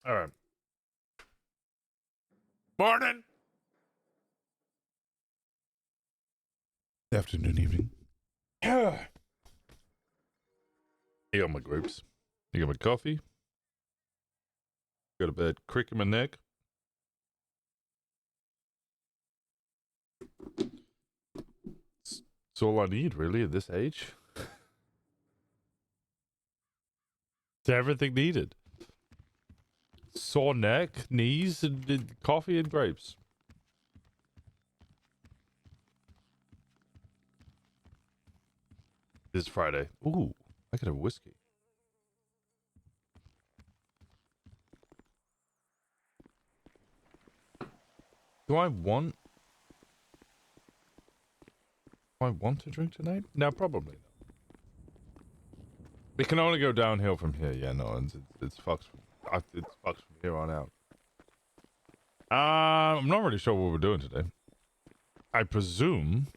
All right. Morning. Afternoon, evening. You got my grapes. You got my coffee. Got a bad crick in my neck. It's all I need, really, at this age. It's everything needed. Sore neck, knees, and coffee and grapes. This Friday. Ooh, I could have whiskey. Do I want to drink tonight? No, probably not. It can only go downhill from here. Yeah, no, it's fucked. It's fucked from here on out. I'm not really sure what we're doing today. I presume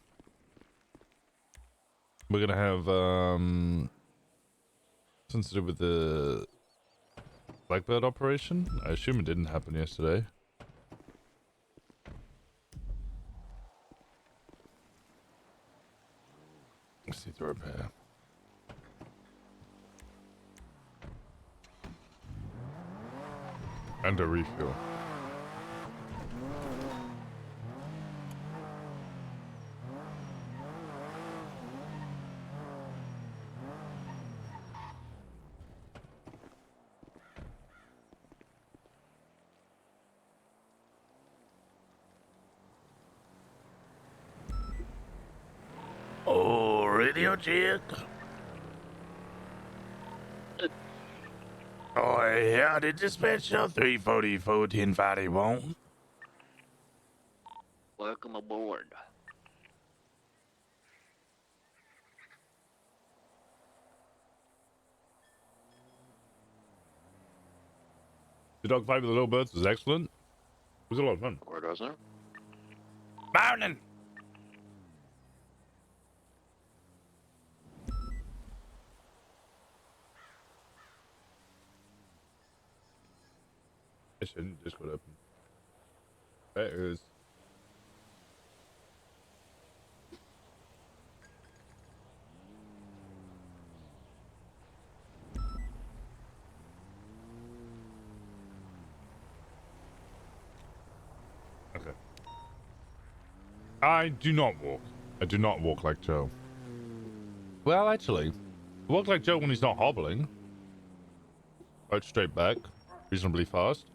we're gonna have something to do with the Blackbird operation. I assume it didn't happen yesterday. Let's need to repair. And a refuel. Oh, radio check. Oh, yeah, the dispatcher 344 1051. Welcome aboard. The dogfight with the little birds was excellent. It was a lot of fun. Word, Rosner. Morning. I shouldn't just got open. There it is. Okay. I do not walk. I do not walk like Joe. Well, actually, I walk like Joe when he's not hobbling. Right straight back, reasonably fast.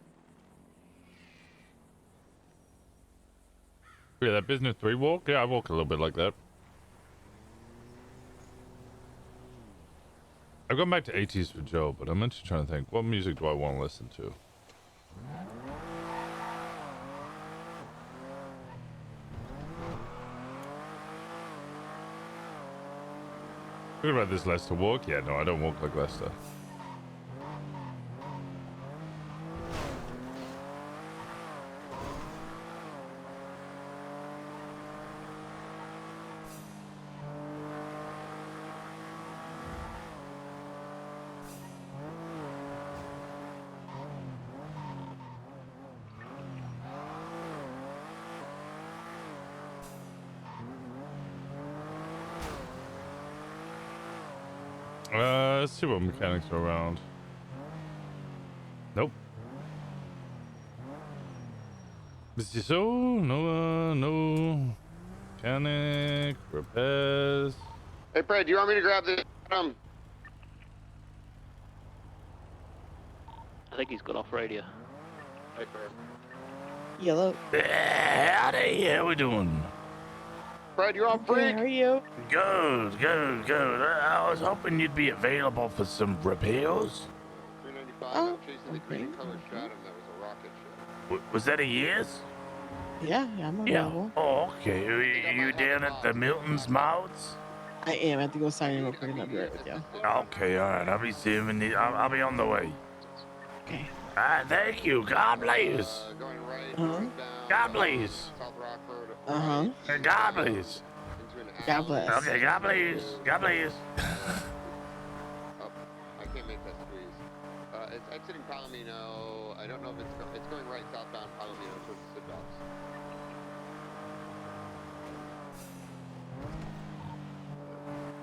Yeah, that business 3 walk? Yeah, I walk a little bit like that. I've gone back to 80s for Joe, but I'm actually trying to think, what music do I want to listen to? What about this Lester walk? Yeah, no, I don't walk like Lester. Let's see what mechanics are around. Nope. So, no mechanic, repairs. Hey, Fred, do you want me to grab this? I think he's got off radio. Hey, Fred. Yellow. Howdy, how we doing? Fred, you on Good, freak? how are you? Good. I was hoping you'd be available for some repairs. 395. Oh, I'm chasing the green okay. color Stratum. That was a rocket ship. Was that a yes? Yeah, I'm Yeah. available. Oh, okay. Are you down at the Milton's Mouths? I am. I have to go sign in real quick and I'll be right with you. Okay, all right. I'll be seeing you. I'll be on the way. Okay. Thank you. God bless. Going right, Uh-huh. northbound, God bless. South Rock Road. Uh-huh. God bless. Into an God alley. bless. Okay, God bless. God bless. Oh, I can't make that squeeze. It's exiting Palomino. I don't know if it's going right southbound Palomino towards the Sid Docks.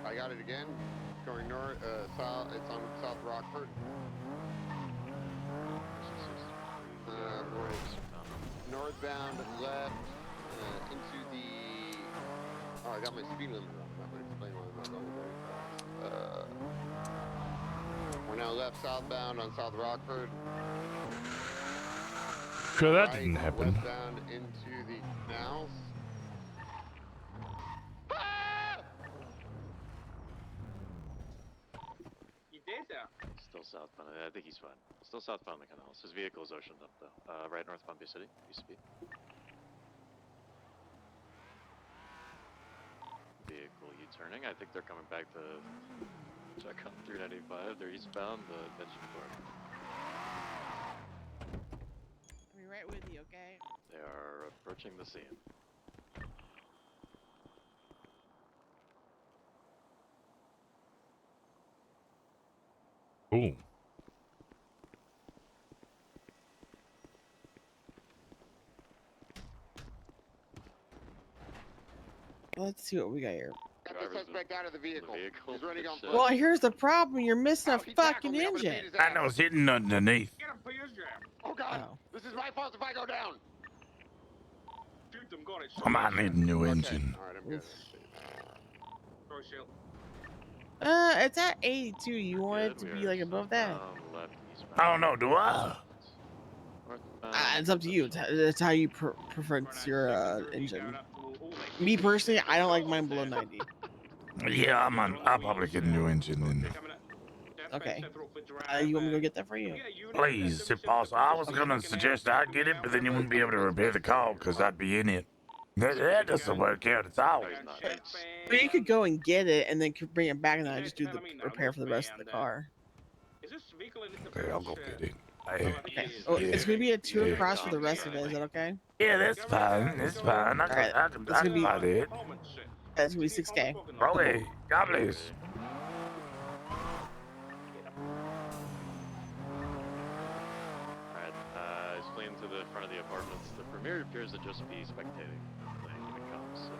I got it again. Going north, south. It's on South Rockford. Northbound left into the. Oh, I got my speed limit wrong. That would explain why I'm not going very fast. We're now left southbound on South Rockford. Sure, that Right didn't happen. westbound into the canals. You did that? Still southbound. I think he's fine. Still southbound the canals. His vehicle is ocean dumped though. Right northbound Bay City. Used to be. Vehicle U-turning. I think they're coming back to check on 395. They're eastbound the Benjamin Court. I'll be right with you, okay? They are approaching the scene. Ooh. Let's see what we got here. Got the suspect out of the vehicle. He's running on foot. Well, here's the problem. You're missing a Oh, he tackled fucking me. I would've beat engine. his I ass. know, sitting underneath. Get him, please, Jam. Oh God, Oh. this is my fault if I go down. Shoot them, got it. I might need a new Okay. engine. All right, I'm good. Sorry, Shield. It's at 82. You want it Good, to we be are like above that? southbound, left, eastbound. I don't know, do I? Northbound, It's up to you. It's how you preference your engine. Me personally, I don't like mine below 90. Yeah, I'll probably get a new engine then. Okay. You want me to go get that for you? Please, if possible. I was gonna suggest I get it, but then you wouldn't be able to repair the car because I'd be in it. That doesn't work out at all. But you could go and get it and then could bring it back and then I just do the repair for the rest of the car. Is this vehicle in the Okay, I'll go get it. Okay. Oh, it's gonna be a 2 Yeah. across for the rest of it. Is that okay? Yeah, that's fine. That's fine. I Alright, can it's gonna be- buy it. That's gonna be 6K. Okay, God bless. Alright, he's fleeing to the front of the apartments. The premier appears to just be spectating when it comes. So.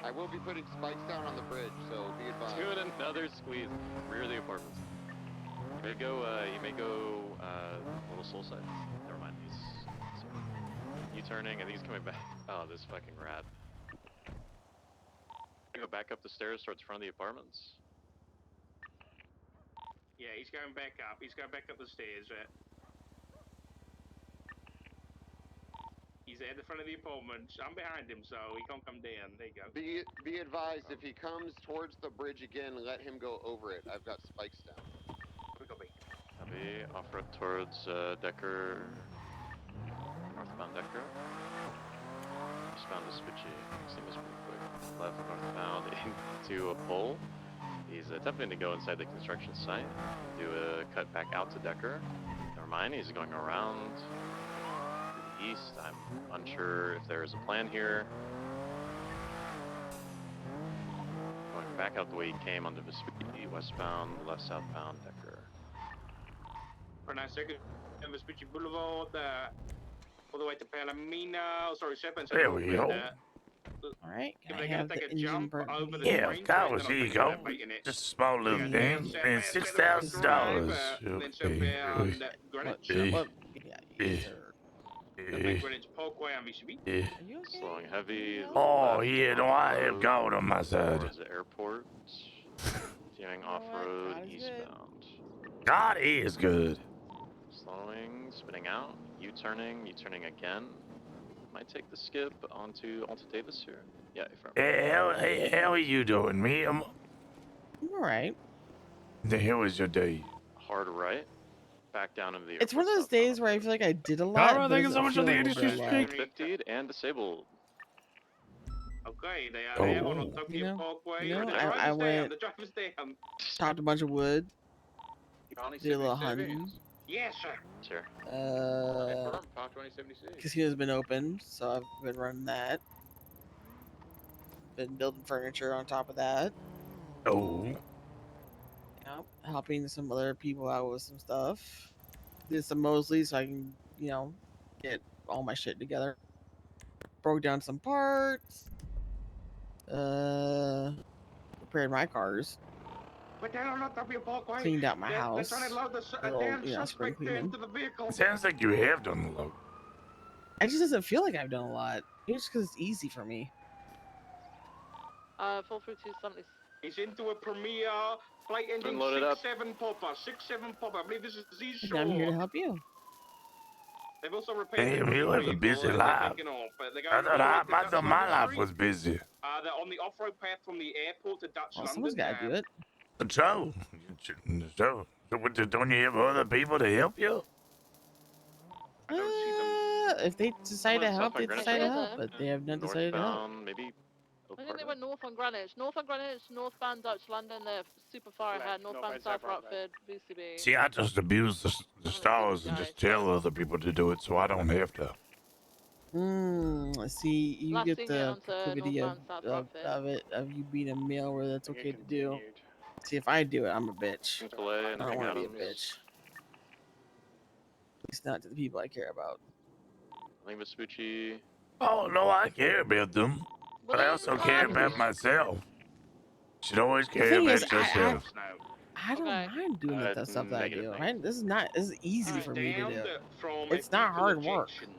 I will be putting spikes down on the bridge, so be advised. Doing another squeeze. Rear of the apartments. He may go, Little Soul Side. Never mind, he's U-turning, I think he's coming back. Oh, this fucking rat. Go back up the stairs towards the front of the apartments. Yeah, he's going back up. He's going back up the stairs, right? He's at the front of the apartment. I'm behind him, so he can't come down. There you go. Be advised, if he comes towards the bridge again, let him go over it. I've got spikes down. Copy. Copy. Off-road towards Decker. Northbound Decker. Eastbound to Switchy. Seeing this pretty quick. Left northbound into a pole. He's attempting to go inside the construction site. Do a cut back out to Decker. Never mind, he's going around to the east. I'm unsure if there is a plan here. Going back out the way he came onto Vespucci, westbound, left southbound Decker. For 9 seconds, Vespucci Boulevard, all the way to Palomino. Sorry, Shepard. There we go. Alright, If I they have gotta take the a jump engine over the burnt. Yeah, range, that then was I'll here you think go. about making it. Just a small little Yeah, thing. then And $6,000. Okay. Greenwich. What? Yeah, Yeah. Yeah. Greenwich Parkway on VCB. Yeah. Are you okay? Slowing heavy. Oh, left, yeah, no, I have off-road God on my side. towards the airport. Continuing know what? off-road God is good. eastbound. God is good. Slowing, spinning out, U-turning again. Might take the skip onto Davis here. Yeah, Hey, how are you doing, me? I'm alright. The hell was your day? hard right, back down into the It's one of those days where I feel like I did a lot. Alright, but thank you it so much for doesn't the feel like I industry did a lot. speak. 50'd and disabled. Okay, they are Oh. there on Tokyo You know- Parkway. you know, The I driver's down, went- the driver's down. Chopped a bunch of wood. Did a little hunting. Yes, sir. Sure. Casino's been open, so I've been running that. Been building furniture on top of that. Oh. You know, know, helping some other people out with some stuff. Did some Mosley so I can, you know, get all my shit together. Broke down some parts. Repaired my cars. Cleaned out my house. Little, you know, spring cleaning. It sounds like you have done a lot. It just doesn't feel like I've done a lot. Maybe it's because it's easy for me. 43270. He's into a Premier flight engine Load it up. 6-7 popper. 6-7 popper. I believe this is Z And I'm here to Shore. help you. They've also repaired Damn, the you have a vehicle busy as they're life. taking off. They're I going thought all the way to I thought Dutch my London life Street. was busy. They're on the off-road path from the airport to Dutch Well, London. someone's got to do it. So, don't you have other people to help you? I don't see them. If they decide to Someone help, south on they Greenwich decide to Road? help, but they have not decided to help. Northbound, maybe. I think they went north on Greenwich. North on Greenwich, northbound Dutch London, they're super far ahead. Northbound South Rockford, VCB. See, I just abuse the stars and just tell other people to do it so I don't have to. See, you Last get seen the it onto proclivity northbound South Rockford. of you being a male where that's okay to do. See, if I do it, I'm a bitch. Filet I and don't want to be a Adams. bitch. At least not to the people I care about. I think Vespucci. Oh, no, I care about them. But I also care about myself. Should always The care thing about is, yourself. I don't Okay. mind doing the stuff that I do. negative. This is easy He's for me to down do. from It's a not hard vehicle work. ejection.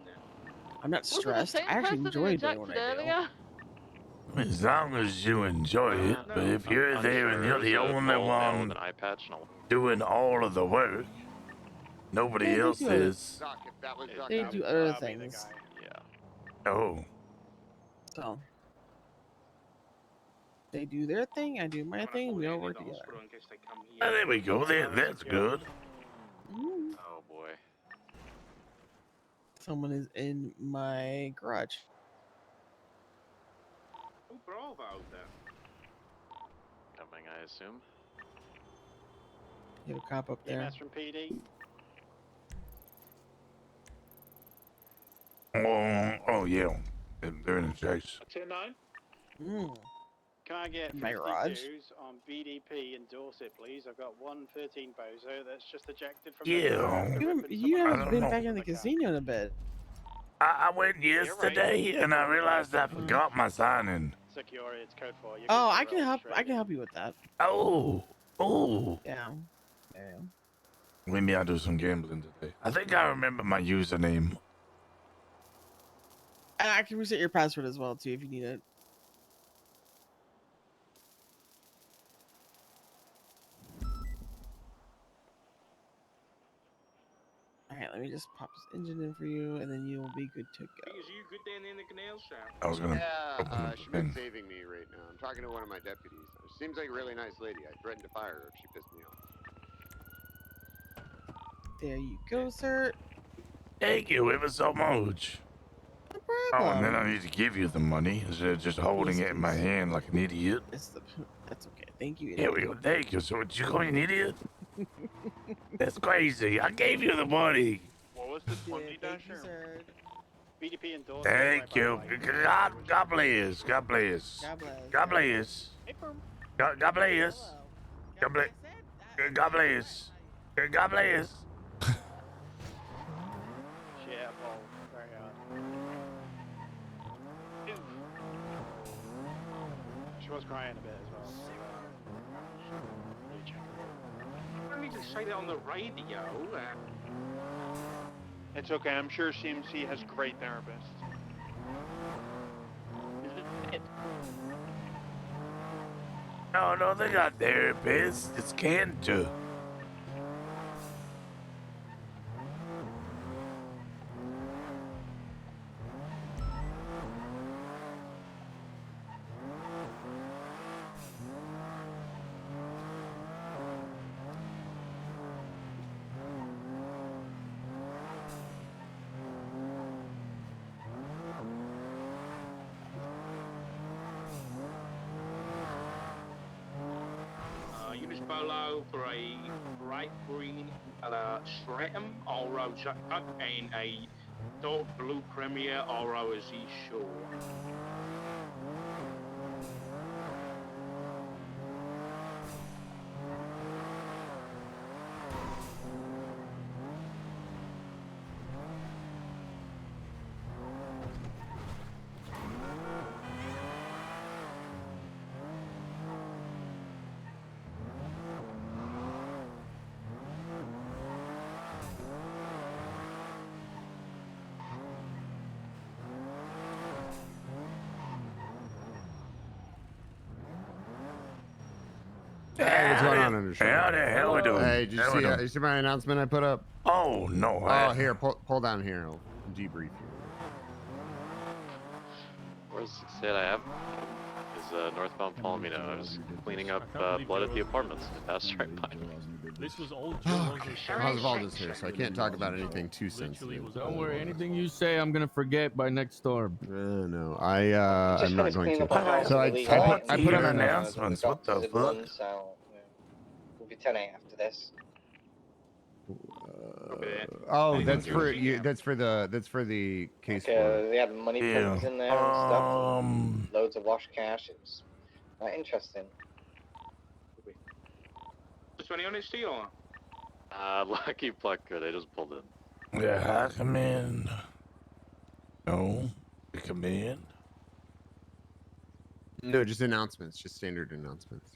I'm not Was it the stressed. same I actually person enjoy who doing what ejected I do. earlier? As long as you enjoy it, but if you're there and you're the only one With an eye patch and a doing all of the work, nobody They else do other- is. Zuck, if that was Zuck, They that do was other Zuck. things. yeah. Oh, So they do their thing, I do my thing, we all work together. In case they come here. well, there we go. That's good. Oh boy. Someone is in my garage. Oh, bravo then. Coming, I assume. You have a cop up there. from PD. Oh yeah. They're in the chase. 209. Mm. Can I get My garage. 52s on BDP in Dorset, please? I've got 113 Bozo that's just ejected from Yeah. You I haven't don't been know. back in the casino in a bit. I went yesterday and I realized I forgot my sign-in. Security, it's code 4. You're Oh, good to I can roll, help. straight I can in. help you with that. Oh. Yeah. Maybe I'll do some gambling today. I think I remember my username. And I can reset your password as well too if you need it. Alright, let me just pop this engine in for you, and then you will be good to go. Is you good down in the canal shop? I was gonna Yeah, open up she's the been thing. saving me right now. I'm talking to one of my deputies. She seems like a really nice lady. I threatened to fire her if she pissed me off. There you go, sir. Thank you ever so much. No Oh, problem. and then I need to give you the money instead of just holding Yes, it in my please. hand like an idiot. That's okay. Thank you. Here we go. Thank you. So, did you call me an idiot? That's crazy. I gave you the money. What was the Yeah, 20 thank you, dasher? sir. BDP in Dorset. Thank you. God bless. God bless. God bless. God bless. God bless. Hello. God bless. God bless. God bless. Yeah, well, very hard. She was crying a bit as well. Really check her. I don't need to say that on the radio. It's okay, I'm sure CMC has great therapists. No, they got therapists. It's Cantor. Eunice Bolo for a bright green Stratum Oro Cut and a dark blue Premier Oro Z Shore. Hey, what's going on, Undershirt? How the hell we doing? Hey, did you see my announcement I put up? Oh, no. Oh, here, pull down here. I'll debrief you. Where's said I have? Is northbound Palomino. I was cleaning up blood at the apartments. It passed right by me. This was old Joe Rosner's show. Oswald's here, so I can't talk about anything too sensitive. Don't worry, anything you say, I'm gonna forget by next storm. No, I'm not going to. So I put on announcements. What the fuck? We'll be turning after this. Oh, that's for you. That's for the case. Okay, they had money printers in there and stuff. Loads of wash cash. It was quite interesting. Just 20 on HT or? Lucky Plucker, they just pulled in. Yeah, I come in. No, we come in. No, just announcements, just standard announcements.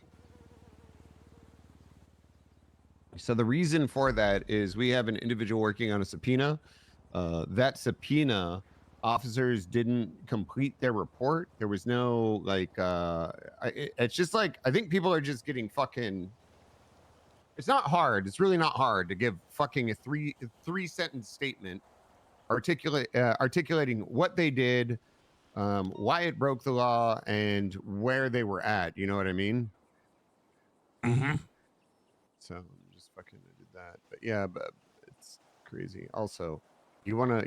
So the reason for that is we have an individual working on a subpoena. That subpoena, officers didn't complete their report. There was no it's just like, I think people are just getting fucking. It's not hard. It's really not hard to give fucking a three sentence statement, articulating what they did, why it broke the law, and where they were at. You know what I mean? Mm-hmm. So just fucking did that. But yeah, but it's crazy. Also, you wanna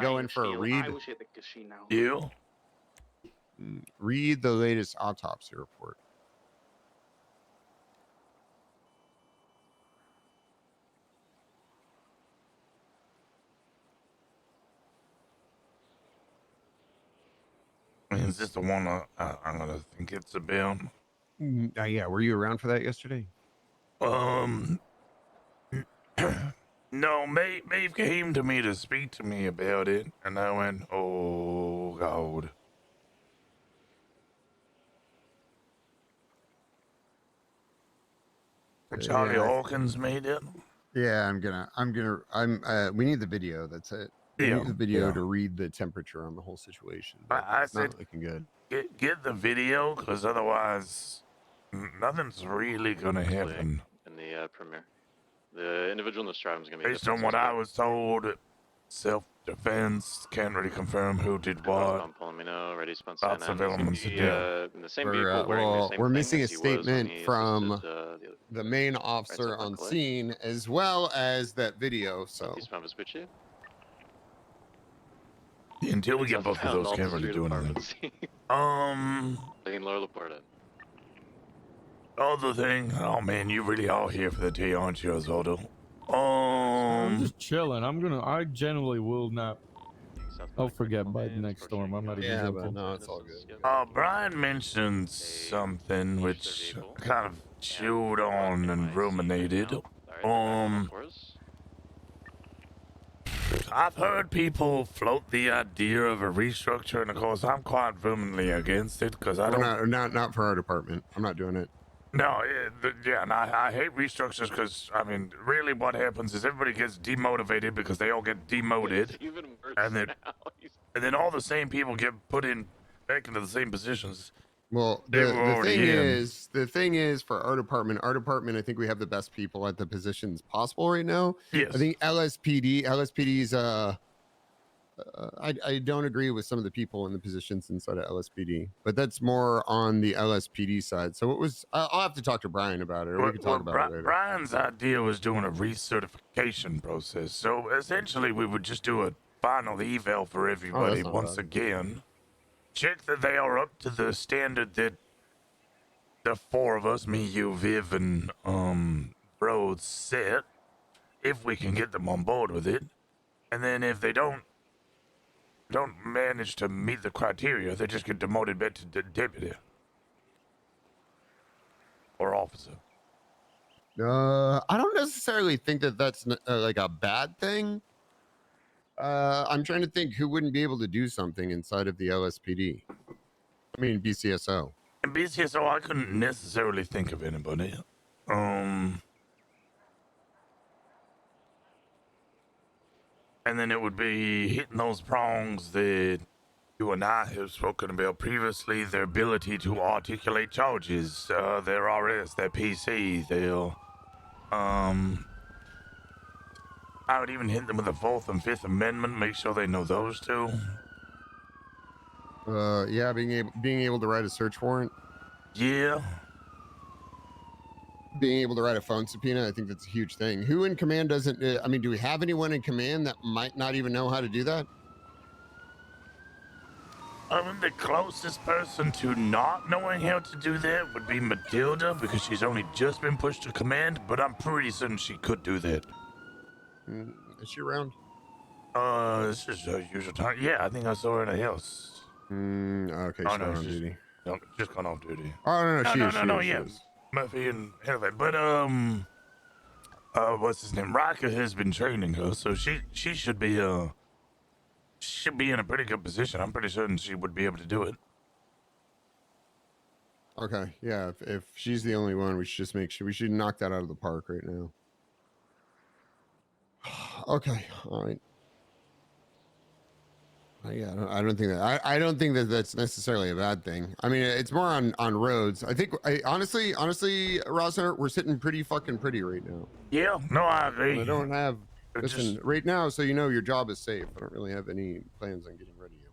go in for a read? I was at the casino. You? Read the latest autopsy report. Is this the one I'm gonna think it's about? Yeah, were you around for that yesterday? No, Maeve came to me to speak to me about it, and I went, oh God. Charlie Hawkins made it. Yeah, we need the video. That's it. We need the video to read the temperature on the whole situation. I it's said, not looking good. Get the video, because otherwise, nothing's really gonna happen. In the premiere, the individual in the stratum is gonna be based on what I was told. Self-defense, can't really confirm who did what. Lots of elements to do. We're missing a statement from the main officer on scene, as well as that video. So until we get both of those, can't really do anything. Other thing, oh man, you really are here for the tea, aren't you, Osvaldo? I'm just chilling. I generally will not. I'll forget by the next storm. I'm not even joking. But no, it's all good. Brian mentioned something which I kind of chewed on and ruminated. I've heard people float the idea of a restructure, and of course, I'm quite vehemently against it because I don't. Not for our department. I'm not doing it. No, and I hate restructures because, I mean, really what happens is everybody gets demotivated because they all get demoted. It's even worse and then all the same people get put back into the same positions. Well, the thing is for our department, I think we have the best people at the positions possible right now. Yes. I think LSPD's, I don't agree with some of the people in the positions inside of LSPD, but that's more on the LSPD side. So I'll have to talk to Brian about it, or we can talk about it later. Brian's idea was doing a recertification process. So essentially we would just do a final eval for everybody once again. Check that they are up to the standard that the four of us, me, you, Viv, and Rhodes set, if we can get them on board with it. And then if they don't manage to meet the criteria, they just get demoted back to deputy or officer. I don't necessarily think that that's like a bad thing. I'm trying to think who wouldn't be able to do something inside of the LSPD. I mean, BCSO. In BCSO, I couldn't necessarily think of anybody. And then it would be hitting those prongs that you and I have spoken about previously, their ability to articulate charges, their RS, their PC, their, I would even hit them with the 4th and 5th Amendment, make sure they know those two. Yeah, being able to write a search warrant. Yeah. Being able to write a phone subpoena, I think that's a huge thing. Who in command doesn't? I mean, do we have anyone in command that might not even know how to do that? I mean, the closest person to not knowing how to do that would be Matilda, because she's only just been pushed to command, but I'm pretty certain she could do that. Is she around? This is her usual time. Yeah, I think I saw her in the house. Okay, she's not on duty. No, just gone off duty. Oh, no, she Yeah. is. Murphy and Heather. But, what's his name? Raka has been training her, so she should be, in a pretty good position. I'm pretty certain she would be able to do it. Okay, yeah, if she's the only one, we should just make sure, we should knock that out of the park right now. Okay, all right. Yeah, I don't think that I don't think that that's necessarily a bad thing. I mean, it's more on roads. I think honestly, Rosner, we're sitting pretty fucking pretty right now. Yeah, no, I agree. I don't have listen right now, so you know your job is safe. I don't really have any plans on getting rid of you.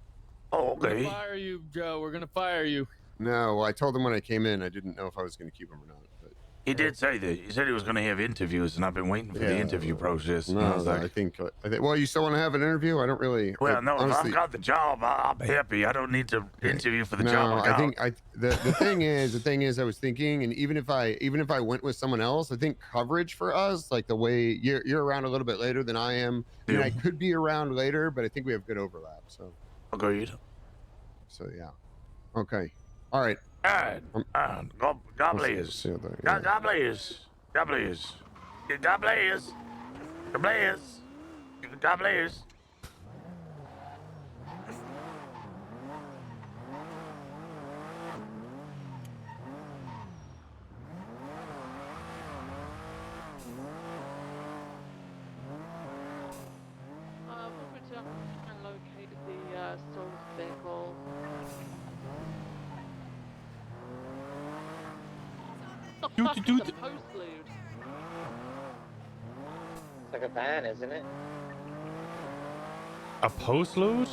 Oh, We're okay. gonna fire you, Joe. We're gonna fire you. No, well, I told him when I came in, I didn't know if I was going to keep him or not. But He did say that. He said he was going to have interviews, and I've been waiting for the interview process. No, And I was like, I think. Well, you still want to have an interview? I don't really. well, no, honestly, if I've got the job, I'm happy. I don't need to interview for the job. I think the thing is I was thinking, and even if I went with someone else, I think coverage for us, like the way you're around a little bit later than I am. I mean, I could be around later, but I think we have good overlap. So agreed. So yeah. Okay. All right. All right. God bless. God bless. God bless. God bless. God bless. God bless. Moving to and located the stolen vehicle. The fuck is the postlude? It's like a van, isn't it? A postload?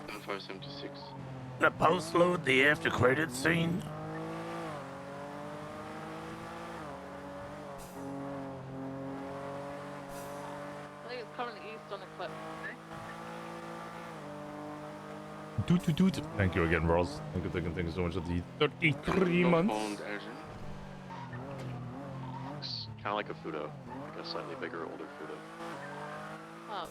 576. The postload, the after credit scene. I think it's currently east on the clip. Thank you again, Ross. Thank you so much for the 33 months. It's kind of like a Fudo, like a slightly bigger, older Fudo. Oh.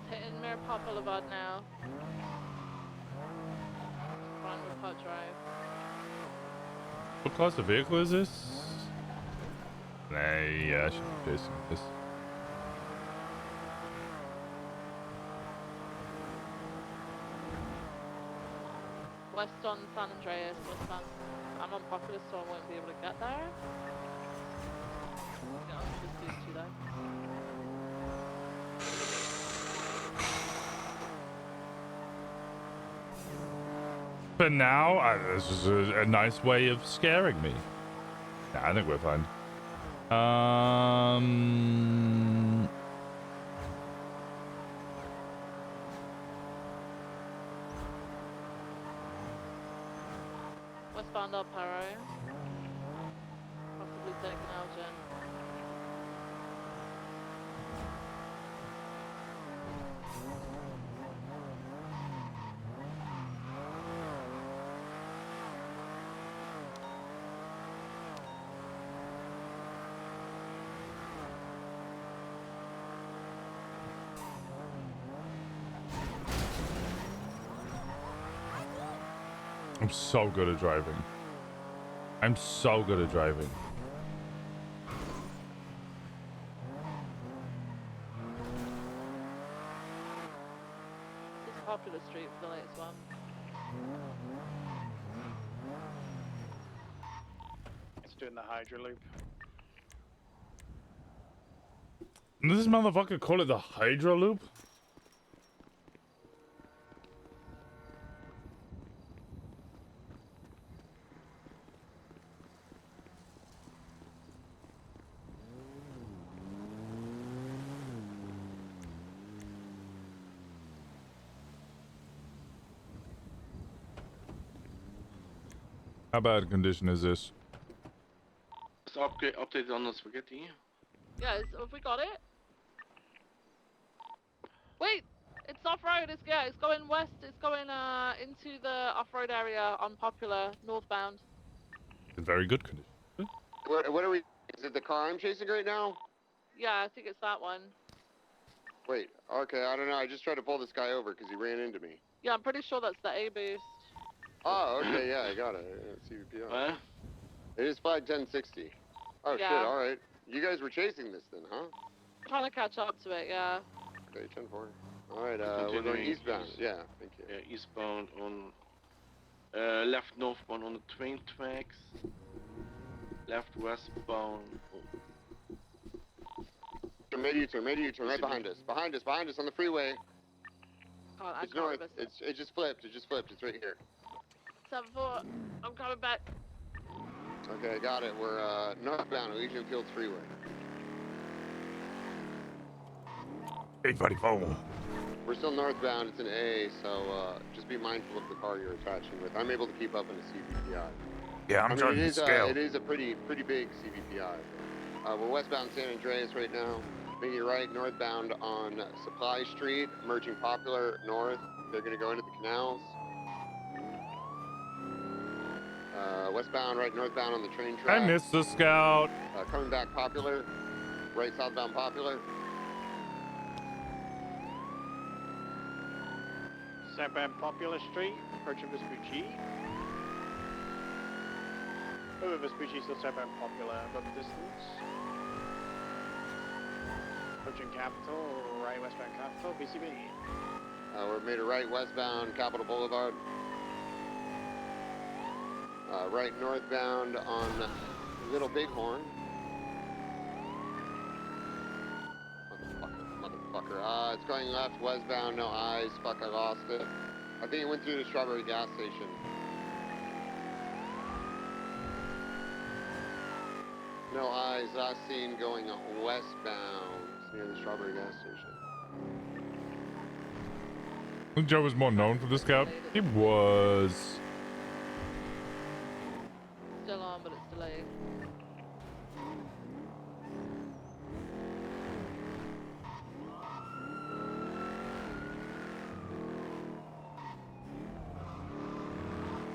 Hitting Mirror Park Boulevard now. Run with Park Drive. What class of vehicle is this? Nah, yeah, I should be chasing this. West on San Andreas, westbound. I'm unpopular, so I won't be able to get there. Yeah, I'll just do two though. For now, this is a nice way of scaring me. Nah, I think we're fine. Westbound El Paro. Possibly taking Elgin. I'm so good at driving. I'm so good at driving. It's a popular street for the latest one. It's doing the Hydra loop. Does this motherfucker call it the Hydra Loop? How bad condition is this? It's updated on the spaghetti. Yeah, have we got it? Wait, it's off-road. It's going west. It's going into the off-road area on Popular, northbound. In very good condition. What are we? Is it the car I'm chasing right now? Yeah, I think it's that one. Wait. Okay, I don't know. I just tried to pull this guy over because he ran into me. Yeah, I'm pretty sure that's the A-boost. Oh, okay. Yeah, I got it. CVPR. What? It is flag 1060. Oh Yeah. shit! All right. You guys were chasing this then, huh? Trying to catch up to it, yeah. Okay, 10-4. All right. We're going eastbound. Yeah. Thank you. Yeah, eastbound on left northbound on the train tracks. Left westbound. Made U-turn right behind us. Behind us on the freeway. Oh, I It's can't north. remember. It just flipped. It's right here. 7-4. I'm coming back. Okay, I got it. We're northbound, Elysian Fields Freeway. 844. We're still northbound. It's an A, so just be mindful of the car you're attaching with. I'm able to keep up in a CVPI. Yeah, I'm trying to scale. It is a pretty big CVPI. We're westbound San Andreas right now. Making a right northbound on Supply Street, merging Popular north. They're going to go into the canals. Westbound, right northbound on the train track. I missed the scout. Coming back Popular. Right southbound Popular. Southbound Popular Street, approaching Vespucci. Over Vespucci, still southbound Popular, above the distance. Approaching Capital, right westbound Capital, BCB. We're made a right westbound Capitol Boulevard. Right northbound on Little Bighorn. Motherfucker. It's going left westbound, no eyes. Fuck, I lost it. I think it went through the Strawberry gas station. No eyes. Last seen going westbound near the Strawberry gas station. I think Joe was more known for the scout. He was. Still on, but it's delayed.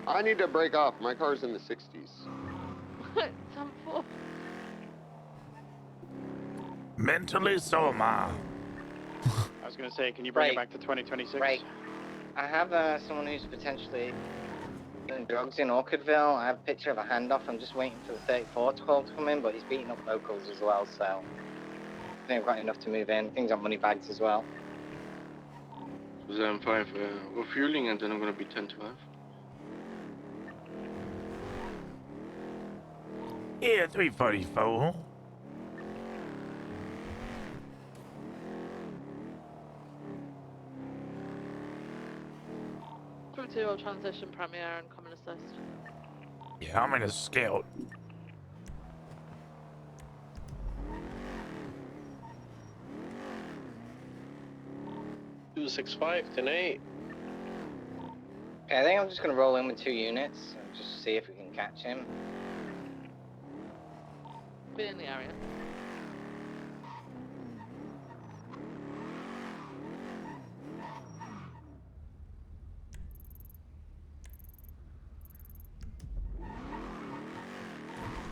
I need to break off. My car's in the 60s. 10-4. Mentally, so am I. I was going to say, can you bring it back to 2026? Right. I have someone who's potentially doing drugs in Orchardville. I have a picture of a handoff. I'm just waiting for the 34 to call to come in, but he's beating up locals as well, so I think I've got enough to move in. I think he's got money bags as well. So then 5 refueling, and then I'm gonna be 10-12. Yeah, 344. Through to transition Premiere and Common Assist. Yeah, I'm in a scout. Two 6-5, 10-8. Okay, I think I'm just going to roll in with 2 units and just see if we can catch him. Be in the area.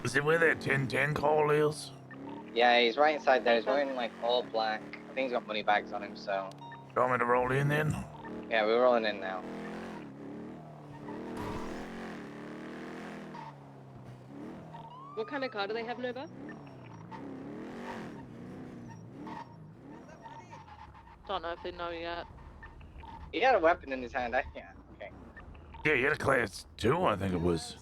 Is it where that 1010 call is? Yeah, he's right inside there. He's wearing like all black. I think he's got money bags on him, so. You want me to roll in then? Yeah, we're rolling in now. What kind of car do they have, Nova? Don't know if they know yet. He had a weapon in his hand, yeah, okay. Yeah, you had a class 2, I think it was.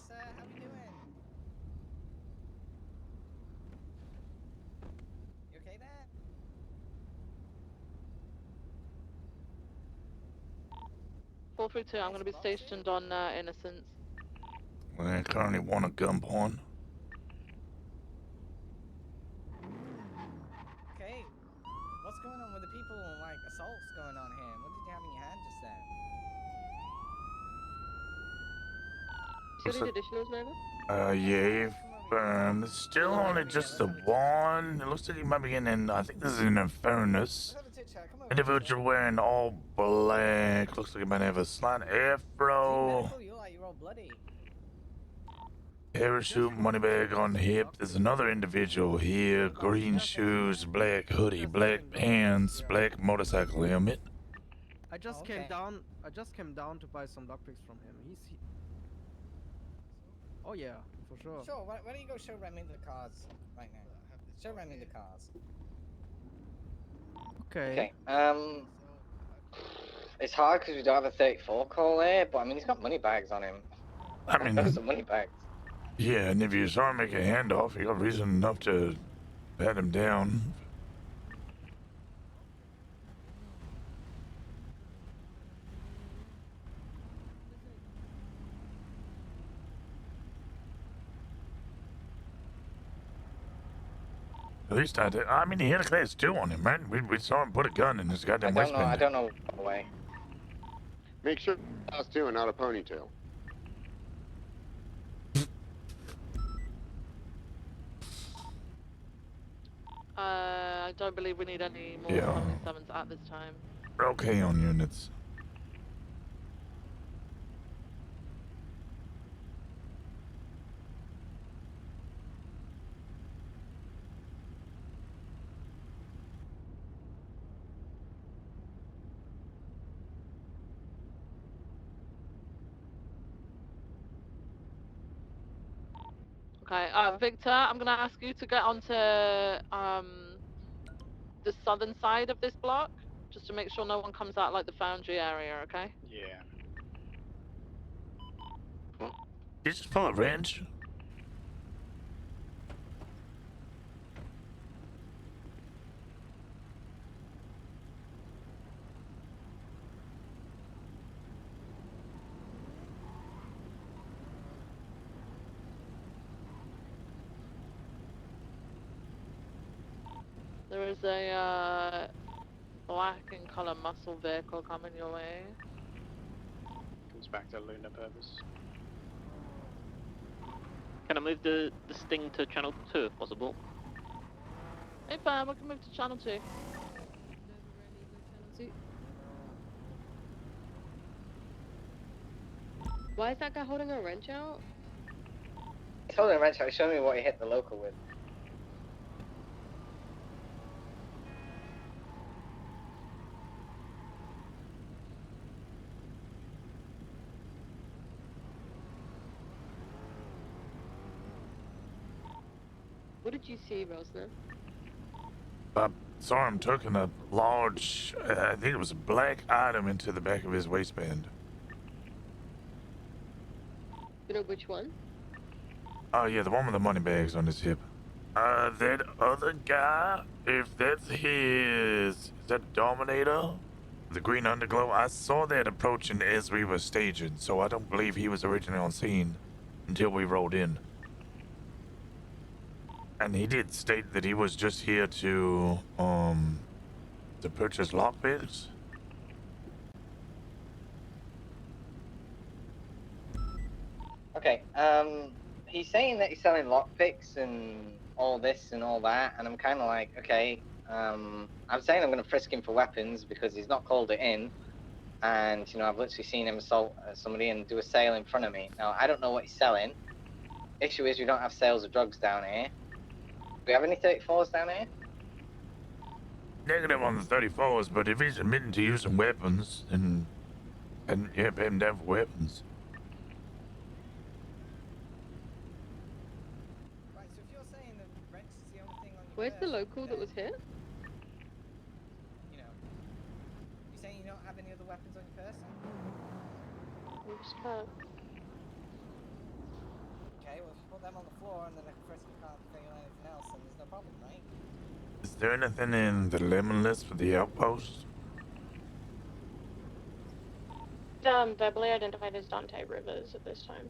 432. I'm going to be stationed on Innocence. I currently want a gunpoint. Okay, what's going on with the people, like, assaults going on here? What did you have in your hand just then? Still need additionals, Nova? Yeah, there's still only just the one. It looks like you might be getting, I think this is an Infernus. Individual wearing all black. Looks like you might have a slight afro. You're all bloody. Parachute, money bag on hip. There's another individual here. Green shoes, black hoodie, black pants, black motorcycle helmet. I just came down. I just came down to buy some lockpicks from him. Oh yeah, for sure. Sure, why don't you go show Remy the cars right now? Show Remy the cars. Okay. It's hard because we don't have a 34 call there, but I mean, he's got money bags on him. I mean, Those are money bags. yeah, and if you saw him make a handoff, you got reason enough to pat him down. At least I did. I mean, he had a class 2 on him, right? We saw him put a gun in his goddamn waistband. I don't know why. Make sure class 2 and not a ponytail. I don't believe we need any more Yeah. 7s at this time. We're okay on units. Okay, Victor, I'm gonna ask you to get onto the southern side of this block, just to make sure no one comes out like the foundry area, okay? Yeah. Did you just pull a wrench? There is a black in color muscle vehicle coming your way. Comes back to lunar purpose. Can I move the Sting to channel 2 if possible? Hey fam, we can move to channel 2. Why is that guy holding a wrench out? He's holding a wrench out. Show me what he hit the local with. What did you see, Rosner? I saw him tucking a large, I think it was a black item into the back of his waistband. You know which one? Oh yeah, the one with the money bags on his hip. That other guy, if that's his, is that Dominator? The green underglow? I saw that approaching as we were staging, so I don't believe he was originally on scene until we rolled in. And he did state that he was just here to purchase lockpicks. Okay, he's saying that he's selling lockpicks and all this and all that, and I'm kind of like, okay, I'm saying I'm going to frisk him for weapons because he's not called it in, and, you know, I've literally seen him assault somebody and do a sale in front of me. Now, I don't know what he's selling. Issue is we don't have sales of drugs down here. Do we have any 34s down here? Negative on the 34s, but if he's admitting to using weapons, then yeah, pay him down for weapons. Right, so if you're saying the wrench is the only thing on your Where's the person, local that was hit? You know, you're saying you don't have any other weapons on your person? Okay, well if you put them on the floor and then a person can't figure out anything else, then there's no problem, right? Is there anything in the lemon list for the outpost? verbally identified as Dante Rivers at this time.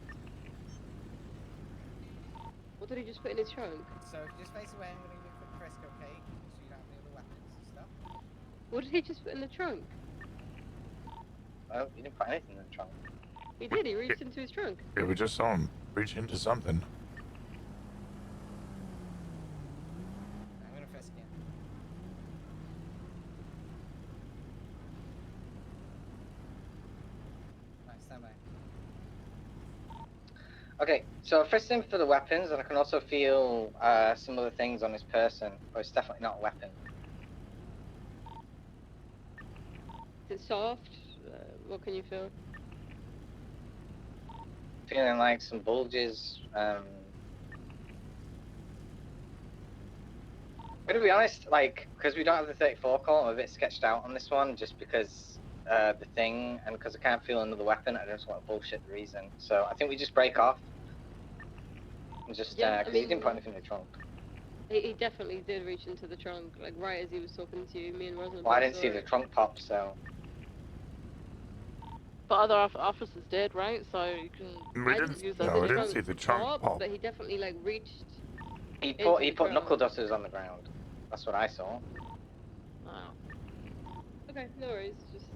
What did he just put in his trunk? So if you just face away, I'm gonna give you a quick frisk, okay? So you don't have any other weapons and stuff. What did he just put in the trunk? Oh, you didn't put anything in the trunk. He did, he reached into his trunk. Yeah, we just saw him reach into something. I'm gonna frisk him. Right, stand by. Okay, so I frisked him for the weapons, and I can also feel some other things on his person, but it's definitely not a weapon. Is it soft? What can you feel? Feeling like some bulges. I'm gonna be honest, like, because we don't have the 34 call, I'm a bit sketched out on this one, just because the thing, and because I can't feel another weapon, I just want to bullshit the reason. So I think we just break off. And just, because he didn't put anything in the trunk. He definitely did reach into the trunk, like right as he was talking to you. Me and Rosner. Well, I didn't see the trunk pop, so. But other officers did, right? So you can. We I didn't. use No, we didn't see the trunk pop. but he definitely like reached. He into put the knuckle trunk. dusters on the ground. That's what I saw. Wow. Okay, no worries. Just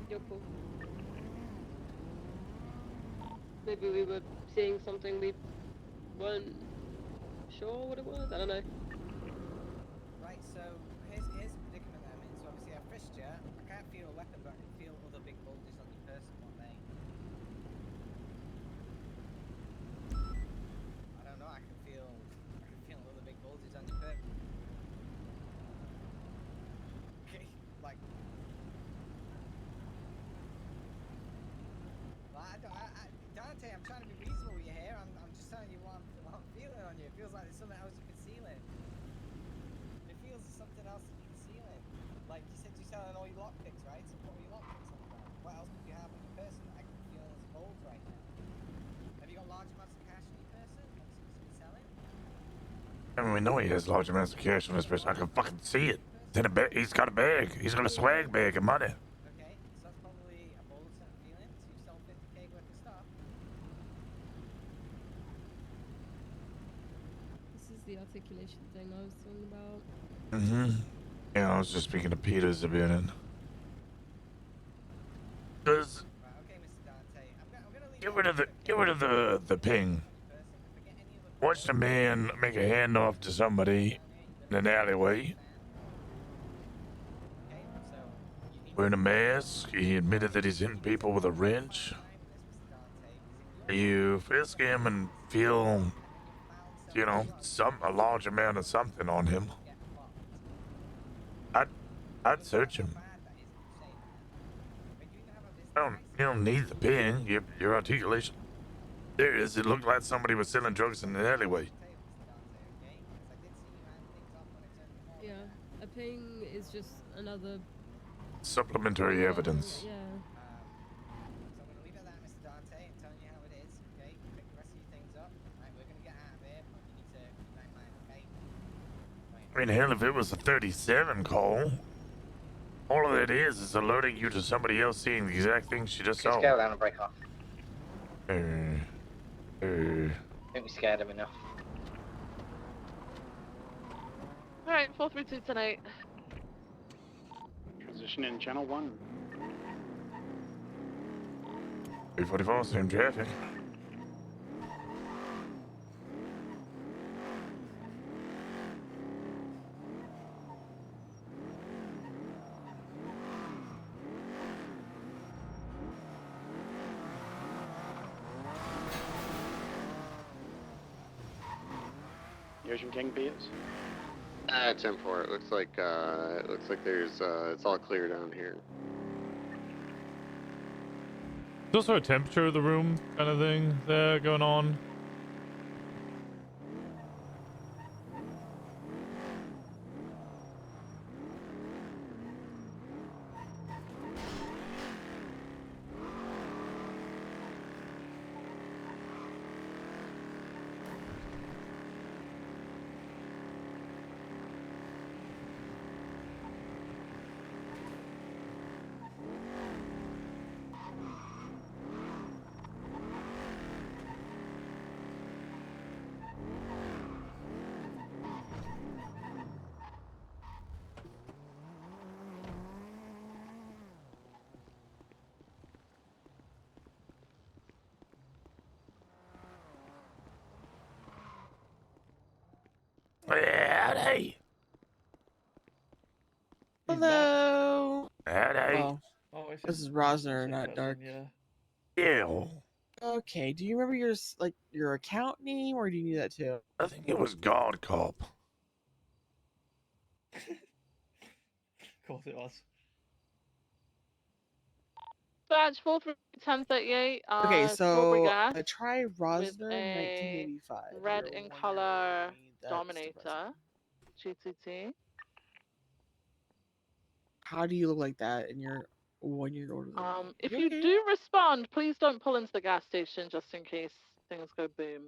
you're cool. Maybe we were seeing something we weren't sure what it was. I don't know. Right, so here's the predicament that I'm in. So obviously I frisked you. I can't feel a weapon, but I can feel other big bulges on your person. What they? I don't know. I can feel other big bulges on your person. Okay, like. Well, Dante, I'm trying to be reasonable with you here. I'm just telling you what I'm feeling on you. It feels like there's something else you're concealing. It feels there's something else you're concealing. Like you said, you're selling all your lockpicks, right? So put all your lockpicks on the ground. What else could you have on your person that I can feel as bulge right now? Have you got large amounts of cash on your person? Like something selling? I mean, we know he has large amounts of cash on his person. I can fucking see it. It's in a bag. He's got a bag. He's got a swag bag of money. Okay, so that's probably a bulge that I'm feeling. So you sell 50k worth of stuff. This is the articulation thing I was talking about. Yeah, I was just speaking to Peters about it. Cause get rid of the ping. Watch the man make a handoff to somebody in an alleyway. Wearing a mask, he admitted that he's hitting people with a wrench. You frisk him and feel, you know, a large amount of something on him. I'd search him. You don't need the ping. Your articulation. There it is. It looked like somebody was selling drugs in an alleyway. Yeah, a ping is just another Supplementary evidence. Yeah. So I'm going to leave it at that, Mr. Dante. I'm telling you how it is, okay? Pick the rest of your things up. Right, we're going to get out of here, but you need to keep that in mind, okay? I mean, hell, if it was a 37 call, all of it is alerting you to somebody else seeing the exact thing she just saw. Scale down and break off. I think we scared him enough. Alright, 432 tonight. Position in channel 1. 344, same traffic. Ocean King Peters. 10-4. It looks like there's it's all clear down here. There's also a temperature of the room kind of thing there going on. Howdy. Hello. Howdy. Well, this is Rosner, not Dark. Ew. Okay. Do you remember your account name, or do you need that too? I think it was God Cop. Of course it was. Badge 43138. Okay, Strawberry so gas try with Rosner a 1985. red You're in 1 year color older than me. That's the Dominator. GTT. How do you look like that? And you're 1 year older than me. If You you okay? do respond, please don't pull into the gas station just in case things go boom.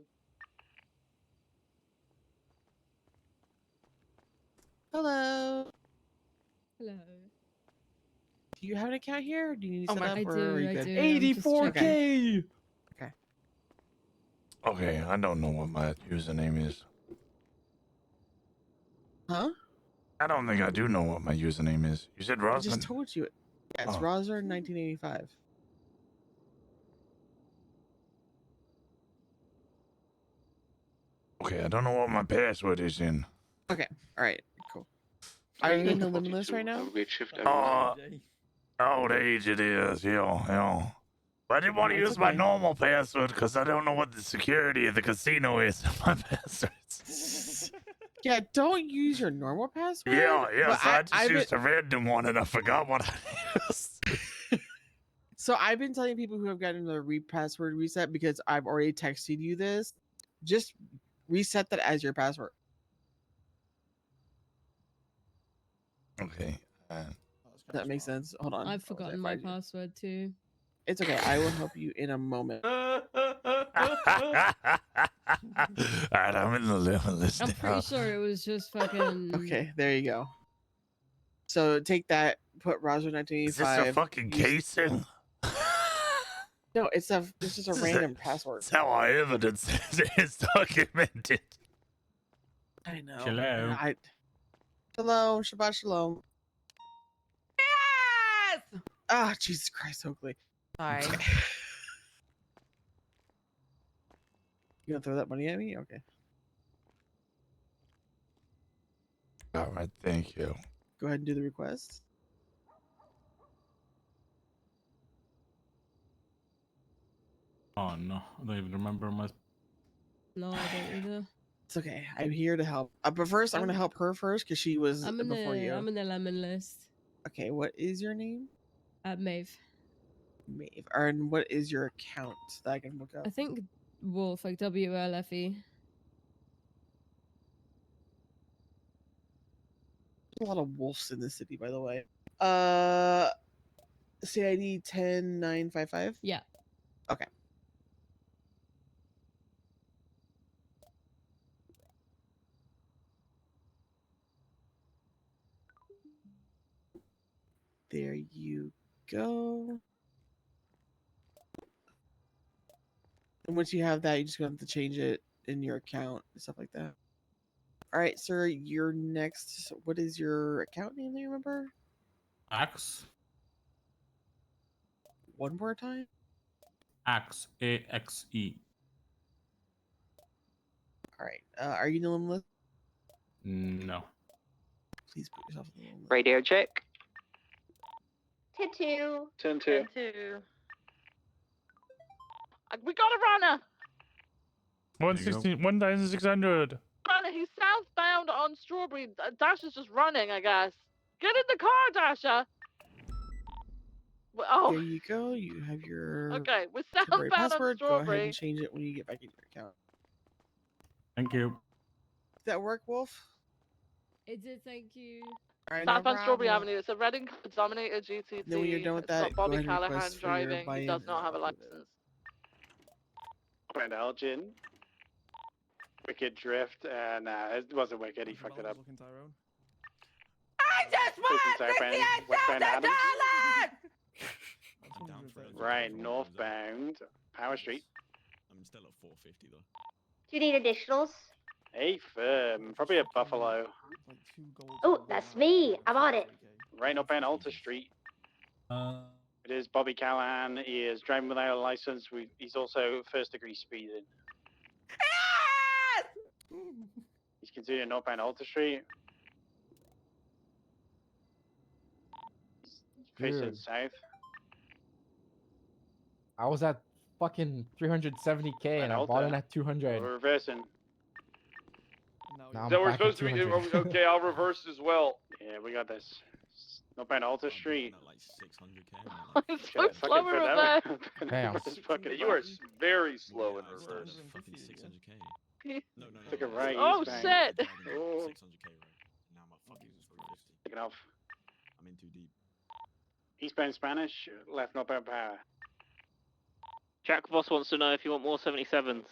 Hello. Hello. Do you have an account here? Or do you need to Oh set my- up, I or do, are you I good? do. I'm just 84K. Okay. Okay, I don't know what my username is. Huh? I don't think I do know what my username is. You said I just Rosman? told you it. Yeah, it's Oh. Rosner 1985. Okay, I don't know what my password is in. Okay. All right. Cool. Are you in the limitless right now? Old age it is, yeah. But I didn't want to It's use my okay. normal password because I don't know what the security of the casino is in my passwords. Yeah, don't use your normal password. Yeah, But so I just I've used a random one and I forgot what I used. So I've been telling people who have gotten the password reset because I've already texted you this. Just reset that as your password. Okay. That makes sense. Hold on. I've forgotten my password too. It's okay. I will help you in a moment. Alright, I'm in the limitless I'm now. pretty sure it was just fucking. Okay, there you go. So take that, put Roger 1985. Is this a fucking casing? No, it's just a random password. That's how our evidence is documented. I know. Shalom. Shalom, Shabbat Shalom. Yes! Ah, Jesus Christ, Oakley. Sorry. You gonna throw that money at me? Okay. All right, thank you. Go ahead and do the request. Oh no, I don't even remember my. No, I don't either. It's okay. I'm here to help. But first, I'm gonna help her first because she was I'm in before you. I'm in the lemon list. Okay, what is your name? Maeve. Maeve. And what is your account that I can look up? I think Wolf, like WLFE. There's a lot of wolves in the city, by the way. CID 10955. Yeah. Okay. There you go. And once you have that, you just gonna have to change it in your account and stuff like that. All right, sir. You're next. What is your account name? Do you remember? Axe. One more time. Axe. AXE. All right. Are you in the list? No. Please put yourself in the list. Radio check. 10-2. 10-2. 10-2. We got a runner! 1,600. Runner, he's southbound on Strawberry. Dasha's just running, I guess. Get in the car, Dasha! Oh. There you go. You have your Okay, we're temporary southbound on password. Go ahead Strawberry. and change it when you get back in your account. Thank you. Did that work, Wolf? It did, thank you. All right, no Southbound Strawberry problem. Avenue. It's a red and Dominator GTT. Then when you're done with It's that, got Bobby go ahead and Callahan request for your driving. He buy-in does and not have a I'll approve it. license. Brand Elgin. Wicked Drift. Nah, it wasn't Wicked. He fucked it up. I just want Westbound Adams. $58,000! Right, northbound. Power Street. I'm still at 450 though. Do you need additionals? Hey, probably a Buffalo. Oh, that's me. I'm on it. Right northbound Alta Street. It is Bobby Callahan. He is driving without a license. He's also first degree speeding. He's continue northbound Alta Street. Facing Dude. south. I was at fucking 370k and I bought in at 200. We're reversing. Now I'm So we're back at supposed to be 200. okay. I'll reverse as well. Yeah, we got this. Northbound Alta Street. Like 600k. I'm so slow in reverse. Damn. You are very slow in reverse. Fucking 600k. No. Took a right. Oh eastbound. shit! 600k right. Now my fucking 350. Taking off. I'm in too deep. Eastbound Spanish, left northbound power. Jack Voss wants to know if you want more 77s.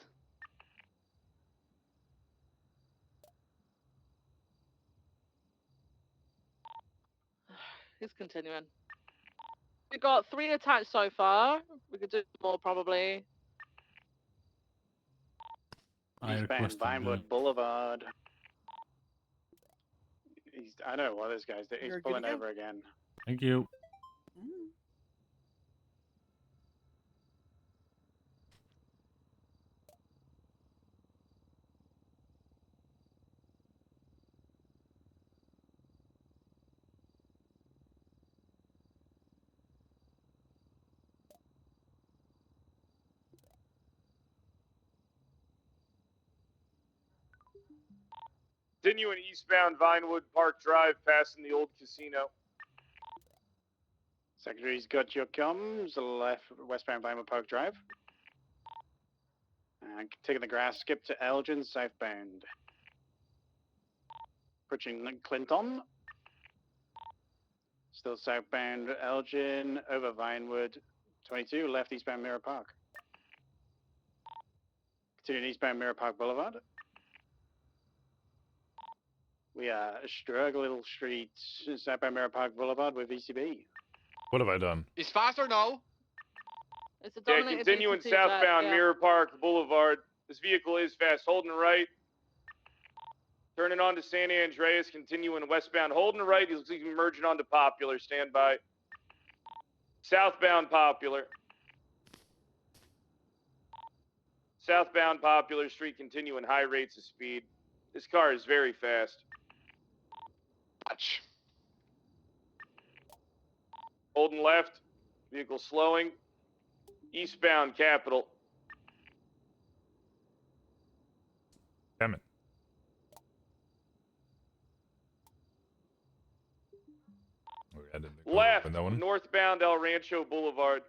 He's continuing. We got 3 attacks so far. We could do more probably. Eastbound Vinewood Boulevard. I don't know what this guy's doing. He's You're good pulling again? over again. Thank you. Continuing eastbound Vinewood Park Drive, passing the old casino. Secretary's got your comms, left westbound Vinewood Park Drive. And taking the grass, skip to Elgin, southbound. Approaching Clinton. Still southbound Elgin, over Vinewood. 22, left eastbound Mirror Park. Continuing eastbound Mirror Park Boulevard. We are Struggle Street, southbound Mirror Park Boulevard with ECB. What have I done? Is fast or no? It's a Yeah, dominated continuing VCT, southbound yeah. Mirror Park Boulevard. This vehicle is fast, holding right. Turning on to San Andreas, continuing westbound, holding right. He's merging onto Popular. Stand by. Southbound Popular. Southbound Popular Street, continuing high rates of speed. This car is very fast. Touch. Holding left. Vehicle slowing. Eastbound Capitol. Damn it. I didn't think I would Left. open that one. Northbound El Rancho Boulevard.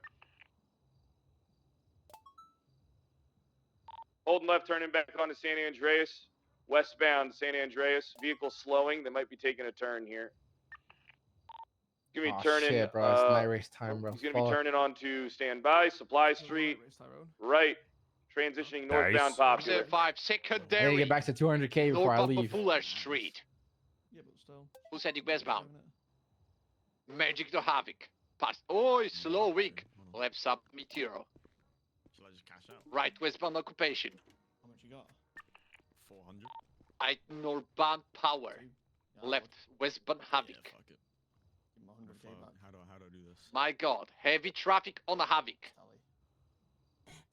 Holding left, turning back onto San Andreas. Westbound San Andreas. Vehicle slowing. They might be taking a turn here. He's gonna be turning. Shit, bro. It's night race time, bro. He's gonna be turning onto Standby, Supply Street. Right. Transitioning northbound Popular. 5 I secondary. need to get back to 200k before I North of leave. Fuller Street. Yeah, but still. Who's heading westbound? Magic to Havoc. Past. Oh, it's slow weak. Left sub Meteoro. Shall I just cash out? Right westbound occupation. How much you got? 400. Right northbound power. Left westbound Havoc. Yeah, fuck it. Give him 100k back. How do I do this? My God, heavy traffic on the Havoc.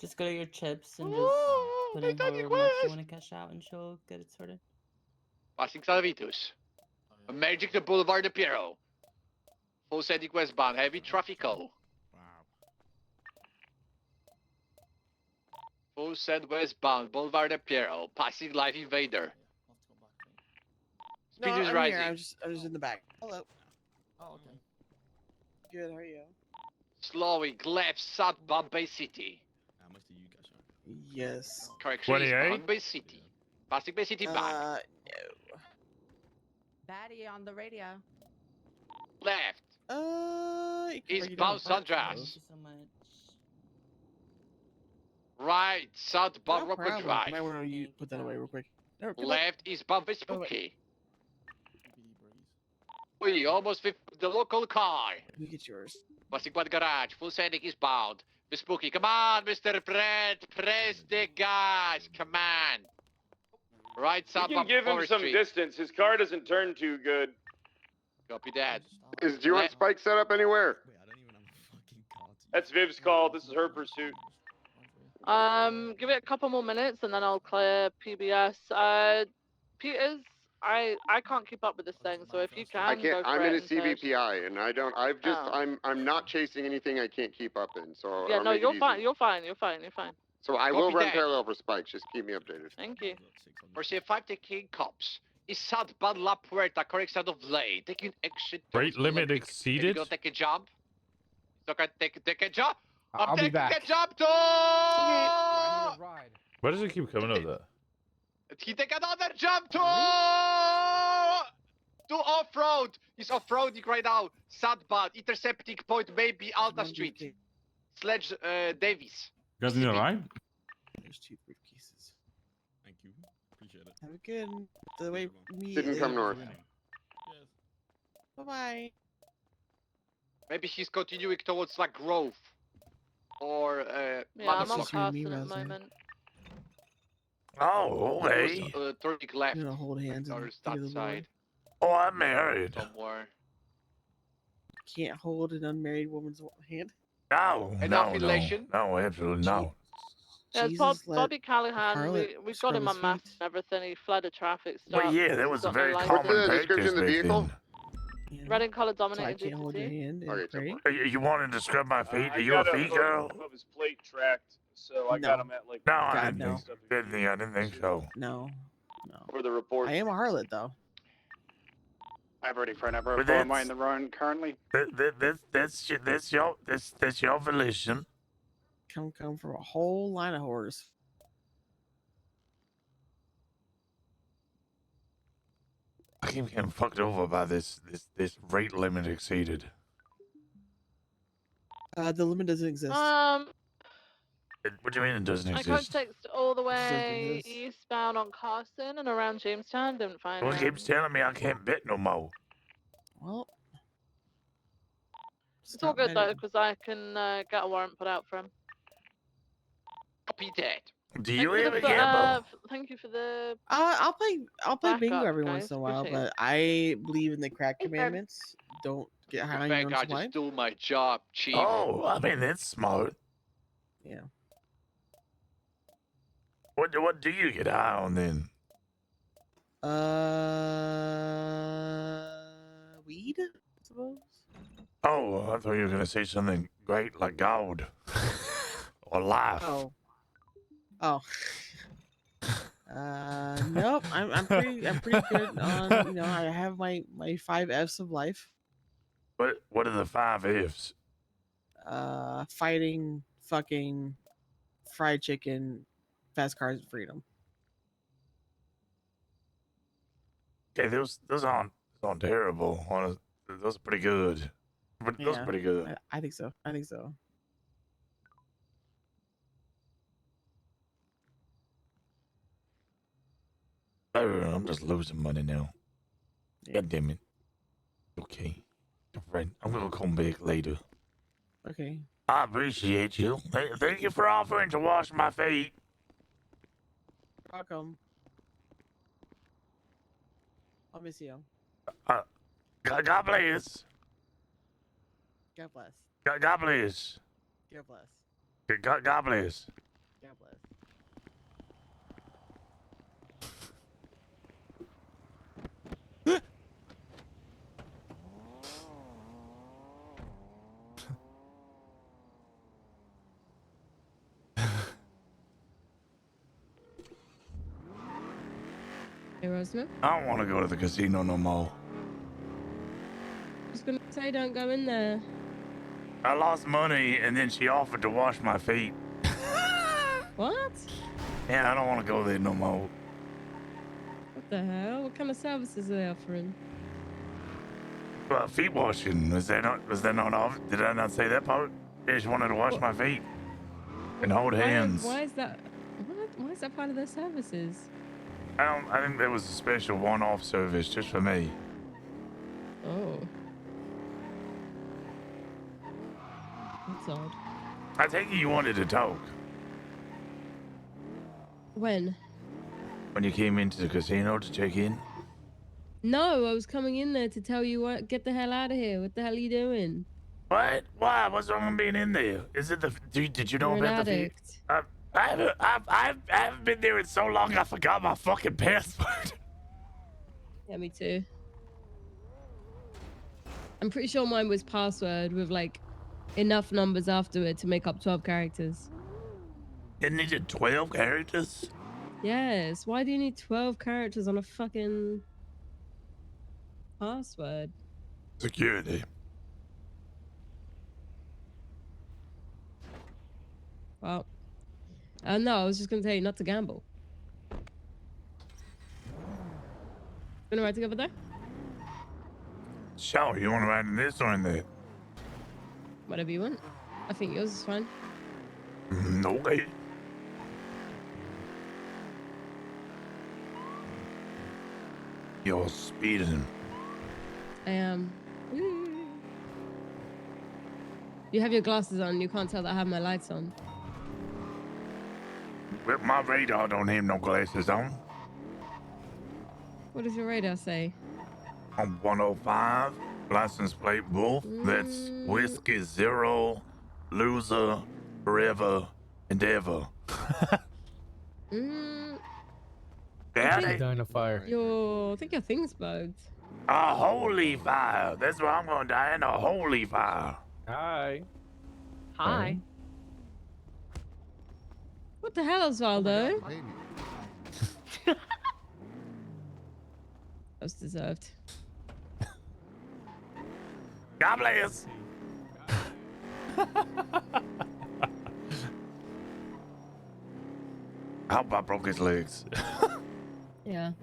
Just go to your chips and Ooh, just put in they however much you want to cash out and she'll get it sorted. Passing Salvitus. Magic to Boulevard de Piero. Full Sedic westbound, heavy traffico. Wow. Full Sed westbound, Boulevard de Piero. Passing Life Invader. No, Speed is I'm rising. here. I'm just in the back. Hello. Oh, okay. Good. How are you? Slowing left south Bombay City. How much do you cash out? Yes. Correction, is 28? Bombay City. Passing Bay City back. No. Batty on the radio. Left. You can break it Eastbound down. Thank Sandras. you so much. Right, southbound No Rockwood problem. Drive. Might want to put that away real quick. No, good luck. Left eastbound Oh, Vespucci. BD breeze. We almost with the local car. You get yours. Passing by the garage. Full Sedic eastbound. Vespucci, come on, Mr. Brett. Press the gas. Come on. Right You can southbound give him Forest some Street. distance. His car doesn't turn too good. Copy that. Do you want spike set up anywhere? Wait, I don't even have a fucking car to That's Viv's call. This is her pursuit. Give it a couple more minutes and then I'll clear PBS. Peters, I can't keep up with this thing, so if you can, I can't. go for I'm in it a instead. CVPI, and I don't. I've just. Oh. I'm not chasing anything I can't keep up in. So Yeah, I'll no, make it you're easy. fine. You're fine. You're fine. You're fine. So I will Copy run that. parallel for spikes. Just keep me updated. Thank you. For C5 taking cops. Is southbound La Puerta, correct side of lane. Taking exit Rate towards limit Olympic. Can you exceeded? go take a job? So can take a job? I'll be back. Taking a job too! I need a ride. Why does it keep coming up there? He take another jump to off-road. He's off-roading right now. Southbound, intercepting point maybe Alta Street. Sledge Davies. You guys need a ride? There's 2 briefcases. Thank you. Appreciate it. Have a good. The way we Didn't come north. Bye bye. Maybe he's continuing towards like Grove. Or Yeah, I'm Madison. on Carson at the moment. Oh, okay. Turning left. I'm gonna hold hands Or and that together, side. Oh, I'm married. Somewhere. Can't hold an unmarried woman's hand. No, An no, affiliation? no, absolutely no. Yeah, it's Jesus, let Bobby Callahan. Harlot We got scrub him his unmasked feet. and everything. He fled a traffic stop. Well, yeah, that was He's a got no very license. What's common the practice description of the back vehicle? then. Red and color So I dominated can't hold your DCT. hand Okay, and pray. You wanted to scrub my feet? Are I you a got feet photo girl? Of his plate tracked, so I got him at like. No, I God, didn't, no. I didn't think so. No. For the report. I am a harlot though. I've already friend. I've But already mine that's- the run currently. That's your volition. Come from a whole line of whores. I keep getting fucked over by this rate limit exceeded. The limit doesn't exist. What do you mean it doesn't I exist? context all the doesn't way exist. eastbound on Carson and around Jamestown. Didn't find Well, him. it keeps telling me I can't bet no more. Well, It's all good though, because I can get a warrant put out for him. Copy that. Do you Thank ever you for the- gamble? Thank you for the. I'll play bingo Backup, every guys. once in a while, Appreciate but I believe in the crack commandments. Don't get high on your Thank own God, supply. just do my job, Chief. Oh, I mean that's smart. Yeah. What do you get high on then? Weed, I suppose. Oh, I thought you were gonna say something great like gold or life. Oh. Nope. I'm pretty good on. I have my 5 F's of life. What are the 5 F's? Fighting, fucking, fried chicken, fast cars, and freedom. Okay, those aren't terrible. Those are pretty good. But those are pretty good. I think so. Oh, I'm just losing money now. God damn it. Okay. Right. I'm gonna come back later. Okay. I appreciate you. Thank you for offering to wash my feet. Welcome. I'll miss you. God bless. God bless. God bless. God bless. God bless. God bless. Hey, Rosner. I don't want to go to the casino no more. I was gonna say don't go in there. I lost money and then she offered to wash my feet. What? Yeah, I don't want to go there no more. What the hell? What kind of services are they offering? Well, feet washing. Was that not off? Did I not say that part? They just wanted to wash my feet and hold hands. Why is that? What? Why is that part of their services? I think that was a special one-off service just for me. Oh. That's odd. I take it you wanted to talk When? when you came into the casino to check in. No, I was coming in there to tell you what. Get the hell out of here. What the hell are you doing? What? Why? What's wrong with being in there? Is it the? Did you know You're an about the fee? addict. I haven't been there in so long. I forgot my fucking passport. Yeah, me too. I'm pretty sure mine was password with like enough numbers after it to make up 12 characters. It needed 12 characters? Yes. Why do you need 12 characters on a fucking password? Security. Well, no, I was just gonna tell you not to gamble. Gonna ride together there? Sure, you want to ride in this or in that? Whatever you want. I think yours is fine. Okay. You're speeding. I am. You have your glasses on. You can't tell that I have my lights on. Well, my radar don't have no glasses on. What does your radar say? On 105, license plate Wolf. That's Whiskey Zero, Loser, Forever, and Ever. Dying of fire. I think your thing's bugged. A holy fire. That's where I'm gonna die in, a holy fire. Hi. Hi. What the hell, Osvaldo? That was deserved. God bless. I hope I broke his legs. Yeah.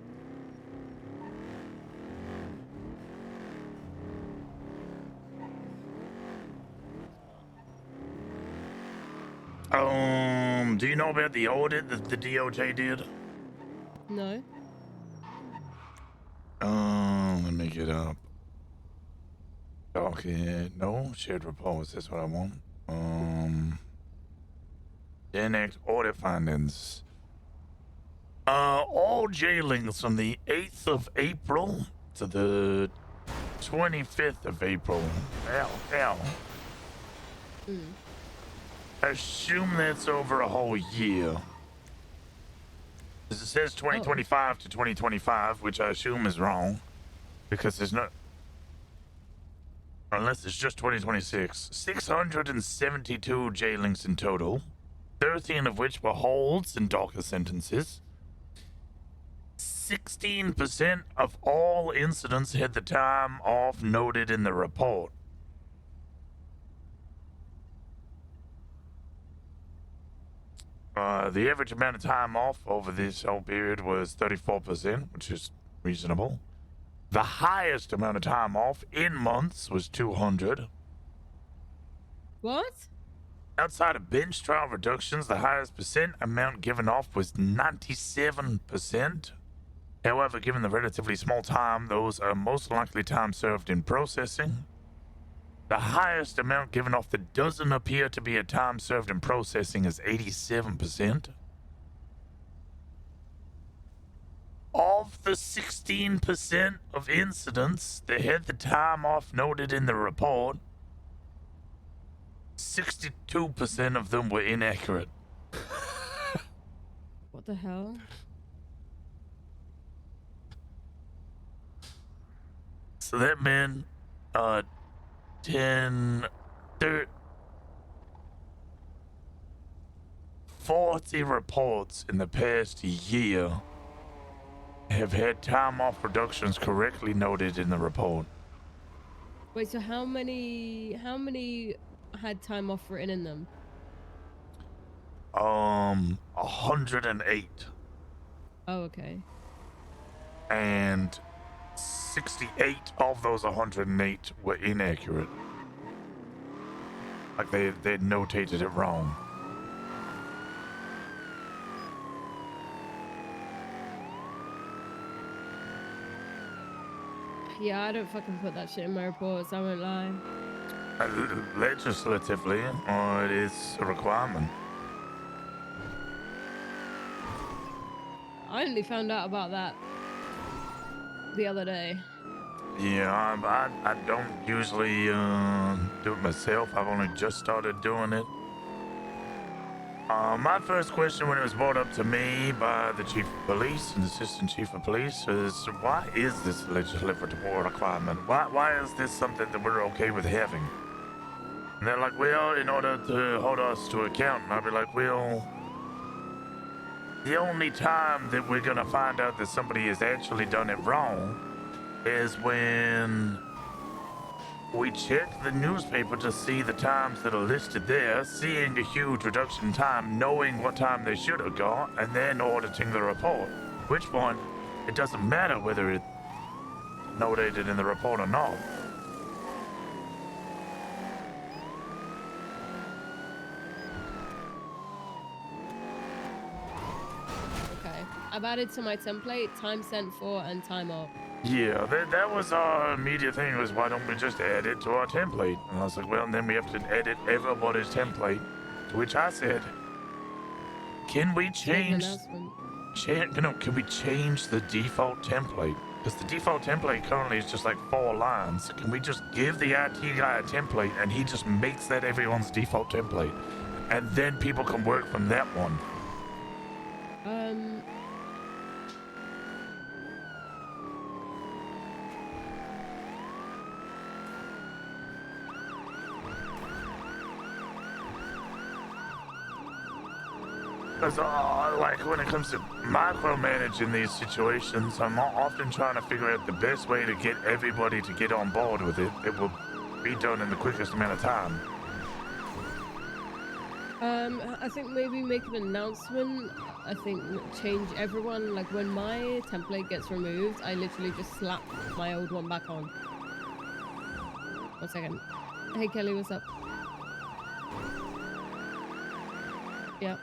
Do you know about the audit that the DOJ did? No. Let me get up. Okay, no, shared reports, that's what I want. Gen X audit findings. All jailings from the 8th of April to the 25th of April. Ow. Assume that's over a whole year. It says 2025 to 2025, which I assume is wrong. Because there's no... Unless it's just 2026. 672 jailings in total. 13 of which were holds and DACA sentences. 16% of all incidents had the time off noted in the report. The average amount of time off over this whole period was 34%, which is reasonable. The highest amount of time off in months was 200. What? Outside of bench trial reductions, the highest percent amount given off was 97%. However, given the relatively small time, those are most likely time served in processing. The highest amount given off that doesn't appear to be a time served in processing is 87%. Of the 16% of incidents that had the time off noted in the report, 62% of them were inaccurate. What the hell? So that meant 40 reports in the past year have had time off reductions correctly noted in the report. Wait, so how many had time off written in them? 108. Oh, okay. And 68 of those 108 were inaccurate. Like they'd notated it wrong. Yeah, I don't fucking put that shit in my reports, I won't lie. Legislatively, it is a requirement. I only found out about that the other day. Yeah, I don't usually do it myself. I've only just started doing it. My first question when it was brought up to me by the chief of police and assistant chief of police is, why is this a legislative requirement? Why is this something that we're okay with having? And they're like, well, in order to hold us to account. And I'll be like, well, the only time that we're gonna find out that somebody has actually done it wrong is when we check the newspaper to see the times that are listed there, seeing a huge reduction in time, knowing what time they should have got, and then auditing the report. At which point, it doesn't matter whether it's notated in the report or not. Okay. I've added to my template time sent for and time off. Yeah, that was our immediate thing, was why don't we just add it to our template? And I was like, well, and then we have to edit everybody's template. To which I said, can we change... can we change the default template? Because the default template currently is just like 4 lines. Can we just give the IT guy a template and he just makes that everyone's default template? And then people can work from that one. Because, like, when it comes to micromanaging these situations, I'm often trying to figure out the best way to get everybody to get on board with it. It will be done in the quickest amount of time. I think maybe make an announcement. I think change everyone. Like when my template gets removed, I literally just slap my old one back on. 1 second. Hey Kelly, what's up? Yeah.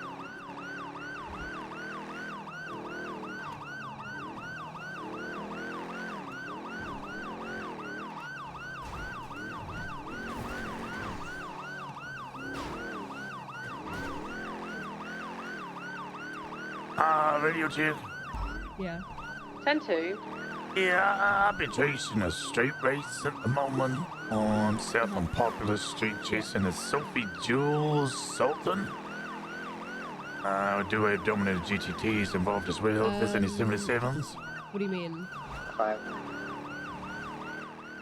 Radio chick? Yeah. 10-2. Yeah, I've been chasing a straight race at the moment on South and Popular Street, chasing a Sophie Jules Sultan. Do have dominated GTTs involved as well, if there's any 77s. What do you mean? 5.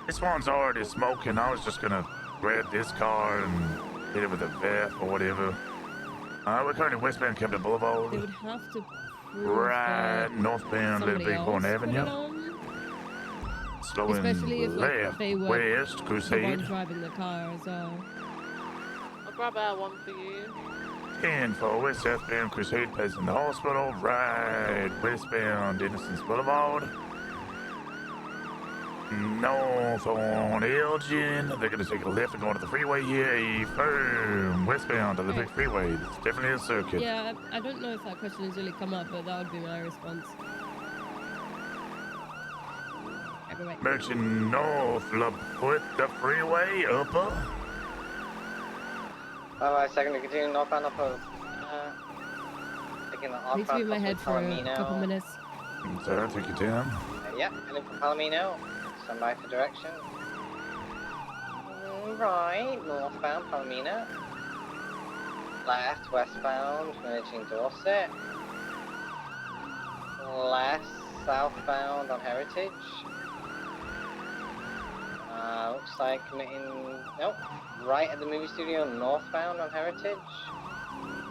This one's already smoking. I was just gonna grab this car and hit it with a VAP or whatever. We're currently westbound Capitol Boulevard. They would have to Right, northbound Little Bighorn Avenue. Slowing especially if like, left, they were west, the Crusade. one driving the car as well. I'll grab one for you. 10 for west southbound Crusade, passing the hospital. Right, westbound Innocence Boulevard. North on Elgin. They're going to take a left and go onto the freeway here. Firm westbound to the big freeway. It's definitely a circuit. Yeah, I don't know if that question has really come up, but that would be my response. Merchant North, with the freeway upper. Alright, second to continue northbound upper. Taking the I need to be in my head for a couple minutes. Sorry, take your time. Yeah, heading for Palomino. Stand by for direction. Right, northbound Palomino. Left, westbound, merging Dorset. Left, southbound on Heritage. Looks like committing, nope, right at the movie studio, northbound on Heritage.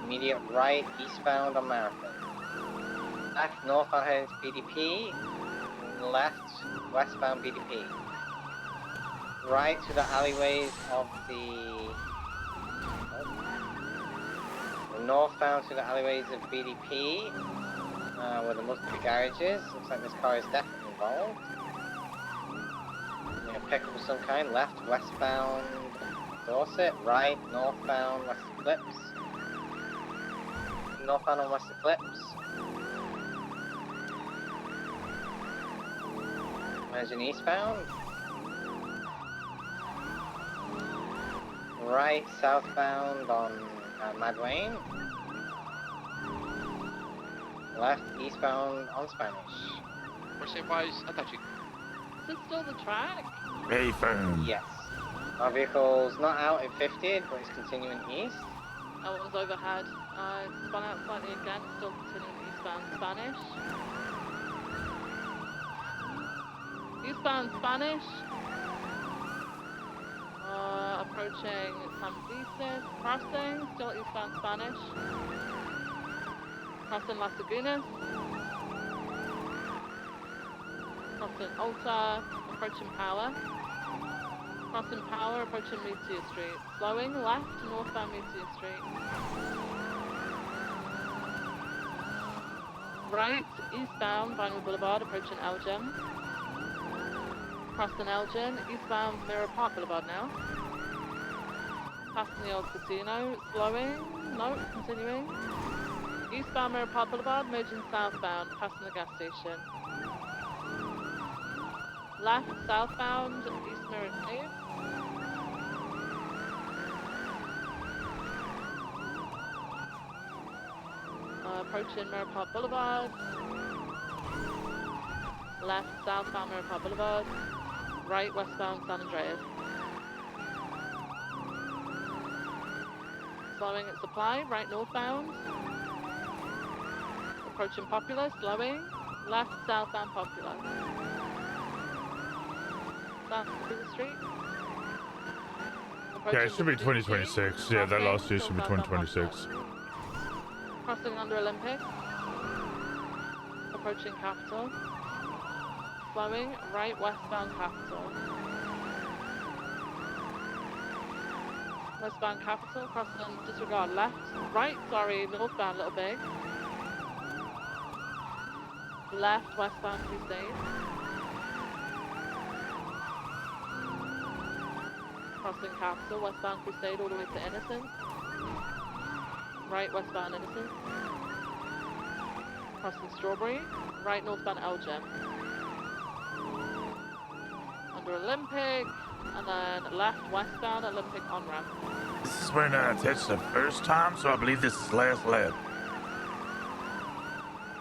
Immediate right, eastbound on Marathon. Left, northbound heading to BDP. Left, westbound BDP. Right to the alleyways of the... northbound to the alleyways of BDP, where the multiple garages. Looks like this car is definitely involved. Pickup of some kind. Left, westbound Dorset. Right, northbound West Eclipse. Northbound on West Eclipse. Imagine eastbound. Right, southbound on Mad Wayne. Left, eastbound on Spanish. What's your boys attaching? Is this still the track? Hey, firm. Yes. Our vehicle's not out at 50, but it's continuing east. That one's overhead. Spun out slightly again, still continuing eastbound Spanish. Eastbound Spanish. Approaching San Luis, crossing, still eastbound Spanish. Crossing Las Lagunas. Crossing Alta, approaching Power. Crossing Power, approaching Meteor Street. Slowing left, northbound Meteor Street. Right, eastbound Vinyl Boulevard, approaching Elgin. Crossing Elgin, eastbound Mirror Park Boulevard now. Passing the old casino, slowing, no, continuing. Eastbound Mirror Park Boulevard, merging southbound, passing the gas station. Left, southbound, East Mirror Cave. Approaching Mirror Park Boulevard. Left, southbound Mirror Park Boulevard. Right, westbound San Andreas. Slowing at Supply, right northbound. Approaching Popular, slowing. Left, southbound Popular. South to the street. Yeah, it should be 2026. Yeah, that last year should be 2026. Crossing under Olympic. Approaching Capitol. Slowing, right westbound Capitol. Westbound Capitol, crossing disregard left. Right, sorry, northbound Little Big. Left, westbound Crusade. Crossing Capitol, westbound Crusade all the way to Innocence. Right, westbound Innocence. Crossing Strawberry. Right, northbound Elgin. Under Olympic. And then left, westbound Olympic on-ramp. This is when I touched the first time, so I believe this is last lap.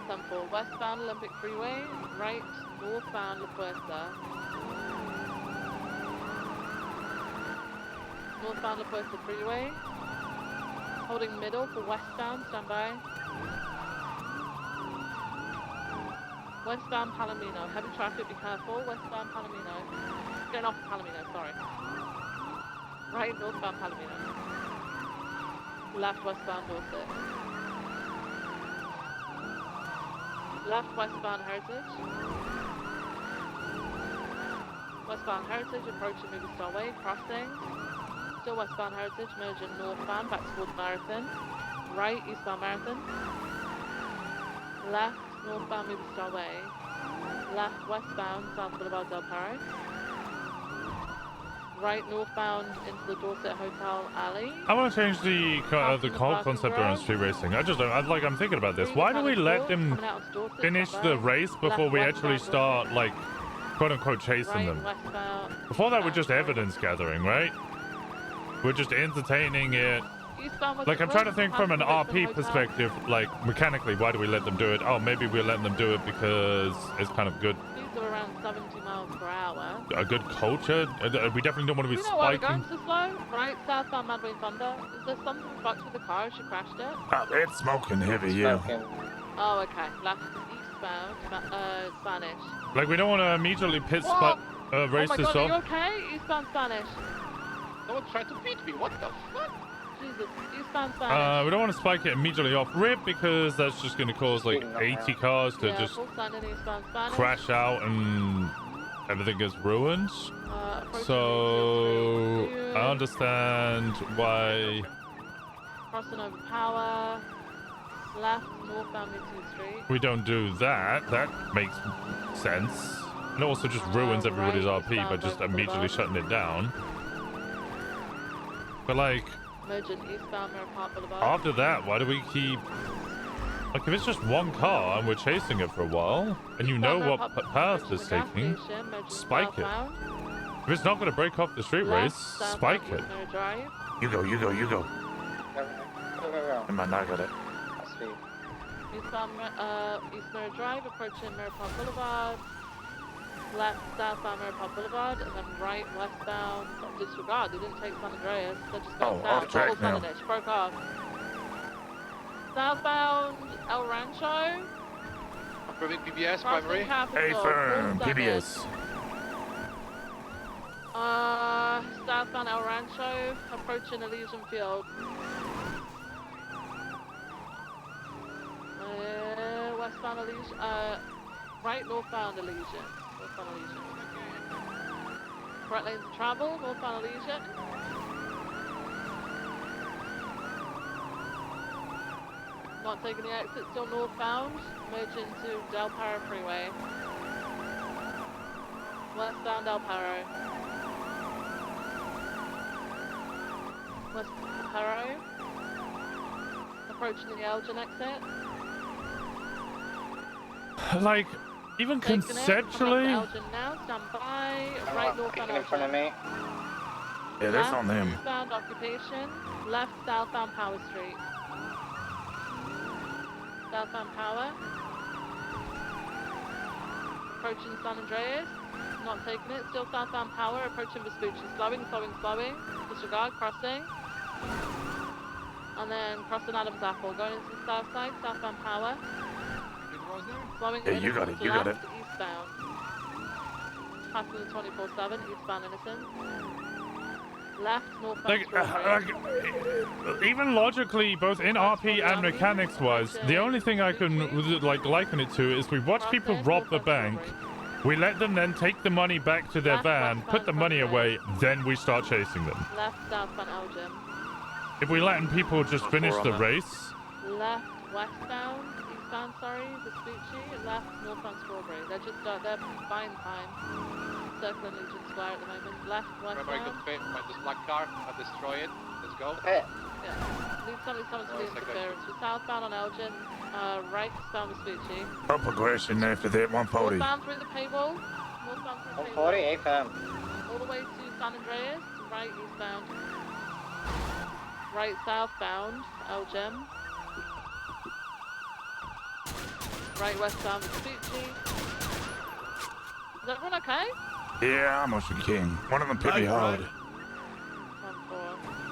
10-4, westbound Olympic Freeway. Right, northbound La Puerta. Northbound La Puerta Freeway. Holding middle for westbound, stand by. Westbound Palomino, heavy traffic, be careful. Westbound Palomino. Getting off Palomino, sorry. Right, northbound Palomino. Left, westbound Dorset. Left, westbound Heritage. Westbound Heritage, approaching Movie Star Way, crossing. Still westbound Heritage, merging northbound, back towards Marathon. Right, eastbound Marathon. Left, northbound Movie Star Way. Left, westbound, South Boulevard Del Perro. Right, northbound into the Dorset Hotel Alley. I want to change the whole concept around street racing. I just don't. I'm thinking about this. Why do we let them finish the race before we actually start, like, quote unquote, chasing them? Before that, we're just evidence gathering, right? We're just entertaining it. Like, I'm trying to think from an RP perspective, like, mechanically, why do we let them do it? Oh, maybe we're letting them do it because it's kind of good. These are around 70 miles per hour. A good culture? We definitely don't want to be You know why we're spiking. going so slow? Right, southbound Madway Thunder. Is there something fucked with the car? She crashed it? It's smoking heavy, yeah. Oh, okay. Left, eastbound, Spanish. Like, we don't want to immediately race Oh my this god, off. are you okay? Eastbound Spanish. Someone tried to beat me. What the fuck? Jesus, eastbound Spanish. We don't want to spike it immediately off rip because that's just going to cause like 80 cars to just full sign in eastbound Spanish. crash out and everything gets ruined. So I understand why. Crossing over Power. Left, northbound Meteor Street. We don't do that. That makes sense. And it also just ruins everybody's RP by just immediately shutting it down. But like, Merging eastbound Mirror Park Boulevard. after that, why do we keep... Like, if it's just one car and we're chasing it for a while, and you know what path it's taking, spike it. If it's not going to break off the street race, spike it. You go. Come on, I got it. Eastbound East Mirror Drive, approaching Mirror Park Boulevard. Left, southbound Mirror Park Boulevard, and then right, westbound. Disregard, they didn't take San Andreas, they just got off track now. Broke off. Southbound El Rancho. Approving PBS, Crossing primary. Capital, Affirm, full PBS. Southbound El Rancho, approaching Elysian Field. Westbound Elysian, right, northbound Elysian. Northbound Elysian. Correct lanes of travel, northbound Elysian. Not taking the exit, still northbound, merging to Del Paro Freeway. Westbound Del Paro. West Del Paro. Approaching the Elgin exit. Like, even conceptually. Elgin now, stand by. Right northbound in front of Elgin. me. Yeah, that's on them. Eastbound occupation. Left southbound Power Street. Southbound Power. Approaching San Andreas. Not taking it. Still southbound Power. Approaching Vespucci. Slowing. Disregard. Crossing. And then crossing Adam's Apple. Going into the south side. Southbound Power. Slowing Yeah, you got it. You got it. Eastbound. Passing the 24/7. Eastbound Innocent. Left, northbound. Even logically, both in RP and mechanics wise, the only thing I can like liken it to is we watch people rob the bank, we let them then take the money back to their van, put the money away, then we start chasing them. Left, southbound Elgin. If we letting people just finish the race, Left, westbound, eastbound, sorry, Vespucci. Left, northbound Strawberry. They're just, they're buying time. Circling Legion Square at the moment. Left, Very good westbound. fit. Find this black car. I'll destroy it. Let's go. Yeah. Need somebody to do interference. We're southbound on Elgin. Right, eastbound Vespucci. Up aggression after that 140. Northbound through the paywall. Northbound through the 140, paywall. AFM. All the way to San Andreas. Right, eastbound. Right, southbound Elgin. Right, westbound Vespucci. Is everyone okay? Yeah, I'm Ocean King. One of them pit me hard. 1-4.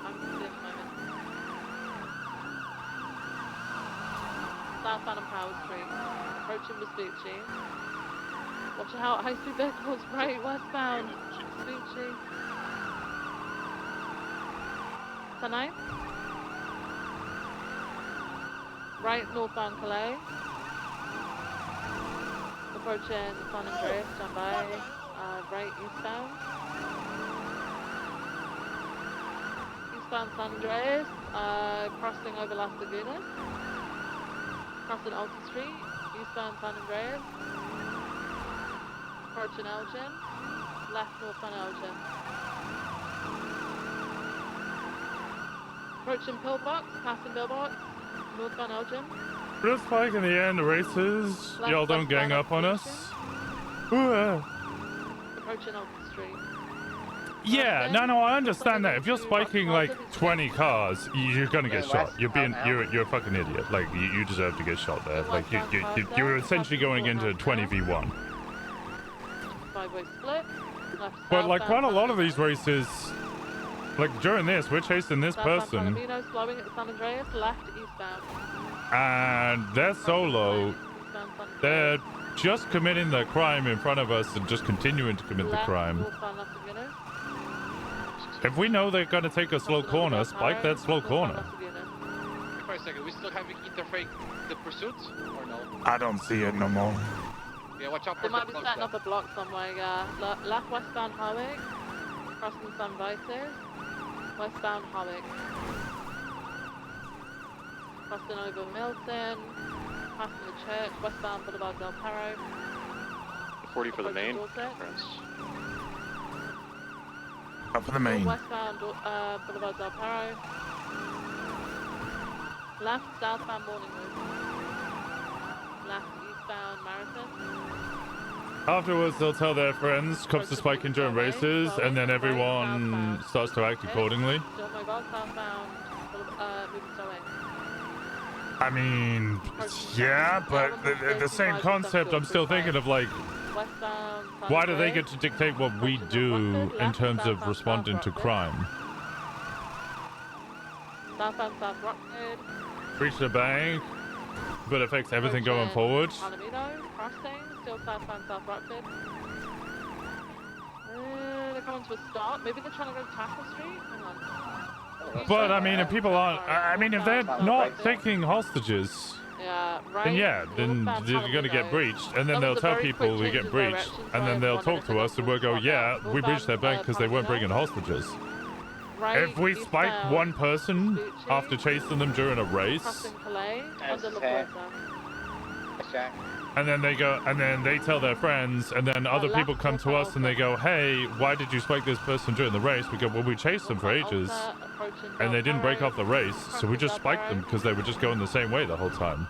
I'm seeing a moment. Southbound on Power Street. Approaching Vespucci. Watch out, high speed vehicles. Right, westbound Vespucci. Tonight. Right, northbound Calais. Approaching San Andreas, stand by. Right, eastbound. Eastbound San Andreas, crossing over Las Lagunas. Crossing Alta Street, eastbound San Andreas. Approaching Elgin. Left, northbound Elgin. Approaching Pillbox, passing Pillbox. Northbound Elgin. we're just like in the end races. Y'all don't gang up on us. Approaching Alta Street. Yeah, no, I understand that. If you're spiking like 20 cars, you're gonna get shot. You're a fucking idiot. Like you deserve to get shot there. Like you're essentially going into 20v1. Five-way split. But like quite a lot of these races, like during this, we're chasing this person, Palomino, slowing at San Andreas, left, eastbound. and they're solo. Eastbound San They're just committing the crime in front of us and just continuing to commit the Left, crime. northbound Las Lagunas. If we know they're gonna take a slow corner, spike that slow corner. For a second, we still having interfere the pursuit or no? I don't see it no more. Yeah, watch out They for might the be close setting up. up a block somewhere, yeah. Left, westbound Harwick. Crossing San Vices. Westbound Harwick. Crossing over Milton. Passing the church. Westbound Boulevard Del Paro. 40 for the main. Dorset. Up for the main. Westbound Boulevard Del Paro. Left, southbound Morningwood. Left, eastbound Marathon. Afterwards, they'll tell their friends, cops to spike in during races, and then everyone starts to act accordingly. Still mobile, southbound, moving away. I mean, yeah, but the same concept, I'm still thinking of like, Westbound, why do they get to dictate what we do in terms of responding to crime? Southbound, South Rockford. breach the bank, but affects everything going forward. Palomino, crossing, still southbound South Rockford. They're coming to a stop. Maybe they're trying to go to Tackle Street. Hang on. But I mean, if people aren't, I mean, if they're not taking hostages, yeah, right. then yeah, then they're going to get breached, and then they'll tell people we get breached, and then they'll talk to us, and we'll go, yeah, we breached their bank because they weren't bringing hostages. Right, if we spike one person after chasing them during a race, and then they go, and then they tell their friends, and then other people come to us and they go, hey, why did you spike this person during the race? We go, well, we chased them for ages, and they didn't break off the race, so we just spiked them because they were just going the same way the whole time.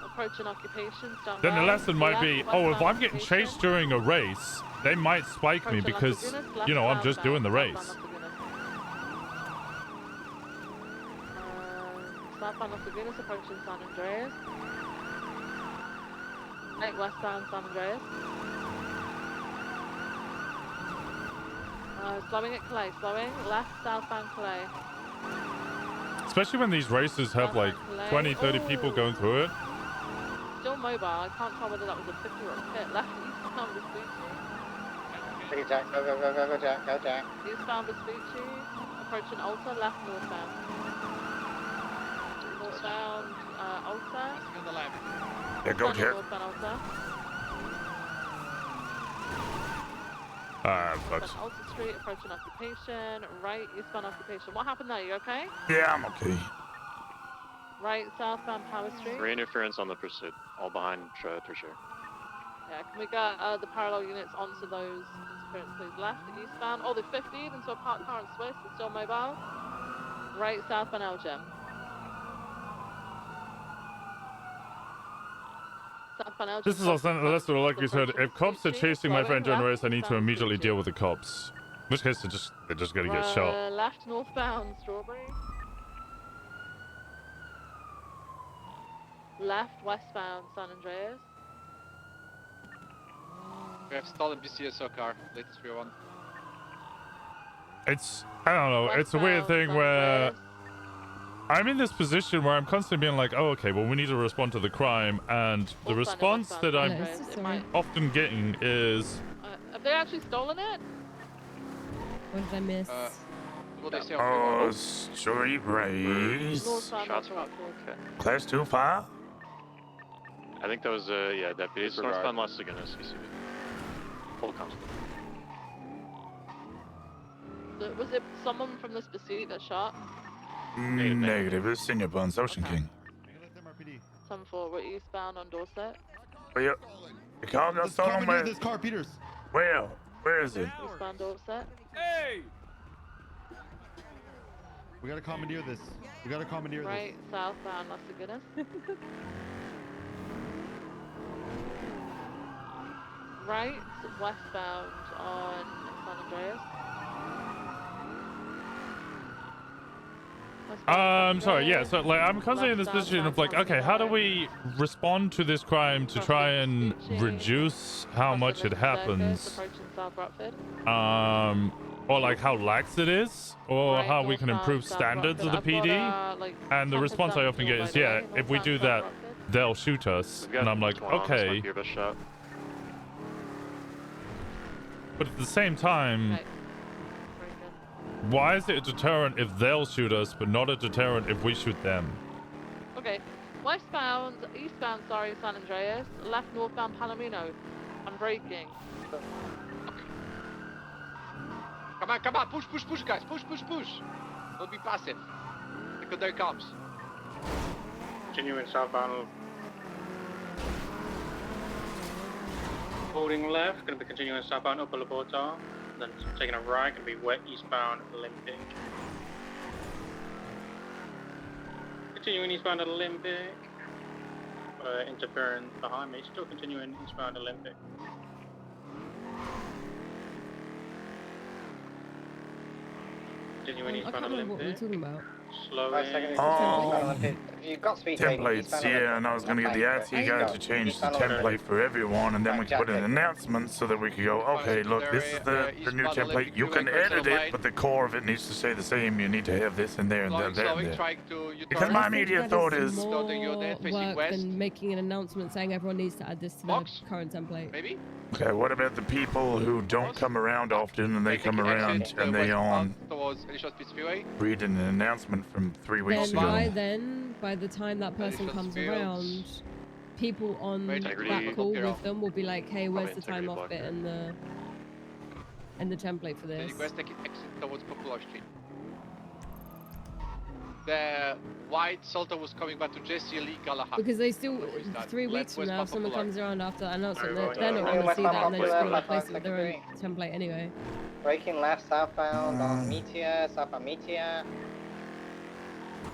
Then the lesson might be, oh, if I'm getting chased during a race, they might spike me because, you know, I'm just doing the race. Southbound Los Lagunas approaching San Andreas. Right, westbound San Andreas. Slowing at Calais, slowing. Left, southbound Calais. Especially when these races have like 20, 30 people going through it. Still mobile. I can't tell whether that was a 50 or a pit. Left, eastbound Vespucci. Okay, Jack, go, Jack, go, Jack. Eastbound Vespucci. Approaching Alta, left, northbound. Northbound Alta. Yeah, go, Jack. Northbound Alta. Fuck. Alta Street, approaching occupation. Right, eastbound occupation. What happened there? You okay? Yeah, I'm okay. Right, southbound Power Street. Re-interference on the pursuit, all behind Tertiary. Yeah, can we get the parallel units onto those interference, please? Left, eastbound. Oh, they've 50'd into a parked car in Swiss. They're still mobile. Right, southbound Elgin. This is also like you said, if cops are chasing my friend during a race, I need to immediately deal with the cops. In which case, they're just gonna get shot. Left, northbound Strawberry. Left, westbound San Andreas. We have stolen BCSO car, latest 301. It's, I don't know, it's a weird thing where I'm in this position where I'm constantly being like, oh, okay, well, we need to respond to the crime, and the response that I'm often getting is... have they actually stolen it? What did I miss? What they say Oh, street race. Shots fired. Okay. Class 2 fire? I think that was, yeah, deputies. Northbound Los Lagunas, CCB. Full constable. Was it someone from this pursuit that shot? Negative. It's Senior Buns, Ocean King. 7-4, we're eastbound on Dorset. Oh, yeah. The car got stolen by... this car, Peters. Where? Where is it? Eastbound Dorset. Hey! We gotta commandeer this. We gotta commandeer right, southbound Las Lagunas. Right, westbound on San Andreas. Sorry, yeah, so like I'm constantly in this position of like, okay, how do we respond to this crime to try and reduce how much it happens? Or like how lax it is, or how we can improve standards of the PD. And the response I often get is, yeah, if we do that, they'll shoot us. And I'm like, okay. But at the same time, why is it a deterrent if they'll shoot us, but not a deterrent if we shoot them? Okay, eastbound, sorry, San Andreas. Left, northbound Palomino. I'm braking. Come on, push, guys, push. Don't be passive. Because there it comes. Continuing southbound. Holding left, going to be continuing southbound Upper Laporta. Then taking a right, going to be west eastbound Olympic. Continuing eastbound Olympic. Interference behind me, still continuing eastbound Olympic. Continuing I eastbound can't remember what we're Olympic. talking about. Slowing. Oh. you've got speed templates, yeah, and I was gonna get the IT guy to change the template for everyone, and then we could put an announcement so that we could go, okay, look, this is the new template. You can edit it, but the core of it needs to stay the same. You need to have this in there and that and there. Because my immediate thought is more work than making an announcement saying everyone needs to add this to the current template. Maybe? okay, what about the people who don't come around often and they come around and they read an announcement from 3 weeks ago? By the time that person comes around, people on that call with them will be like, hey, where's the time off bit in the template for this? Towards Popular Street. The white Salter was coming back to Jesse Lee Galahad. Because they still, 3 weeks from now, if someone comes around after that announcement, they're not going to see that and they're just going to replace it with their own template anyway. Braking left southbound on Meteor, southbound Meteor.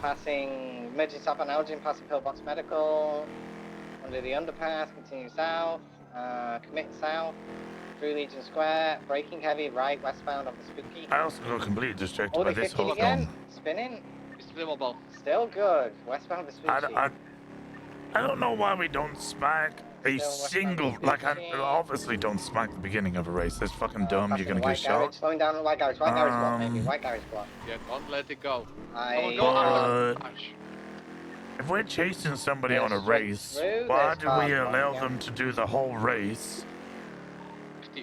Passing, merging southbound Elgin, passing Pillbox Medical. Under the underpass, continue south. Commit south. Through Legion Square. Braking heavy, right, westbound on the Spooky. I also got completely distracted by this whole again. film. Spinning. Still good. Westbound the Spooky. I don't know why we don't spike a single, like, I obviously don't spike the beginning of a race. That's fucking dumb. You're gonna get shot. Slowing down the white garage block, maybe. White garage block. Yeah, don't let it go. If we're chasing somebody on a race, why do we allow them to do the whole race,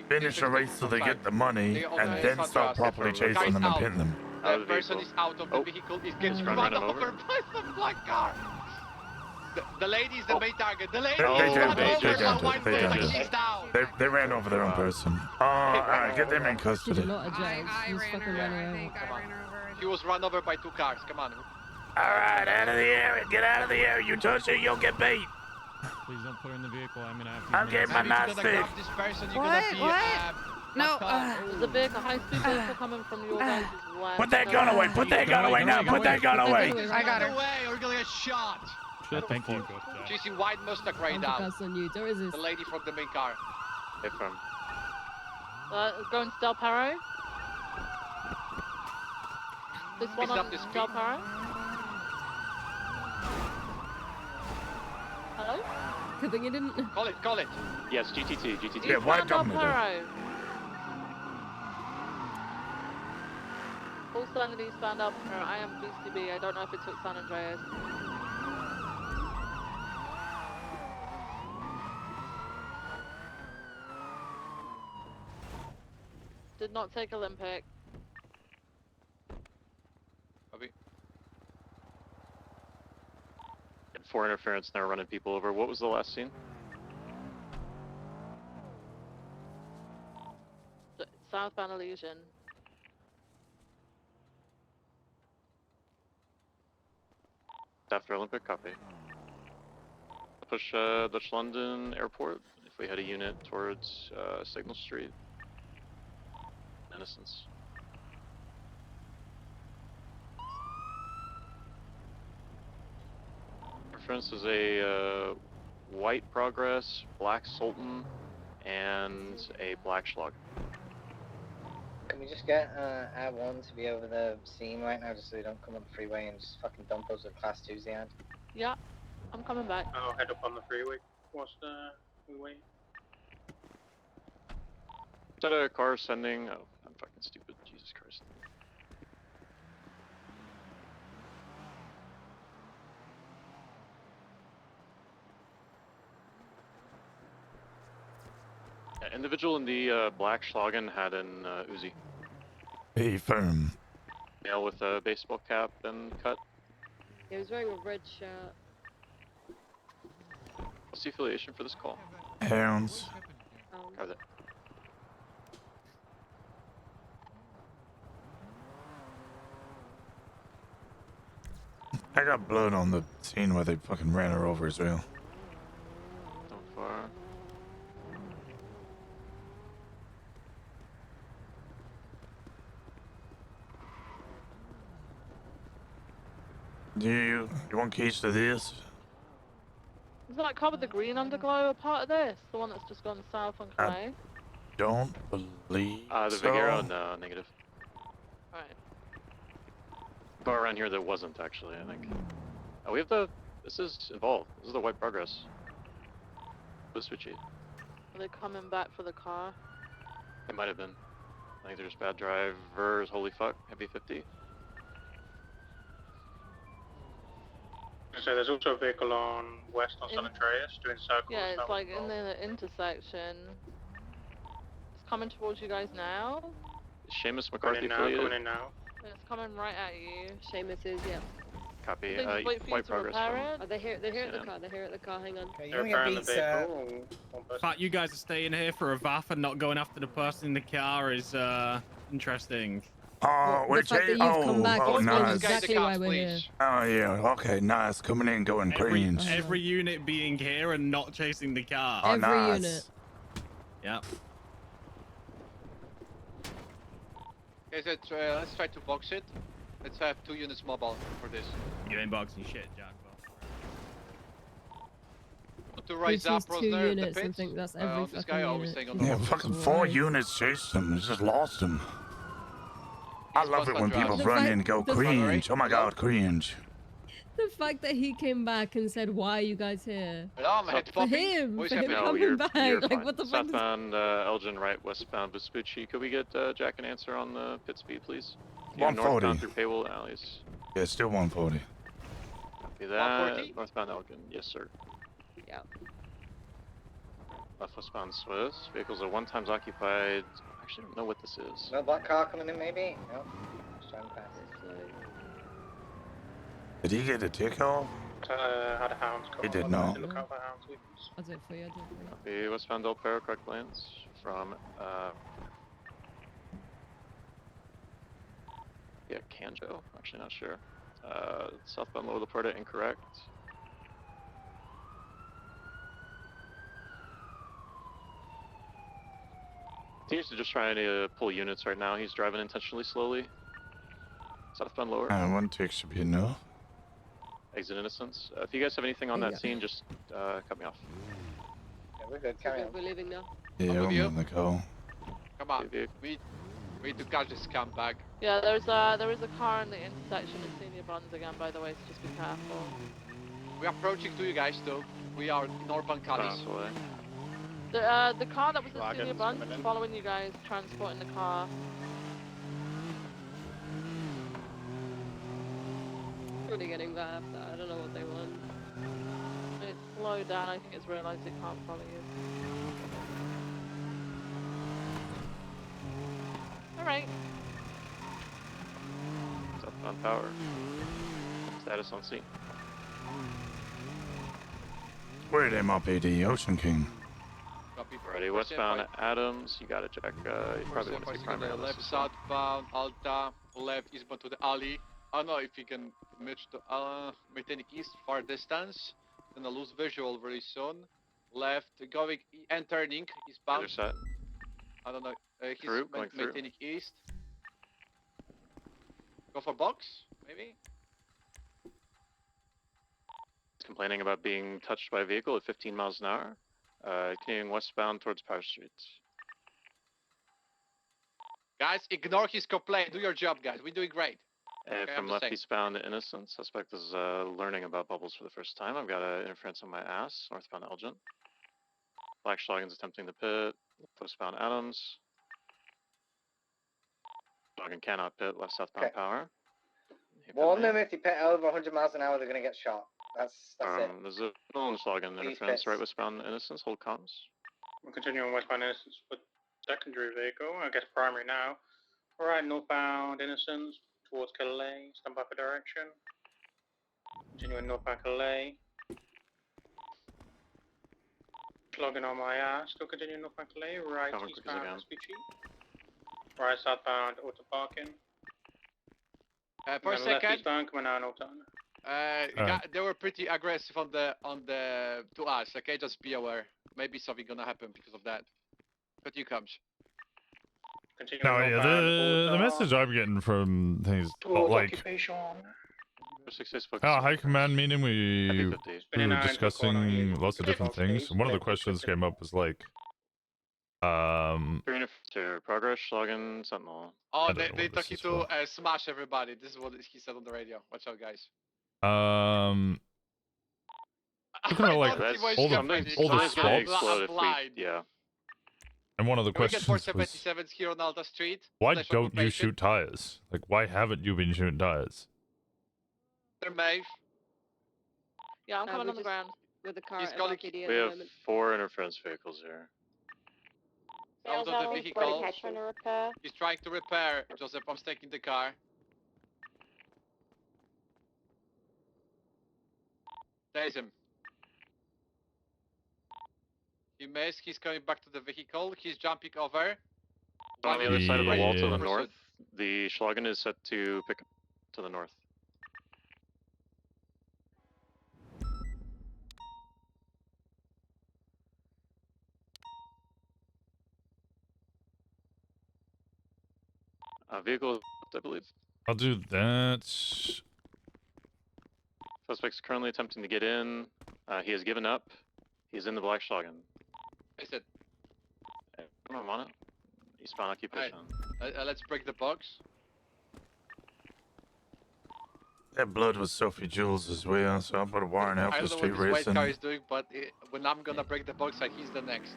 finish a race so they get the money, and then start properly chasing them and pinning them? That person is out of the vehicle. He's getting run over by some black car. The lady is the main target. The lady is run over by white person. She's down. They ran over their own person. Alright, get them in custody. She was run over by 2 cars. Come on. Alright, out of the area. Get out of the area. You touch it, you'll get beat. Please don't put her in the vehicle. I'm gonna have to. I'm getting my nightstick. No, there's a vehicle, high-speed vehicle coming from your guys' left. Put that gun away. Put that gun away now. Put that gun away. I got her. Away, or we're gonna get shot. Thank you. She's in white Mustang right now. The lady from the main car. Hey, from. Going to Del Perro. This one on Del Perro. Hello? Good thing you didn't. Call it. Yes, GTT. Yeah, white government. Full standard eastbound Del Perro. I am BCB. I don't know if it took San Andreas. Did not take Olympic. Copy. For interference, now running people over. What was the last scene? Southbound Elysian. After Olympic, copy. Push Dutch London Airport. If we had a unit towards Signal Street. Innocence. Reference is a white Progress, black Sultan, and a black Schlag. Can we just get R1 to be over the scene right now, just so they don't come on the freeway and just fucking dump us with Class 2s the end? Yeah, I'm coming back. I'll head up on the freeway. What's the freeway? Is that a car sending? Oh, I'm fucking stupid. Jesus Christ. Yeah, individual in the black Schlagen had an Uzi. Hey, firm. Male with a baseball cap and cut. He was wearing a red shirt. What's the affiliation for this call? Hounds. Got it. I got blood on the scene where they fucking ran her over as well. So far. Do you want keys to this? Is that car with the green underglow a part of this? The one that's just gone south on Clay? Don't believe The so. Vigero, no, negative. Alright. Car around here that wasn't actually, I think. We have the. This is involved. This is the white progress. Let's switch it. Are they coming back for the car? It might have been. I think there's bad drivers. Holy fuck. Heavy 50. So there's also a vehicle on west on San Andreas doing circles. Yeah, it's like in the intersection. It's coming towards you guys now. Is Seamus McCarthy affiliated? Coming in now. It's coming right at you. Seamus is, yeah. Copy. Wait for you white to progress repair from. it. Oh, they're here at the car. They're here at the car. Hang on. Okay, you're gonna get beat, sir. The fact you guys are staying here for a VAF and not going after the person in the car is interesting. Oh, The fact that you've come back explains nice. exactly why we're here. Oh, yeah, okay, nice. Coming in, going cringe. Every unit being here and not chasing the car. Oh, Every nice. unit. Yeah. Okay, so let's try to box it. Let's have 2 units mobile for this. You ain't boxing shit, Jack. To rise up, Who sees 2 Rosner, units the and pits. think that's every This guy fucking always unit. saying on Yeah, the fucking 4 units chased them. Just lost them. I love it when people run in and go cringe. Oh my god, cringe. The fact that he came back and said, "Why are you guys here?" For him No, coming you're back. fine. Like, what the fuck? Southbound Elgin, right, westbound Vespucci. Could we get Jack an answer on the pit speed, please? 140. Northbound through Paywall alleys. Yeah, still 140. Copy that. Northbound Elgin. Yes, sir. Yeah. Left westbound Swiss. Vehicles are 1 times occupied. Actually, I don't know what this is. No black car coming in, maybe? No. Just trying to pass it. Did he get a ticket off? Had a hound come. He did not. Look out for hounds, please. I'll do it for you. I'll do it for you. Copy westbound Del Perro, correct lanes from yeah, Canjo. Actually, not sure. Southbound Lower Laporta, incorrect. Continues to just trying to pull units right now. He's driving intentionally slowly. Southbound Lower. 1 tick should be enough. Exit Innocence. If you guys have anything on that scene, just cut me off. Yeah, we're good. Carry on. We're leaving now. Yeah, I'm on the go. Come on. We need to catch this scumbag. Yeah, there is a car in the intersection of Senior Bonds again, by the way, so just be careful. We're approaching to you guys, though. We are in northbound Cadiz. The car that was in Wagons Senior Bonds coming in. following you guys, transporting the car. Really getting that. I don't know what they want. It's slowed down, I think it's realised it can't follow you. Alright. Southbound Power. Status on scene. Where did MLPD? Ocean King. Alrighty, westbound Adams. You got it, Jack. You probably want to see primary on this Left as well. southbound Alta, left eastbound to the alley. I don't know if you can match to Mechanic East, far distance. Gonna lose visual very soon. Left, going and turning eastbound. Other side. I don't know. He's Through, going through. Mechanic East. Go for box, maybe? He's complaining about being touched by a vehicle at 15 miles an hour. Continuing westbound towards Power Street. Guys, ignore his complaint. Do your job, guys. We're doing great. And Okay, from I'm just left saying. eastbound to Innocent, suspect is learning about bubbles for the first time. I've got interference on my ass, northbound Elgin. Black Schlagen's attempting the pit, westbound Adams. Schlagen cannot pit, left southbound Okay. Power. Warn them if they pit over 100 miles an hour, they're gonna get shot. That's it. There's a Nolan Schlagen Please interference, pits. right westbound Innocence, hold comms. We're continuing westbound Innocence with secondary vehicle, I guess primary now. Alright, northbound Innocence towards Calais, stand by for direction. Continuing northbound Calais. Logging on my ass, still continuing northbound Calais, right Cover quick as eastbound again. SPG. Right southbound auto parking. For a And then left second, eastbound coming out auto. they were pretty aggressive on the to us. Okay, just be aware. Maybe something gonna happen because of that. But you comes. Continuing No, yeah, northbound the auto. message I'm getting from things Towards like, occupation. oh, high command meeting, we were Spinning out into the corner here. discussing lots of different things. One of the questions came up was like, To progress, Schlagen, Sentinel. Oh, I don't know they what this took you is to for. smash everybody. This is what he said on the radio. Watch out, guys. Look at like all the gonna swaps. explode if we, yeah. And one of the Can we get more questions was, 77s here on Alta Street? why Slash don't you occupation? shoot tires? Like, why haven't you been shooting tires? They're Maeve. Yeah, I'm coming we're on the just ground. with the car He's at calling. LPD We at the have moment. 4 interference vehicles here. Out of the vehicle. He's trying to repair. Joseph, I'm taking the car. There's him. He missed. He's coming back to the vehicle. He's jumping over. On the other side of the wall to the Yeah. north, the Schlagen is set to pick up to the north. Vehicle, I believe. I'll do that. Suspect's currently attempting to get in. He has given up. He's in the black Schlagen. I said, I'm on it. Eastbound occupation. let's break the box. That blood was Sophie Jules as well, so I'll put a warrant out I for don't know street what this white racing. car is doing, but when I'm gonna break the box, he's the next.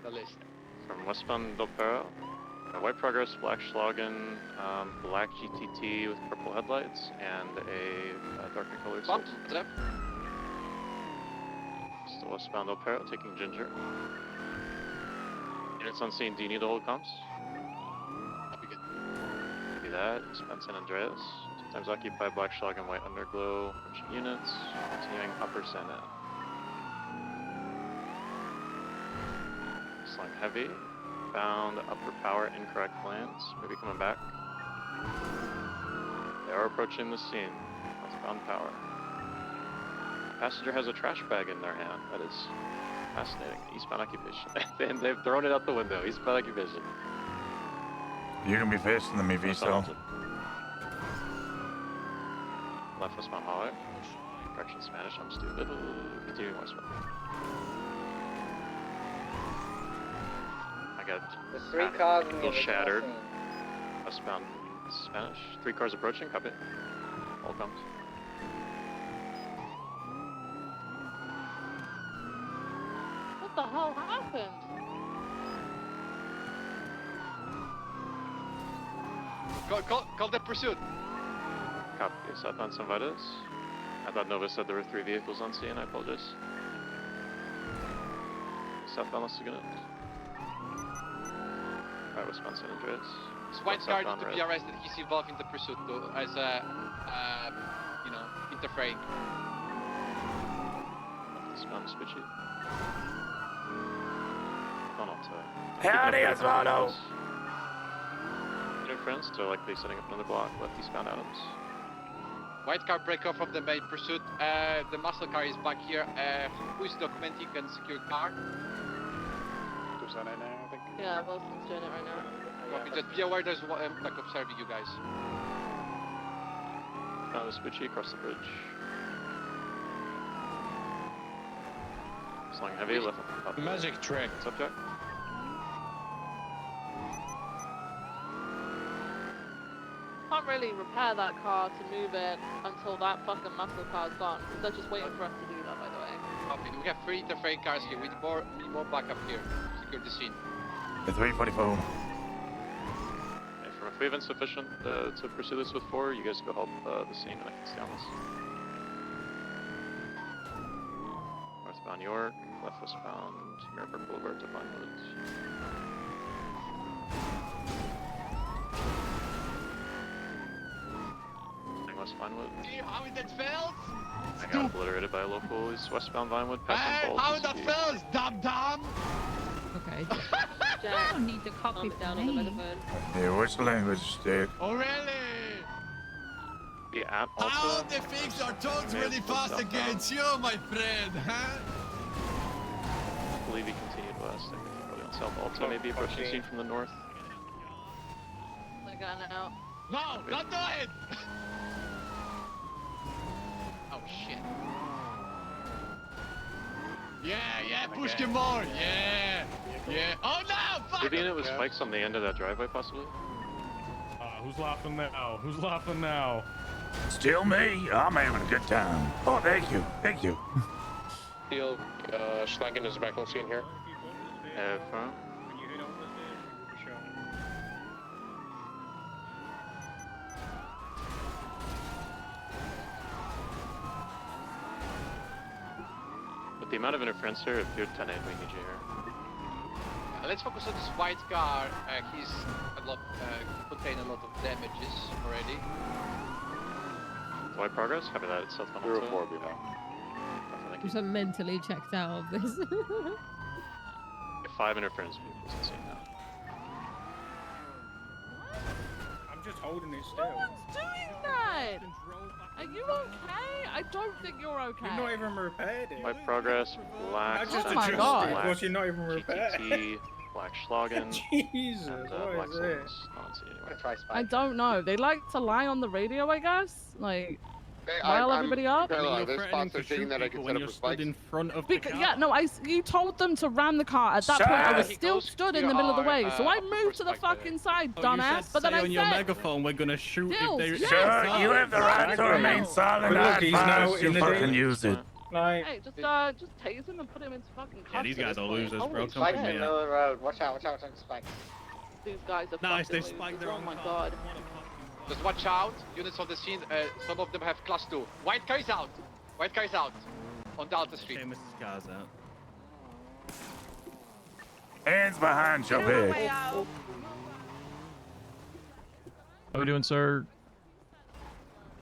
The list. From westbound Del Perro. White Progress, black Schlagen, black GTT with purple headlights, and a darker colored Bump. Still westbound Del Perro, taking Ginger. Units on scene, do you need to hold comms? Copy that. Eastbound San Andreas. 2 times occupied, black Schlagen, white underglow, units. Continuing upper Santa. Slang heavy. Found upper power, incorrect lanes. Maybe coming back. They are approaching the scene. Westbound power. Passenger has a trash bag in their hand. That is fascinating. Eastbound occupation. And they've thrown it out the window. Eastbound occupation. You're gonna be facing them, VSO. Left westbound hallway. Correction Spanish, I'm stupid. Continuing westbound. I got There's 3 cars in the vehicle original shattered. scene. Westbound Spanish. 3 cars approaching. Copy. All comes. What the hell happened? Call the pursuit. Copy. Southbound San Vitus. I thought Nova said there were 3 vehicles on scene. I apologize. Southbound Los Lagunas. Right, westbound San Andreas. This white car needs to be arrested. He's involved in the pursuit though, as a, interfering. Westbound Spitchy. Going on to. Howdy, Osvaldo! Interference, so likely setting up another block. Left eastbound Adams. White car break off from the main pursuit. The muscle car is back here. Who is documenting and secure car? Who's on it now, I think? Yeah, Wilson's doing it right now. Copy, just be aware there's one like observing you guys. Found a Spitchy across the bridge. Slang heavy, left up. Magic trick. Subject. Can't really repair that car to move it until that fucking muscle car's gone. Because they're just waiting for us to do that, by the way. Copy, we have 3 interfering cars here. We need more backup here. Secure the scene. The 344. If we have insufficient to pursue this with 4, you guys go help the scene and I can stay on this. Northbound York, left westbound Mirror Boulevard to Vinewood. West Vinewood. How that fails? I got obliterated by a local. He's westbound Vinewood, passing Bolt. How that fails, dum-dum! Okay. Jack, I don't need to copy down on the megaphone. Yeah, what's the language, Dick? Oh, really? Be at How Alta. the things are turned really fast against you, my friend, huh? I believe he continued west. I think he's probably on South Alta, maybe approaching scene from the north. They're going out. No, not do it! Oh, shit. Yeah, push him more, yeah. Oh, no, fuck! Do you think it was spikes on the end of that driveway, possibly? Who's laughing now? Who's laughing now? Still me. I'm having a good time. Oh, thank you. Thank you. Steel, Schlagen is back on scene here. When you head over there, With the amount of interference here, if you're 10-8, we need you here. Let's focus on this white car. He's contained a lot of damages already. White progress? Copy that. It's South 102. 04 below. I'm so mentally checked out of this. 5 interference vehicles on scene now. I'm just holding it still. No one's doing that! Are you okay? I don't think you're okay. You've not even repaired it. White progress, black. I just Oh my adjusted God. it, of course you're not even repaired. GTT, black Schlagen, Jesus, and what black is it? Solus. On scene anyway. I don't know. They like to lie on the radio, I guess. Like, Hey, rile everybody up. There's spots they're taking that I can set up for spikes. in front of Because, yeah, no, you told them to ram the car. At that point, I was still stood in the middle of the way. So I moved to the fucking side, dumbass. But then I on your said, megaphone, we're gonna shoot Stills, if they. yes. Sir, you have the right to remain silent. But look, I he's now advise you in the fucking day. use it. Like, hey, just tase him and put him into fucking cuffs. Yeah, these at guys this are point. losers, Holy bro. Come Spikes from in the me. middle of the road. Watch out, spikes. These guys are Nice, they fucking spiked losers. their Oh own my car. god. Just watch out. Units on the scene. Some of them have class 2. White car is out. White car is out. On Delta Street. Seamus' car's out. Hands behind your head. How we doing, sir?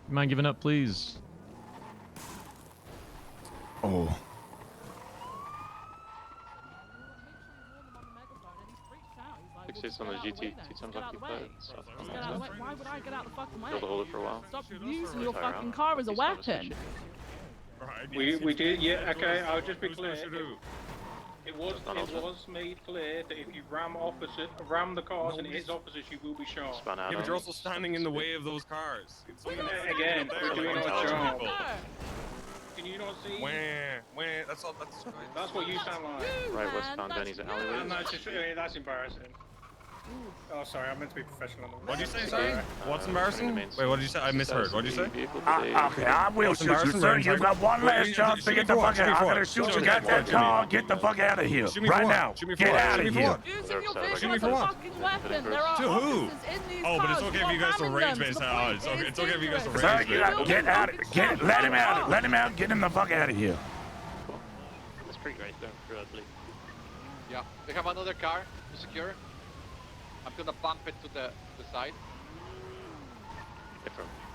You mind giving up, please? Oh. Six on the GT, 2 times occupied. South Just get out of the way. Why would I get out the fucking way? Able to hold it for a while. Stop using your Fire fucking out. car as a Please don't weapon. miss we did, yeah, okay, I'll just be clear. It was made clear that if you ram the cars and it hits opposites, you will be shot. Yeah, but you're also standing in the way of those cars. Again, we're doing our job. Can you not see? That's all. That's what you sound like. Right westbound Benny's alleyway. And that's embarrassing. Oh, sorry, I meant to be professional. What'd you say, sorry? What's embarrassing? Wait, what did you say? I misheard. What'd you say? Okay, I will shoot you, sir. You've got one last chance to get the fuck out. I'm gonna shoot you. Got that car. Get the fuck out of here. Right now. Get out of here. Using your Shoot vehicle me as for a what? fucking weapon. There are To who? officers in these Oh, but it's cars. okay if you guys are rage bait. It's okay if you guys are rage bait. Get out. Let him out. Let him out. Get him the fuck out of here. That's pretty right there, probably. Yeah, we have another car to secure. I'm gonna bump it to the side.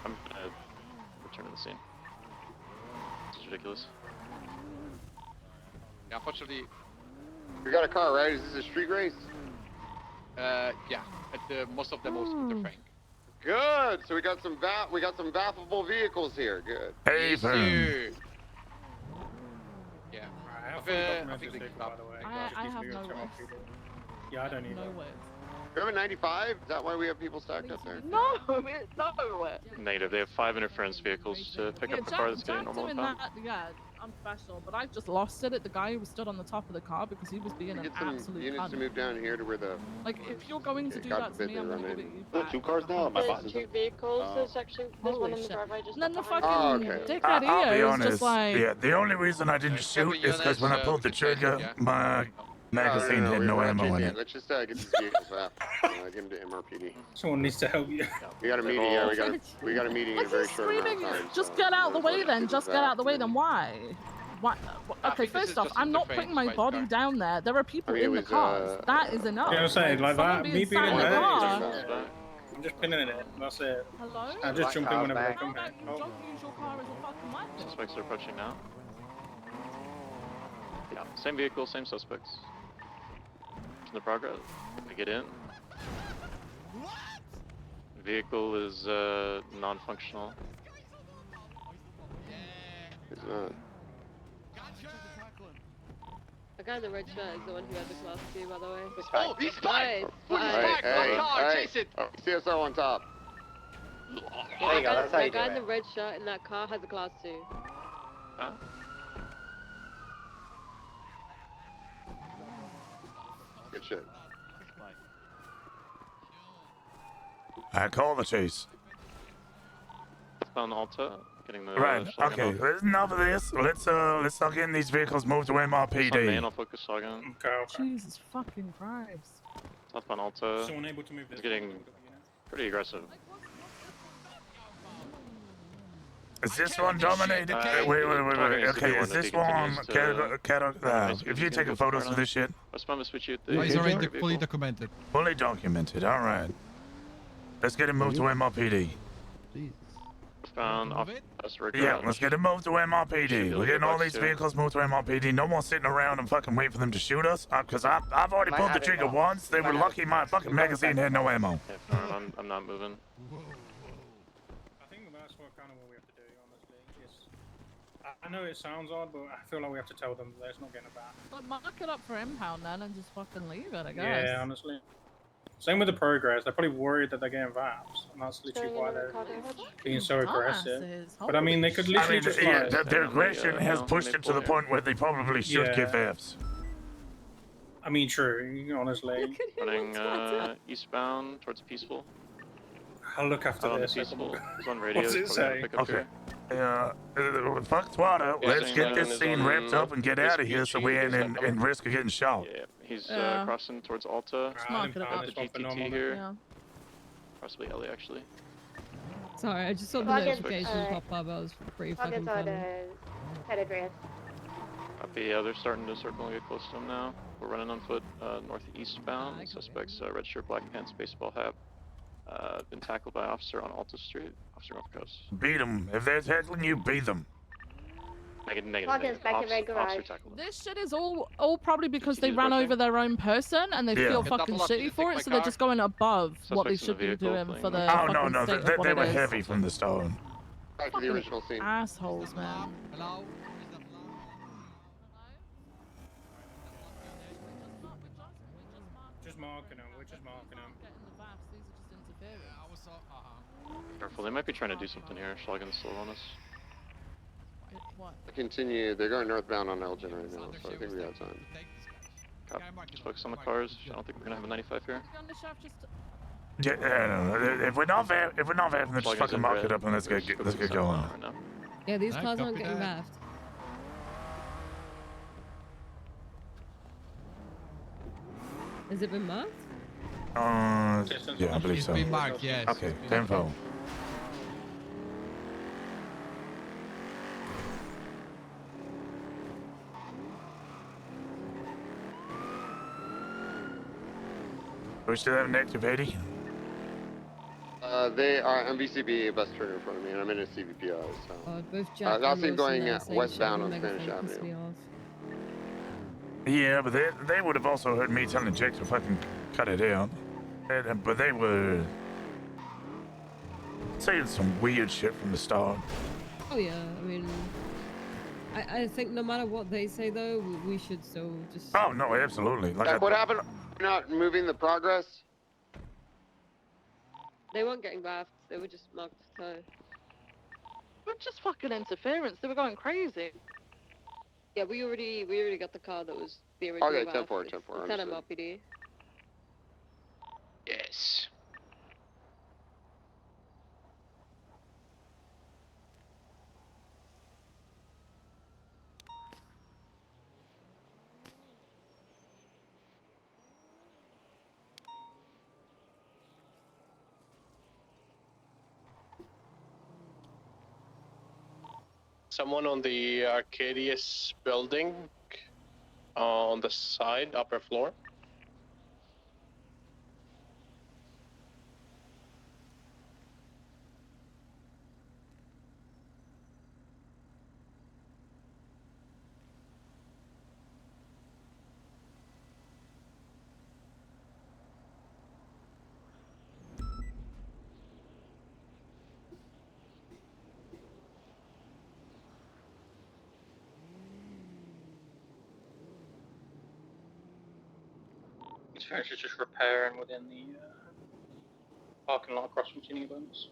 I'm gonna return to the scene. This is ridiculous. Yeah, unfortunately, We got a car, right? Is this a street race? yeah, most of them also interfering. Good. So we got some vaffable vehicles here. Good. Hey, Dude. Yeah. I have I think they by the way. I have no words. Yeah, I don't need No that. words. We have a 95? Is that why we have people stacked up there? No, it's nowhere. Negative. They have 5 interference vehicles to pick up the car that's getting normal doing impound. that, yeah, I'm professional, but I just lost it at the guy who was stood on the top of the car because he was being an Get some absolute units cunt. to move down here to where the... Like, if you're going to do God that to forbid me, they I'm gonna run give in. it you Oh, back. 2 cars now? Am I There's bossing 2 them? vehicles. Oh. There's actually Holy one in the shit. driveway just And then the up fucking behind you. dickhead I'll be here is honest. just like... Yeah, the only reason I didn't shoot is because when I pulled the trigger, my magazine had no ammo in it. Let's just get these vehicles out. Get them to MRPD. Someone needs to help you. We got a meeting. Yeah, we got a meeting in a Like, very he's short amount of screaming, time. just so get out the way let's then, get just this get out. out the way then, why? Why? Okay, think this first is off, just I'm not interference putting my by body car. down there. There are people I mean, in it the was, cars. That is enough. You know what I'm saying? Like someone that, being me being sat in in the there. car. I'm just pinning it. That's it. Hello? I just jump in whenever they come How here. about you don't use your car as a fucking weapon? Suspects are approaching now. Yeah, same vehicle, same suspects. In the progress. We get in. Vehicle is non-functional. It's not. The guy in the red shirt is the one who had the class 2, by the way. Oh, he's spiked! Nice. Hey, car, chase it! Oh, CSO on top. There you go, that's how you The do guy in it. the red shirt in that car has a class 2. Huh? Good shit. I call the chase. southbound Alta, getting the Right. Schlagen Okay. off. There's enough of this. Let's start getting these vehicles moved to It's on main, MRPD. I'll focus Schlagen. Jesus fucking Christ. Southbound Alta. Someone able to move this? It's getting pretty aggressive. Is this one dominated? Wait. Okay, is this one? If you taking photos of this shit? Westbound Vespucci at Oh, the he's already vehicle. fully documented. Fully documented. All right. Let's get it moved to MRPD. Westbound off Westward Yeah, Garage. let's get it moved to MRPD. We're getting all these vehicles moved to MRPD. No more sitting around and fucking waiting for them to shoot us. Because I've already pulled the trigger once. They were lucky my fucking magazine had no ammo. Yeah, I'm not moving. I think that's what we have to do, honestly. I know it sounds odd, but I feel like we have to tell them that it's not getting a bat. But mark it up for impound then and just fucking leave it, I guess. Yeah, honestly. Same with the progress. They're probably worried that they're getting VAPs, and that's literally why they're being so aggressive. But I mean, they could literally just their aggression has pushed it to the point where they probably should give Fs. I mean, true, honestly. Running eastbound towards Peaceful. I'll look after this. Peaceful. He's on radio. What's it say? Okay. Fuck Twatter. Let's get this scene wrapped up and get out of here so we ain't in risk of getting shot. Yeah, he's crossing towards Alta. Mark it up. The GTT here. Yeah. Possibly Ellie, actually. Sorry, I just saw the notifications pop up. I was pretty fucking funny. Copy, yeah, they're starting to circle and get close to him now. We're running on foot northeastbound. Suspects red shirt, black pants, baseball hat. Been tackled by officer on Alta Street. Officer North Coast. Beat them. If they're tackling you, beat them. Negative. Officer this shit is all probably because they ran over their own person and they feel fucking shitty for it, so they're just going above what they should be doing for the no, they were heavy from the start. Back to the original scene. Assholes, man. Hello? Just marking them. We're just marking them. Careful, they might be trying to do something here. Schlagen's still on us. Continue. They're going northbound on Elgin right now, so I think we got time. Just focus on the cars. I don't think we're gonna have a 95 here. Yeah, if we're not having to just fucking mark it up and let's get going. Yeah, these cars aren't getting baffed. Has it been marked? Yeah, I believe so. It's been marked, yes. Okay, 10-4. We still have an active 80? They are MVCB bus trigger in front of me, and I'm in a CVPI, so. Both I also am going westbound on Spanish Avenue. Yeah, but they would have also heard me telling Jake to fucking cut it out. But they were saying some weird shit from the start. Oh yeah, I mean, I think no matter what they say though, we should still just. Oh no, absolutely. What happened? Not moving the progress. They weren't getting baffed. They were just marked to tow. But just fucking interference. They were going crazy. Yeah, we already got the car that was the original. Okay, baff. 10-4, It's 10-4. at MRPD. Yes. Someone on the Arcadius building on the side, upper floor. It's just repairing within the parking lot across from Tuning Buns.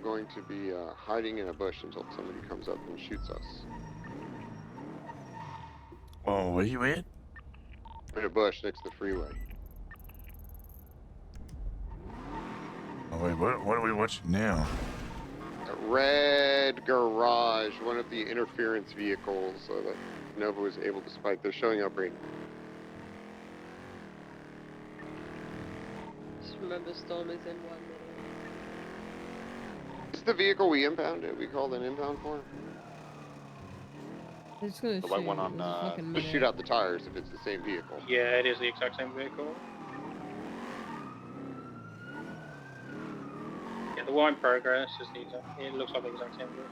I'm going to be hiding in a bush until somebody comes up and shoots us. Oh, where you at? In a bush next to the freeway. Oh, wait, what are we watching now? A red garage, one of the interference vehicles that Nova was able to spike. They're showing up right now. Just remember Storm is in 1 minute. Is the vehicle we impounded? We called an impound for? They're just gonna The shoot. white one on, There's a fucking just shoot minute. out the tires if it's the same vehicle. Yeah, it is the exact same vehicle. Yeah, the one in progress is the exact. It looks like the exact same vehicle.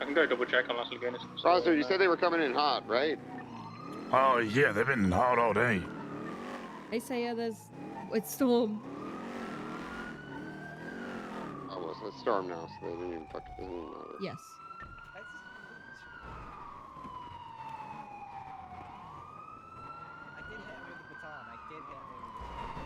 I can go double check on Las Lagunas. Rosner, you said they were coming in hot, right? Oh, yeah, they've been hot all day. Hey, Saya, it's Storm. Oh, well, so it's Storm now, so they didn't even fucking matter. Yes. I did hit him with the baton. I did hit him with the baton.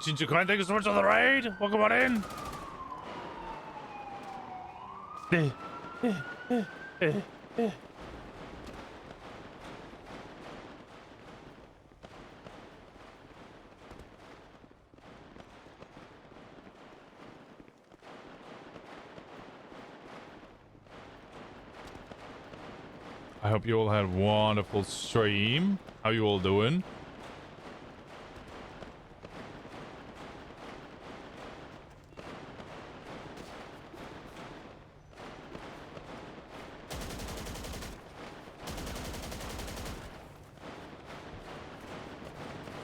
Ginger Coin, thank you so much for the raid. Welcome on in. I hope you all had a wonderful stream. How you all doing?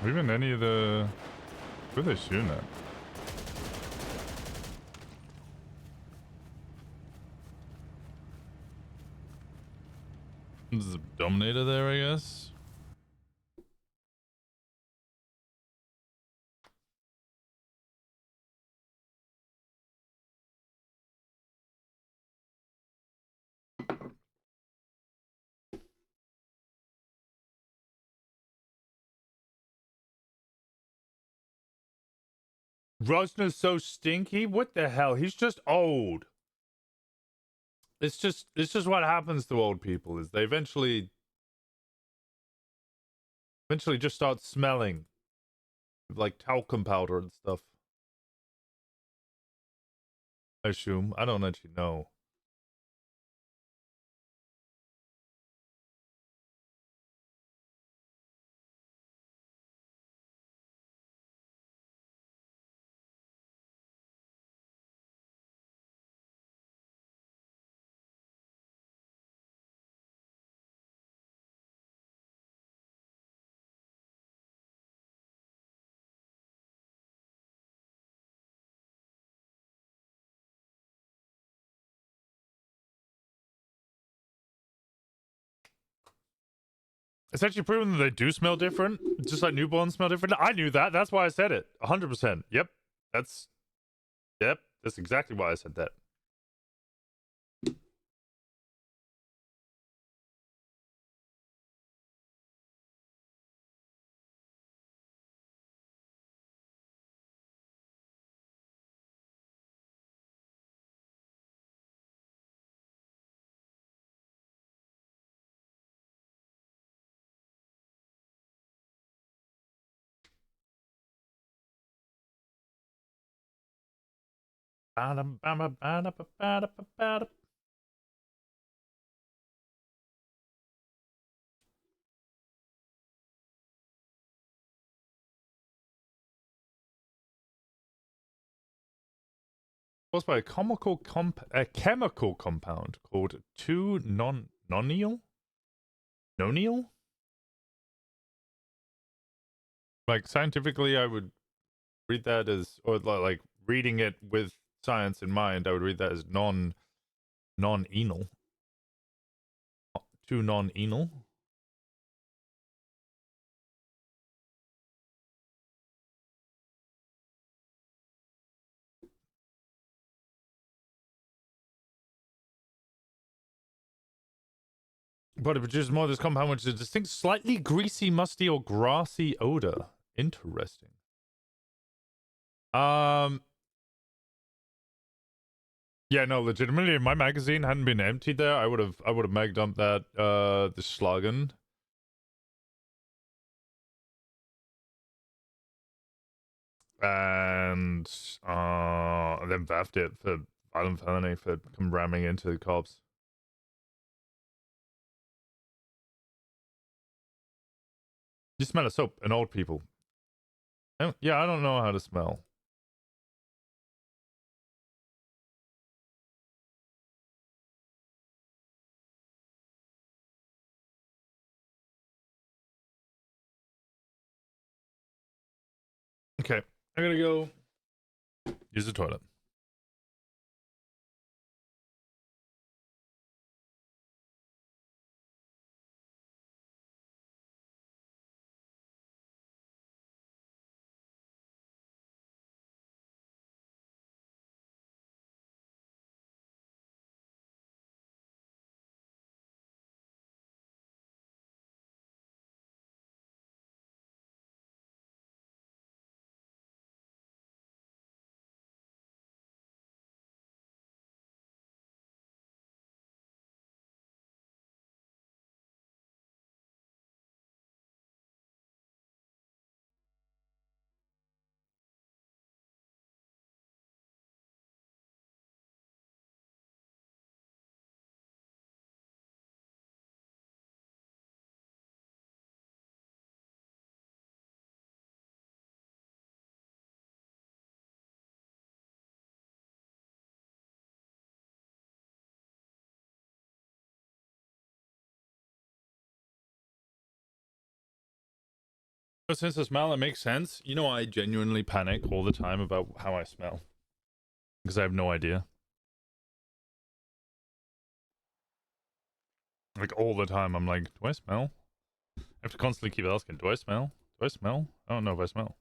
Even any of the... Who are they shooting at? There's a Dominator there, I guess. Rosner's so stinky. What the hell? He's just old. It's just what happens to old people is they eventually just start smelling like talcum powder and stuff. I assume. I don't actually know. It's actually proven that they do smell different, just like newborns smell different. I knew that. That's why I said it. 100%. Yep. That's exactly why I said that. Caused by a chemical compound called 2-nonial? Nonial? Like scientifically, I would read that as, or like reading it with science in mind, I would read that as non-enal. 2-non-enal. But it produces more of this compound, which is a distinct, slightly greasy, musty, or grassy odor. Interesting. Yeah, no, legitimately, if my magazine hadn't been emptied there, I would have mag dumped that the Schlagen. And then vaffed it for violent felony for come ramming into the cops. You smell of soap and old people. Yeah, I don't know how to smell. Okay, I gotta go use the toilet. But since the smell, it makes sense. You know, I genuinely panic all the time about how I smell. Because I have no idea. Like, all the time, I'm like, do I smell? I have to constantly keep asking, do I smell? Do I smell? I don't know if I smell.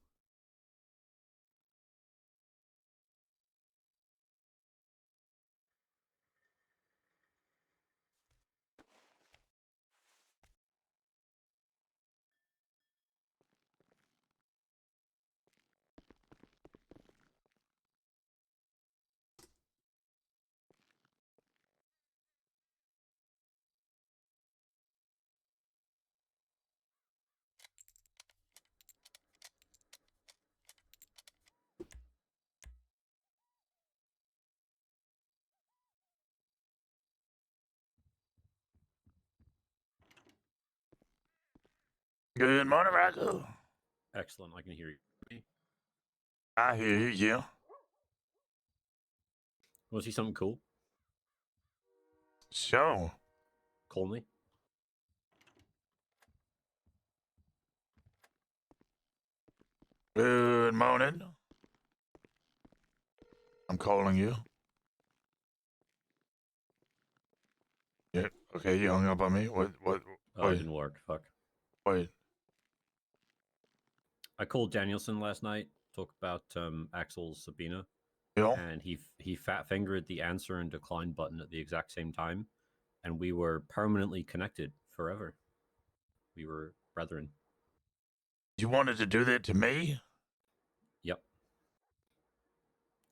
Good morning, Rocco. Excellent. I can hear you. I hear you, yeah. Want to see something cool? Sure. Call me. Good morning. I'm calling you. Yeah. Okay, you hung up on me. What? Oh, it didn't work. Fuck. Wait. I called Danielson last night. Talk about Axel's subpoena. Yeah. And he fat fingered the answer and decline button at the exact same time, and we were permanently connected forever. We were brethren. You wanted to do that to me? Yep.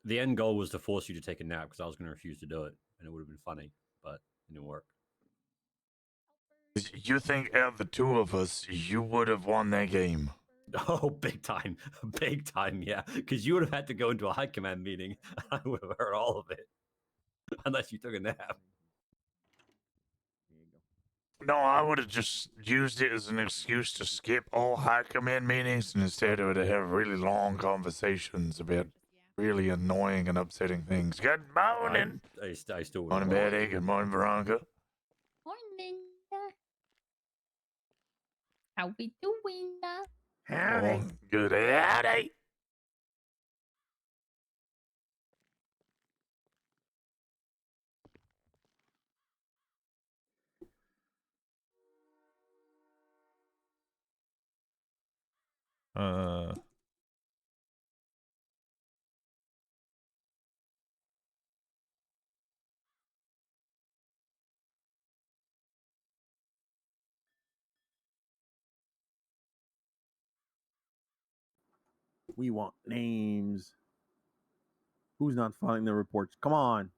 The end goal was to force you to take a nap because I was going to refuse to do it, and it would have been funny, but it didn't work. You think out of the two of us, you would have won that game? Oh, big time. Big time, yeah. Because you would have had to go into a high command meeting. I would have heard all of it. Unless you took a nap. No, I would have just used it as an excuse to skip all high command meetings, and instead I would have really long conversations about really annoying and upsetting things. Good morning. I still Morning, Betty. Good morning, Veronica. Morning. How we doing? Howdy. Oh, good howdy. We want names. Who's not filing their reports? Come on.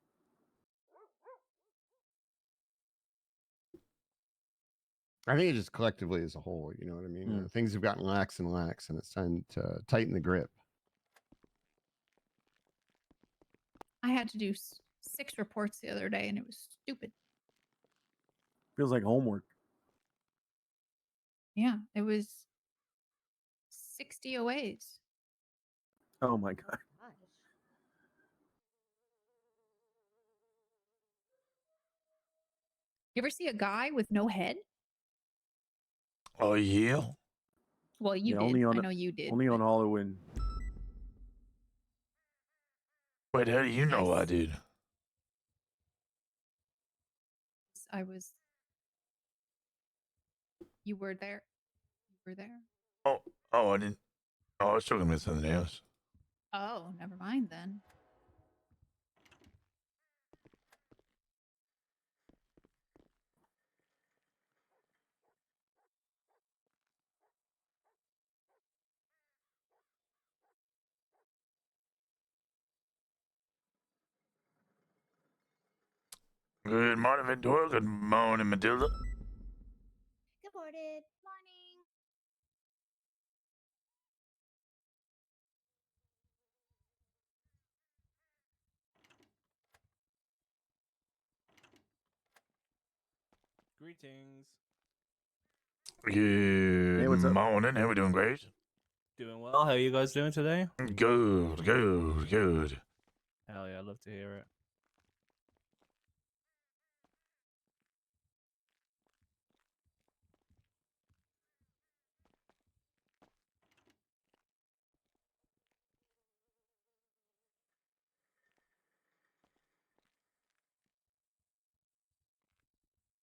I think it just collectively as a whole, you know what I mean? Things have gotten lax and lax, and it's time to tighten the grip. I had to do 6 reports the other day, and it was stupid. Feels like homework. Yeah, it was 60 OAs. Oh my god. You ever see a guy with no head? Oh yeah. Well, you Yeah, did. only on I know you did. only on Halloween. Wait, how do you know I did? I was. You were there. You were there. Oh, I didn't. Oh, I was talking about something else. Oh, never mind then. Good morning, Ventura. Good morning, Matilda. Good morning. Morning. Greetings. Good what's up? morning. How we doing, Grace? Doing well. How are you guys doing today? Good. Hell yeah, I'd love to hear it.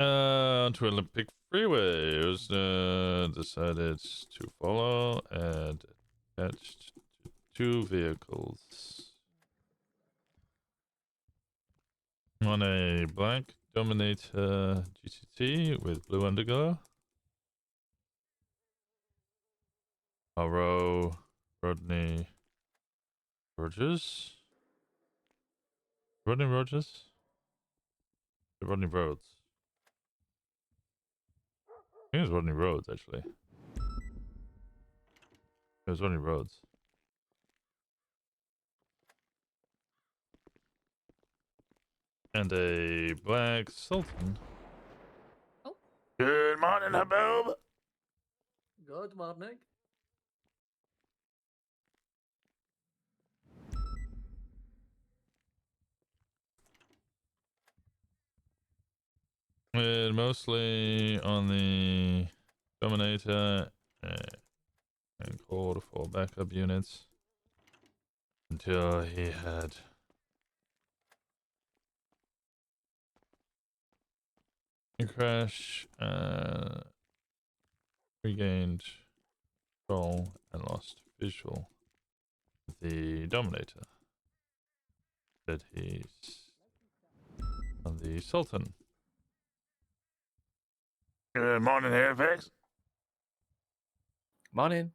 Onto Olympic Freeway. It was decided to follow and attached to 2 vehicles. On a black Dominator GTT with blue underglow. Rodney Rogers. Rodney Rogers? Rodney Rhodes. I think it was Rodney Rhodes, actually. It was Rodney Rhodes. And a black Sultan. Good morning, Haboob. Good morning. And mostly on the Dominator and called for backup units until he had a crash, regained control and lost visual of the Dominator. But he's on the Sultan. Good morning, Halifax. Morning.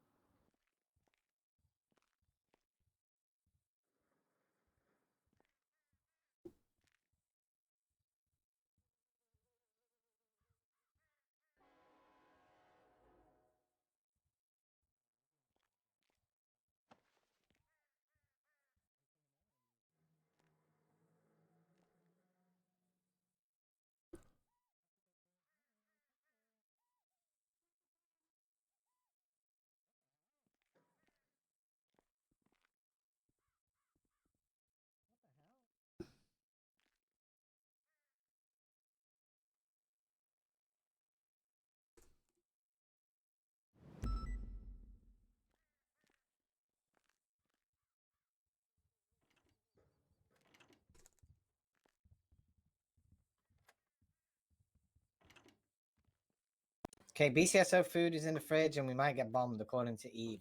Okay, BCSO food is in the fridge, and we might get bombed, according to Eve.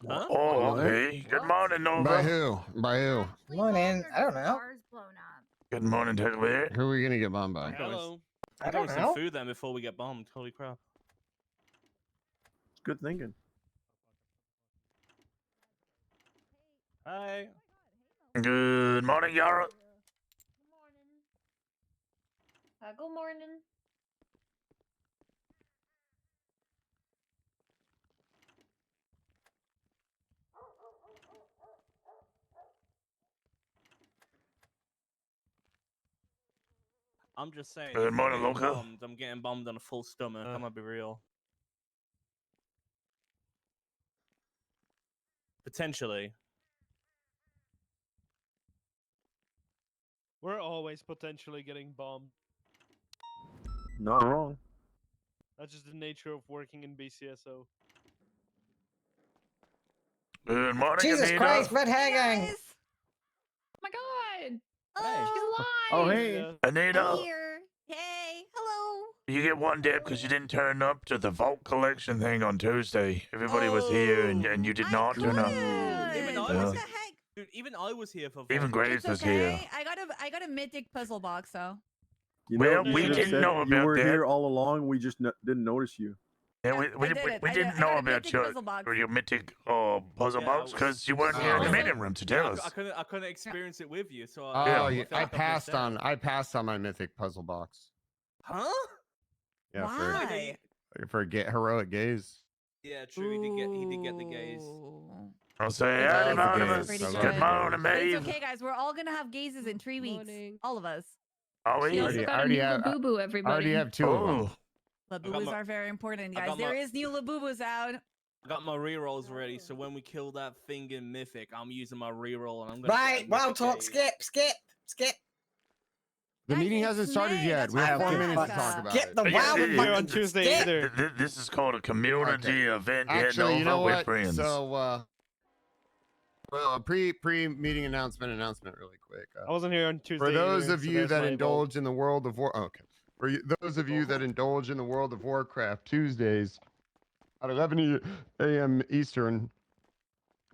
Huh? Oh, okay. Good morning, Nova. By who? By who? Morning. I don't know. Good morning, Tackleberry. Who are we gonna get bombed by? Hello. I I'm don't doing some know. food then before we get bombed. Holy crap. Good thinking. Hi. Good morning, Yara. Good morning. I'm just saying. Good if morning, I'm getting Loco. bombed, I'm getting bombed on a full stomach. I'm gonna be real. Potentially. We're always potentially getting bombed. Not wrong. That's just the nature of working in BCSO. Good morning, Jesus Anita. Christ, Red Hagging! Oh my god! Hey. She's alive! Oh, hey. Anita. I'm here. Hey, hello. You get one dip because you didn't turn up to the vault collection thing on Tuesday. Everybody was here and you did not turn up. Even I Yeah. was Dude, even I was here for. Even Graves It's was okay. here. I got a mythic puzzle box though. You know, Well, you we should have didn't said know you about were that. here all along. We just didn't notice you. Yeah, I did it. we I didn't got know a about mythic puzzle box. your mythic puzzle box because you weren't here in the meeting room to tell us. I couldn't experience it with you, so Oh, I yeah, felt I like passed missed out. on my mythic puzzle box. Huh? Yeah, Why? for heroic gaze. Yeah, true. He did get the gaze. I'll say, It's howdy, okay, Martimus. pretty Good good. morning, Maeve. It's okay, guys. We're all gonna have gazes in 3 weeks. All of us. Oh, She also got a new Labubu, everybody. I already have 2 of them. Labubus are very important, I guys. got There my- is new Labubus out. I got my rerolls ready, so when we kill that thing in Mythic, I'm using my reroll and I'm gonna. Right, wild talk, skip. The meeting hasn't started yet. We have 4 minutes to talk about it. Get the wild Here on Tuesday either. This is called a community event. Actually, you know with what? friends. So, well, a pre-meeting announcement really quick. I wasn't here on Tuesday. For those either, of so you there's that my indulge in the world of war, those of you that indulge in the world of Warcraft, Tuesdays at 11 a.m. Eastern,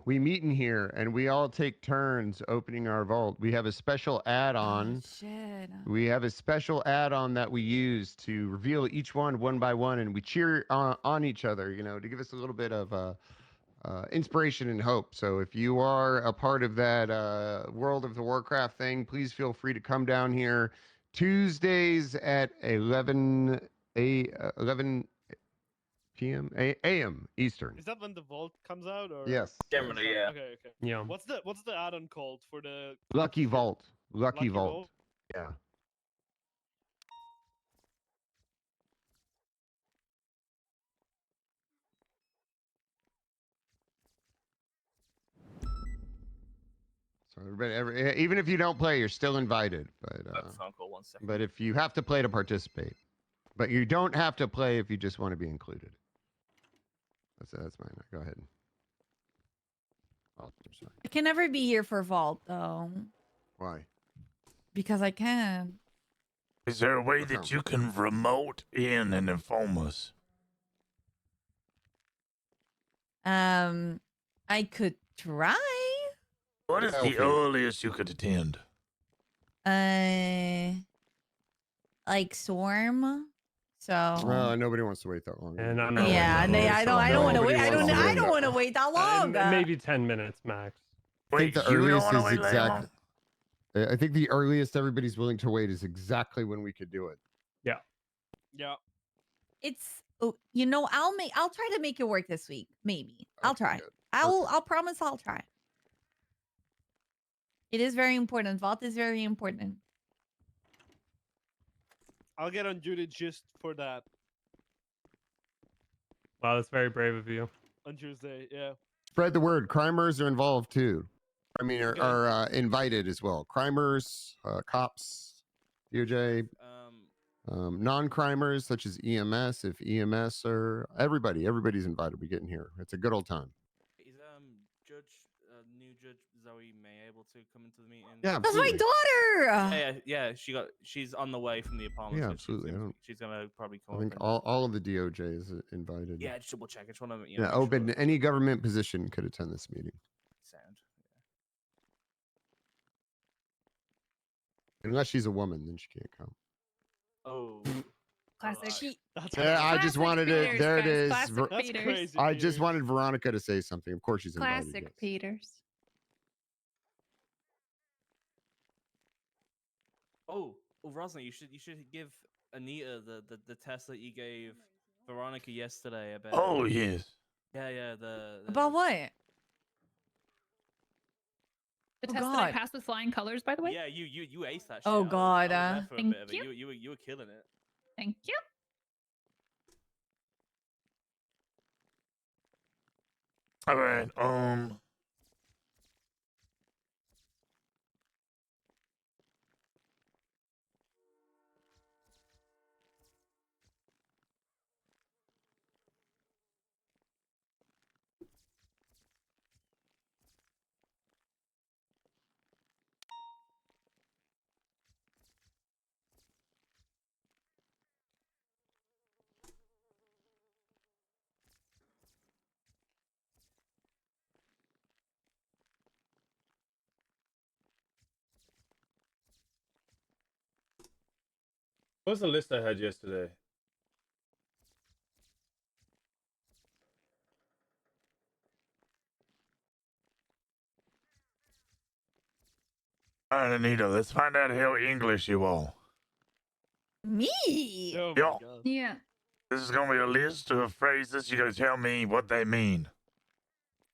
we meet in here and we all take turns opening our vault. We have a special add-on. Shit. We have a special add-on that we use to reveal each one by one, and we cheer on each other, to give us a little bit of inspiration and hope. So if you are a part of that World of the Warcraft thing, please feel free to come down here Tuesdays at 11 p.m. a.m. Eastern. Is that when the vault comes out? Or Yes. Generally, yeah. Okay. Yeah. What's the add-on called for the Lucky Vault. Lucky Vault? Vault. Yeah. So everybody, even if you don't play, you're still invited. But That's Uncle, 1 second. but if you have to play to participate, but you don't have to play if you just want to be included. That's mine. Go ahead. Oh, I'm sorry. I can never be here for vault though. Why? Because I can. Is there a way that you can remote in and inform us? I could try. What is the earliest you could attend? Like Storm. So. Well, nobody wants to wait that long. And I'm Yeah, I don't want to wait. I don't want to wait that long. Maybe 10 minutes max. I think the earliest is exact. I think the earliest everybody's willing to wait is exactly when we could do it. Yeah. Yeah. It's I'll try to make it work this week. Maybe. I'll try. I'll promise I'll try. It is very important. Vault is very important. I'll get on duty just for that Wow, that's very brave of you. on Tuesday. Yeah. Spread the word. Crimers are involved too. I mean, are invited as well. Crimers, cops, DOJ, non-crimers such as EMS. If EMS are everybody's invited. We get in here. It's a good old time. Is new Judge Zoe May able to come into the meeting? Yeah, That's my daughter. Yeah. She's on the way from the apartment. Yeah, so absolutely. She's gonna probably come. I think up all of the DOJ is invited. Yeah, just double check. I just want to. Yeah, open. Any government position could attend this meeting. Sound. Unless she's a woman, then she can't come. Oh. Classic. Yeah, I just wanted Peters, it. There it guys. is. Classic Peters. I just wanted Veronica to say something. Of course, she's invited. Classic yes. Peters. Oh, Rosner, you should give Anita the test that you gave Veronica yesterday about. Oh yes. Yeah, the About what? The Oh, test that I God. passed with flying colors, by the way. Yeah, you aced that shit. Oh, I was God, there for a Thank bit of it. you. You were killing it. Thank you. All right. What's the list I had yesterday? All right, Anita. Let's find out how English you are. Me? Oh Yeah. my god. Yeah. This is gonna be a list of phrases. You gotta tell me what they mean.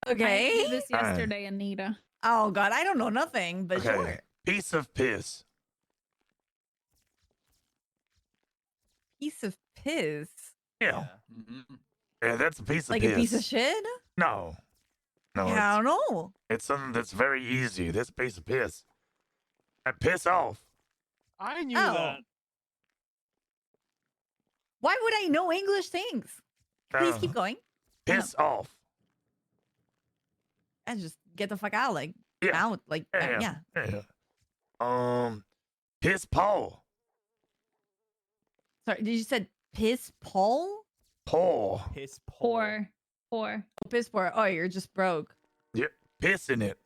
Okay. I did this Fine. yesterday, Anita. Oh, God. I don't know nothing, but Okay. sure. Piece of piss. Piece of piss. Yeah. Yeah, that's a piece of Like piss. a piece of shit? No. No. Yeah, I don't know. It's something that's very easy. That's a piece of piss. And piss off. I knew Oh. that. Why would I know English things? Please keep going. Piss off. And just get the fuck out. Like, Yeah. out. Like, yeah. Piss Paul. Sorry, did you said piss Paul? Paul. Piss Poor. Oh, piss poor. Oh, you're just broke. Yeah. Piss in it.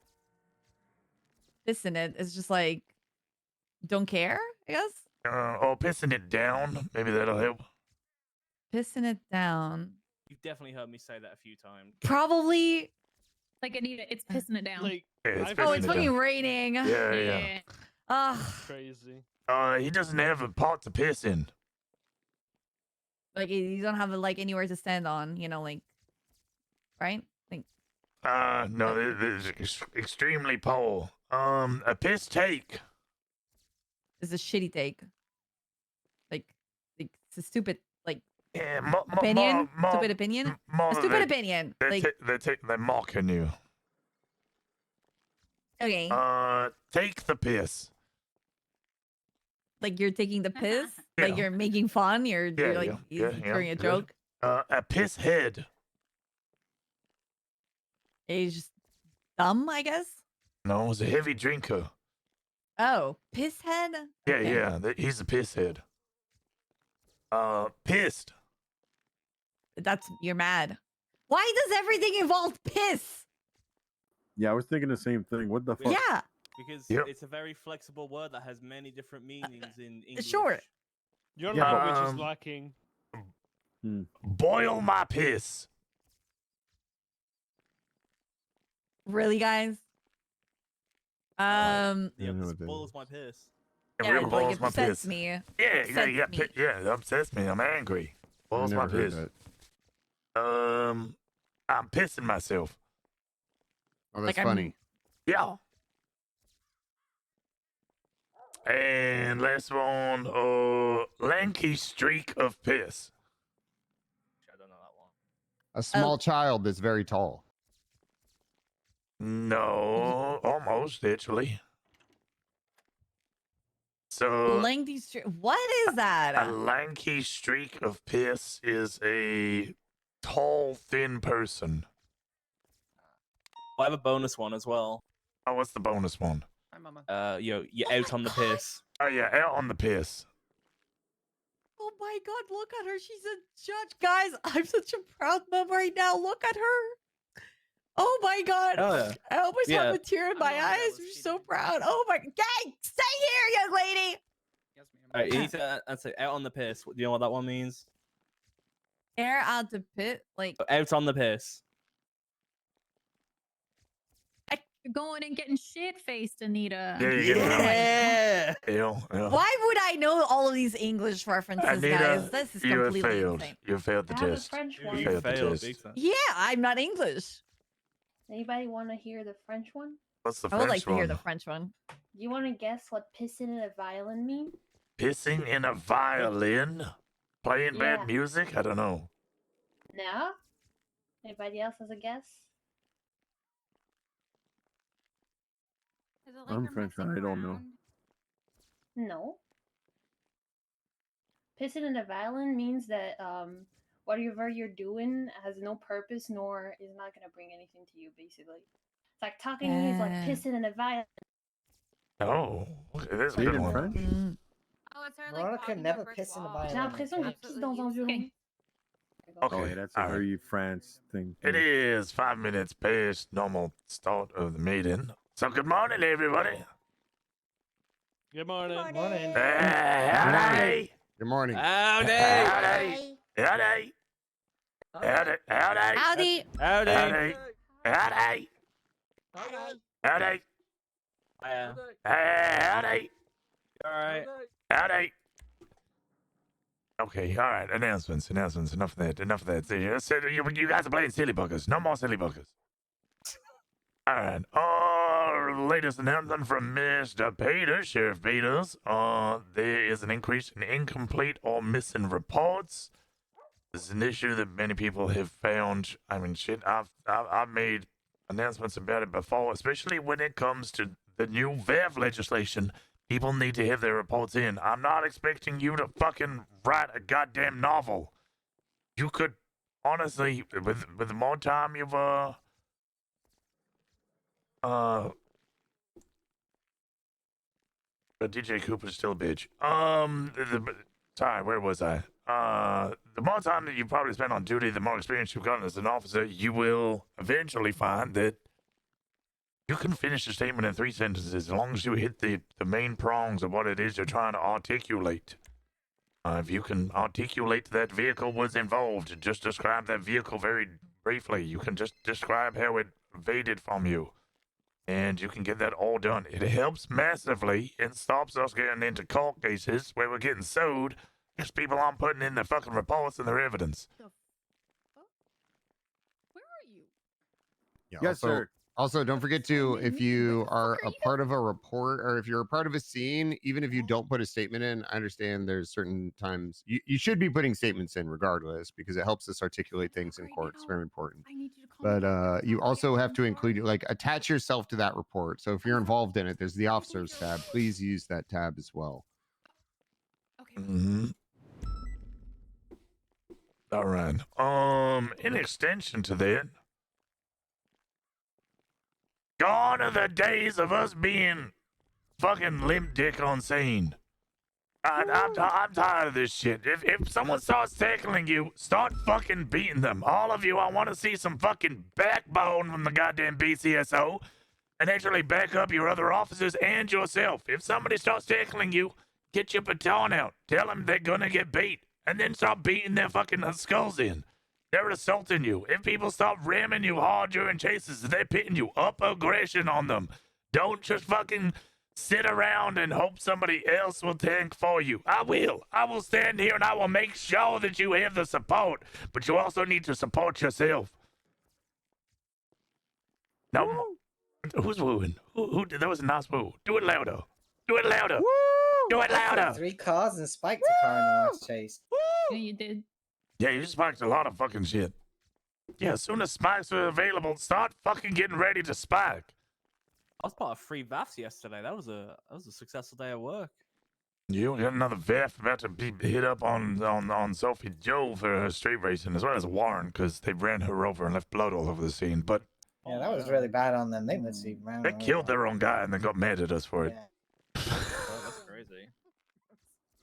Piss in it. It's just like, don't care, I guess? Or pissing it down. Maybe that'll help. Pissing it down. You've definitely heard me say that a few times. Probably. Like Anita, it's pissing it down. Like, Yeah, it's Oh, pissing it's it fucking down. raining. Yeah. Ugh. crazy. He doesn't have a pot to piss in. Like, you don't have, like, anywhere to stand on, you know, like, right? Like, No, this is extremely poor. A piss take. it's a shitty take. Like it's a stupid, like, Yeah, opinion? Stupid opinion? more A than stupid they- opinion. They're, Like, they're mocking you. okay. Take the piss. Like, you're taking the piss? Like, you're making fun? You're like, you're doing a good. joke? A piss head. He's just dumb, I guess? No, he's a heavy drinker. Oh, piss head? Yeah, he's a piss head. Pissed. You're mad. Why does everything involve piss? Yeah, I was thinking the same thing. What the fuck? Yeah. Because Yep. it's a very flexible word that has many different meanings in English. Sure. Your Yeah, language is lacking. Boil my piss. Really, guys? Yeah, this boils my piss. It Yeah, really like, boils it my upsets piss. me. Yeah, Upsets me. it upsets me. I'm angry. Boils my never heard piss. that. I'm pissing myself. Oh, that's Like, funny. Yeah. And last one, lanky streak of piss. I don't know that one. A small child that's very tall. No, almost actually. So Lengthy streak. What is that? a lanky streak of piss is a tall, thin person. I have a bonus one as well. Oh, what's the bonus one? Hi, Mama. You're out on the piss. Oh yeah, out on the piss. Oh my god, look at her. She's a judge. Guys, I'm such a proud mom right now. Look at her. Oh my god. Oh, yeah. I almost have Yeah. a tear in my eyes. I'm so proud. Oh my gang, stay here, young lady. Alright, you need to answer out on the piss. Do you know what that one means? Air out the pit. Like, Out on the piss. You're going and getting shit faced, Anita. Yeah, you Yeah. Yeah. Why would I know all of these English references, guys? Anita, This is you have completely failed. insane. You failed the I have a test. French You one. failed the failed test. big time. Yeah, I'm not English. Anybody want to hear the French one? What's the I would like French to hear one? the French one. You want to guess what pissing in a violin mean? Pissing in a violin? Playing Yeah. bad music? I don't know. No? Anybody else has a guess? Is it like I'm you're French, messing I don't know. around? No. Pissing in a violin means that whatever you're doing has no purpose nor is not going to bring anything to you, basically. It's like talking to you is like pissing in a violin. Oh, that's a Say it good in one. French? Oh, it's her like Veronica talking to a never brick pissed in the wall. J'ai violin. l'impression que je pisse dans un Absolutely bureau. Okay, Oh, yeah, that's a all right. very France thing. It is 5 minutes past normal start of the meeting. So good morning, everybody. Good morning. Morning. Howdy. Good morning. Howdy. Howdy. Howdy. Howdy. Howdy. Howdy. Howdy. Howdy. Howdy. Howdy. Yeah. Howdy. All right. Howdy. Okay, all right. Announcements. Enough of that. You guys are playing silly buggers. No more silly buggers. All right. Latest announcement from Mr. Peters, Sheriff Peters. There is an increase in incomplete or missing reports. This is an issue that many people have found. I mean, shit, I've made announcements about it before, especially when it comes to the new VAV legislation. People need to have their reports in. I'm not expecting you to fucking write a goddamn novel. You could, honestly, with the more time you've, but DJ Cooper's still a bitch. Sorry, where was I? The more time that you probably spend on duty, the more experience you've gotten as an officer, you will eventually find that you can finish a statement in 3 sentences as long as you hit the main prongs of what it is you're trying to articulate. If you can articulate that vehicle was involved, just describe that vehicle very briefly. You can just describe how it evaded from you. And you can get that all done. It helps massively and stops us getting into court cases where we're getting sued because people aren't putting in their fucking reports and their evidence. Where are you? Yeah, Yes, sir. Also, don't forget to, if you are a part of a report or if you're a part of a scene, even if you don't put a statement in, I understand there's certain times you should be putting statements in regardless because it helps us articulate things in court. It's very important. But you also have to include, like, attach yourself to that report. So if you're involved in it, there's the officers tab. Please use that tab as well. Mm-hmm. All right. In extension to that, gone are the days of us being fucking limp dick on scene. I'm tired of this shit. If someone starts tackling you, start fucking beating them. All of you, I want to see some fucking backbone from the goddamn BCSO and actually back up your other officers and yourself. If somebody starts tackling you, get your baton out. Tell them they're gonna get beat. And then start beating their fucking skulls in. They're assaulting you. If people start ramming you hard during chases, they're pitting you up aggression on them. Don't just fucking sit around and hope somebody else will tank for you. I will. I will stand here and I will make sure that you have the support. But you also need to support yourself. No. Who's wooing? Who did that? Was a nice woo. Do it louder. Do it louder. Do it I louder. took 3 cars and spiked a car in the last chase. Yeah, you did. Yeah, you spiked a lot of fucking shit. Yeah, as soon as spikes are available, start fucking getting ready to spike. I was part of 3 VAFs yesterday. That was a successful day at work. You got another VAF about to be hit up on Sophie Joe for her street racing, as well as Warren, because they ran her over and left blood all over the scene. But Yeah, that was really bad on them. They literally ran they her killed over. their own guy and then got mad at us for it. Oh, that's crazy.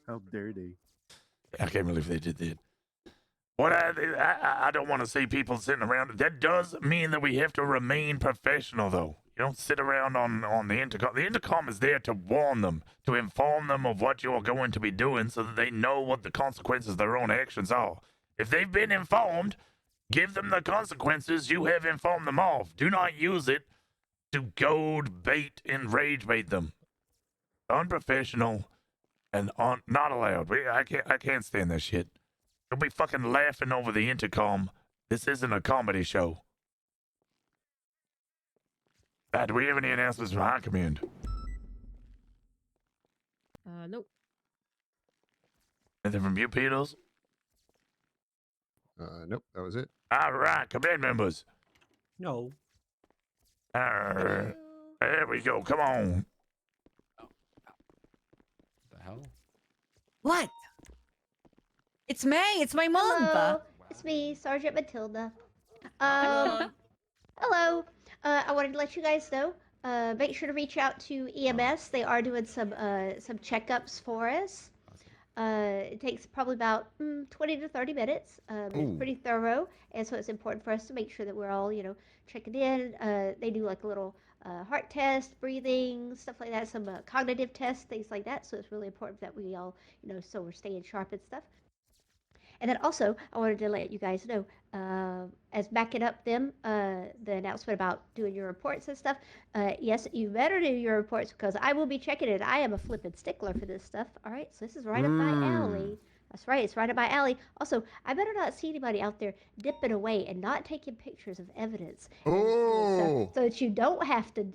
How dare they? I can't believe they did that. What I don't want to see people sitting around. That does mean that we have to remain professional, though. You don't sit around on the intercom. The intercom is there to warn them, to inform them of what you're going to be doing so that they know what the consequences of their own actions are. If they've been informed, give them the consequences you have informed them of. Do not use it to goad bait and rage bait them. Unprofessional and not allowed. I can't stand this shit. Don't be fucking laughing over the intercom. This isn't a comedy show. Do we have any announcements from High Command? Nope. Anything from you, Peters? Nope, that was it. All right, command members. No. There we go. Come on. The hell? What? It's May. It's my month. Hello, it's me, Sergeant Matilda. Hello. I wanted to let you guys know. Make sure to reach out to EMS. They are doing some checkups for us. It takes probably about 20 to 30 minutes. It's pretty thorough, and so it's important for us to make sure that we're all, checking in. They do like a little heart test, breathing, stuff like that, some cognitive tests, things like that. So it's really important that we all, so we're staying sharp and stuff. And then also, I wanted to let you guys know, as backing up the announcement about doing your reports and stuff, yes, you better do your reports because I will be checking it. I am a flippin' stickler for this stuff. All right, so this is right up my alley. That's right, it's right up my alley. Also, I better not see anybody out there dipping away and not taking pictures of evidence. So that you don't have to,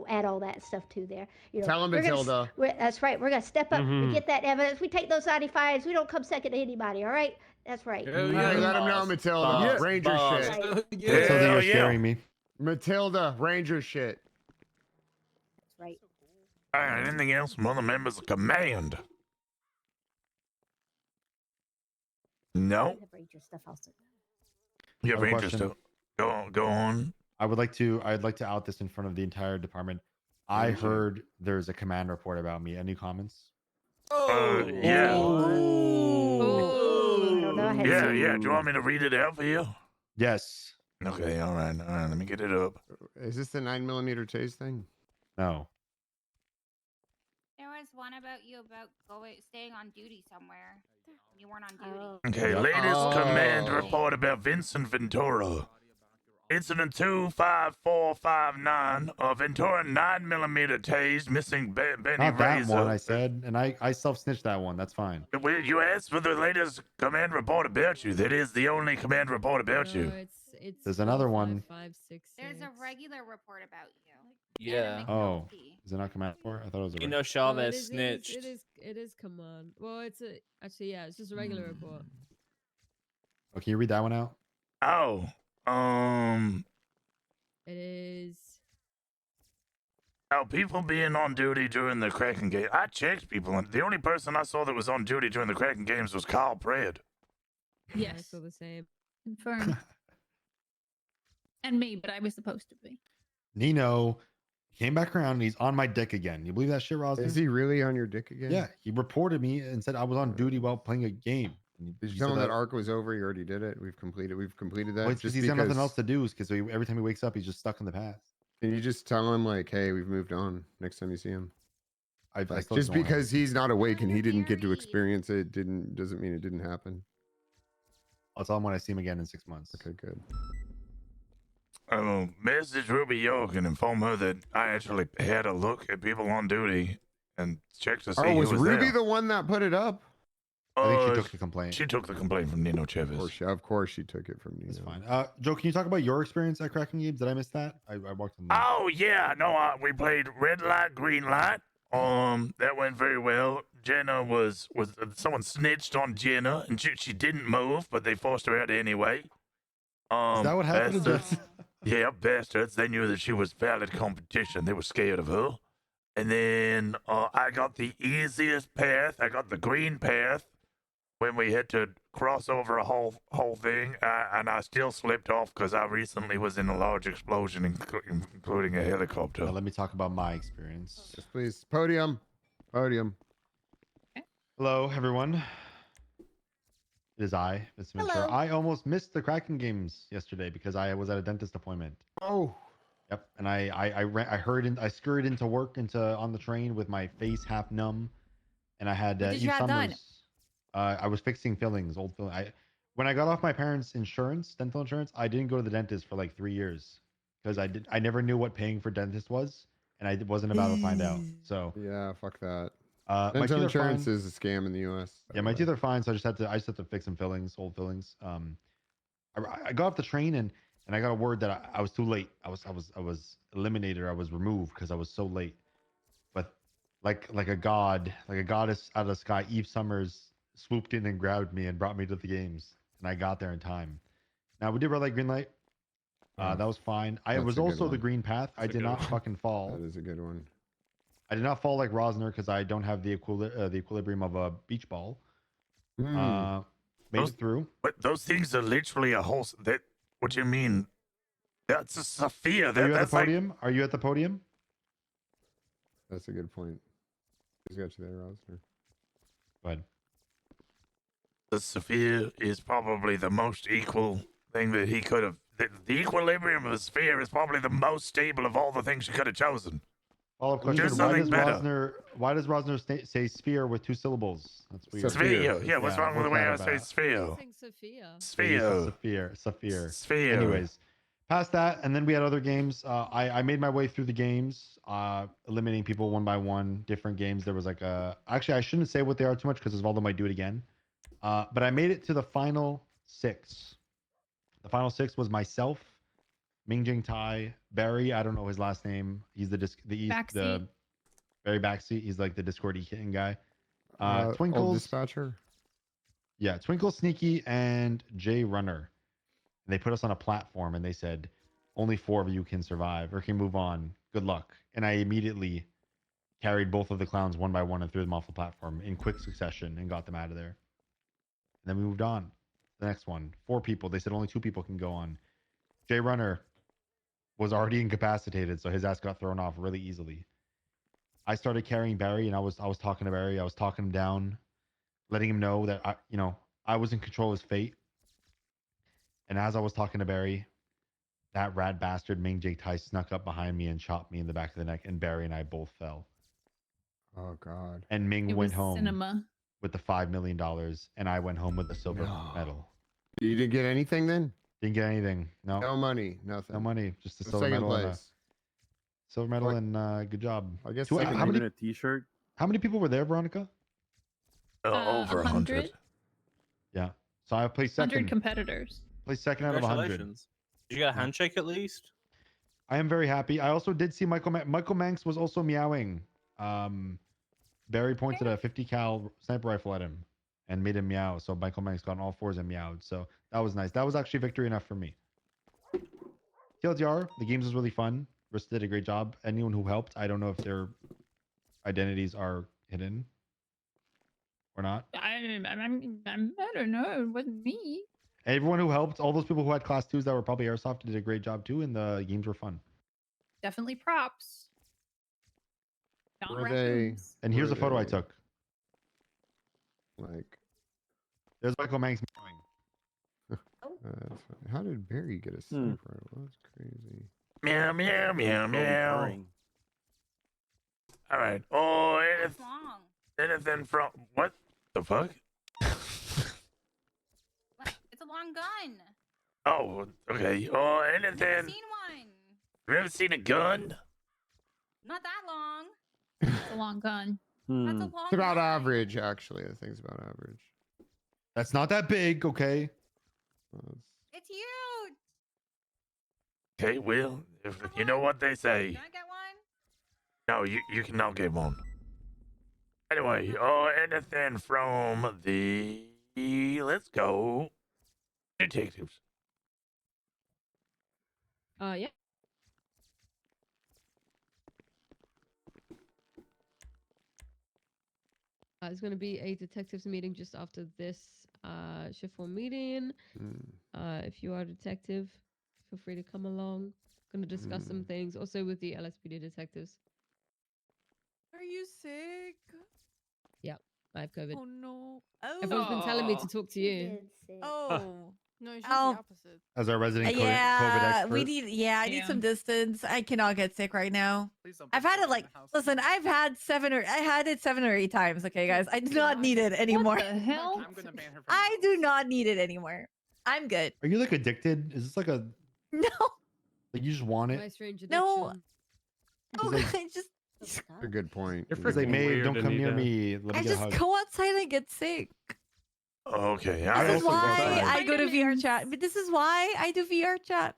add all that stuff to there. Tell them, Matilda. That's right. We're gonna step up. We get that evidence. We take those 95s. We don't come second to anybody. All right. That's right. Let him know, Matilda. Yes. Ranger shit. Matilda, you're scaring me. Matilda, Ranger shit. That's right. All right, anything else from other members of command? No. Ranger stuff also. You have I have a Ranger question. stuff. Go on. I'd like to out this in front of the entire department. I heard there's a command report about me. Any comments? Yeah. Yeah. Do you want me to read it out for you? Yes. Okay, all right. Let me get it up. Is this the 9mm tase thing? No. There was one about you staying on duty somewhere. You weren't on duty. Okay, latest command report about Vincent Ventura. Incident 25459 Ventura 9mm tased, missing Benny Not that Razor. one, I said. And I self-snitched that one. That's fine. Well, you asked for the latest command report about you. That is the only command report about you. It's There's another one. 5, 6, There's a regular report about you. Yeah. Oh. Is it not command report? I thought it was a You know Chavez snitched. It is command. Well, it's it's just a regular report. Oh, can you read that one out? It is. People being on duty during the Kraken game. I checked people, and the only person I saw that was on duty during the Kraken games was Kyle Pratt. Yes. I feel the same. Confirmed. And me, but I was supposed to be. Nino came back around and he's on my dick again. You believe that shit, Rosner? Is he really on your dick again? Yeah. He reported me and said I was on duty while playing a game. Did you tell him that arc was over? You already did it. We've completed that. Well, he's got nothing else to do because every time he wakes up, he's just stuck in the past. Can you just tell him like, hey, we've moved on next time you see him? I Just because he's not awake and he didn't get to experience it doesn't mean it didn't happen. I'll tell him when I see him again in 6 months. Okay, good. Message Ruby York and inform her that I actually had a look at people on duty and checked to see who was was Ruby there. the one that put it up? I think she took the complaint. She took the complaint from Nino Chavez. Of course she took it from Nino. That's fine. Joe, can you talk about your experience at Kraken Games? Did I miss that? I walked in. Oh yeah, no, we played red light, green light. That went very well. Jenna was someone snitched on Jenna and she didn't move, but they forced her out anyway. Is that what happened? Bastards. Yeah, bastards. They knew that she was valid competition. They were scared of her. And then I got the easiest path. I got the green path when we had to cross over a whole thing, and I still slipped off because I recently was in a large explosion, including a helicopter. Now, let me talk about my experience. Yes, please. Podium. Hello, everyone. It is I, Mr. Ventura. I almost missed the Kraken Games yesterday because I was at a dentist appointment. Oh. Yep, and I scurried into work on the train with my face half numb, and I had What did you have done? I was fixing fillings, old filling. When I got off my parents' insurance, dental insurance, I didn't go to the dentist for like 3 years. because I never knew what paying for dentist was, and I wasn't about to find out. So Yeah, fuck that. my Dental teeth are insurance fine. is a scam in the U.S. Yeah, my teeth are fine, so I just had to fix some fillings, old fillings. I got off the train and I got a word that I was too late. I was eliminated. Or I was removed because I was so late. But like a goddess out of the sky, Eve Summers swooped in and grabbed me and brought me to the games, and I got there in time. Now we did red light, green light. That was fine. I that's was a good also the one. green path. I did not fucking fall. That is a good one. I did not fall like Rosner because I don't have the equilibrium of a beach ball. Hmm. Made it through. But those things are literally a whole. That what you mean? That's a Sophia. Are you at That's the podium? Are you at the podium? That's a good point. Who's got you there, Rosner? Go ahead. The Sophia is probably the most equal thing that he could have. The equilibrium of the sphere is probably the most stable of all the things you could have chosen. Follow-up question: Just Why something does better. Rosner say sphere with 2 syllables? That's weird. Sphere. Yeah, what's wrong with the way I say about? sphere? Sophia. Sphere. Sphere. Anyways, past that, and then we had other games. I made my way through the games, eliminating people one by one. Different games. There was like actually, I shouldn't say what they are too much because Osvaldo might do it again. But I made it to the final 6. The final 6 was myself, Mingjing Tai, Barry. I don't know his last name. He's the Barry Backseat. He's like the Discord kitten guy. Old Twinkles. dispatcher. Yeah, Twinkle, Sneaky, and Jay Runner. And they put us on a platform and they said, only 4 of you can survive or can move on. Good luck. And I immediately carried both of the clowns one by one and threw them off the platform in quick succession and got them out of there. And then we moved on. The next one, 4 people. They said only 2 people can go on. Jay Runner was already incapacitated, so his ass got thrown off really easily. I started carrying Barry, and I was talking to Barry. I was talking him down, letting him know that I was in control of his fate. And as I was talking to Barry, that rat bastard Ming Jake Tai snuck up behind me and shot me in the back of the neck, and Barry and I both fell. Oh God. And Ming It went was home cinema. with the $5 million, and I went home with the silver medal. You didn't get anything then? Didn't get anything. No. No money. Nothing. No money. Just a So silver second medal. place. Silver medal and good job. I guess How second many a T-shirt. How many people were there, Veronica? Over 100. Yeah. So I placed 100 second. competitors. Placed second out of 100. Congratulations. Did you get a handshake at least? I am very happy. I also did see Michael Manx was also meowing. Barry pointed a 50 cal sniper rifle at him and made him meow. So Michael Manx got on all 4s and meowed. So that was nice. That was actually victory enough for me. TLDR, the games was really fun. Rist did a great job. Anyone who helped, I don't know if their identities are hidden or not. I don't know. It wasn't me. Everyone who helped, all those people who had class 2s that were probably airsoft did a great job too, and the games were fun. Definitely props. Not Were they? raccoons. And here's were a photo I they, took. Like, There's Michael Manx meowing. that's funny. How did Barry get a sniper rifle? That's crazy. Meow, meow, meow, meow. All right. Oh, anything from what the fuck? It's a long gun. Oh, okay. Oh, anything. I've seen one. You ever seen a gun? Not that long. It's a long gun. That's a long It's about gun. average, actually. I think it's about average. That's not that big, okay? It's huge. Okay, well, if you know what they say. Can I get one? No, you cannot get one. Anyway, anything from the let's go detectives. Yeah. It's going to be a detectives meeting just after this shift 4 meeting. If you are a detective, feel free to come along. Going to discuss some things also with the LSPD detectives. Are you sick? Yeah, I have COVID. Oh no. Oh. Everyone's been telling me to talk to you. Oh. No, it's Oh. the opposite. As our resident COVID Yeah, expert. we need. Yeah, I need some distance. I cannot get sick right now. don't I've had it like. Listen, I had it 7 or 8 times. Okay, guys, I do not need it anymore. What the hell? I'm gonna ban her from I do not need it anymore. I'm good. Are you like addicted? Is this like a No. Like you just want My it. strange No. addiction. Oh, Like- I just A good point. You're He's like, freaking Maeve, weird, don't come near Anita. me. Let me I get a just hug. go outside and get sick. Okay, This I is also go why outside. I go to VR Vitamins. chat. But this is why I do VR chat.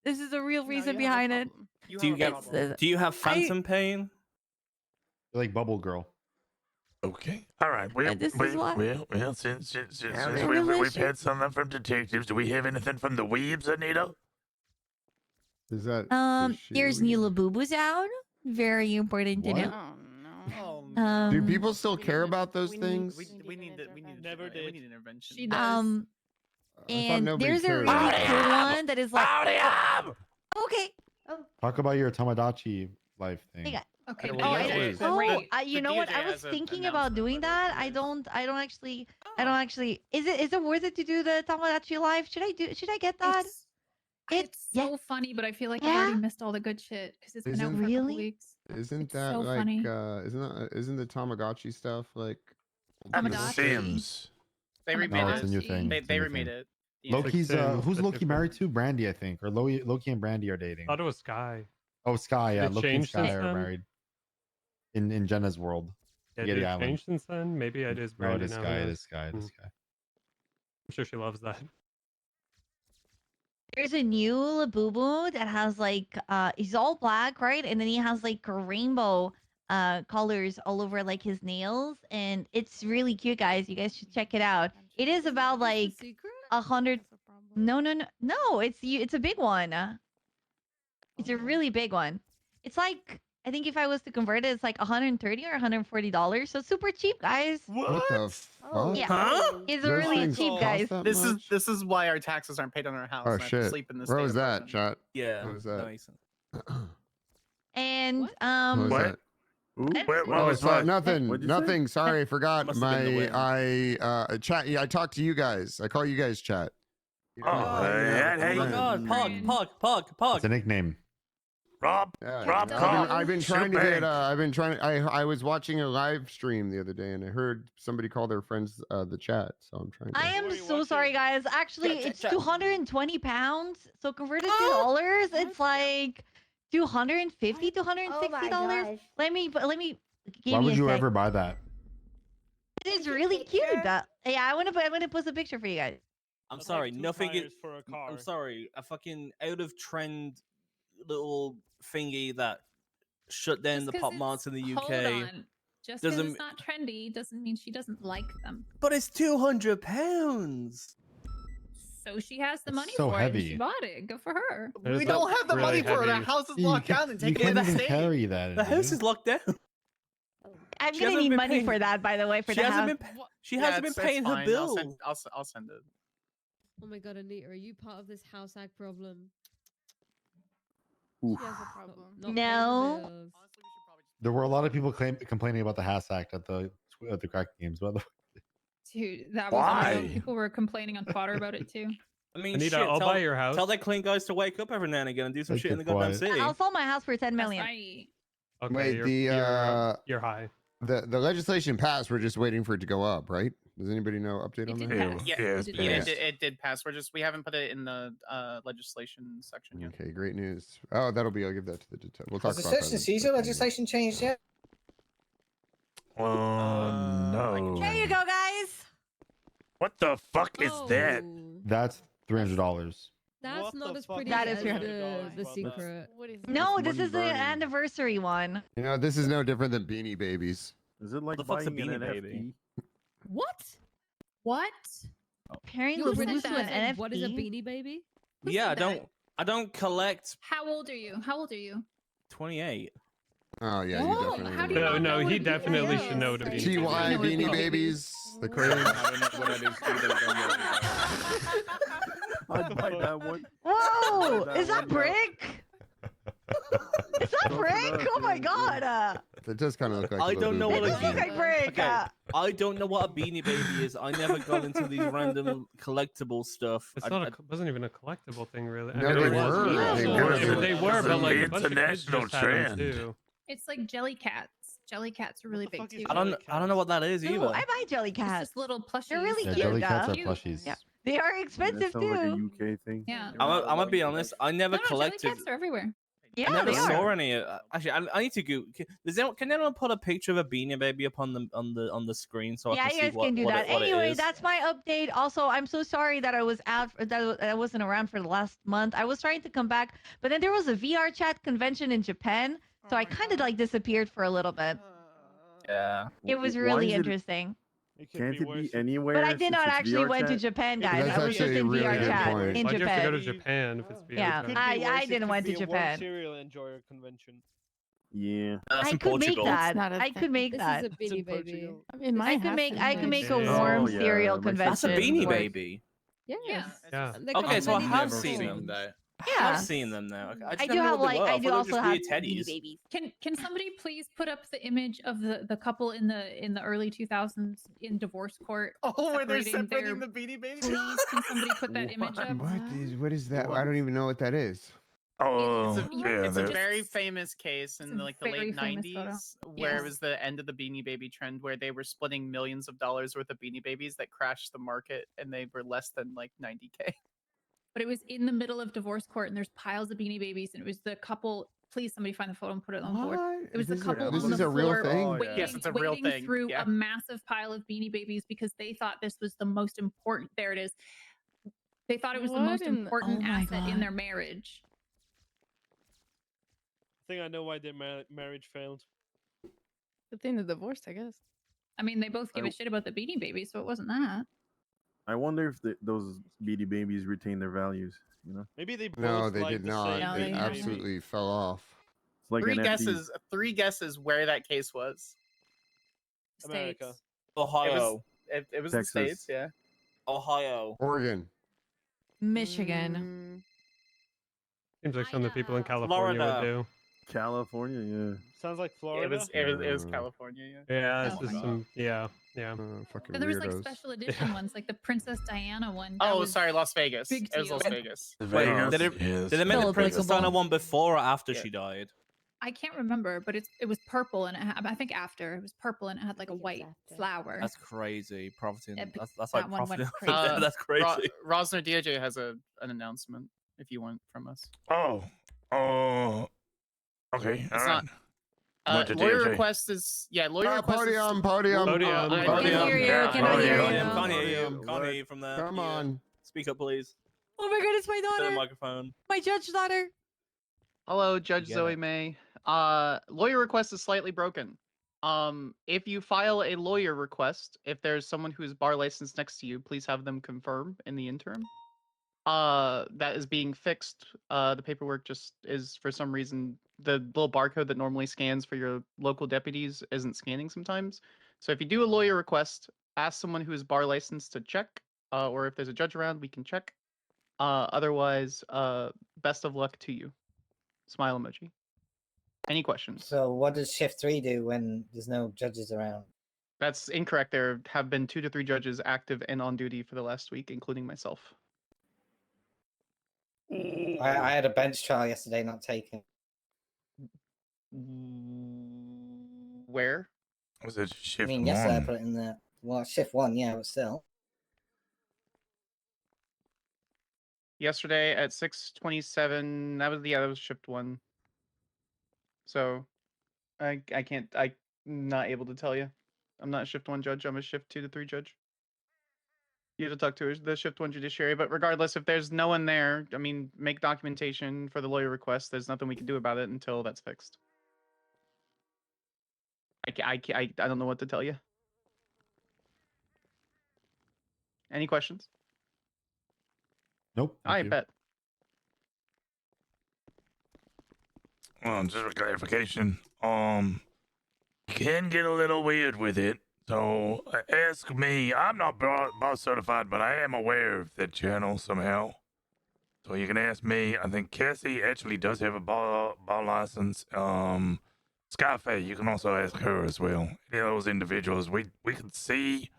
This is the real reason behind it. Do you get? It's the- Do you have phantom pain? You're like Bubble Girl. Okay. All right. Well, this is why. well, since They're we've delicious. had something from detectives, do we have anything from the weebs, Anita? Is that? Here's Nila Boo-Boo's out. Very important to What? know. Oh, Do people still care about those things? We need never did. We need intervention. She does. I thought And nobody there's a cared. really cool one that is like. Okay. Talk about your Tamagotchi life thing. Okay. Okay. Oh, well, I- that is oh, great. You The know what? DOJ I was has a thinking about doing that. I don't actually. Is it worth it to do the Tamagotchi live? Should I get that? It's so funny, but I feel like I've Yeah? already missed all the good shit because it's been out Isn't- for a couple Really? weeks. Isn't It's that so like funny. isn't the Tamagotchi stuff like Tamagotchi. Sims. They No, remade it's a new it. thing. They It's a new remade thing. it. Loki's Sims, who's but Loki married to? Brandy, I think, or Loki and Brandy are dating. I thought it was Sky. Oh, Sky, Did yeah. it Loki and change Sky since are then? married. In Jenna's world. Yeah, Spaghetti did it Island. change since then? Maybe it is No, it Brandy is now. Sky. It yeah. is Sky. It is Sky. I'm sure she loves that. There's a new Labubu that has like he's all black, right? And then he has like rainbow colors all over like his nails, and it's really cute, guys. You guys should check it out. It is about like 100. No, it's a big one. It's a really big one. It's like I think if I was to convert it, it's like $130 or $140. So super cheap, guys. what the fuck? Yeah. Huh? It's Those really things cheap, cost guys. that This much? is why our taxes aren't paid on our house. Oh and I have to shit! sleep in this Where state was that, apartment. chat? Yeah. What was that? That makes sense. And What was What? that? What Oh, was sorry, what? nothing. What'd you say? Nothing. Sorry, I forgot Must have been the my wind. chat. Yeah, I talked to you guys. I call you guys chat. Oh, hey, Oh my god, Pog. It's a nickname. Rob, Yeah, Rob, I've been trying to get. Shoot I was watching a live stream the other day, and I heard somebody call their friends the chat. So I'm trying to. I am so sorry, guys. Actually, it's 220 pounds. So converted to dollars, it's like $250, $260. Let me give Why me would a you sec. ever buy that? It is really cute. Yeah, I'm gonna post a picture for you guys. I'm That's sorry, like 2 nothing is. tires for a car. I'm sorry, a fucking out of trend little thingy that shut down Just the 'cause pop it's- marts in the UK. Hold on. Just because doesn't it's not trendy doesn't mean she doesn't like them. But it's £200. So she has the money so for it. And heavy. she bought it. Good for her. We don't have the money for it. Our house is locked down and You taken can't in the even state. carry that. The house dude. is locked down. I'm She gonna hasn't need been money paying- for that, by the way, for She the hasn't house. been. She hasn't been paying her fine. bill. I'll send it. Oh my god, Anita, are you part of this house hack problem? Oof. She has a problem. Not paying the No. bills. There were a lot of people complaining about the Hass Act at the crack games, by the way. Dude, that was Why? unreal. People were complaining on Twitter about it too. I mean, Anita, shit, I'll tell, buy your house. Tell that clean guys to wake up every now and again and do some Make shit in it the goddamn quiet. city. I'll sell my house for 10 million. That's right. Okay, Wait, you're high. the legislation passed. We're just waiting for it to go up, right? Does anybody know update on It that? did pass. Yeah, Yes, It yeah, did. it did pass. We haven't put it in the legislation section yet. Okay, great news. Oh, that'll be. I'll give that to the detective. We'll talk Has the about search that. and seizure legislation changed yet? Oh no! There you go, guys. What the fuck is that? Oh, That's $300. That's What not the as fuck pretty That as is the $300, secret. No, this money is the burning. anniversary one. You know, this is no different than Beanie Babies. Is it like the fuck's a buying an Beanie NFT? Baby? What? What? Pairing Who said Labubu to that? an NFT. What is a beanie baby? Who Yeah, said that? I don't collect How old are you? How old are you? 28. Oh yeah, Oh, you definitely. how do would. you No, not know no, what he a beanie definitely baby should know is? to be. TY know what a Beanie beanie Babies. The craze. I don't know what that is either. I'd buy that one. Whoa! That Is that one, Brick? Is that Go for Brick? that, Oh my yeah, god! It does kind of look like. I a don't know Labubu. what a It does look like Brick. Okay, I don't know what a Beanie Baby is. I never got into these random collectible stuff. It's not. Wasn't even a collectible thing, really. I No, mean, they it was, were. yeah. They Yeah, were. they were, but like a bunch of kids International just had them trend. too. It's like jelly cats. Jelly cats are really big too. I don't know what that is Ooh, either. I buy jelly It's cats. just little plushies. They're really Yeah, cute. jelly cats are Cute. plushies. Yeah. They are That expensive sounds like a too. UK thing. Yeah. I'm gonna be honest. I never Jelly collected. cats are everywhere. Yeah, I never they saw are. any. Actually, I need to go. Can anyone put a picture of a Beanie Baby up on the screen so I Yeah, can you see guys can do that. what it Anyway, is? that's my update. Also, I'm so sorry that I was out, that I wasn't around for the last month. I was trying to come back, but then there was a VR chat convention in Japan, so I kind of like disappeared for a little bit. Yeah. It was Why really is it- interesting. Can't it be anywhere? But I did since not it's actually VR went to chat? Japan, guys. That's I was just actually a in really VR good chat point. in Why'd you have to go to Japan. Japan if it's VR Yeah, chat? I didn't went to World Japan. Serial Enjoyer Convention. Yeah. That's I in could Portugal. make that. not a I could make This that. is a Beanie Baby. Portugal. I mean, mine has to I could be. make a Yeah. warm Oh, yeah, cereal my That's a convention. Beanie work. Baby. Yes. Yeah. They come Okay, in so I many have forms. seen them though. I Yeah. have seen them now. I just I never do knew have what they like were. I I do thought they were also just have weird Beanie teddies. Babies. Can somebody please put up the image of the couple in the early 2000s in divorce court? Oh, where they're separating their- separating the Beanie Babies? Please, can somebody put that image up? What is that? I don't even know what that is. Oh, It's a yeah. very famous case in like the very late famous photo. 90s where Yes. it was the end of the Beanie Baby trend where they were splitting millions of dollars worth of Beanie Babies that crashed the market and they were less than like 90K. But it was in the middle of divorce court, and there's piles of Beanie Babies, and it was the couple. Please, somebody find the photo and put it on the board. It was the couple this on is the a real floor thing? waiting, Yes, it's a real wading thing, through yeah. a massive pile of Beanie Babies because they thought this was the most important. There it is. They thought it was the What most in- important oh my asset in God. their marriage. I think I know why their marriage failed. Good thing the divorce, I guess. I mean, they both give I- a shit about the Beanie Babies, so it wasn't that. I wonder if those Beanie Babies retain their values. You know, Maybe they both No, they like did the not. same No, They they Beanie haven't. absolutely fell off. it's like Three guesses where that case was. America. States. Ohio. It was Texas. the States, yeah. Ohio. Oregon. Michigan. Seems like something people in California would Florida. do. California, yeah. Sounds like It Florida. was California, yeah. Yeah, Oh it's just my some. Yeah. Fucking Then there was like weirdos. special edition ones, like the Princess Diana one. That Oh, was sorry, Las Vegas. big It was deal. Las Vegas. Wait, did it make the Princess Diana one before or after Yeah. she died? I can't remember, but it was purple and it had, I think after it was purple and it had like a white flower. That's crazy. Profiting. Yeah, That's that like one went profiting. crazy. That's crazy. Rosner DOJ has an announcement if you want from us. Oh, okay. It's all right. not. Went to Lawyer DOJ. request is lawyer request. Party is, on, party on. Party on, I party can on. hear you. Yeah, Can I hear party you? on. Can't hear you. Can't hear you from there. Come on. Speak up, please. Oh my god, it's my To the daughter. microphone. My judge daughter. Hello, Judge Get Zoe it. May. Lawyer request is slightly broken. If you file a lawyer request, if there's someone who's bar licensed next to you, please have them confirm in the interim. That is being fixed. The paperwork just is for some reason the little barcode that normally scans for your local deputies isn't scanning sometimes. So if you do a lawyer request, ask someone who is bar licensed to check, or if there's a judge around, we can check. Otherwise, best of luck to you. Smile emoji. Any questions? So what does shift 3 do when there's no judges around? That's incorrect. There have been 2 to 3 judges active and on duty for the last week, including myself. I had a bench trial yesterday, not taken. Where? Was it I shift mean, yesterday I one? put it in the shift 1, yeah, but still. Yesterday at 6:27. That was shift 1. So I can't. I'm not able to tell you. I'm not a shift 1 judge. I'm a shift 2 to 3 judge. You have to talk to the shift 1 judiciary. But regardless, if there's no one there, I mean, make documentation for the lawyer request. There's nothing we can do about it until that's fixed. I don't know what to tell you. Any questions? Nope. I bet. Well, just for clarification, you can get a little weird with it. So ask me. I'm not boss certified, but I am aware of that channel somehow. So you can ask me. I think Cassie actually does have a bar license. Skyface, you can also ask her as well. Any of those individuals, we can see.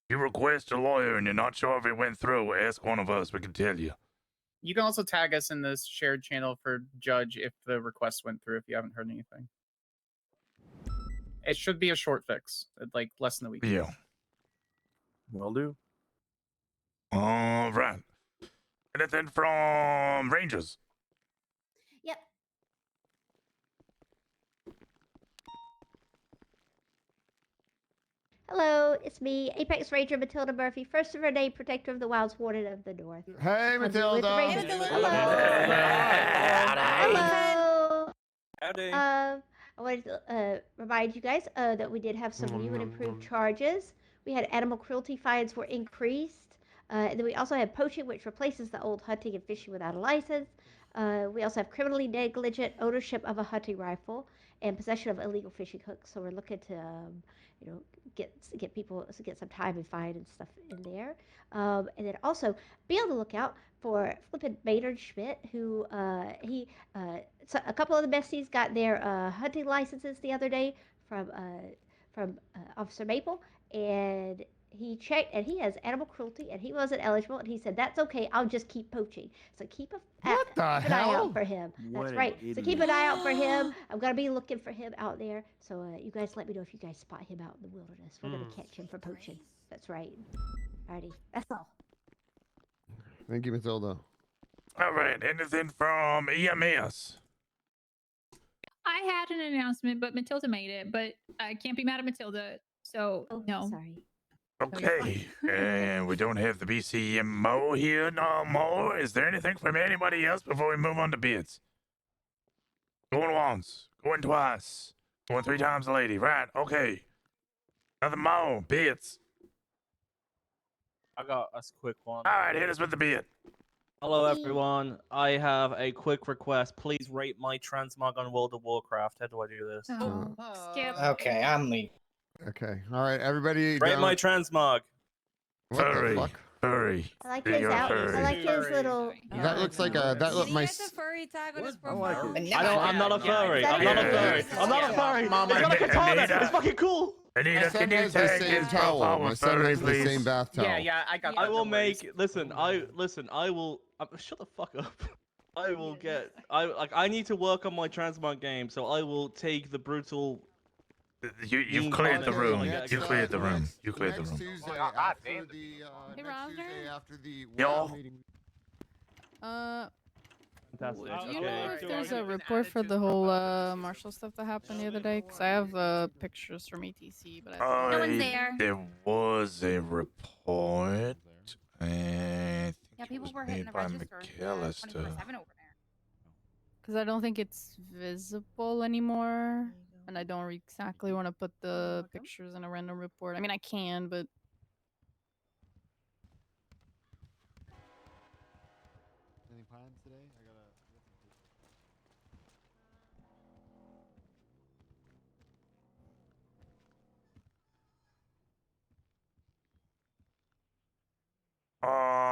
You request a lawyer and you're not sure if it went through, ask one of us. We can tell you. You can also tag us in this shared channel for judge if the request went through, if you haven't heard anything. It should be a short fix, like less than a week. Yeah. Will do. All right. Anything from Rangers? Yep. Hello, it's me, Apex Ranger Matilda Murphy, first of her name, protector of the wilds, warden of the north. Hey, Comes with the Matilda. Ranger- Hello. Hello. Howdy. I wanted to remind you guys that we did have some new and improved charges. We had animal cruelty fines were increased. And then we also have poaching, which replaces the old hunting and fishing without a license. We also have criminally negligent ownership of a hunting rifle and possession of illegal fishing hooks. So we're looking to, get people get some time and fine and stuff in there. And then also be on the lookout for flippin' Maynard Schmidt, who so a couple of the besties got their hunting licenses the other day from Officer Maple, and he checked and he has animal cruelty and he wasn't eligible, and he said that's okay, I'll just keep poaching. So keep an eye out for him. What That's an right. So idiot. keep an eye out for him. I'm gonna be looking for him out there. So you guys let me know if you guys spot him out in the wilderness. We're gonna catch him for poaching. That's right. Alrighty, that's all. Thank you, Matilda. All right. Anything from EMS? I had an announcement, but Matilda made it. But I can't be mad at Matilda, so no. Sorry. Okay. And we don't have the BCMO here no more. Is there anything from anybody else before we move on to bids? Going once, going twice, going 3 times a lady. Right. Okay. Nothing more. Bids. I got a quick one. All right. Hit us with the bid. Hello, everyone. I have a quick request. Please rate my transmog on World of Warcraft. How do I do this? Skip. Okay, I'm leaving. Okay. All right, everybody. Rate my transmog. What the fuck? Furry. I like his out. I like his little. That looks like a. That look my. furry tag on his I'm not a furry. I'm not a furry. I'm not a furry. It's got a katana. It's fucking cool. Anita, son has the same towel. My son has the same bath towel. I got. I will make. Listen. I will. Shut the fuck up. I will get. I need to work on my transmog game, so I will take the brutal. You cleared the room. You cleared the room. You cleared the room. Tuesday after the. Hey, next Tuesday after the. Yo. meeting. Fantastic. Do you Okay. know if there's a report for the whole Marshall stuff that happened the other day? Because I have pictures from ETC, but I No one's there. There was a report, and Yeah, people it were was hitting made the by register 24/7 over there. because I don't think it's visible anymore, and I don't exactly want to put the pictures in a random report. I mean, I can, but Any plans today? I got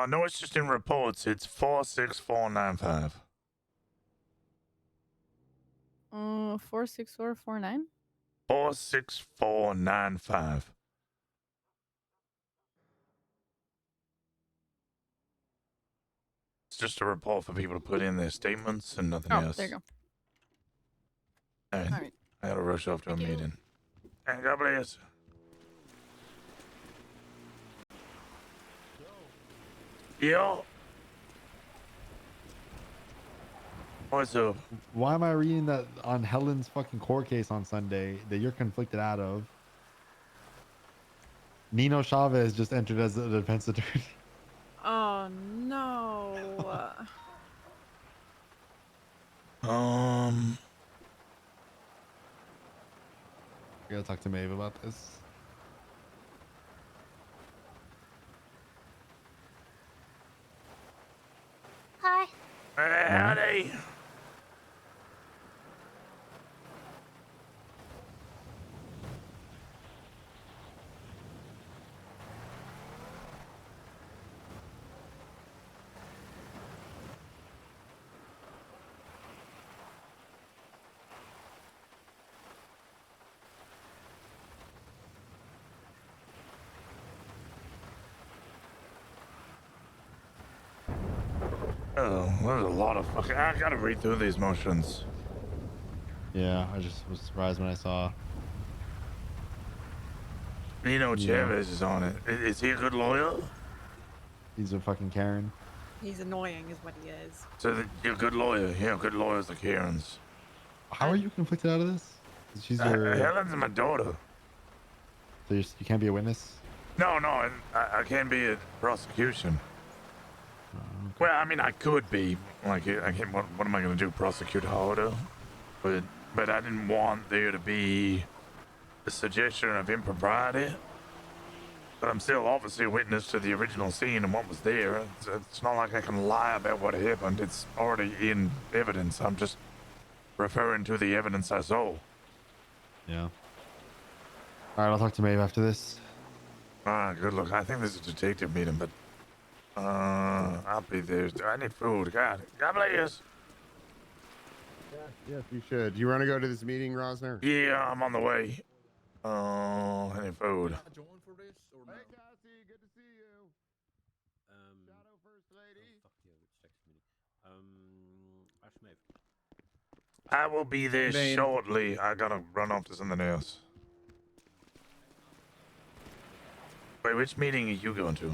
no, it's just in reports. It's 46495. 46449. 46495. It's just a report for people to put in their statements and nothing else. There you go. All right. I gotta rush off to a meeting. And God bless. Yo. What's up? Why am I reading that on Helen's fucking court case on Sunday that you're conflicted out of? Nino Chavez just entered as a defense attorney. Oh no. I gotta talk to Maeve about this. Hi. Hey, howdy. Oh, there's a lot of fucking. I gotta read through these motions. Yeah, I just was surprised when I saw. Nino Yeah. Chavez is on it. Is he a good lawyer? He's a fucking Karen. He's annoying, is what he is. So you're a good lawyer. Yeah, good lawyers are Karens. How are you conflicted out of this? She's your. Helen's my daughter. So you can't be a witness. No, I can't be a prosecution. Well, I mean, I could be. Like, I can't. What am I gonna do? Prosecute harder? But I didn't want there to be a suggestion of impropriety. But I'm still obviously a witness to the original scene and what was there. It's not like I can lie about what happened. It's already in evidence. I'm just referring to the evidence I saw. Yeah. All right, I'll talk to Maeve after this. Good luck. I think there's a detective meeting, but I'll be there. I need food. God bless. Yes, you should. Do you want to go to this meeting, Rosner? Yeah, I'm on the way. I need food. Hey, Cassie, good to see you. Shadow First Lady. Oh, fuck yeah, which text meeting? Ask Maeve. I will be there Maeve. shortly. I gotta run off to something else. Wait, which meeting are you going to?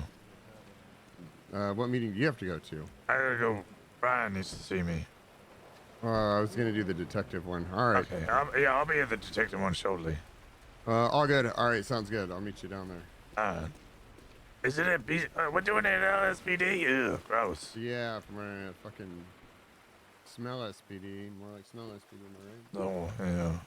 What meeting do you have to go to? I gotta go. Brian needs to see me. I was gonna do the detective one. All right. Okay. I'll be at the detective one shortly. All good. All right, sounds good. I'll meet you down there. Is it at we're doing it at LSPD? Ugh, gross. Yeah, from a fucking smell SPD, more like smell SPD, am I right? Oh, yeah.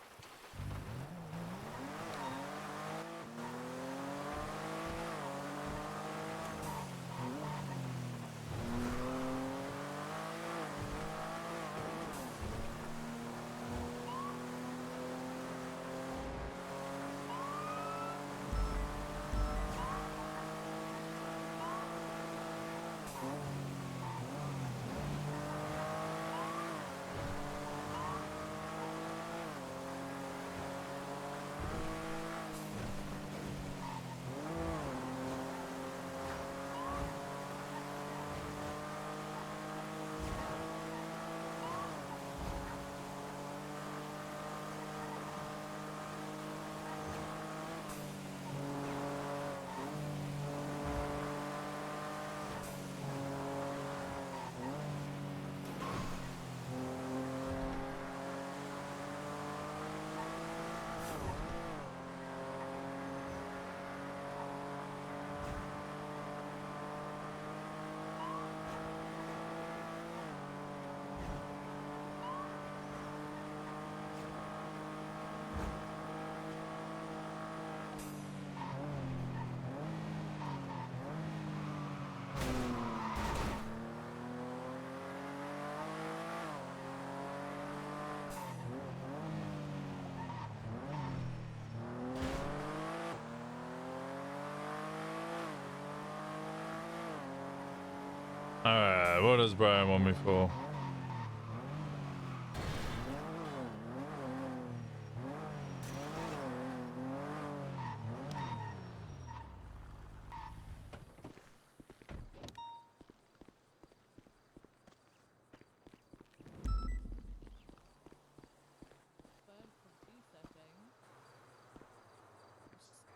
Alright, what does Brian want me for?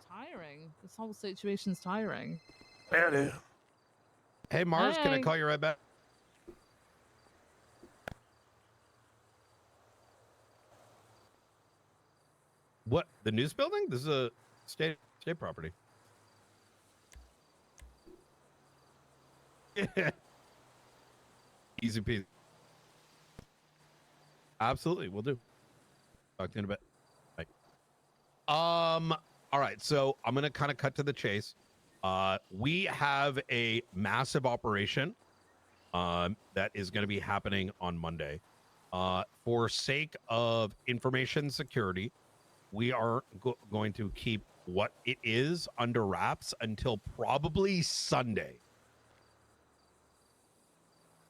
Tiring. This whole situation's tiring. Howdy. Hey, Mars, can I Hey. call you right back? What? The news building? This is a state property. Yeah. Easy peasy. Absolutely, we'll do. Talk to you in a bit. Bye. All right, so I'm gonna kind of cut to the chase. We have a massive operation that is going to be happening on Monday. For sake of information security, we are going to keep what it is under wraps until probably Sunday.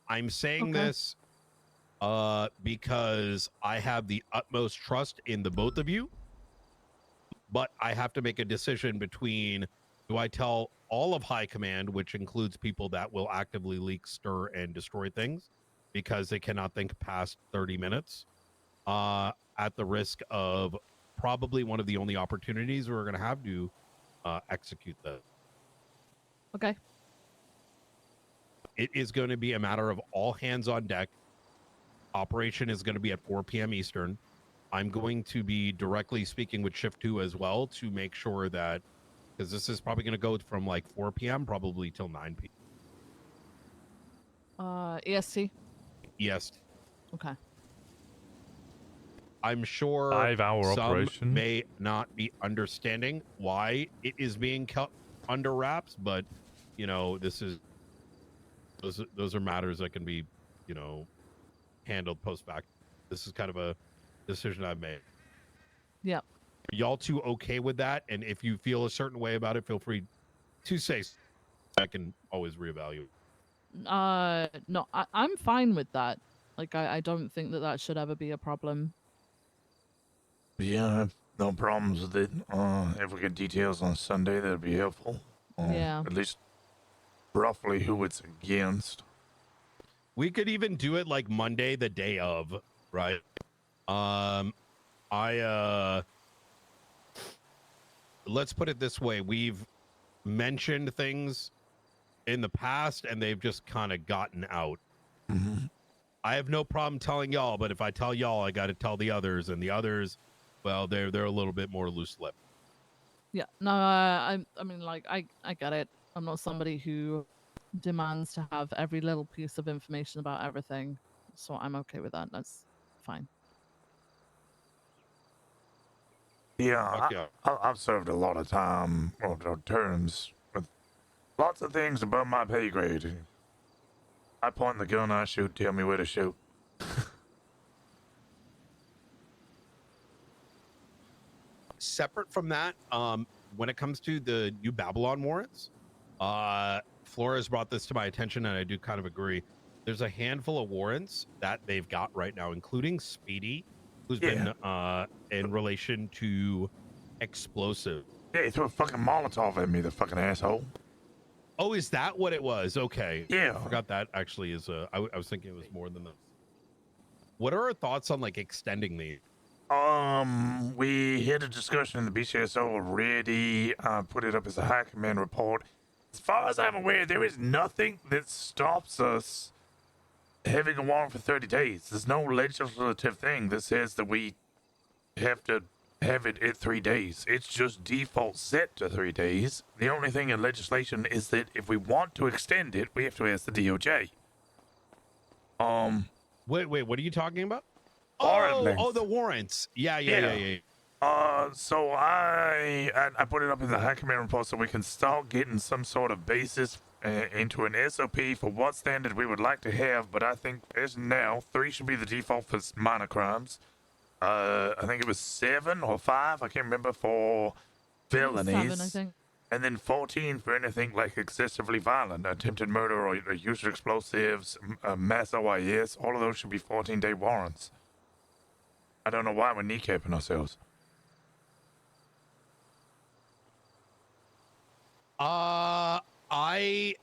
I'm saying this because I have the utmost trust in the both of you, but I have to make a decision between, do I tell all of high command, which includes people that will actively leak, stir, and destroy things because they cannot think past 30 minutes, at the risk of probably one of the only opportunities we're going to have to execute that. Okay. it is going to be a matter of all hands on deck. Operation is going to be at 4 p.m. Eastern. I'm going to be directly speaking with Shift 2 as well to make sure that, because this is probably going to go from like 4 p.m. probably till 9 p.m. EST. Yes. Okay. I'm sure 5-hour some operation. may not be understanding why it is being kept under wraps, but you know, those are matters that can be, you know, handled post fact. This is kind of a decision I've made. Yep. Y'all two okay with that? And if you feel a certain way about it, feel free to say. I can always reevaluate. No, I'm fine with that. Like, I don't think that should ever be a problem. Yeah, I have no problems with it. If we get details on Sunday, that'd be helpful. Yeah. At least roughly who it's against. We could even do it like Monday, the day of, right? Let's put it this way. We've mentioned things in the past and they've just kind of gotten out. Mm-hmm. I have no problem telling y'all, but if I tell y'all, I got to tell the others, and the others, well, they're a little bit more loose-lipped. Yeah. No, I mean, like, I get it. I'm not somebody who demands to have every little piece of information about everything, so I'm okay with that. That's fine. Yeah, I've served a lot of time or terms with lots of things above my pay grade. I point the gun, I shoot, tell me where to shoot. Separate from that, when it comes to the New Babylon warrants, Flores brought this to my attention, and I do kind of agree. There's a handful of warrants that they've got right now, including Speedy, who's been in relation to explosive. Yeah, he threw a fucking Molotov at me, the fucking asshole. Oh, is that what it was? Okay. Yeah. I forgot that actually is I was thinking it was more than that. What are our thoughts on like extending these? We had a discussion in the BCSO already. Put it up as a high command report. As far as I'm aware, there is nothing that stops us having a warrant for 30 days. There's no legislative thing that says that we have to have it at 3 days. It's just default set to 3 days. The only thing in legislation is that if we want to extend it, we have to ask the DOJ. Wait, what are you talking about? Warrant Oh, the warrants. Yeah. So I put it up in the high command report so we can start getting some sort of basis into an SOP for what standard we would like to have, but I think as now, 3 should be the default for minor crimes. I think it was 7 or 5, I can't remember, for felonies. 7, I think. And then 14 for anything like excessively violent, attempted murder or use of explosives, mass OIS, all of those should be 14-day warrants. I don't know why we're kneecapping ourselves. I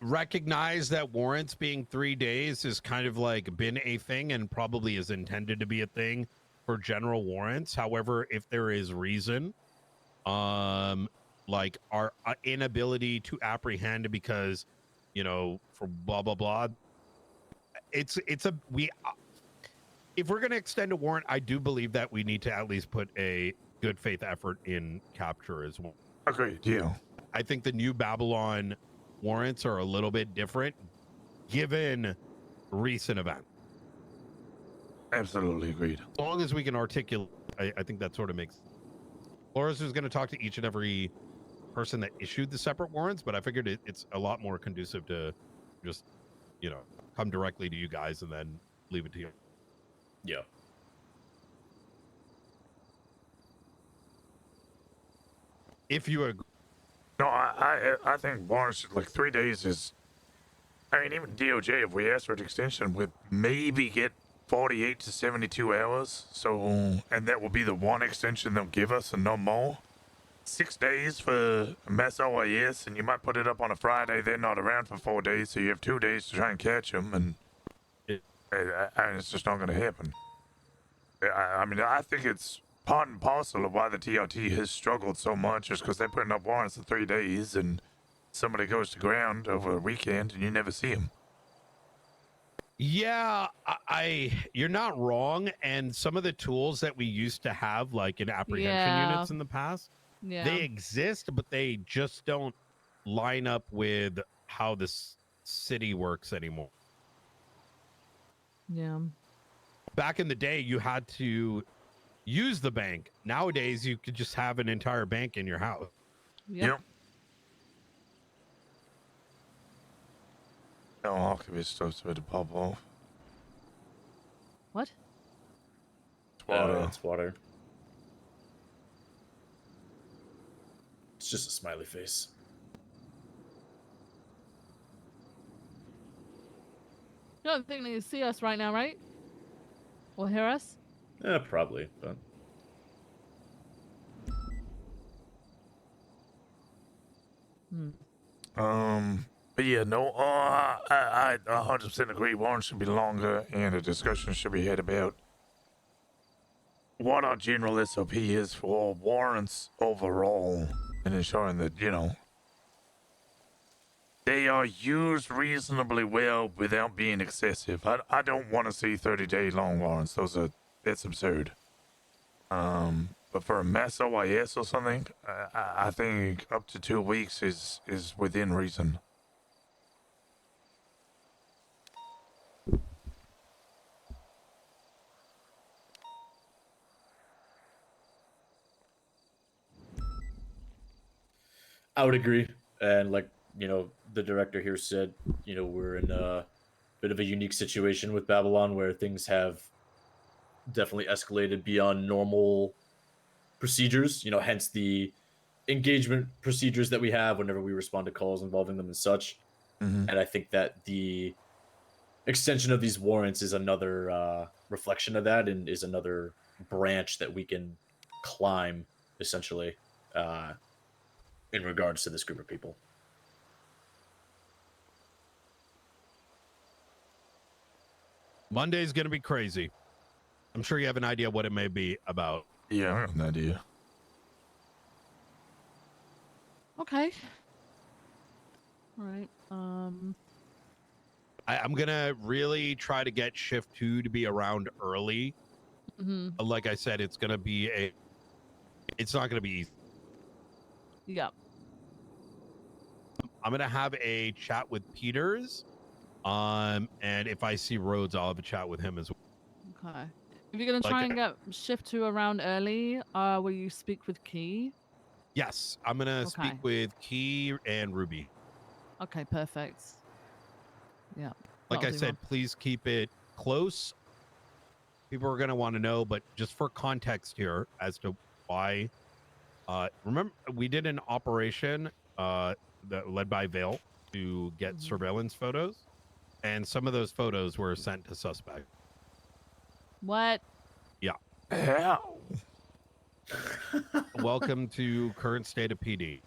recognize that warrants being 3 days is kind of like been a thing and probably is intended to be a thing for general warrants. However, if there is reason, like our inability to apprehend because, you know, for blah blah blah, if we're going to extend a warrant, I do believe that we need to at least put a good faith effort in capture as well. Agreed. Yeah. I think the New Babylon warrants are a little bit different given recent events. Absolutely agreed. As long as we can articulate, I think that sort of makes. Flores is going to talk to each and every person that issued the separate warrants, but I figured it's a lot more conducive to just, you know, come directly to you guys and then leave it to you. Yeah. If you agree. No, I think warrants, like 3 days is, I mean, even DOJ, if we ask for an extension, would maybe get 48 to 72 hours. So, and that will be the one extension they'll give us and no more. 6 days for mass OIS, and you might put it up on a Friday. They're not around for 4 days, so you have 2 days to try and catch them, and it's just not going to happen. I mean, I think it's part and parcel of why the TRT has struggled so much is because they're putting up warrants in 3 days, and somebody goes to ground over the weekend and you never see them. Yeah, you're not wrong. And some of the tools that we used to have, like in apprehension units in the past, they exist, but they just don't line up with how this city works anymore. Yeah. Back in the day, you had to use the bank. Nowadays, you could just have an entire bank in your house. Yep. No archivist stuff's about to pop off. What? It's water. It's water. It's just a smiley face. You don't think they see us right now, right? Or hear us? Yeah, probably, but... But yeah, no, I 100% agree. Warrants should be longer, and a discussion should be had about what our general SOP is for warrants overall, and ensuring that, you know, they are used reasonably well without being excessive. I don't want to see 30-day long warrants. That's absurd. But for a mass OIS or something, I think up to 2 weeks is within reason. I would agree. And like, you know, the director here said, you know, we're in a bit of a unique situation with Babylon where things have definitely escalated beyond normal procedures, you know, hence the engagement procedures that we have whenever we respond to calls involving them and such. Mm-hmm. And I think that the extension of these warrants is another reflection of that, and is another branch that we can climb, essentially, in regards to this group of people. Monday's going to be crazy. I'm sure you have an idea what it may be about. Yeah, I have an idea. Okay. All right. I'm going to really try to get shift 2 to be around early. Like I said, it's going to be it's not going to be easy. Yep. I'm going to have a chat with Peters. And if I see Rhodes, I'll have a chat with him as well. Okay. If you're gonna try and get shift 2 around early, will you speak with Key? Yes, I'm going to speak with Key and Ruby. Okay, perfect. Yeah. Like I said, please keep it close. People are going to want to know, but just for context here as to why. Remember, we did an operation that led by Vale to get surveillance photos, and some of those photos were sent to suspect. What? Yeah. How? Welcome to current state of PD.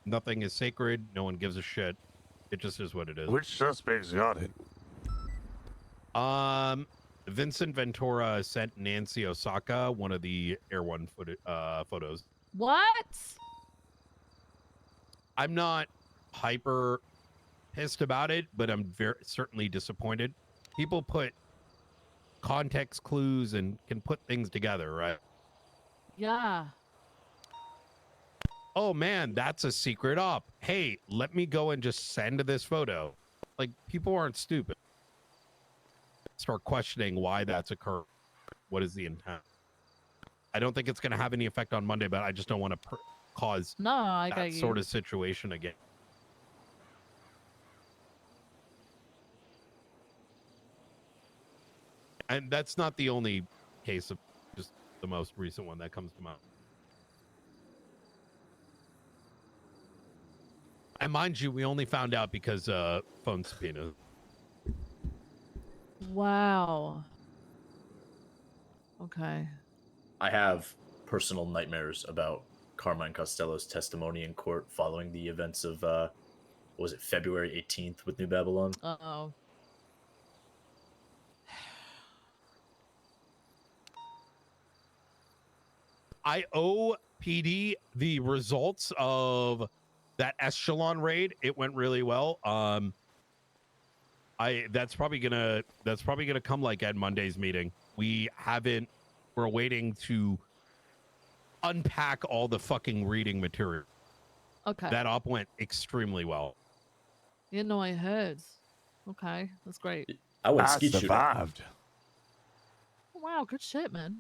Nothing is sacred. No one gives a shit. It just is what it is. Which suspects got it? Vincent Ventura sent Nancy Osaka one of the Air One photos. What? I'm not hyper pissed about it, but I'm very certainly disappointed. People put context clues and can put things together, right? Yeah. Oh man, that's a secret op. Hey, let me go and just send this photo. Like, people aren't stupid. Start questioning why that's occurred. What is the intent? I don't think it's going to have any effect on Monday, but I just don't want to cause that sort of situation again. And that's not the only case of just the most recent one that comes to mind. And mind you, we only found out because phone subpoena. Wow. Okay. I have personal nightmares about Carmine Costello's testimony in court following the events of, was it February 18th with New Babylon? Uh-oh. I owe PD the results of that echelon raid, it went really well. That's probably gonna come like at Monday's meeting. We're waiting to unpack all the fucking reading material. Okay. That op went extremely well. You know, I heard. Okay, that's great. I survived. Wow, good shit, man.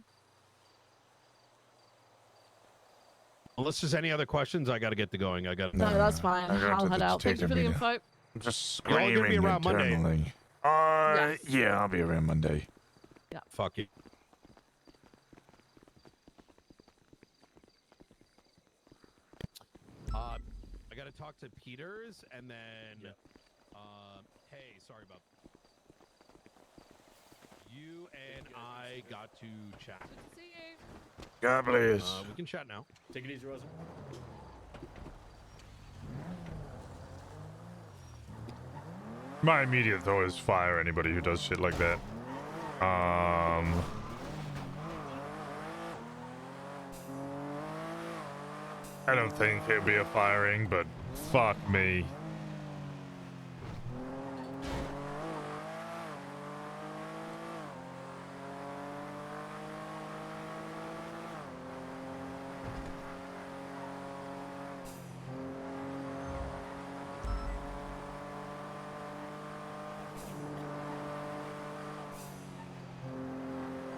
Unless there's any other questions, I got to get to going. I got. No, that's fine. I'll head out. Thank you for the info. I'm just Y'all screaming gonna be around Monday? internally. Yeah, I'll be around Monday. Yeah. Fuck you. I got to talk to Peters and then. Hey, sorry about. You and I got to chat. Good to see you. God bless. We can chat now. Take it easy, Rosa. My immediate thought is fire anybody who does shit like that. I don't think it'd be a firing, but fuck me.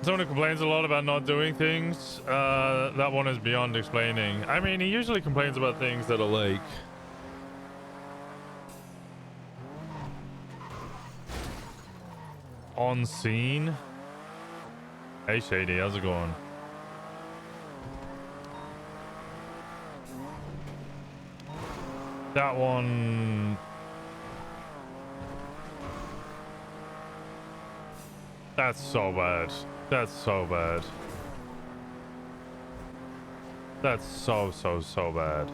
Someone who complains a lot about not doing things, that one is beyond explaining. I mean, he usually complains about things that are like... on scene. Hey Shady, how's it going? That one... That's so bad. That's so bad. That's so bad.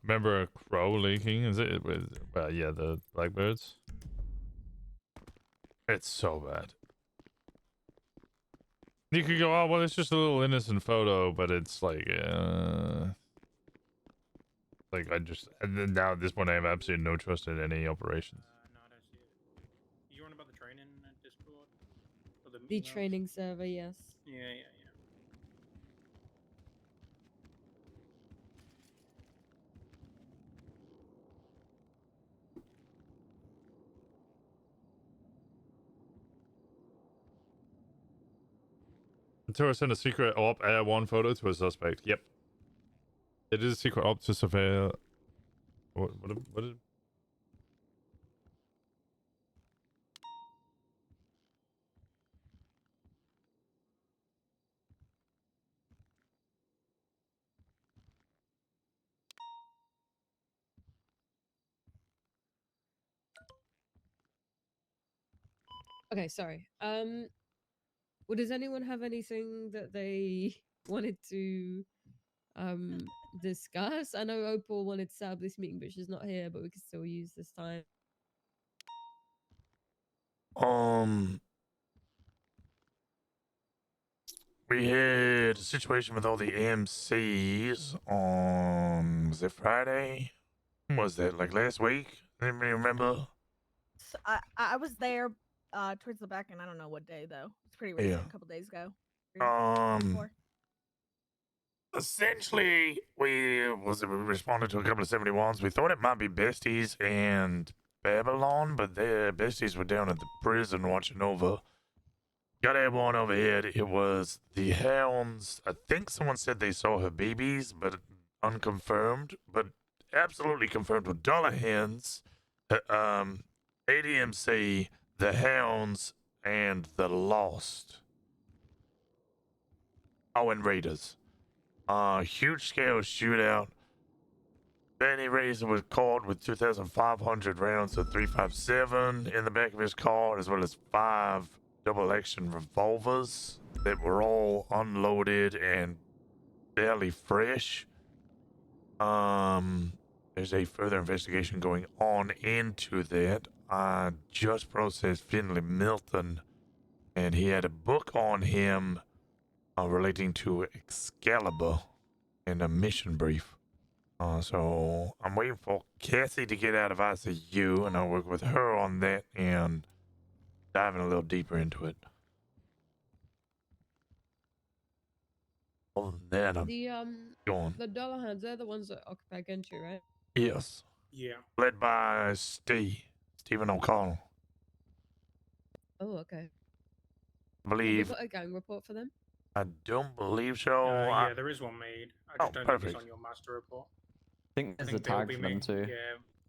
Remember a crow leaking? Is it? Well, yeah, the blackbirds. It's so bad. You could go, oh, well, it's just a little innocent photo, but it's like, and then now at this point, I have absolutely no trust in any operations. You want about the training Discord? Or The training server, yes. Yeah. Tourist sent a secret op Air 1 photo to a suspect. Yep. It is a secret op to surveil. What is... Okay, sorry. Well, does anyone have anything that they wanted to discuss? I know Opal wanted to set up this meeting, but she's not here, but we can still use this time. We had a situation with all the AMCs on, was it Friday? When was that, like last week? Anybody remember? I was there towards the back, and I don't know what day though. It's pretty recent, Yeah. a couple days ago. Essentially, we responded to a couple of 71s. We thought it might be Besties and Babylon, but their Besties were down at the prison watching over. Got everyone overhead. It was the hounds. I think someone said they saw her babies, but unconfirmed. But absolutely confirmed with dollar hens, ADMC, the hounds, and the lost. Oh, and raiders. Huge scale shootout. Benny Razor was caught with 2,500 rounds of 357 in the back of his car, as well as 5 double action revolvers that were all unloaded and barely fresh. There's a further investigation going on into that. I just processed Finley Milton, and he had a book on him relating to Excalibur and a mission brief. So I'm waiting for Cassie to get out of ICU, and I'll work with her on that and diving a little deeper into it. Other than that, I'm going. The dollar hands, they're the ones that occupy Gentry, right? Yes. Yeah. Led by Stephen O'Connell. Oh, okay. I believe. Have you got a gang report for them? I don't believe so. Yeah, there is one made. I just don't think it's on your master report. I think there's a they'll tag be for them made. too. Yeah,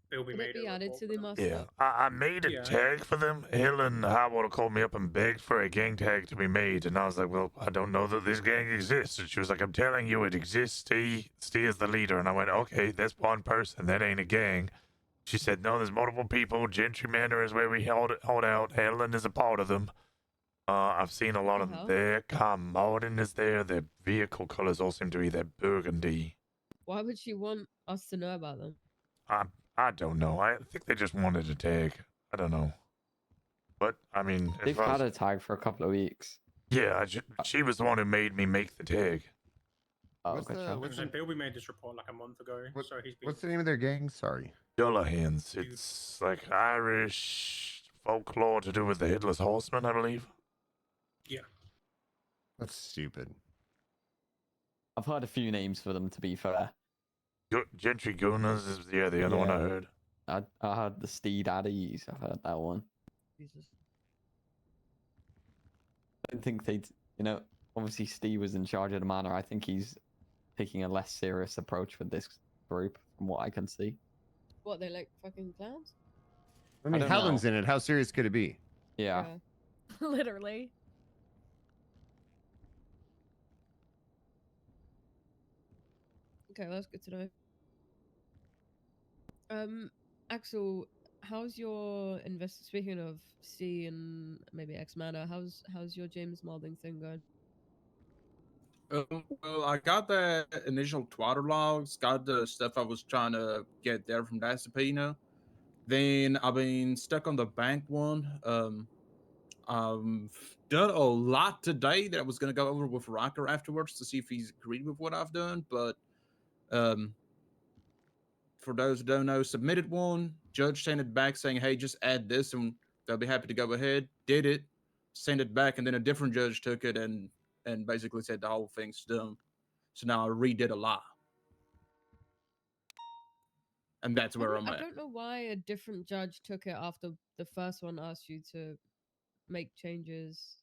they'll be Would made. it be added to the master? Yeah, I made a Yeah. tag for them. Helen Highwater called me up and begged for a gang tag to be made, and I was like, well, I don't know that this gang exists. And she was like, I'm telling you it exists. Steve is the leader. And I went, okay, that's one person. That ain't a gang. She said, no, there's multiple people. Gentry Manor is where we hold out. Helen is a part of them. I've seen a lot of them there. Car Martin is there. Their vehicle colors all seem to be that burgundy. Why would she want us to know about them? I don't know. I think they just wanted a tag. I don't know. But, I mean... They've had a tag for a couple of weeks. Yeah, she was the one who made me make the tag. Oh, Bill, we made this report like a month ago. So he's been... What's the name of their gang? Sorry. Dullahans. It's like Irish folklore to do with the Headless Horseman, I believe. Yeah. That's stupid. I've heard a few names for them, to be fair. Gentry Gooners is the other one I heard. I heard the Steed Addies. I've heard that one. Jesus. I don't think they'd, obviously Steve was in charge of the manor. I think he's taking a less serious approach with this group, from what I can see. What, they like fucking clowns? I mean, Helen's in it. How serious could it be? Yeah. Literally. Okay, well, that's good to know. Axel, how's your Speaking of C and maybe X Manor, how's your James Malding thing going? Well, I got the initial Twitter logs, got the stuff I was trying to get there from that subpoena. Then I've been stuck on the bank one. I've done a lot today that I was going to go over with Rocker afterwards to see if he's agreed with what I've done. But for those who don't know, submitted one, judge sent it back saying, hey, just add this and they'll be happy to go ahead. Did it, sent it back, and then a different judge took it and basically said the whole thing's done. So now I redid a lot. And that's where I'm I at. don't know why a different judge took it after the first one asked you to make changes.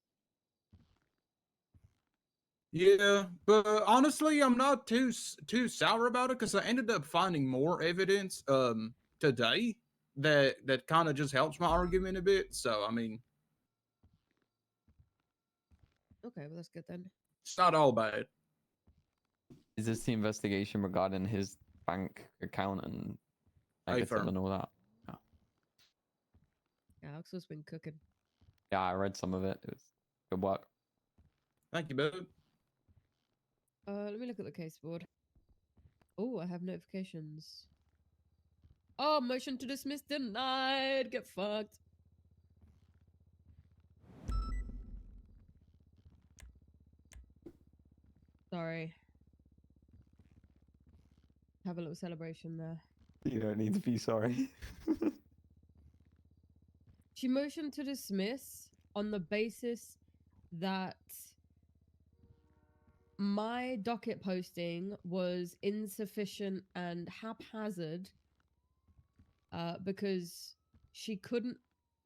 Yeah, but honestly, I'm not too sour about it because I ended up finding more evidence today that kind of just helps my argument a bit. So I mean, okay, well that's good then. It's not all bad. Is this the investigation regarding his bank account and negative and all that? Yeah. Yeah, Axel's been cooking. Yeah, I read some of it. It was good work. Thank you, bud. Let me look at the case board. Oh, I have notifications. Oh, motion to dismiss denied. Get fucked. Sorry. Have a little celebration there. You don't need to be sorry. She motioned to dismiss on the basis that my docket posting was insufficient and haphazard because she couldn't.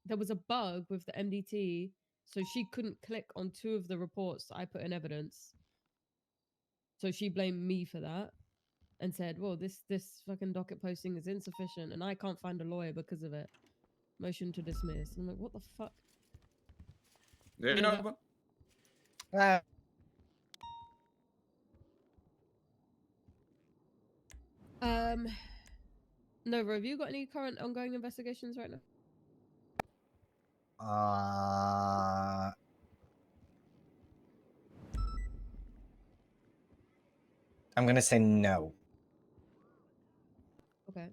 There was a bug with the MDT, So she couldn't click on 2 of the reports that I put in evidence. So she blamed me for that and said, well, this fucking docket posting is insufficient and I can't find a lawyer because of it. Motion to dismiss. And I'm like, what the fuck? Yeah, You know Nova, have you got any current ongoing investigations right now? I'm gonna say no. Okay.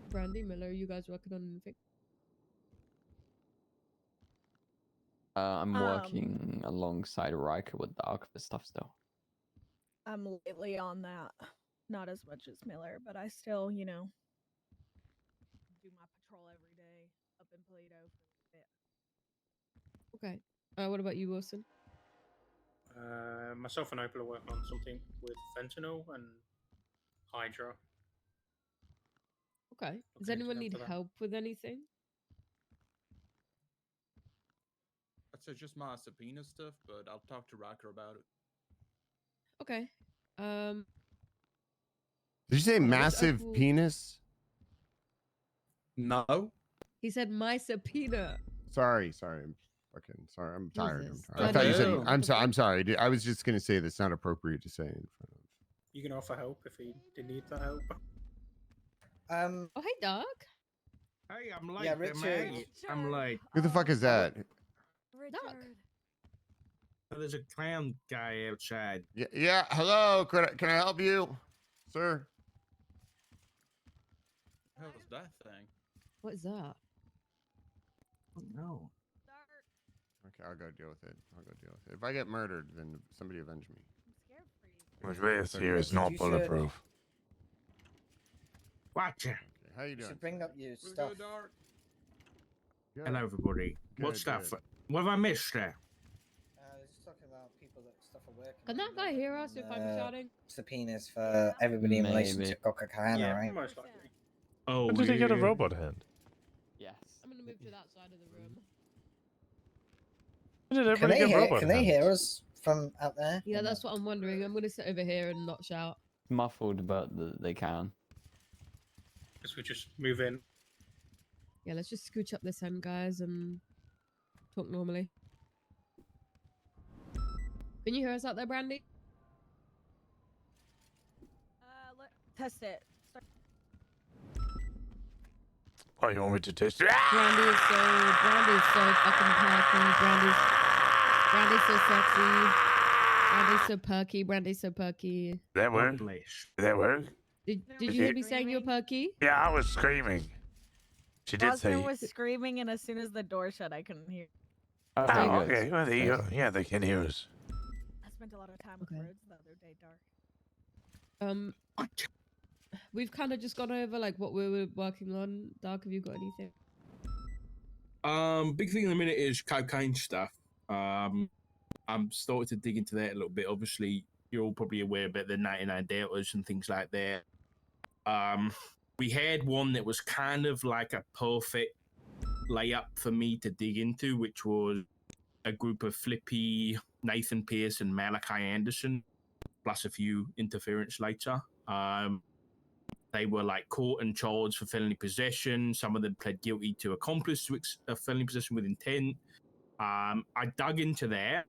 Brandy, Miller, you guys working on anything? I'm working alongside Riker with the archivist stuff still. I'm lately on that. Not as much as Miller, but I still, you know, do my patrol every day up in Toledo for a bit. Okay. What about you, Wilson? Myself and Opal are working on something with fentanyl and Hydra. Okay. Does Looking into anyone them need for that. help with anything? I'd say just my subpoena stuff, but I'll talk to Riker about it. Okay. Did you say Which massive Opal- penis? No. He said my subpoena. Sorry. I'm fucking sorry. I'm tired. Jesus. I thought you said. Hello. I'm sorry. I was just gonna say that's not appropriate to say in front of. You can offer help if he did need the help. Oh, hey, Doc. Hey, I'm late, Yeah, there, Richard. mate. I'm late. Who the fuck is that? Doc. Oh, there's a clown guy outside. Yeah. Hello. Can I help you, sir? What the hell is that thing? What is that? Oh, no. Okay, I'll go deal with it. If I get murdered, then somebody avenge me. Which this here is not bulletproof. Watcha. Okay, how you You doing? should bring up your stuff. Hello, everybody. Good, What stuff? good. What have I missed there? Just talking about people that stuff are working. Can that guy hear us if I'm shouting? Subpoenas for everybody in relation to Maybe. Coca-Cola, right? most likely. Oh, When did he get a yeah. robot hand? Yes. I'm gonna move to that side of the room. When did everybody get robot Can they hands? hear us from out there? Yeah, that's what I'm wondering. I'm gonna sit over here and not shout. Muffled, but they can. Guess we just move in. Yeah, let's just scooch up this end, guys, and talk normally. Can you hear us out there, Brandy? Test it. Start. Oh, you want me to test it? Brandy is so fucking perky. Brandy's so sexy. Brandy's so perky. Brandy's so perky. That work? That work? Did you hear me saying you're perky? Yeah, I was screaming. She did say. Rosner was screaming, and as soon as the door shut, I couldn't hear. Oh, okay. Well, there you go. Yeah, they can hear us. I spent a lot of time with roads the other day, Dark. We've kind of just gone over like what we were working on. Dark, have you got anything? Big thing in the minute is cocaine stuff. I'm starting to dig into that a little bit. Obviously, you're all probably aware about the 99 deltas and things like that. We had one that was kind of like a perfect layup for me to dig into, which was a group of Flippy, Nathan Pierce, and Malachi Anderson, plus a few interference later. They were like caught and charged for felony possession. Some of them pled guilty to accomplice to felony possession with intent. I dug into that.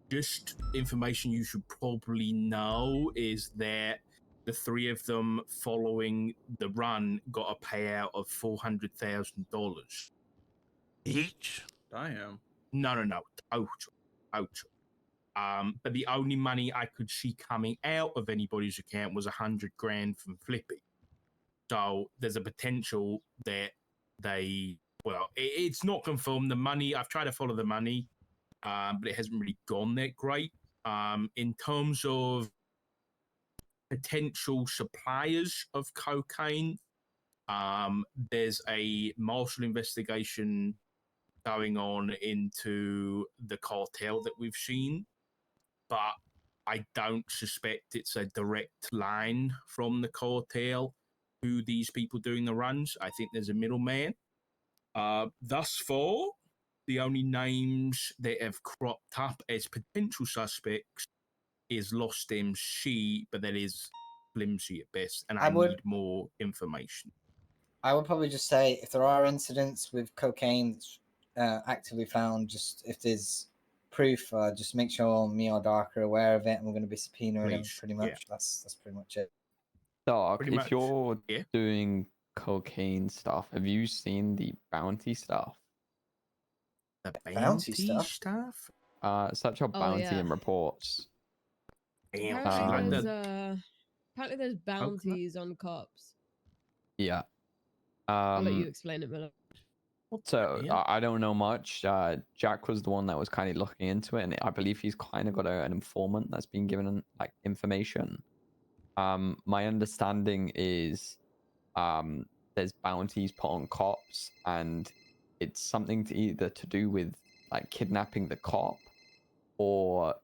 Just information you should probably know is that the 3 of them following the run got a payout of $400,000 each. Damn. No. Total. But the only money I could see coming out of anybody's account was $100,000 from Flippy. So there's a potential that it's not confirmed. The money, I've tried to follow the money, but it hasn't really gone that great. In terms of potential suppliers of cocaine, there's a martial investigation going on into the cartel that we've seen, but I don't suspect it's a direct line from the cartel to these people doing the runs. I think there's a middleman. Thus far, the only names that have cropped up as potential suspects is Lost MC, but that is flimsy at best, and I need more information. I would probably just say if there are incidents with cocaine that's actively found, just if there's proof, just make sure me or Dark are aware of it, and we're going to be subpoenaing him. Pretty much. Yeah. That's pretty much it. Dark, Pretty if much, you're doing cocaine stuff, have you seen the bounty stuff? The bounty stuff? Such a bounty yeah. in reports. Apparently there's bounties on cops. Yeah. I'll let you explain it, Miller. So I don't know much. Jack was the one that was kind of looking into it, and I believe he's kind of got an informant that's been given like information. My understanding is there's bounties put on cops, and it's something to either to do with like kidnapping the cop or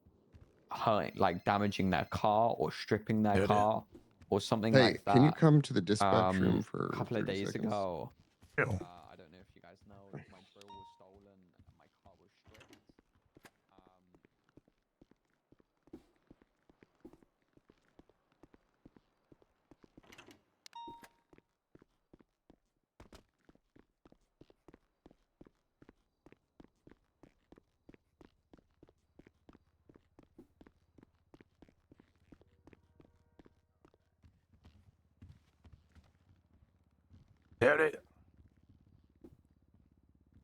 like damaging their car or stripping their car or something Hey, like that. can you come to the dispatch room for a couple of 30 days seconds? ago? Yeah. I don't know if you guys know, my grill was stolen and my car was stripped. Howdy.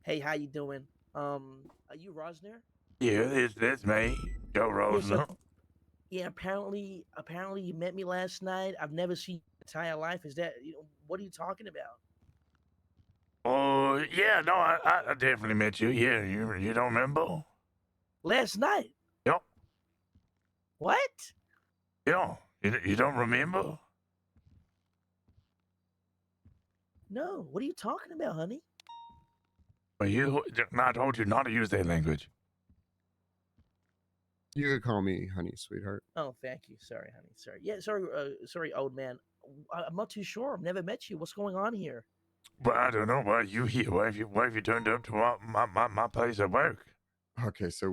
Hey, how you doing? Are you Rosner? Yeah, that's me, Joe Rosner. Yeah, apparently you met me last night. I've never seen you in my entire life. Is that what are you talking about? Oh, yeah, no, I definitely met you. Yeah, you don't remember? Last night? Yep. What? Yeah, you don't remember? No, what are you talking about, honey? Well, I told you not to use that language. You could call me honey, sweetheart. Oh, thank you. Sorry, honey. Sorry. Yeah, sorry, old man. I'm not too sure. I've never met you. What's going on here? Well, I don't know. Why are you here? Why have you turned up to my place at work? Okay, so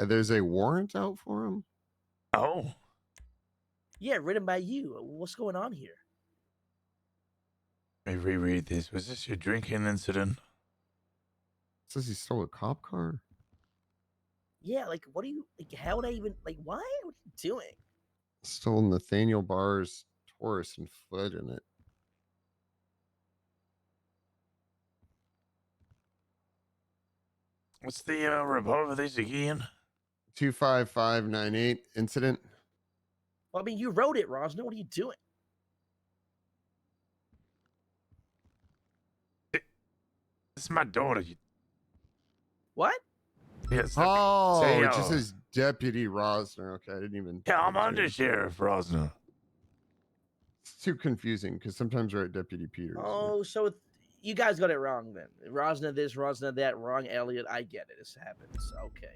there's a warrant out for him. Oh. Yeah, written by you. What's going on here? Let me reread this. Was this your drinking incident? It says he stole a cop car. Yeah, like what do you like? How would I even like? Why? What are you doing? Stole Nathaniel Barr's Taurus and fled in it. What's the report of this again? 25598 incident. Well, I mean, you wrote it, Rosner. What are you doing? This is my daughter. What? Yes. Oh, say, it just says Deputy Rosner. Okay, I didn't even. Yeah, I'm under Sheriff Rosner. It's too confusing because sometimes we're at Deputy Peters. Oh, so you guys got it wrong then. Rosner this, Rosner that, wrong Elliot. I get it. This happens. Okay.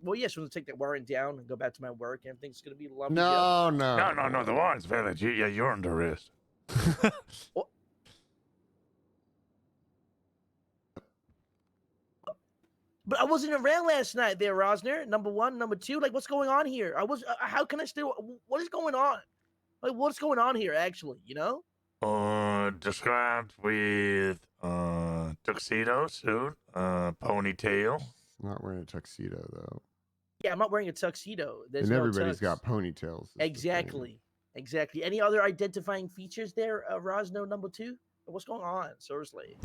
Well, yes, we'll take that warrant down and go back to my work. Everything's gonna be lovely. No. No. The warrant's valid. You're under arrest. But I wasn't around last night there, Rosner. Number one, number two. Like, what's going on here? How can I still? What is going on? Like, what's going on here? Actually, Described with tuxedo suit, ponytail. Not wearing a tuxedo though. Yeah, I'm not wearing a tuxedo. There's and no everybody's tux. got ponytails. Exactly. Any other identifying features there, Rosno number two? What's going on? Seriously.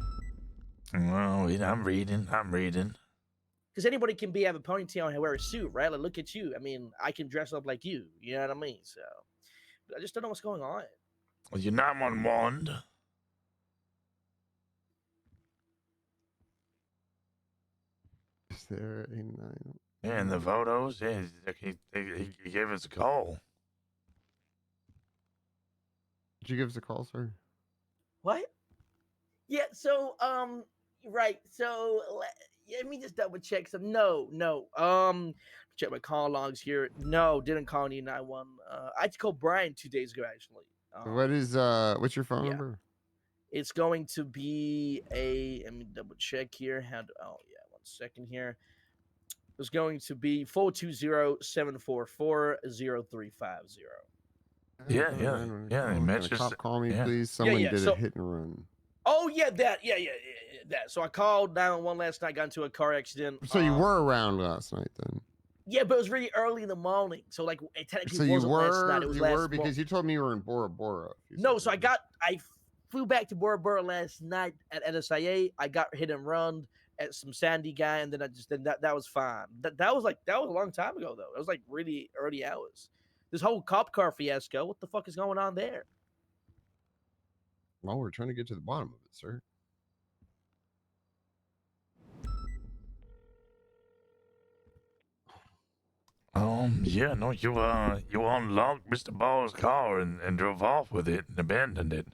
Well, I'm reading. Because anybody can have a ponytail and wear a suit, right? Like, look at you. I mean, I can dress up like you. You know what I mean? So, but I just don't know what's going on. Well, you're 911. Is there a 9? Yeah, and the photos. Yeah, he gave us a call. Did you give us a call, sir? What? Yeah. So, right. So, let me just double check some. No. Check my call logs here. No, didn't call any 911. I just called Brian 2 days ago, actually. What's your phone number? It's going to be a. Let me double check here. Oh yeah, 1 second here. It's going to be 420-744-0350. Yeah. It matches. Cop, call me, yeah. please. Someone yeah, did so- a hit and run. Oh yeah, that. Yeah, that. So I called 911 last night. Got into a car accident. So you were around last night then? Yeah, but it was really early in the morning. So like, it technically So you wasn't last night. were, It was you last were because you told me you were in Bora Bora. No, so I flew back to Bora Bora last night at NSIA. I got hit and run at some Sandy guy, and then that was fine. That was a long time ago though. It was like really early hours. This whole cop car fiasco. What the fuck is going on there? Well, we're trying to get to the bottom of it, sir. Yeah, no, you unlocked Mr. Ball's car and drove off with it and abandoned it.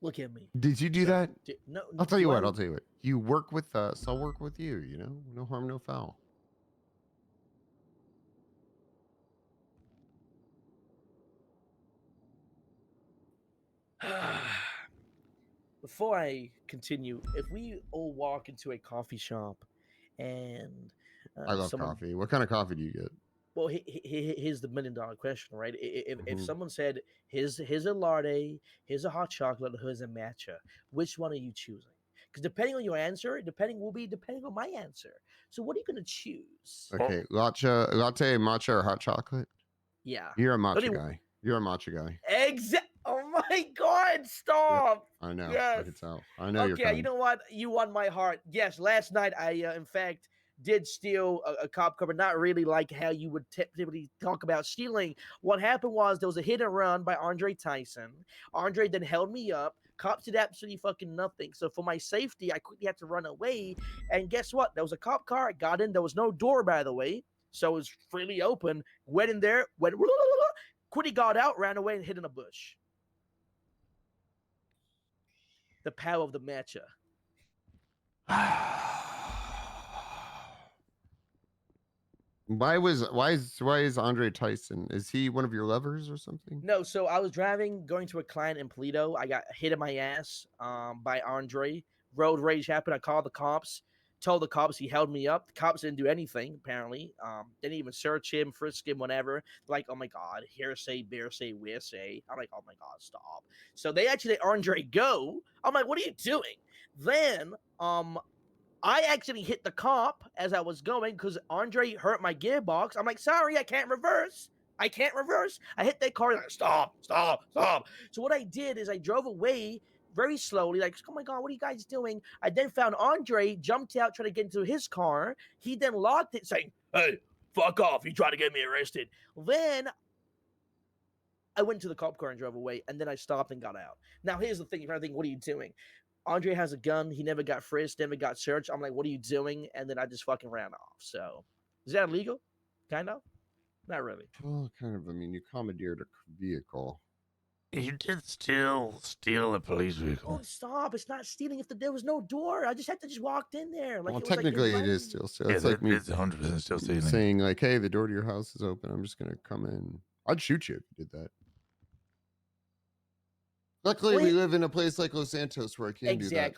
Look at me. Did you do that? No. I'll tell you what. You work with us. I'll work with you. You know, no harm, no foul. Before I continue, if we all walk into a coffee shop and I love coffee. What kind of coffee do you get? Well, here's the $1 million question, right? If Mhm. someone said, here's a latte, here's a hot chocolate, here's a matcha, which one are you choosing? Because depending on your answer, depending on my answer. So what are you going to choose? Okay, latte, matcha, or hot chocolate? Yeah. You're a Let matcha me- guy. You're a matcha guy. Oh my God! Stop. I know. Yes. I can tell. I know you're Okay, kind. you know what? You won my heart. Yes, last night I, in fact, did steal a cop car, but not really like how you would typically talk about stealing. What happened was there was a hit and run by Andre Tyson. Andre then held me up. Cops did absolutely fucking nothing. So for my safety, I quickly had to run away. And guess what? There was a cop car. I got in. There was no door, by the way. So it was freely open. Went in there. Quickly got out, ran away, and hid in a bush. The power of the matcha. Why is Andre Tyson? Is he one of your lovers or something? No, so I was driving, going to a client in Polito. I got hit in my ass by Andre. Road rage happened. I called the cops. Told the cops he held me up. The cops didn't do anything, apparently. Didn't even search him, frisk him, whatever. Like, oh my God, hearsay, bearsay, wearsay. I'm like, oh my God, stop. So they actually let Andre go. I'm like, what are you doing? Then, I actually hit the cop as I was going because Andre hurt my gearbox. I'm like, sorry, I can't reverse. I hit that car. Like, stop. So what I did is I drove away very slowly, like, oh my God, what are you guys doing? I then found Andre, jumped out, tried to get into his car. He then locked it, saying, hey, fuck off. You tried to get me arrested. Then I went to the cop car and drove away, and then I stopped and got out. Now, here's the thing. You're thinking, what are you doing? Andre has a gun. He never got frisked, never got searched. I'm like, what are you doing? And then I just fucking ran off. So, is that illegal? Kind of? Not really. Well, kind of. I mean, you commandeered a vehicle. You did still steal a police vehicle. Oh, stop. It's not stealing if there was no door. I just had to just walked in there. Like, Well, it was technically, like it is still. Yeah, It's like me. it's 100% still stealing. Saying like, "Hey, the door to your house is open. I'm just gonna come in." I'd shoot you if you did that. Luckily, we live in a place like Los Santos where I can do that.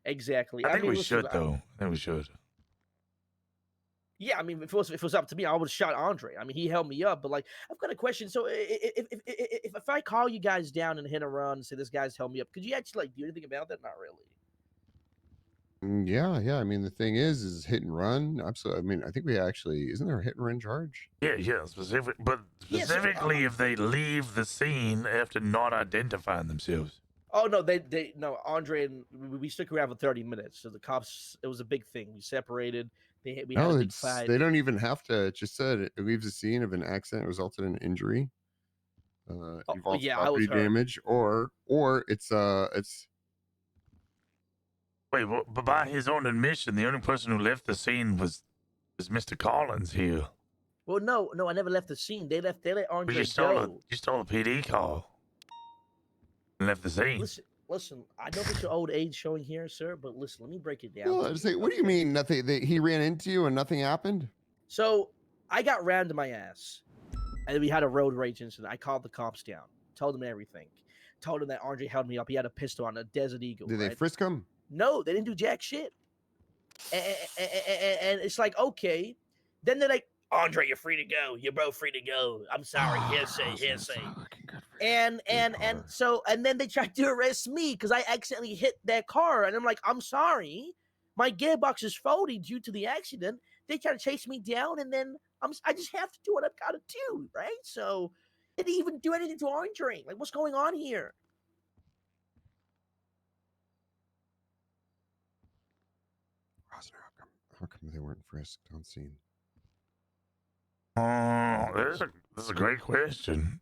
Exactly. I think we listen, should, though. I think we should. Yeah, I mean, if it was up to me, I would have shot Andre. I mean, he held me up, but like, I've got a question. So, if I call you guys down and hit a run and say this guy's held me up, could you actually like do anything about that? Not really. Yeah. I mean, the thing is hit and run. Absolutely. I mean, I think we actually isn't there a hit and run charge? Yeah. Specifically, if they leave the scene after not identifying themselves. Oh no, no. Andre and we stuck around for 30 minutes. So the cops, it was a big thing. We separated. We had a big fight. They don't even have to. It just said it leaves the scene of an accident resulted in injury, involves property damage, or it's Wait, but by his own admission, the only person who left the scene was Mr. Collins here. Well, no, I never left the scene. They let Andre You go. stole a PD call and left the scene. Listen, I know it's your old age showing here, sir, but listen, let me break it down. Well, I'd say, what do you mean nothing? He ran into you and nothing happened? So I got rammed in my ass, and we had a road rage incident. I called the cops down, told them everything. told him that Andre held me up. He had a pistol on a Desert Eagle. Did they right? frisk him? No, they didn't do jack shit. And it's like, okay. Then they're like, Andre, you're free to go. You're both free to go. I'm sorry. Hearsay. And then they tried to arrest me because I accidentally hit their car. And I'm like, I'm sorry. My gearbox is faulty due to the accident. They try to chase me down, and then I just have to do what I've got to do, right? So they didn't even do anything to Andre. Like, what's going on here? Rosner, how come they weren't frisked on scene? This is a great question.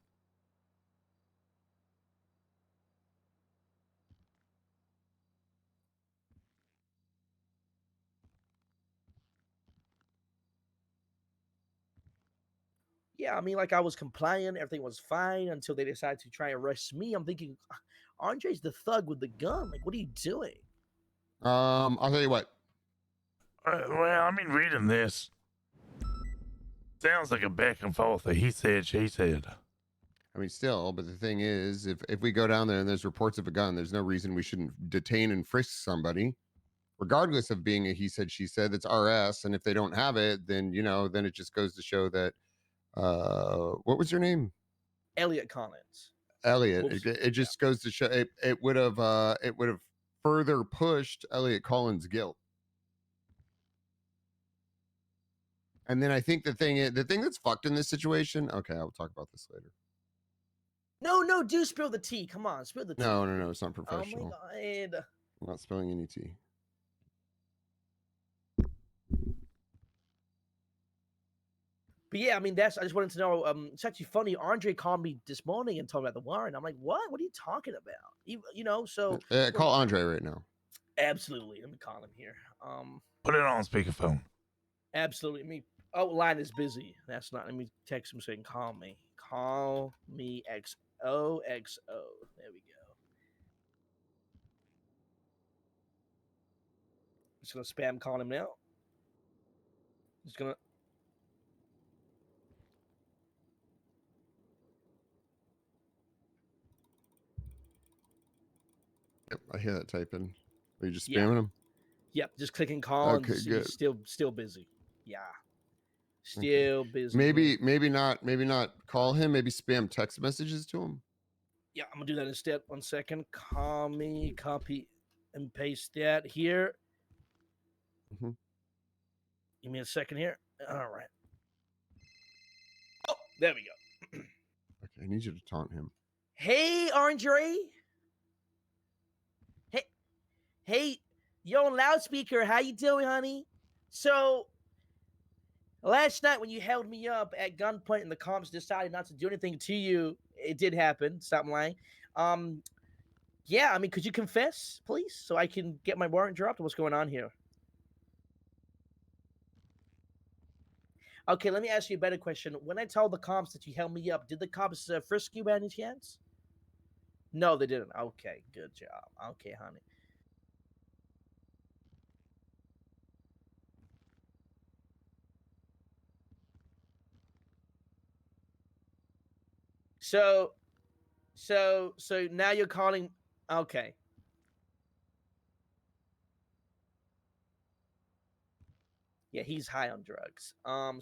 Yeah, I mean, like, I was compliant, everything was fine until they decided to try and arrest me. I'm thinking, Andre's the thug with the gun. Like, what are you doing? I'll tell you what. Well, I mean, reading this sounds like a back and forth. He said, she said. I mean, still, but the thing is, if we go down there and there's reports of a gun, there's no reason we shouldn't detain and frisk somebody, regardless of being a he said, she said. It's RS, and if they don't have it, then then it just goes to show that. What was your name? Elliot Collins. Elliot. It just goes to show it would have further pushed Elliot Collins' guilt. And then I think the thing that's fucked in this situation. Okay, I'll talk about this later. No, do spill the tea. Come on, spill the tea. No, it's not professional. Oh my god. I'm not spilling any tea. But yeah, I mean, I just wanted to know. It's actually funny. Andre called me this morning and told me about the warrant. I'm like, what? What are you talking about? So Call Andre right now. Absolutely. Let me call him here. Put it on speakerphone. Absolutely. Line is busy. That's not. Let me text him saying, call me. Call me XOXO. There we go. Just gonna spam call him now. Just gonna. Yep, I hear that typing. Are you just spamming him? Yep, just clicking call. Okay, and good. Still busy. Yeah, still busy. Maybe not call him. Maybe spam text messages to him. Yeah, I'm gonna do that instead. 1 second. Call me. Copy and paste that here. Mm-hmm. Give me a second here. All right. Oh, there we go. Okay, I need you to taunt him. Hey, Andre. Hey, you're on loudspeaker. How you doing, honey? So, last night when you held me up at gunpoint and the cops decided not to do anything to you, it did happen. Stop lying. Yeah, I mean, could you confess, please, so I can get my warrant dropped? What's going on here? Okay, let me ask you a better question. When I told the cops that you held me up, did the cops frisk you by any chance? No, they didn't. Okay, good job. Okay, honey. So now you're calling. Okay. Yeah, he's high on drugs.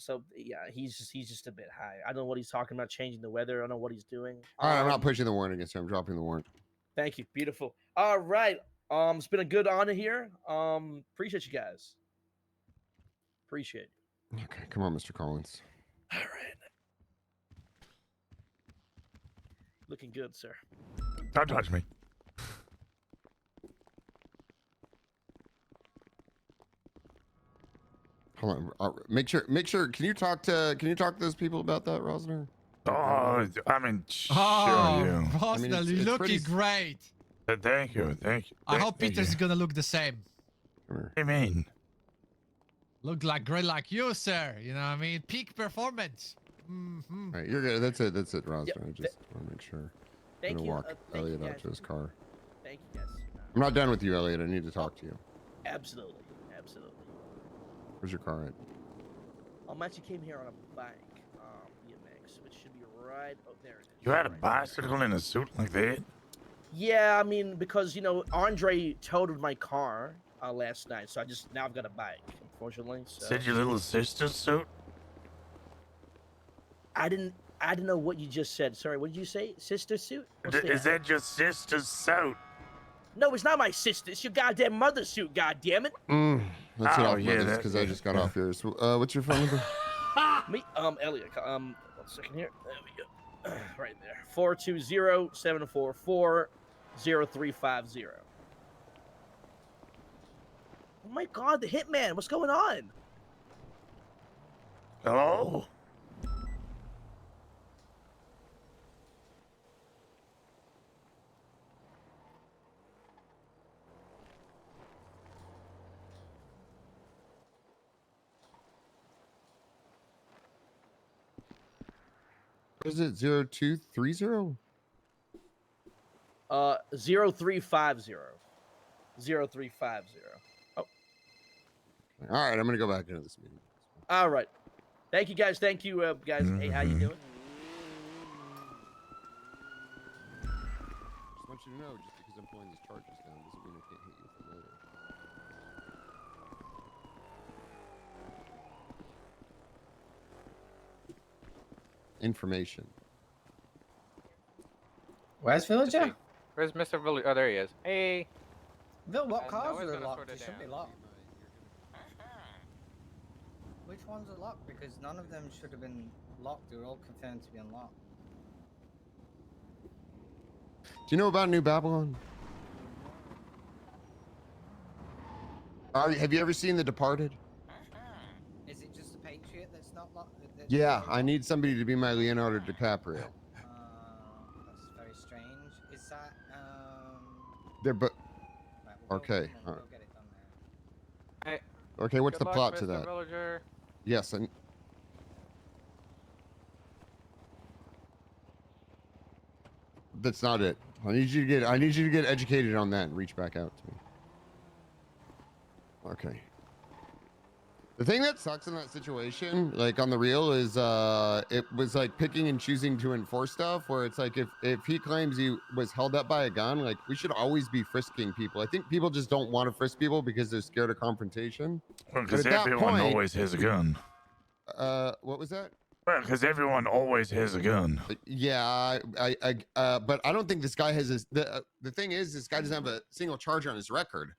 So yeah, he's just a bit high. I don't know what he's talking about, changing the weather. I don't know what he's doing. All right, I'm not pushing the warrant against him. I'm dropping the warrant. Thank you. Beautiful. All right. It's been a good honor here. Appreciate you guys. Appreciate it. Okay, come on, Mr. Collins. All right. Looking good, sir. Don't touch me. Hold on. Make sure. Can you talk to those people about that, Rosner? Oh, I mean, sure, yeah. Rosner, you're looking great. Thank you. I hope Peter's gonna look the same. What do you mean? Look like great like you, sir. You know what I mean? Peak performance. All right, you're good. That's it, Rosner. I just want to make sure. Thank I'm you. gonna walk Elliot out to his car. Thank you, guys. I'm not done with you, Elliot. I need to talk to you. Absolutely. Where's your car at? I actually came here on a bike, BMX, which should be right. Oh, there it is. You had a bicycle in a suit like that? Yeah, I mean, because Andre totaled my car last night, so now I've got a bike, unfortunately. So. Said your little sister's suit? I didn't know what you just said. Sorry, what did you say? Sister suit? Is that your sister's suit? No, it's not my sister. It's your goddamn mother's suit. Goddamn it! Let's get Oh, off yeah, this because I just got off yours. What's your phone number? Me, Elliot. 1 second here. There we go. Right there. 420-744-0350. Oh my God, the hitman! What's going on? Hello? What is it? 0230? 0350. 0350. Oh. All right, I'm gonna go back into this meeting. All right. Thank you, guys. Thank you, guys. Hey, how you doing? Just want you to know, just because I'm pulling these charges down doesn't mean I can't hit you with them later. Information. Where's Villager? Where's Mr. Villager? Oh, there he is. Hey. Bill, what cars Noah's are gonna locked? sort They it should be down. locked. Which ones are locked? Because none of them should have been locked. They were all confirmed to be unlocked. Do you know about New Babylon? Have you ever seen The Departed? Is it just the Patriot that's not locked? Yeah, I need somebody to be my Leonardo DiCaprio. That's very strange. Is that They're but right, we'll okay. We'll get it done there. Hey. Okay, what's Good the luck, plot Mr. to that? Villager. Yes, and that's not it. I need you to get educated on that and reach back out to me. Okay. The thing that sucks in that situation, like on the real, is it was like picking and choosing to enforce stuff where it's like if he claims he was held up by a gun, like we should always be frisking people. I think people just don't want to frisk people because they're scared of confrontation. Well, because everyone always has a gun. What was that? Well, because everyone always has a gun. Yeah, but I don't think this guy has the thing is this guy doesn't have a single charge on his record.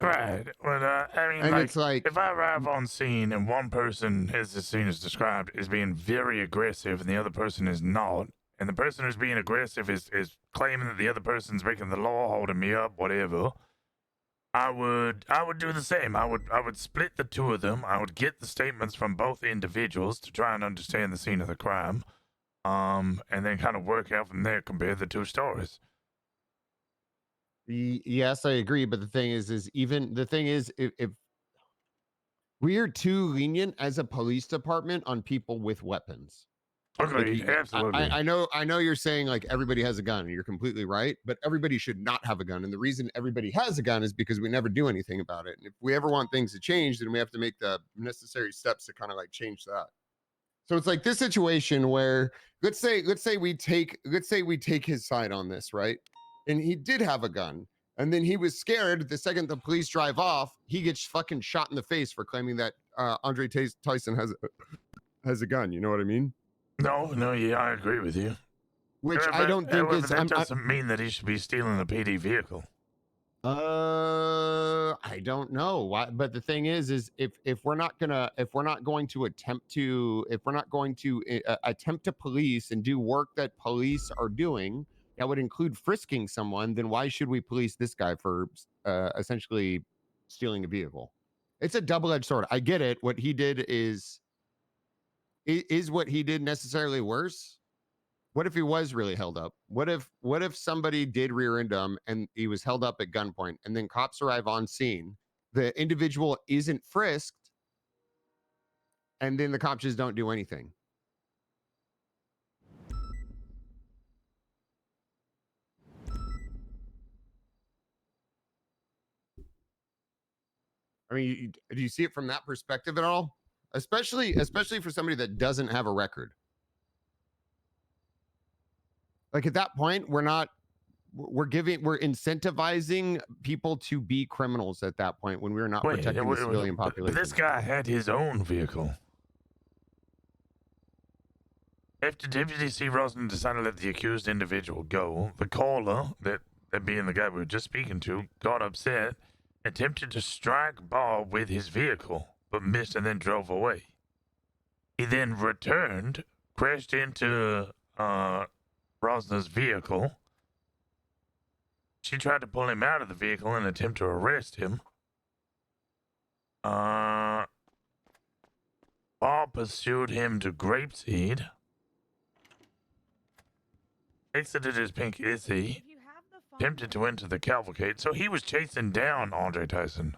Right. Well, I mean, And like, it's like if I arrive on scene and one person, as the scene is described, is being very aggressive and the other person is not, and the person who's being aggressive is claiming that the other person's breaking the law, holding me up, whatever, I would do the same. I would split the two of them. I would get the statements from both individuals to try and understand the scene of the crime, and then kind of work out from there, compare the two stories. Yes, I agree. But the thing is if we are too lenient as a police department on people with weapons. Agreed. Like, Absolutely. I know you're saying like everybody has a gun and you're completely right, but everybody should not have a gun. And the reason everybody has a gun is because we never do anything about it. And if we ever want things to change, then we have to make the necessary steps to kind of like change that. So it's like this situation where let's say we take his side on this, right? And he did have a gun. And then he was scared the second the police drive off, he gets fucking shot in the face for claiming that Andre Tyson has a gun. You know what I mean? No, yeah, I agree with you. Which I don't think is. That doesn't mean that he should be stealing a PD vehicle. I don't know why, but the thing is if we're not going to attempt to police and do work that police are doing, that would include frisking someone, then why should we police this guy for essentially stealing a vehicle? It's a double-edged sword. I get it. What he did is what he did necessarily worse? What if he was really held up? What if somebody did rear end him and he was held up at gunpoint and then cops arrive on scene, the individual isn't frisked, and then the cops just don't do anything? I mean, do you see it from that perspective at all? Especially for somebody that doesn't have a record. Like at that point, we're not we're incentivizing people to be criminals at that point when we're not protecting the civilian population. But this guy had his own vehicle. After Deputy C. Rosner decided to let the accused individual go, the caller, that being the guy we were just speaking to, got upset, attempted to strike Bob with his vehicle, but missed and then drove away. He then returned, crashed into Rosner's vehicle. She tried to pull him out of the vehicle in an attempt to arrest him. Bob pursued him to Grapeseed. Exited his pink Izzy. Attempted to enter the cavalcade. So he was chasing down Andre Tyson.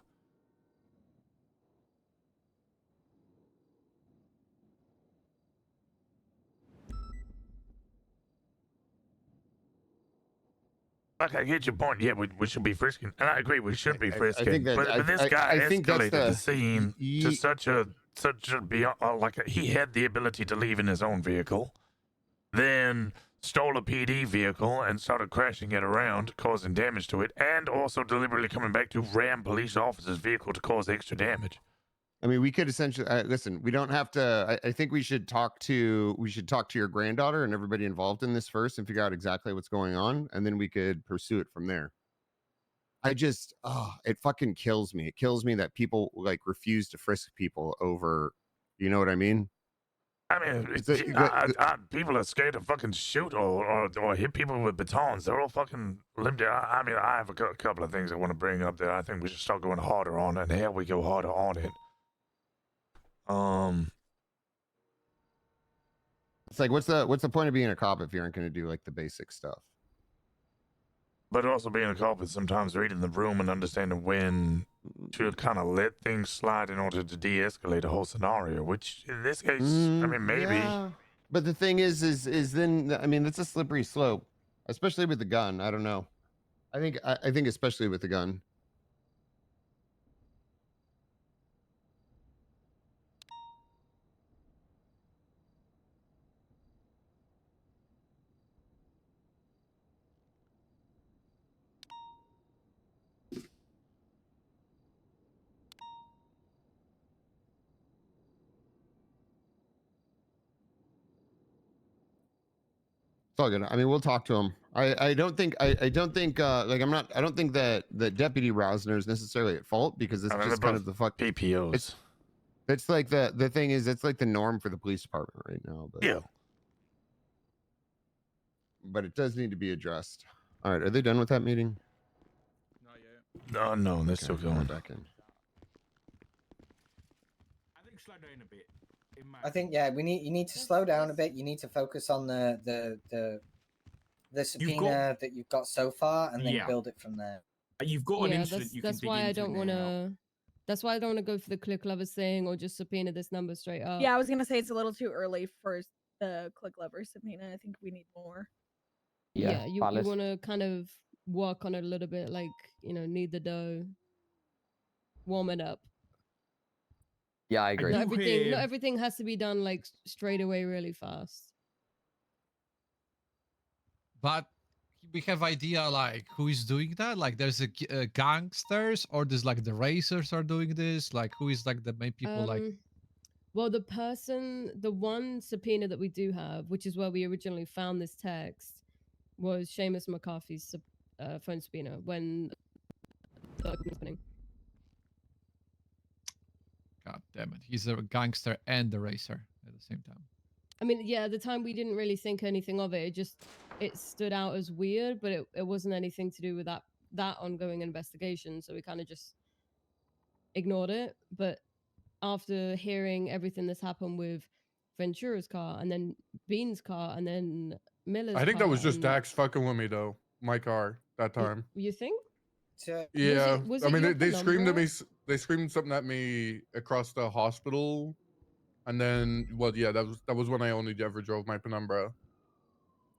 Like, I get your point. Yeah, we should be frisking. And I agree, we should be frisking. I think that, but this guy escalated the scene he, to such a beyond, he had the ability to leave in his own vehicle, then stole a PD vehicle and started crashing it around, causing damage to it, and also deliberately coming back to ram police officers' vehicle to cause extra damage. I mean, we could essentially listen. We don't have to. I think we should talk to your granddaughter and everybody involved in this first, and figure out exactly what's going on, and then we could pursue it from there. It fucking kills me. It kills me that people like refuse to frisk people over. You know what I mean? I mean, people are scared to fucking shoot or hit people with batons. They're all fucking limited. I mean, I have a couple of things I want to bring up that I think we should start going harder on, and here we go harder on it. It's like, what's the point of being a cop if you aren't going to do like the basic stuff? But also being a cop is sometimes reading the room and understanding when to kind of let things slide in order to de-escalate a whole scenario, which in this case, I mean, maybe. Yeah. But the thing is then, I mean, it's a slippery slope, especially with the gun. I don't know. I think especially with the gun. All good. I mean, we'll talk to him. I don't think like I don't think that Deputy Rosner is necessarily at fault, because it's just kind of the fuck PPOs. It's like the thing is, it's like the norm for the police department right now. But yeah. But it does need to be addressed. All right, are they done with that meeting? No, they're still going. Back in. I think slow down a bit. I think you need to slow down a bit. You need to focus on the subpoena that you've got so far, and then build it from there. You've got an incident. That's why I don't want to. That's why I don't want to go for the click lovers thing or just subpoena this number straight up. Yeah, I was gonna say it's a little too early for the click lover subpoena. I think we need more. Yeah, you want to kind of work on it a little bit, like, knead the dough, warm it up. Yeah, I agree. Not everything has to be done like straight away, really fast. But we have idea like who is doing that. Like, there's a gangsters, or there's like the racers are doing this. Like, who is like the main people? Well, the one subpoena that we do have, which is where we originally found this text, was Seamus McCarthy's phone subpoena when the opening. God damn it. He's a gangster and the racer at the same time. I mean, yeah, at the time we didn't really think anything of it. It stood out as weird, but it wasn't anything to do with that ongoing investigation. So we kind of just ignored it. But after hearing everything that's happened with Ventura's car and then Bean's car and then Miller's car. I think that was just Dax fucking with me though. My car that time. You think? Yeah. Was I it mean, your they screamed at penumbra? me. They screamed something at me across the hospital, and then that was when I only ever drove my Penumbra.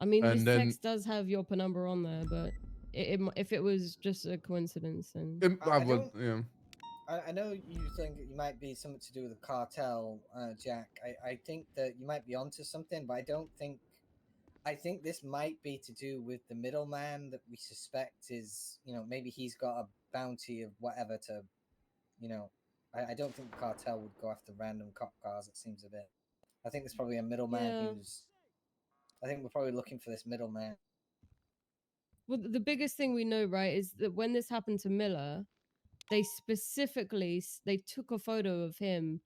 I mean, And this then- text does have your penumbra on there, but if it was just a coincidence, then I know you think it might be something to do with the cartel, Jack. I think that you might be onto something, but I don't think I think this might be to do with the middleman that we suspect is, maybe he's got a bounty of whatever to, I don't think the cartel would go after random cop cars. It seems a bit. I think there's probably a middleman who's. I think we're probably looking for this middleman. Well, the biggest thing we know, right, is that when this happened to Miller, they specifically they took a photo of him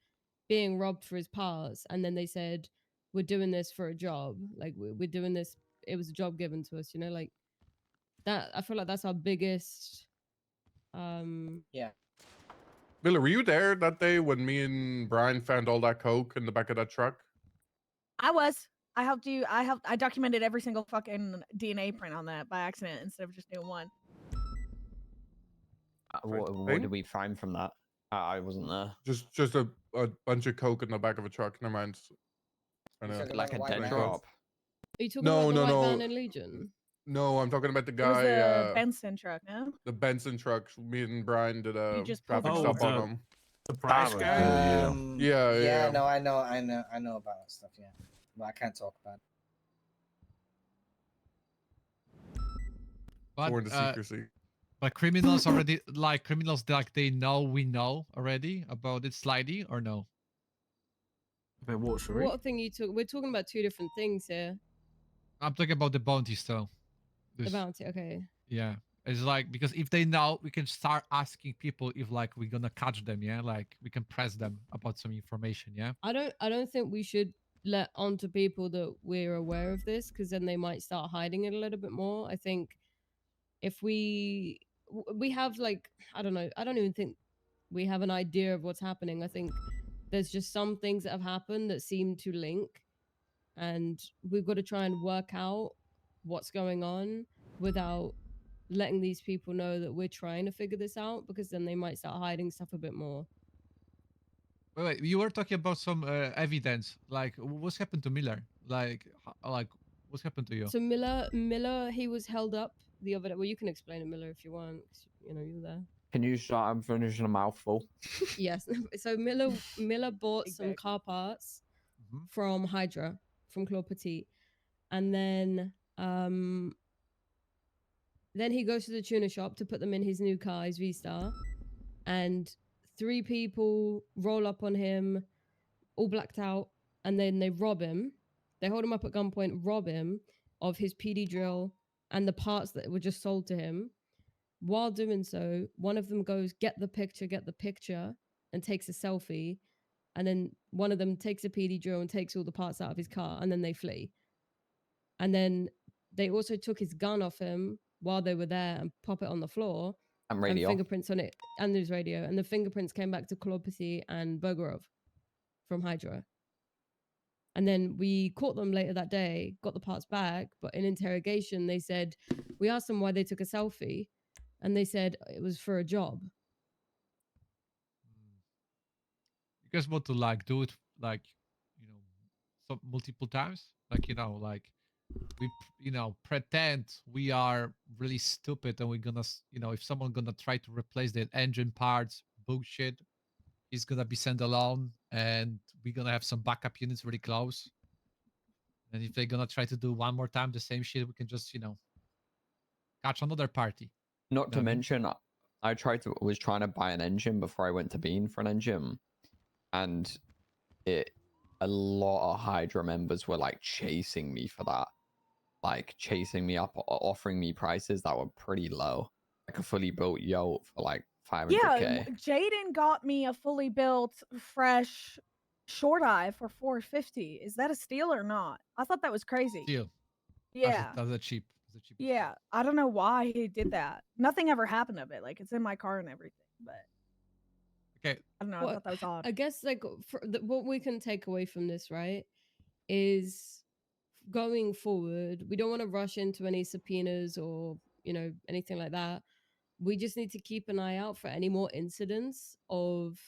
being robbed for his parts, and then they said, "We're doing this for a job. Like we're doing this. It was a job given to us. Like that. I feel like that's our biggest. Yeah. Miller, were you there that day when me and Brian found all that coke in the back of that truck? I was. I helped you. I documented every single fucking DNA print on that by accident instead of just doing one. What did we find from that? I wasn't there. Just a bunch of coke in the back of a truck. Never mind. Like a dead drop. Are you talking No, about the no, white no. van in Legion? No, I'm talking about the It was guy. the Benson truck, no? The Benson truck. Me and Brian did a just pulled traffic him stop over. on him. The price guy. Yeah. No, I know about that stuff. Yeah, but I can't talk about it. But, Sworn to secrecy. But criminals already, they know we know already about it slightly, or no? About what, sorry? What thing you took? We're talking about two different things here. I'm talking about the bounties, though. The bounty, okay. Yeah. It's like, because if they know, we can start asking people if we're gonna catch them, yeah? Like we can press them about some information, yeah? I don't think we should let on to people that we're aware of this, because then they might start hiding it a little bit more. I think if we have I don't know, I don't even think we have an idea of what's happening. I think there's just some things that have happened that seem to link, and we've got to try and work out what's going on without letting these people know that we're trying to figure this out, because then they might start hiding stuff a bit more. Wait, you were talking about some evidence. Like, what's happened to Miller? Like, what's happened to you? So Miller, he was held up the other day. Well, you can explain it, Miller, if you want. 'Cause, you're there. Can you start? I'm finishing a mouthful. Yes. So Miller bought some car parts from Hydra, from Claude Petit, and then he goes to the tuner shop to put them in his new car, his V-Star, and 3 people roll up on him, all blacked out, and then they rob him. They hold him up at gunpoint, rob him of his PD drill and the parts that were just sold to him. While doing so, one of them goes, get the picture, and takes a selfie. And then one of them takes a PD drill and takes all the parts out of his car, and then they flee. And then they also took his gun off him while they were there and pop it on the floor. And radio. Fingerprints on it, and there's radio. And the fingerprints came back to Claude Petit and Bogorov from Hydra. And then we caught them later that day, got the parts back, but in interrogation, they said, we asked them why they took a selfie, and they said it was for a job. You guys want to do it some multiple times? We pretend we are really stupid and we're gonna, if someone gonna try to replace the engine parts, bullshit, he's gonna be sent alone, and we're gonna have some backup units really close. And if they're gonna try to do one more time the same shit, we can just, catch another party. Not to mention, I was trying to buy an engine before I went to Bean for an engine, and a lot of Hydra members were chasing me for that, chasing me up, offering me prices that were pretty low, like a fully built Yote for 500K. Yeah, Jaden got me a fully built, fresh short eye for 450. Is that a steal or not? I thought that was crazy. Steal. Yeah. That's a cheap. Yeah, I don't know why he did that. Nothing ever happened of it. It's in my car and everything, but okay. I don't know. I thought that was odd. I guess what we can take away from this, right, is going forward, we don't want to rush into any subpoenas or anything like that. We just need to keep an eye out for any more incidents of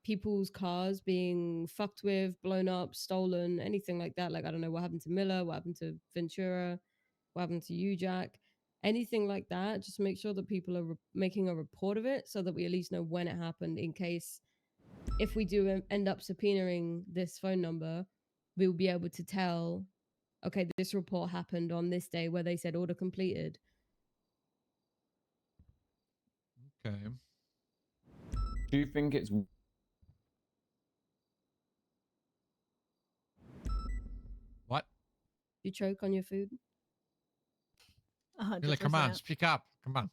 people's cars being fucked with, blown up, stolen, anything like that. I don't know what happened to Miller, what happened to Ventura, what happened to you, Jack, anything like that. Just make sure that people are making a report of it so that we at least know when it happened, in case if we do end up subpoenaing this phone number, we will be able to tell okay, this report happened on this day where they said order completed. Okay. Do you think it's what? You choke on your food? Miller, come on, speak up. Come on.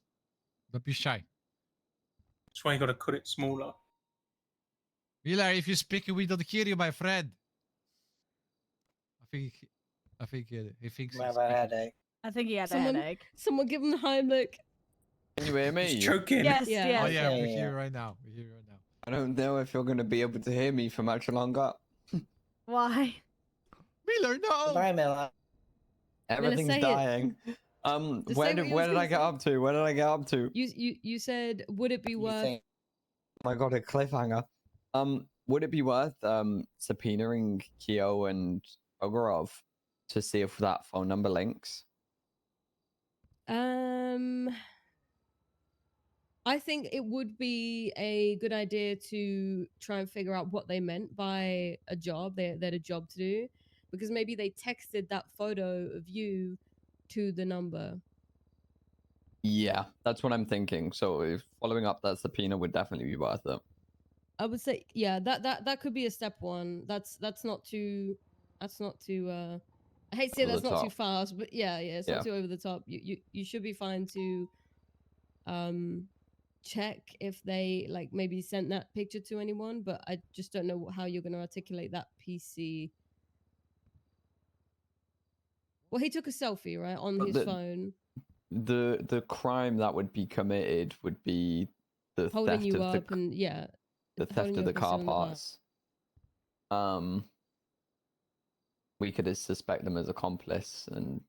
Don't be shy. That's why you got to cut it smaller. Miller, if you speak, we don't hear you, my friend. I think he thinks. I have a headache. I think he had a Someone, headache. someone give him the Heimlich. Can you hear me? He's choking. Yes, Yeah. yes. Oh yeah, Yeah, we yeah. hear you right now. We hear you right now. I don't know if you're going to be able to hear me for much longer. Why? Miller, no. Bye, Miller. Everything's say it. dying. Just Where say what did you where was did gonna I get say. up to? Where did I get up to? You said, would it be You worth? think- Oh my god, a cliffhanger. Would it be worth subpoenaing Kyo and Ogorov to see if that phone number links? I think it would be a good idea to try and figure out what they meant by a job. They had a job to do, because maybe they texted that photo of you to the number. Yeah, that's what I'm thinking. So if following up that subpoena would definitely be worth it. I would say, yeah, that could be a step one. That's not too I hate to say Over that's the not too top. fast, but yeah, it's Yeah. not too over the top. You should be fine to check if they like maybe sent that picture to anyone, but I just don't know how you're going to articulate that PC. Well, he took a selfie, right, on But his phone, The crime that would be committed would be the holding theft you of up, and yeah, the holding theft you of the up and car stealing the car. parts. We could just suspect them as accomplice and,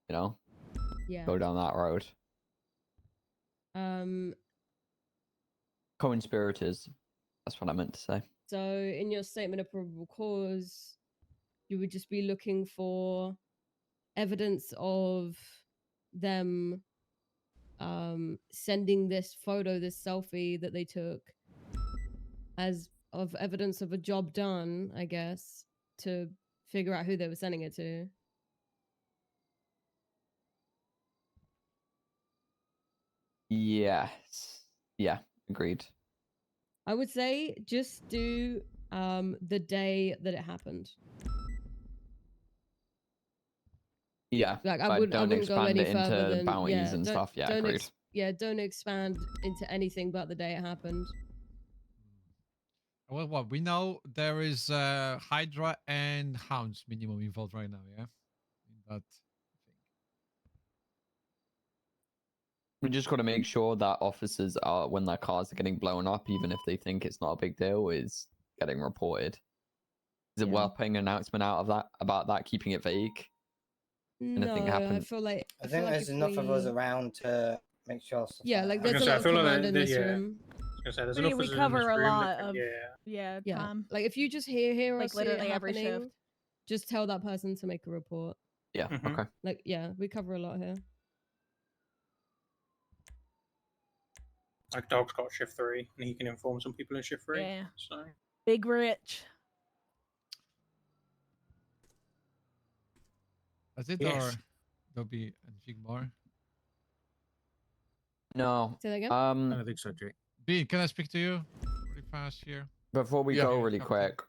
you know, Yeah. go down that road. Co-conspirators. That's what I meant to say. So in your statement of probable cause, you would just be looking for evidence of them sending this photo, this selfie that they took, as of evidence of a job done, I guess, to figure out who they were sending it to. Yes. Yeah, agreed. I would say just do the day that it happened. Yeah, Like I but wouldn't don't go expand any it further into than bounties and stuff. Yeah, don't agreed. don't expand into anything but the day it happened. Well, what we know, there is Hydra and Hounds minimum involved right now. Yeah, in that. We just got to make sure that officers are, when their cars are getting blown up, even if they think it's not a big deal, is getting reported. Is it Yeah. worth putting an announcement out of that about that, keeping it vague? Anything No, happen? I feel like I think like there's if enough of us we- around to make sure stuff Yeah, like that there's a I lot of feel like command in this yeah. room. I was gonna say, there's I mean, enough we of us cover in this a room lot that can, of yeah. Yeah, time. like if you just hear Like us see it literally every shift. happening, just tell that person to make a report. Yeah, okay. Like yeah, we cover a lot here. Like Dog's got shift 3, and he can inform some people in shift 3. Yeah. So Big Rich. That's it, Yes. or there'll be anything more? No. Say that again? I don't think so, Jake. Bean, can I speak to you really fast here? Before we Yeah. go Yeah, really Captain. quick,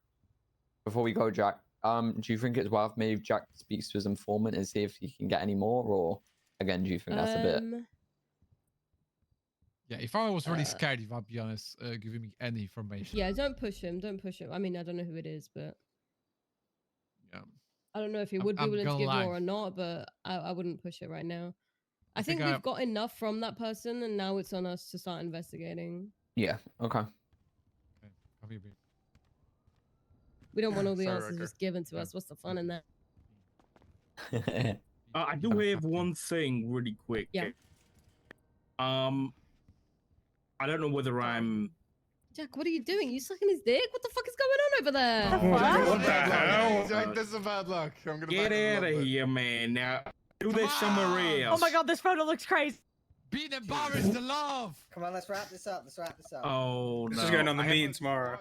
before we go, Jack, do you think it's worth maybe if Jack speaks to his informant and see if he can get any more, or again, do you think that's a bit? Yeah, if I was really scared, if I'll be honest, giving me any information. Yeah, don't push him. Don't push him. I mean, I don't know who it is, but Yeah. I don't know if he I'm- would be I'm willing to gonna give lie. more or not. But I wouldn't push it right now. I think think we've got enough from that person, and now it's on us to start investigating. Yeah. Okay. Have you been? We don't want all the Sorry, answers Riker. just given to us. What's the fun in that? I do have one thing really quick. Yeah. I don't know whether I'm. Jack, what are you doing? You sucking his dick? What the fuck is going on over there? What the hell? Jack, this is bad luck. I'm gonna Get back him out up a of bit. here, man. Now do this somewhere else. Oh my god, this photo looks crazy. Being embarrassed to love. Come on, let's wrap this up. Let's wrap this up. Oh no. this is going on the I have- meeting tomorrow.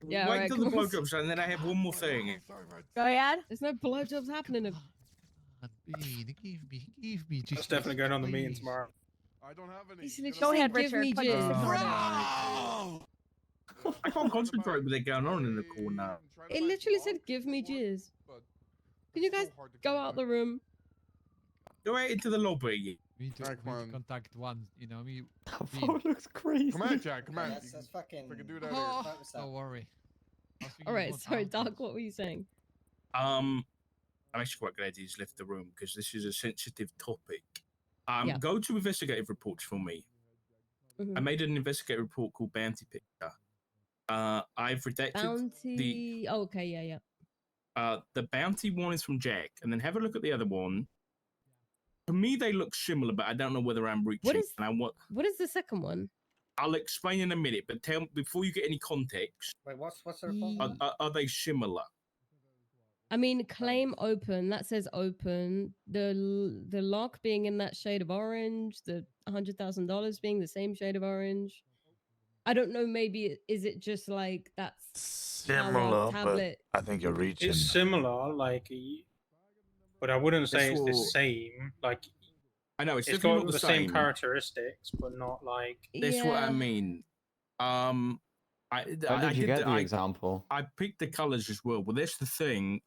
Yeah, Wait alright, till the come on. blowjobs, and then I have one more thing. Go ahead. There's no blowjobs happening. Bean, give me. That's definitely going on the meeting please. tomorrow. I don't have any. He's literally Go saying, ahead, give Richard. me Fuck, just jizz. ignore them. I can't concentrate with it going on in the corner. It literally said, give me jizz. Can you guys go out the room? Go out into the lobby. We need to contact one, me. That looks crazy. Come on, Jack. Come on. That's fucking. We can do that. Oh, here. don't worry. All right, sorry, Doc. What were you saying? I'm actually quite glad he's left the room because this is a sensitive topic. Yeah. Go to investigative reports for me. I made an investigative report called Bounty Picker. I've redacted Bounty. Oh, okay, yeah. The bounty one is from Jack, and then have a look at the other one. To me, they look similar, but I don't know whether I'm reaching. What is the second one? I'll explain in a minute, but tell me before you get any context. Wait, what's the report? Are they similar? I mean, claim open. That says open. The lock being in that shade of orange. The $100,000 being the same shade of orange. I don't know. Maybe is it just like that's Similar, but I think you're reaching. It's similar, but I wouldn't say it's the same. Like, I know it's got the same characteristics, but not like. That's what I mean. How did you get the example? I picked the colors as well. Well, that's the thing.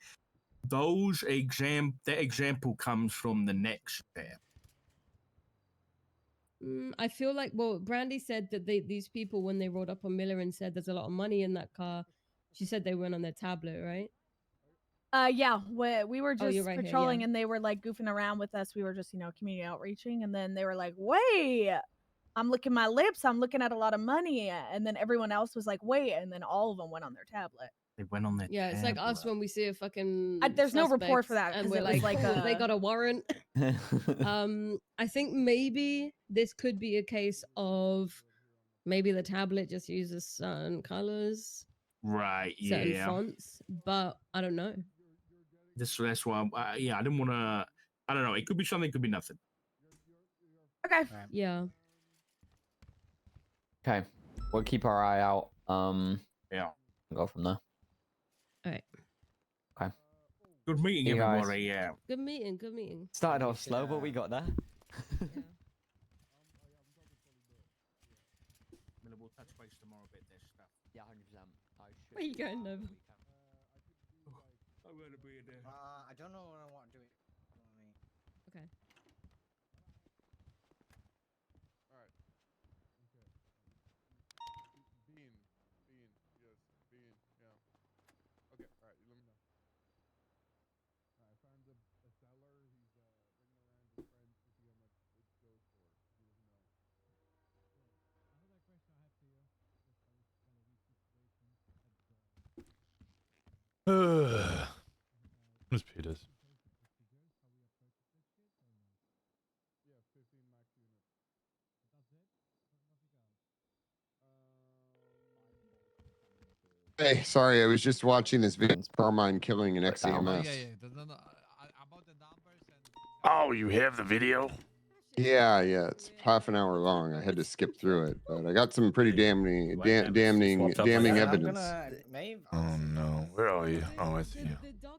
That example comes from the next step. I feel like, Brandy said that these people, when they rolled up on Miller and said there's a lot of money in that car, she said they went on their tablet, right? Yeah, we were just you're right here, patrolling yeah. and they were like goofing around with us. We were just, community outreaching, and then they were like, wait, I'm licking my lips. I'm looking at a lot of money. And then everyone else was like, wait, and then all of them went on their tablet. They went on their it's like us when we see a fucking there's no report for that, and 'cause we're it was like, like they got a warrant. I think maybe this could be a case of maybe the tablet just uses certain colors, right? Certain Yeah, fonts, but I don't know. That's why. I didn't want to. I don't know. It could be something. It could be nothing. Okay. Yeah. Okay, we'll keep our eye out. Yeah. Go from there. All right. Okay. Good meeting, See you guys. everybody. Yeah. Good meeting. Good meeting. Started off slow, but we got there. We'll touch base tomorrow about this stuff. Yeah, 100%. Where you going, Nova? I'm gonna be there. I don't know what I want to do. Okay. All right. Okay. Bean. Yes. Bean. Yeah. Okay. All right. Let me know. I found a seller. He's ringing around his friends to see how much it goes for. He doesn't know. Another question I have to you. Miss Peters. Yeah, 15 max units. That's it? Hey, sorry, I was just watching this video. It's Carmine killing an XAMS. About the numbers and. Oh, you have the video? Yeah, it's half an hour long. I had to skip through it, but I got some pretty damning evidence. Oh no, where are you? Oh, I see you. The doctor.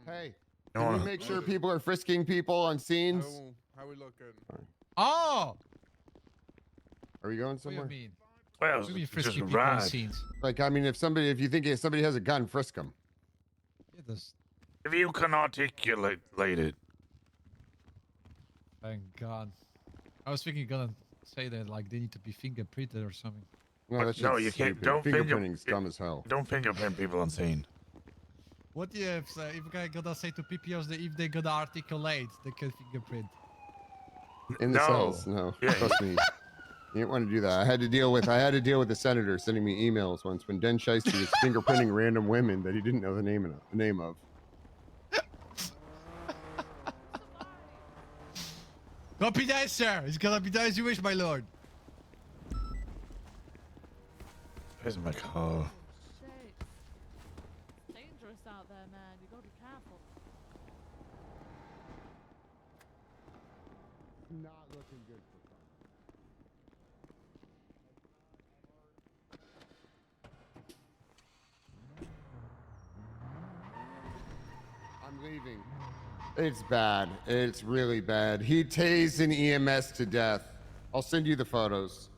Hey, You can wanna- we make sure people are frisking people on scenes? How we looking? Oh! Are we going What do you somewhere? mean? Well, What do you mean just frisky people on ride. scenes? Like, I mean, if you think somebody has a gun, frisk them. Yeah, there's. If you can articulate it. Thank God. I was thinking you're gonna say that like they need to be fingerprinted or something. No, that's No, just you can't. stupid. Don't Fingerprinting's dumb as hell. Don't fingerprint people on scene. What if I gonna say to PPOs that if they gonna articulate, they can fingerprint? In the No. cells, no. Yeah. Trust me. You didn't want to do that. I had to deal with the senator sending me emails once when Den Shiesty was fingerprinting random women that he didn't know the name of. Copy that, sir. It's gonna be done as you wish, my lord. Where's my car? Shit. It's dangerous out there, man. You gotta be careful. Not looking good for fun. I'm leaving. It's bad. It's really bad. He tased an EMS to death. I'll send you the photos.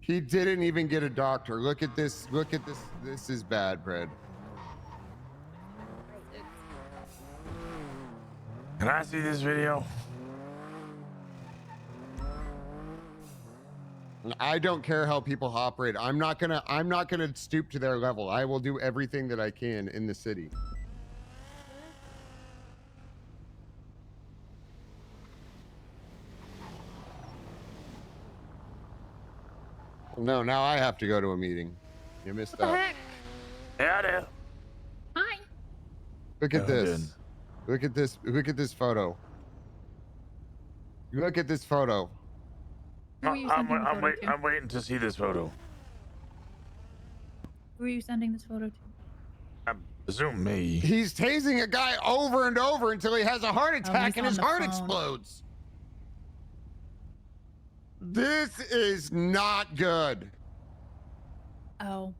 He didn't even get a doctor. Look at this. Look at this. This is bad, Brad. Can I see this video? I don't care how people operate. I'm not gonna stoop to their level. I will do everything that I can in the city. No, now I have to go to a meeting. You missed that. Yeah, I do. Hi. Look at Oh, this. Look at this. Look at this photo. Look at this photo. Who are you sending the photo to? I'm waiting to see this photo. Who are you sending this photo to? I presume me. He's tasing a guy over and over until he has a heart attack and his heart explodes. This is not good. Oh.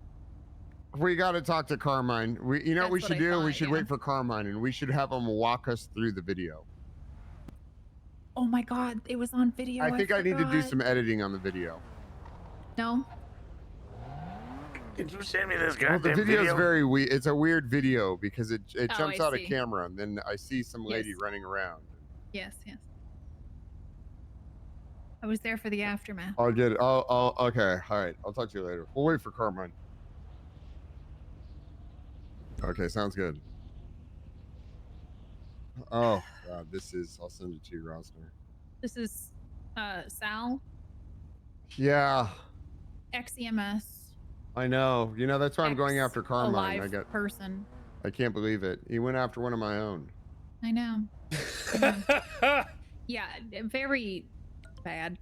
We got to talk to Carmine. You know what we That's should what I do? We thought, should yeah. wait for Carmine and we should have him walk us through the video. Oh my God, it was on video. I think I need to do forgot. some editing on the video. No. Did you send me this Well, goddamn the video's video? very weird. It's a weird video because it Oh, jumps I out of see. camera and then I see some lady Yes. running around. Yes, yes. I was there for the aftermath. I'll get it. Okay. All right. I'll talk to you later. We'll wait for Carmine. Okay. Sounds good. Oh, God. I'll send it to you, Rosner. This is Sal, Yeah, ex-EMS, I know. You know, that's why I'm going after Carmine. alive person. I can't believe it. He went after one of my own. I know. Yeah, very bad.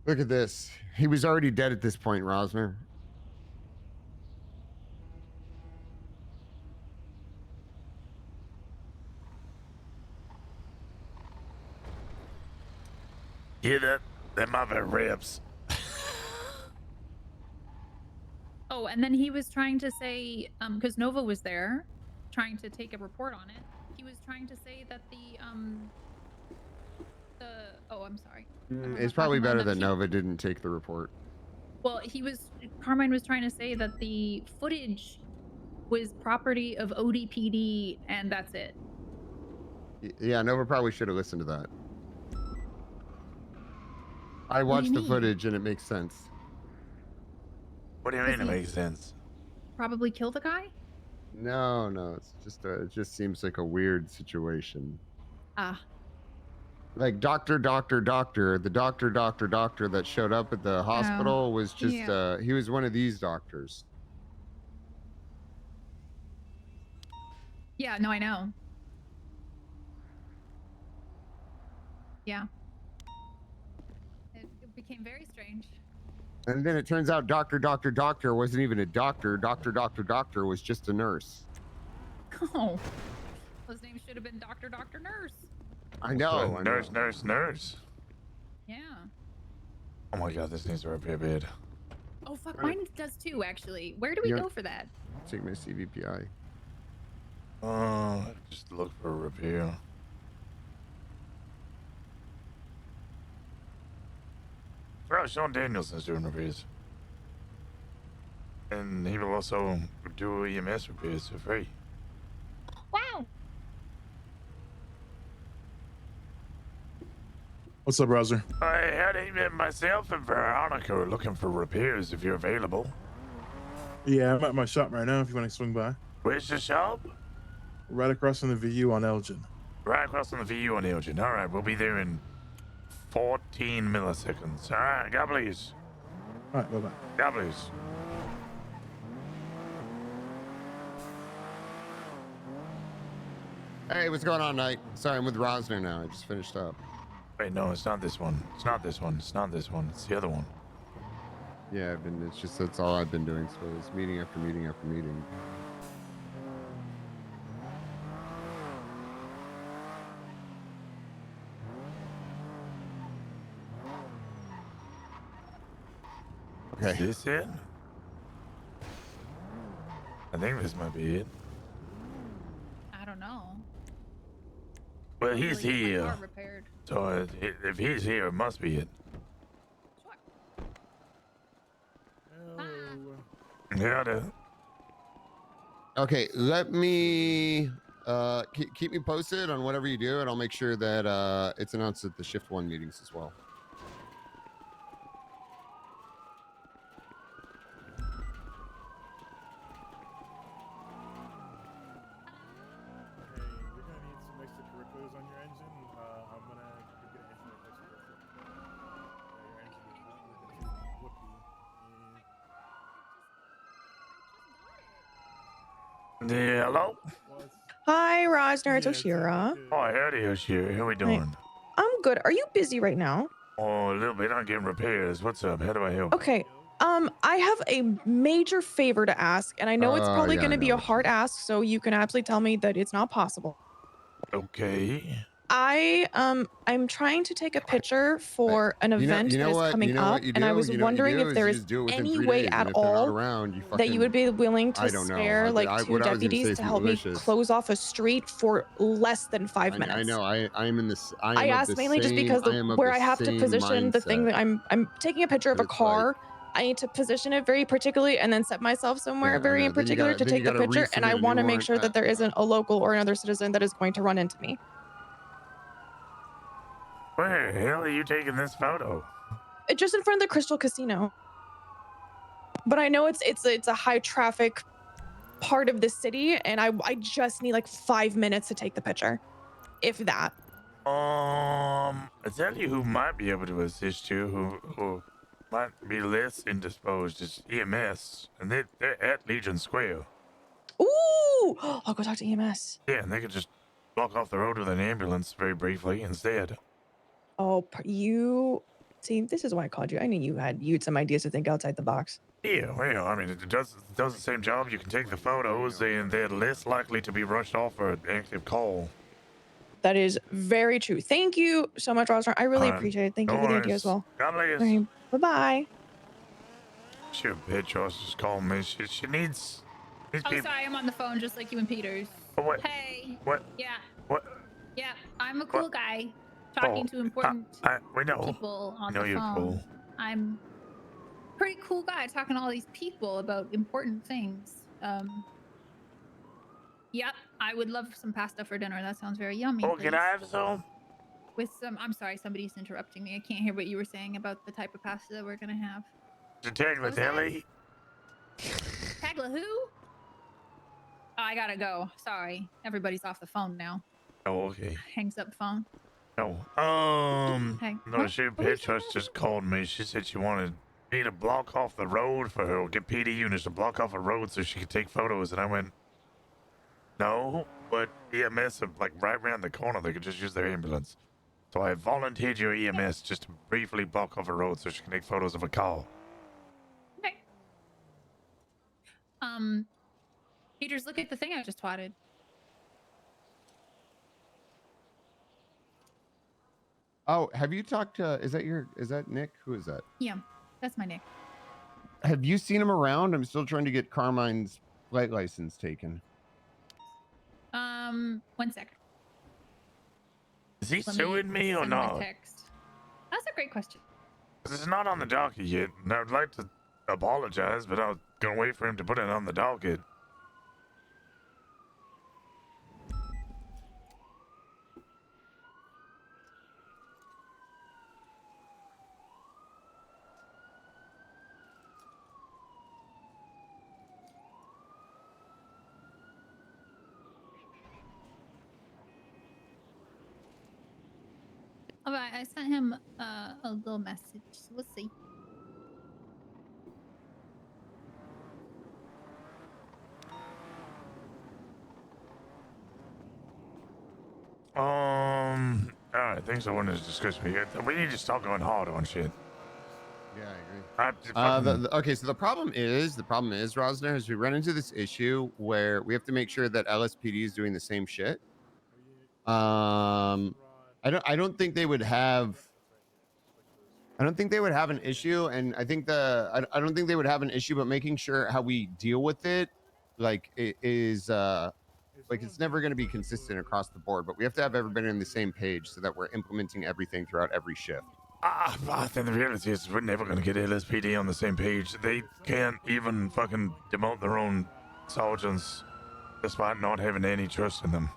Look at this. He was already dead at this point, Rosner. Hear that? Them other rips. Oh, and then he was trying to say, because Nova was there, trying to take a report on it. He was trying to say that oh, I'm sorry. It's probably better that he- Nova didn't take the report. Well, Carmine was trying to say that the footage was property of ODPD, and that's it. Yeah, Nova probably should have listened to that. I What do watched you the mean? footage and it makes sense. What do you mean it makes sense? Probably kill the guy? No, it's just it just seems like a weird situation. Ah. Like doctor that showed up at the hospital was just yeah. he was one of these doctors. Yeah, no, I know. Yeah. It became very strange. And then it turns out doctor wasn't even a doctor. Doctor was just a nurse. Oh. His name should have been Dr. Nurse. I know. Nurse. Yeah. Oh my God, this needs to repair bed. Oh, fuck, mine does too, actually. Where do we You're- go for that? Take my CVPI. Just look for a repair. Well, Sean Danielson's doing repairs. And he will also do EMS repairs for free. Wow. What's up, Rosner? I had myself and Veronica are looking for repairs if you're available. Yeah, I'm at my shop right now if you want to swing by. Where's the shop? Right across from the VU on Elgin. Right across from the VU on Elgin. All right, we'll be there in 14 milliseconds. All right, God bless. All right, bye-bye. God bless. Hey, what's going on, Knight? Sorry, I'm with Rosner now. I just finished up. Wait, no, it's not this one. It's not this one. It's not this one. It's the other one. Yeah, that's all I've been doing. So it's meeting after meeting after meeting. Okay. Is this it? I think this might be it. I don't know. know. Well, he's Really get my car here. repaired. So if he's here, it must be it. Yeah. Okay, let me keep me posted on whatever you do, and I'll make sure that it's announced at the shift 1 meetings as well. You're gonna need some extracurriculars on your engine. I'm gonna get an engine replacement real quick. Your engine is not looking too whoopy. Yeah, hello? Hi, Rosner. It's Oshira. Oh, howdy, Oshira. How we doing? I'm good. Are you busy right now? Oh, a little bit. I'm getting repairs. What's up? How do I help? Okay. I have a major favor to ask, and I know it's probably yeah, going I to be know a what hard ask, so you can absolutely tell me that it's not possible. Okay. I'm trying to take a picture for an event that is coming up, and I was wondering if there is any way at all that you would be willing to spare like 2 deputies to help me close off a street for less than 5 minutes. I know. I'm in this. I asked mainly just because where I have to position the thing that I'm taking a picture of a car. I need to position it very particularly and then set myself somewhere very in particular to take the picture. And I want to make sure that there isn't a local or another citizen that is going to run into me. Where the hell are you taking this photo? Just in front of the Crystal Casino. But I know it's a high traffic part of the city, and I just need like 5 minutes to take the picture, if that. I tell you who might be able to assist you, who might be less indisposed is EMS, and they're at Legion Square. Ooh! I'll go talk to EMS. Yeah, and they could just block off the road with an ambulance very briefly instead. Oh, you see, this is why I called you. I knew you had some ideas to think outside the box. Yeah, well, I mean, it does the same job. You can take the photos, and they're less likely to be rushed off for an active call. That is very true. Thank you so much, Rosner. I really appreciate it. Thank you for the idea as well. God bless. Right, bye-bye. Sure, bitch, just call me. She needs Oh, people. sorry, I'm on the phone just like you and Peters. What? Hey. What? Yeah. What? Yeah, I'm a cool guy talking to important we know. people on know the you're phone. cool. I'm a pretty cool guy talking to all these people about important things. Yep, I would love some pasta for dinner. That sounds very yummy. Oh, can I have some? With some, I'm sorry, somebody's interrupting me. I can't hear what you were saying about the type of pasta that we're gonna have. Tagliatelle? Tagla who? Oh, I gotta go. Sorry, everybody's off the phone now. Oh, okay. Hangs up phone. No. Hey, No, Petrus just called me. She said she wanted me to block off the road for her, get PD units to block off a road so she could take photos. And I went, no, but EMS are like right around the corner. They could just use their ambulance. So I volunteered your EMS just to briefly block off a road so she can take photos of a car. Okay. Peters, look at the thing I just twatted. Oh, have you talked to? Is that Nick? Who is that? Yeah, that's my Nick. Have you seen him around? I'm still trying to get Carmine's flight license taken. 1 sec. Is he Let suing me or send him a not? text. That's a great question. 'Cause it's not on the docket yet, and I'd like to apologize, but I was gonna wait for him to put it on the docket. All right, I sent him a little message. So we'll see. Alright, thanks I wanted to discuss with you. We need to start going hard on shit. Yeah, I agree. Okay, so the problem is, Rosner, is we run into this issue where we have to make sure that LSPD is doing the same shit. I don't think they would have. I don't think they would have an issue, and I think I don't think they would have an issue, but making sure how we deal with it, like, is Like, it's never going to be consistent across the board, but we have to have everybody on the same page so that we're implementing everything throughout every shift. I think the reality is we're never going to get LSPD on the same page. They can't even fucking demote their own sergeants despite not having any trust in them.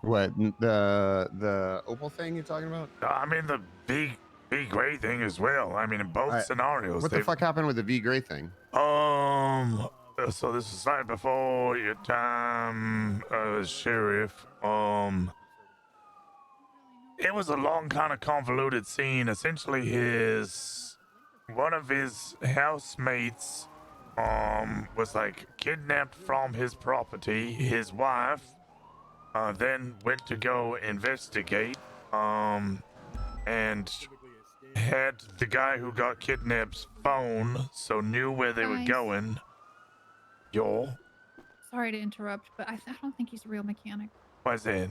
What, the Opal thing you're talking about? I mean, the V Gray thing as well. I mean, in both scenarios. What the fuck happened with the V Gray thing? So this is right before your time as sheriff. It was a long, kind of convoluted scene. Essentially, one of his housemates was like kidnapped from his property. His wife then went to go investigate and had the guy who got kidnapked's phone, so knew where they were going. Sorry to interrupt, but I don't think he's a real mechanic. Why's that?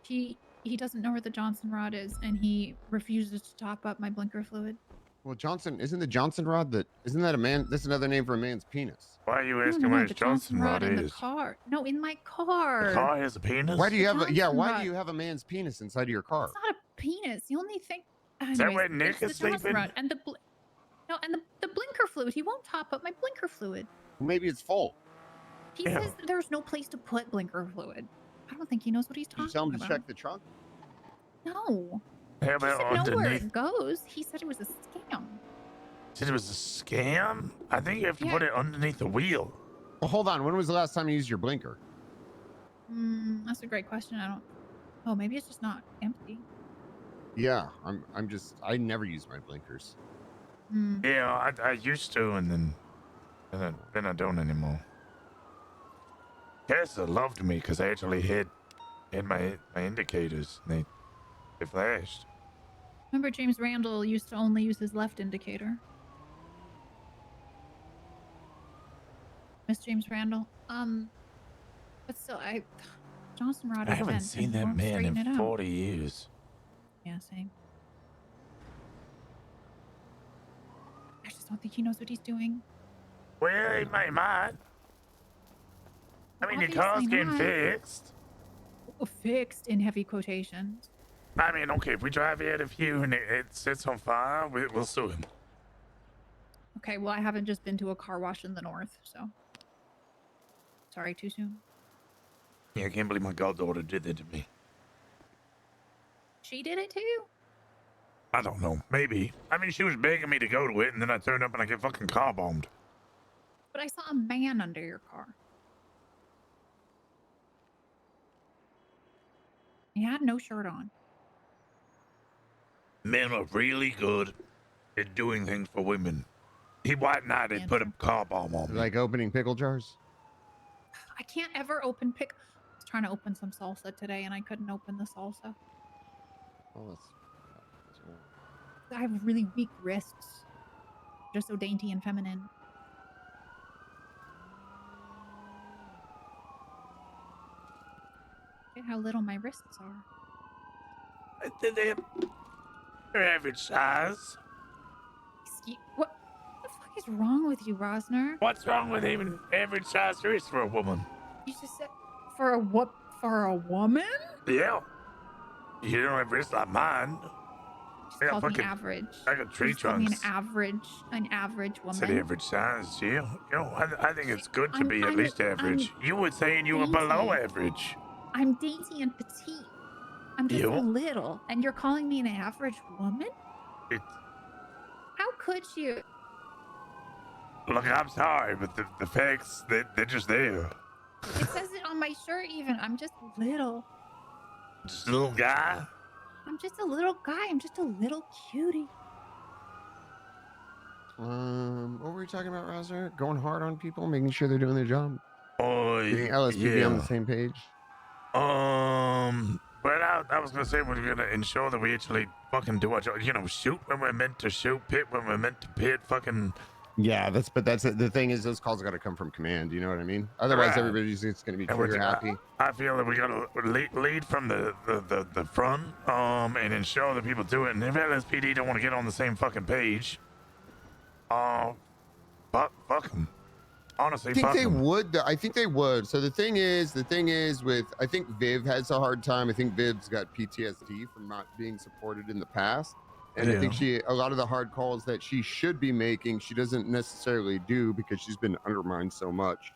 He doesn't know where the Johnson rod is, and he refuses to top up my blinker fluid. Well, isn't the Johnson rod isn't that a man? That's another name for a man's penis. Why are you asking where his Johnson rod in is? The car. No, in my car. The car has a penis? Why do you have why do you have a man's penis inside of your car? It's not a penis. The only thing. Is that where Nick is sleeping? And the blinker fluid. He won't top up my blinker fluid. Well, maybe it's full. He says there's no place to put blinker fluid. I don't think he knows what he's talking about. Did you tell him to check the trunk? No. How about He said know where underneath? it goes. He said it was a scam. Said it was a scam? I think you have to put it underneath the wheel. Well, hold on. When was the last time you used your blinker? That's a great question. Oh, maybe it's just not empty. Yeah, I never use my blinkers. Yeah, I used to, and then I don't anymore. Tessa loved me because I actually hit my indicators. And they flashed. Remember, James Randall used to only use his left indicator. Miss James Randall. But still, Johnson Rod. I haven't seen that man in 40 years. Yeah, same. I just don't think he knows what he's doing. Well, he might. I mean, your car's getting fixed. Fixed in heavy quotations. I mean, okay, if we drive it out of you and it sets on fire, we'll sue him. Okay, well, I haven't just been to a car wash in the north, so. Sorry, too soon. Yeah, I can't believe my goddaughter did that to me. She did it too? I don't know. Maybe. I mean, she was begging me to go to it, and then I turned up and I get fucking car bombed. But I saw a man under your car. He had no shirt on. Men are really good at doing things for women. He white knighted, put a car bomb on me. Like opening pickle jars? I can't ever open I was trying to open some salsa today, and I couldn't open the salsa. Oh, I have really weak wrists. Just so dainty and feminine. Look at how little my wrists are. They're average size. What the fuck is wrong with you, Rosner? What's wrong with even average size wrist for a woman? You just said for a woman? Yeah. You don't have wrists like mine. Just called me average. I got tree trunks. An average woman. It's an average size, yeah. You know, I think it's good to be at least average. You were saying you were below average. I'm dainty and petite. I'm just a little, and you're calling me an average woman? How could you? Look, I'm sorry, but the facts, they're just there. It says it on my shirt even. I'm just little. Just a little guy? I'm just a little guy. I'm just a little cutie. What were you talking about, Rosner? Going hard on people, making sure they're doing their job? Oh, getting LSPD on the same page? But I was gonna say we're gonna ensure that we actually fucking do our job. You know, shoot when we're meant to shoot, pit when we're meant to pit, fucking. Yeah, that's it. The thing is, those calls got to come from command. You know what I mean? Otherwise, everybody's just going to be trigger happy. I feel that we got to lead from the front, and ensure that people do it. And if LSPD don't want to get on the same fucking page, fuck them. honestly, I think they them. would. I think they would. So the thing is with, I think Viv has a hard time. I think Viv's got PTSD from not being supported in the past. And I think a lot of the hard calls that she should be making, she doesn't necessarily do because she's been undermined so much.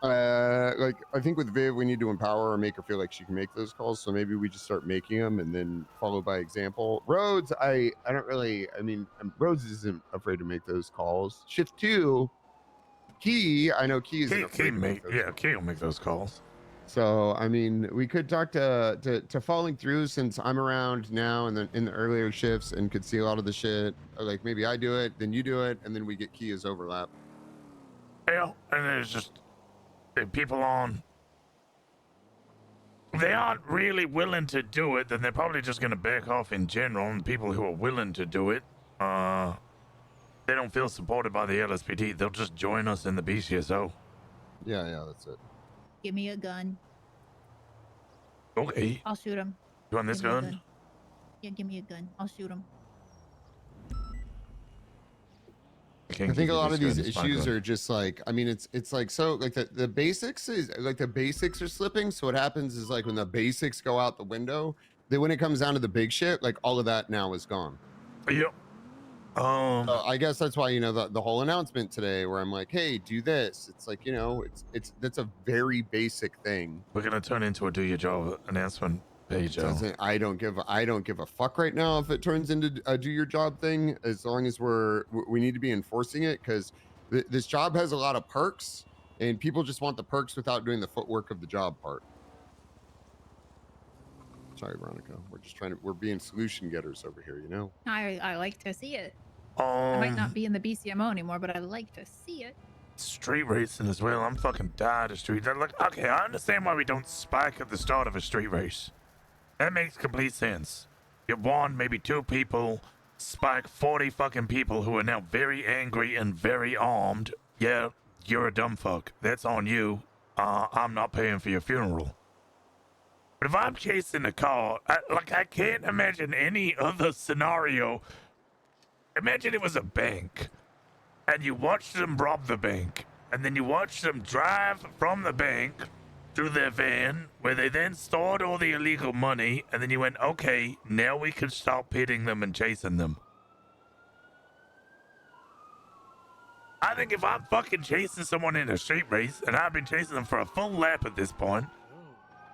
Like I think with Viv, we need to empower her, make her feel like she can make those calls. So maybe we just start making them and then follow by example. Rhodes, I don't really. I mean, Rhodes isn't afraid to make those calls. Shift 2, Key. I know Key isn't afraid to make those. Yeah, Key will make those calls. So I mean, we could talk to Falling Through since I'm around now and then in the earlier shifts and could see a lot of the shit. Like maybe I do it, then you do it, and then we get Key as overlap. Yeah, and there's just people on. If they aren't really willing to do it, then they're probably just going to back off in general. And people who are willing to do it, they don't feel supported by the LSPD. They'll just join us in the BCSO. Yeah, that's it. Give me a gun. Okay. I'll shoot him. You want this gun? Yeah, give me a gun. I'll shoot him. I think a lot of these issues are just like, I mean, it's like, so like the basics is like the basics are slipping. So what happens is like when the basics go out the window, then when it comes down to the big shit, like all of that now is gone. Yep. So I guess that's why, you know, the whole announcement today where I'm like, hey, do this. It's like, you know, that's a very basic thing. We're going to turn into a do your job announcement page. I don't give a fuck right now if it turns into a do your job thing, as long as we need to be enforcing it, because this job has a lot of perks and people just want the perks without doing the footwork of the job part. Sorry, Veronica. We're being solution getters over here, you know? I like to see it. I might not be in the BCMO anymore, but I like to see it. Street racing as well. I'm fucking tired of street. Like, okay, I understand why we don't spike at the start of a street race. That makes complete sense. You want maybe 2 people, spike 40 fucking people who are now very angry and very armed. Yeah, you're a dumb fuck. That's on you. I'm not paying for your funeral. But if I'm chasing a car, I can't imagine any other scenario. Imagine it was a bank, and you watched them rob the bank, and then you watched them drive from the bank to their van, where they then stored all the illegal money, and then you went, okay, now we can stop hitting them and chasing them. I think if I'm fucking chasing someone in a street race, and I've been chasing them for a full lap at this point,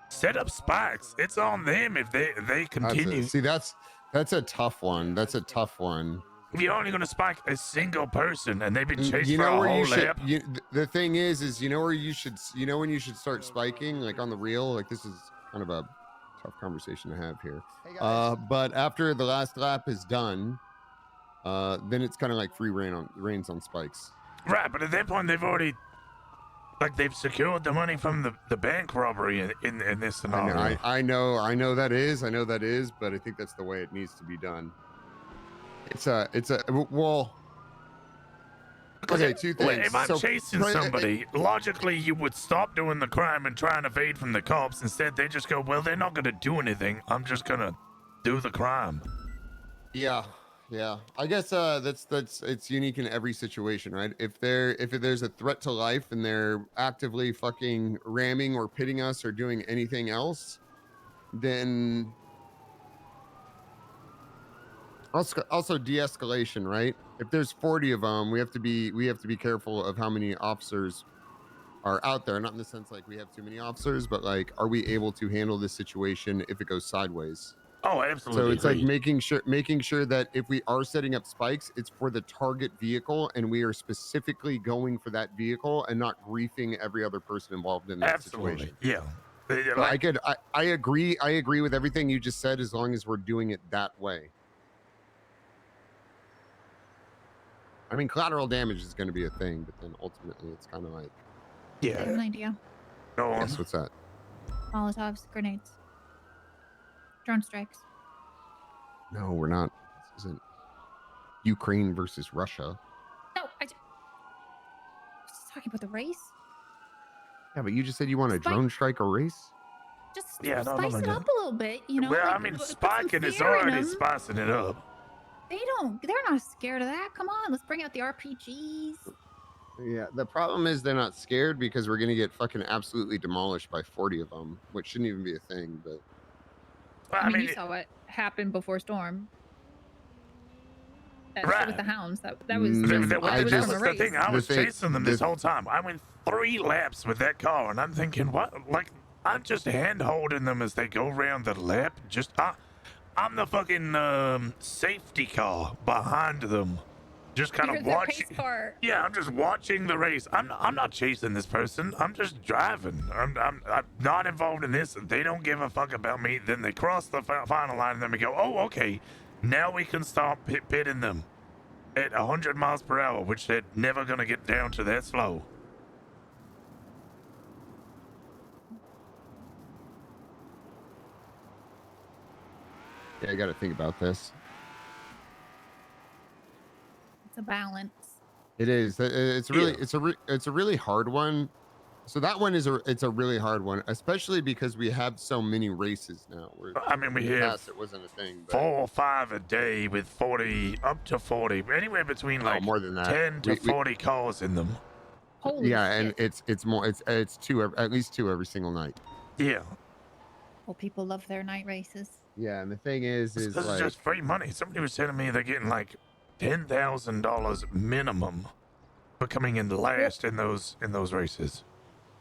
set up spikes. It's on them if they continue. See, that's a tough one. That's a tough one. You're only going to spike a single person, and they've been chased for a whole lap. The thing is you know where you should, you know when you should start spiking, like on the real, like this is kind of a tough conversation to have here. But after the last lap is done, then it's kind of like free reigns on spikes. Right, but at that point they've already, like, they've secured the money from the bank robbery in this scenario. I know that is, but I think that's the way it needs to be done. Well, okay, 2 things. If I'm chasing somebody, logically you would stop doing the crime and try and evade from the cops. Instead, they just go, well, they're not going to do anything. I'm just going to do the crime. Yeah. I guess it's unique in every situation, right? If there's a threat to life and they're actively fucking ramming or pitting us or doing anything else, then also de-escalation, right? If there's 40 of them, we have to be careful of how many officers are out there. Not in the sense like we have too many officers, but like, are we able to handle this situation if it goes sideways? Oh, absolutely. So it's like making sure that if we are setting up spikes, it's for the target vehicle, and we are specifically going for that vehicle and not griefing every other person involved in that situation. Yeah. I agree with everything you just said, as long as we're doing it that way. I mean, collateral damage is going to be a thing, but then ultimately it's kind of like... I have an idea. Go on. Yes, what's that? Molotovs, grenades. Drone strikes. No, we're not. This isn't Ukraine versus Russia. No, I was talking about the race. Yeah, but you just said you want to drone strike a race? Just spice it up a little bit, you know? Well, like, I mean, put some spiking is fear in already them. spicing it up. They're not scared of that. Come on, let's bring out the RPGs. Yeah, the problem is they're not scared because we're gonna get fucking absolutely demolished by 40 of them, which shouldn't even be a thing. But I mean, you saw what happened before Storm. That shit with the hounds. That was just Mm, I that was just- from a the race. thing. I was thing- chasing them this whole time. I went 3 laps with that car, and I'm thinking, what? Like, I'm just hand holding them as they go around the lap. I'm the fucking safety car behind them, just kind You're of the watching. pace car. Yeah, I'm just watching the race. I'm not chasing this person. I'm just driving. I'm not involved in this. They don't give a fuck about me. Then they cross the final line, and then we go, oh, okay. Now we can start pitting them at 100 miles per hour, which they're never going to get down to that slow. yeah, I got to think about this. It's a balance. It is. It's really. It's a really hard one. So that one is it's a really hard one, especially because we have so many races now. I mean, we in the have past it wasn't a thing. But 4 or 5 a day with 40, up to 40, anywhere between like more than that. 10 to 40 cars in them. Holy yeah, shit. and it's more. It's two at least 2 every single night. Yeah. Well, people love their night races. Yeah, and the thing is This like is just free money. Somebody was telling me they're getting like $10,000 minimum for coming in last in those races.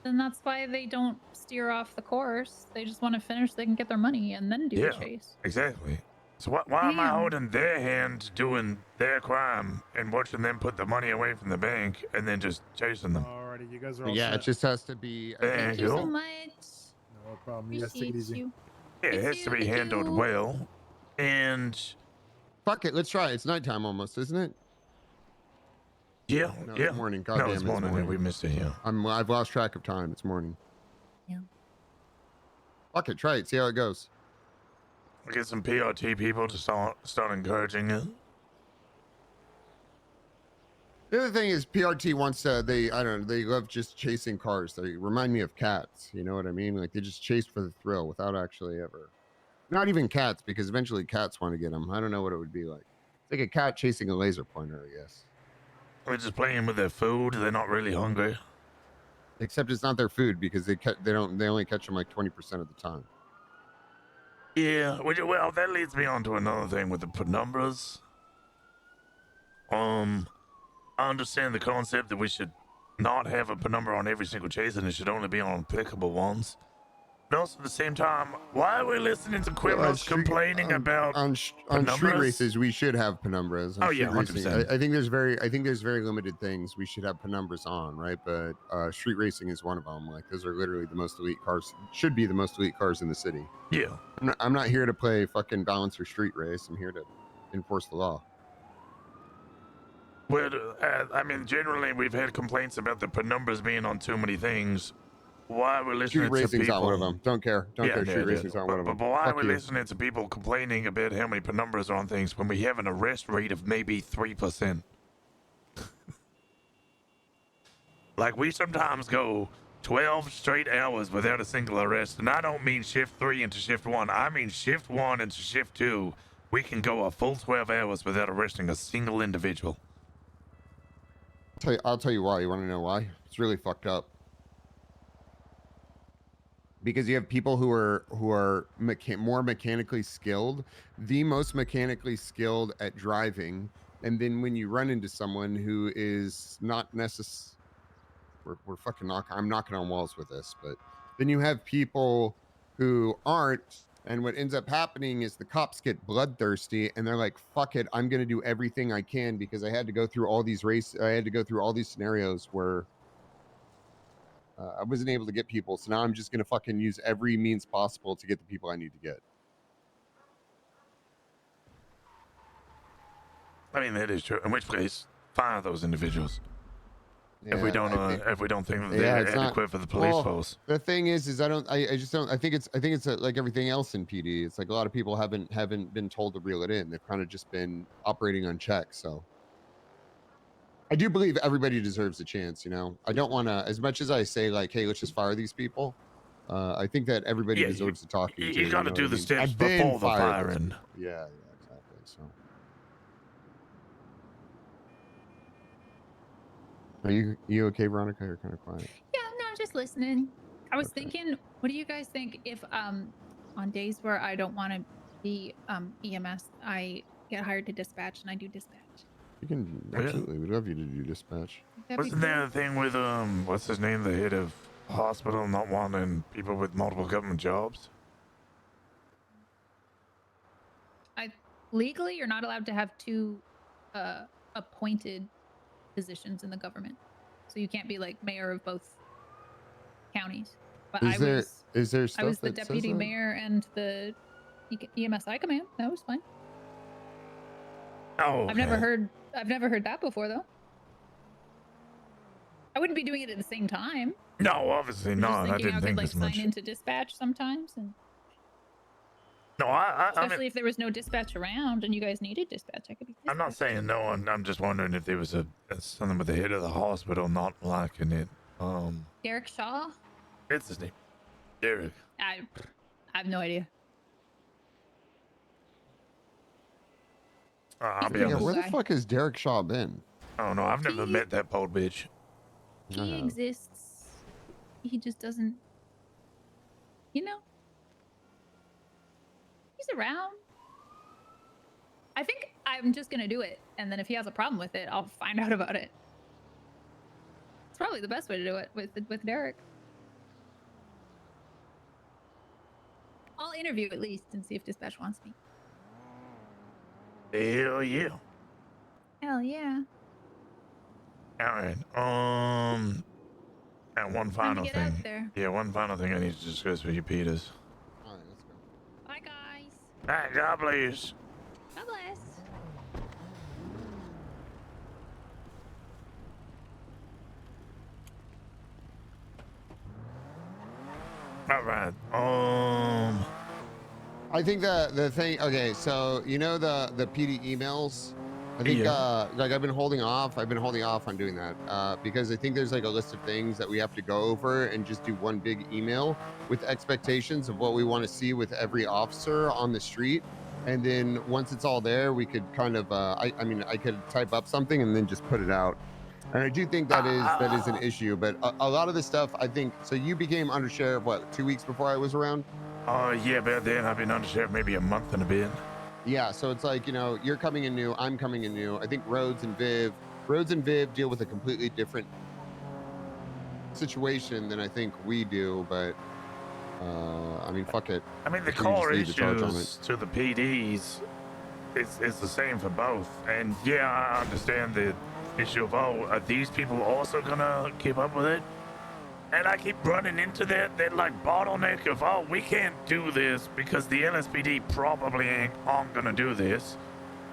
Then that's why they don't steer off the course. They just want to finish so they can get their money and then do the chase. Exactly. So why am I Damn. holding their hand doing their crime and watching them put the money away from the bank and then just chasing them? Alrighty, you guys are all yeah, set. it just has to be. Thank you so much. No problem. You guys take it Appreciate easy. you. Yeah, it has to be handled well. And fuck it, let's try it. It's nighttime almost, isn't it? Yeah, No, yeah. it's morning. No, Goddamn, it's morning. We missed it. Yeah. I've lost track of time. It's morning. Yeah. Fuck it, try it. See how it goes. We get some PRT people to start encouraging it. The other thing is PRT wants they love just chasing cars. They remind me of cats. You know what I mean? Like they just chase for the thrill without actually ever. Not even cats, because eventually cats want to get them. I don't know what it would be like. It's like a cat chasing a laser pointer, I guess. They're just playing with their food. They're not really hungry. Except it's not their food because they only catch them like 20% of the time. Yeah, well, that leads me on to another thing with the penumbras. I understand the concept that we should not have a penumbra on every single chase and it should only be on applicable ones. But also at the same time, why are we listening to criminals complaining about on street penumbras? races? We should have penumbras. On Oh, yeah, street racing. 100%. I think there's very limited things we should have penumbras on, right? But street racing is one of them. Like those are literally the most elite cars. Should be the most elite cars in the city. Yeah. I'm not here to play fucking balancer street race. I'm here to enforce the law. Well, I mean, generally we've had complaints about the penumbras being on too many things. Why are we listening Street to racing's people? not one of them. Don't care. Don't care. Street racing's not one of them. But why are Fuck we you. listening to people complaining about how many penumbras are on things when we have an arrest rate of maybe 3%? Like, we sometimes go 12 straight hours without a single arrest. And I don't mean shift 3 into shift 1. I mean shift 1 into shift 2. We can go a full 12 hours without arresting a single individual. I'll tell you why. You want to know why? It's really fucked up. Because you have people who are more mechanically skilled, the most mechanically skilled at driving, and then when you run into someone who is not necessarily, we're fucking I'm knocking on walls with this, but then you have people who aren't, and what ends up happening is the cops get bloodthirsty and they're like, fuck it, I'm gonna do everything I can because I had to go through all these scenarios where I wasn't able to get people, so now I'm just gonna fucking use every means possible to get the people I need to get. I mean, that is true. In which case, fire those individuals. If we don't think that they're adequate for the police force. The thing is I think it's like everything else in PD. It's like a lot of people haven't been told to reel it in. They've kind of just been operating on check. So I do believe everybody deserves a chance. You know, I don't want to, as much as I say like, hey, let's just fire these people. I think that everybody deserves to talk to. You got to do the steps And then before the fire those firing. people. Yeah, exactly. So. Are you okay, Veronica? You're kind of quiet. Yeah, no, I'm just listening. I was thinking, what do you guys think if on days where I don't want to be EMS, I get hired to dispatch and I do dispatch? You can absolutely. We'd love you to do dispatch. Wasn't there a thing with what's his name, the head of hospital, not wanting people with multiple government jobs? Legally, you're not allowed to have two appointed positions in the government, so you can't be like mayor of both counties. But Is there stuff I was the that says deputy that? mayor and the EMSI command. That was fine. Oh, I've never heard that before though. I wouldn't be doing it at the same time. No, obviously I was not. just I thinking didn't could think like as much. sign into dispatch sometimes, and No, I especially mean, if there was no dispatch around and you guys needed dispatch, I could be. I'm not saying no. I'm just wondering if there was a something with the head of the hospital not liking it. Derek Shaw. It's his name, Derek. I have no idea. I'll be Yeah, honest. where the fuck has Derek Shaw been? I don't know. I've never met that poor bitch. He exists. He just doesn't. You know. He's around. I think I'm just gonna do it, and then if he has a problem with it, I'll find out about it. It's probably the best way to do it with Derek. I'll interview at least and see if dispatch wants me. Hell yeah. Hell yeah. All right. And one final get thing. out there. Yeah, one final thing I need to discuss with you, Peters. All right, let's go. Bye, guys. All right, God bless. God bless. All right. I think the thing. Okay, so you know the PD emails. I think like I've been holding off. I've been holding off on doing that because I think there's like a list of things that we have to go over and just do one big email with expectations of what we want to see with every officer on the street. And then once it's all there, we could kind of I mean I could type up something and then just put it out. And I do think that is an issue. But a lot of the stuff I think. So you became undersheriff what 2 weeks before I was around? Yeah, but then I've been undersheriff maybe a month and a bit. Yeah, so it's like, you know, you're coming in new, I'm coming in new. I think Rhodes and Viv deal with a completely different situation than I think we do, but I mean, fuck it. I mean, the We can just core lead the charge on issues to the PDs is the same for both. And yeah, I understand the issue of, oh, are these people also gonna keep up with it? And I keep running into that like bottleneck of, oh, we can't do this because the LSPD probably aren't gonna do this.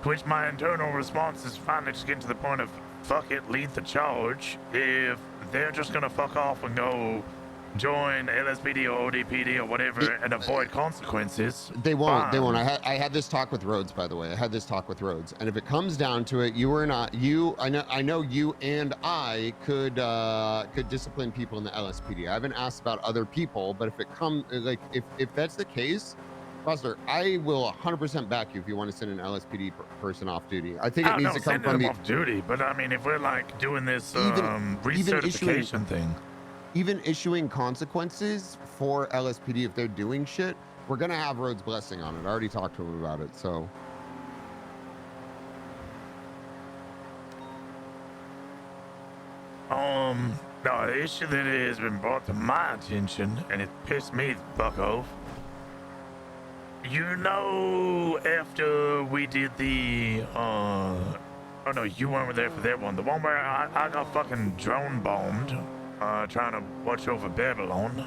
To which my internal response is finally just getting to the point of, fuck it, lead the charge. If they're just gonna fuck off and go join LSPD or ODPD or whatever and avoid consequences. They won't. fine. They won't. I had this talk with Rhodes, by the way. I had this talk with Rhodes, and if it comes down to it, I know you and I could discipline people in the LSPD. I haven't asked about other people, but if it comes like if that's the case, Rosner, I will 100% back you if you want to send an LSPD person off duty. I think it needs to come from the off duty, but I mean, if we're like doing this recertification thing. Even issuing consequences for LSPD if they're doing shit, we're gonna have Rhodes' blessing on it. I already talked to him about it, so. No, the issue that has been brought to my attention, and it pissed me the fuck off. You know, after we did the, oh no, you weren't there for that one. The one where I got fucking drone bombed, trying to watch over Babylon.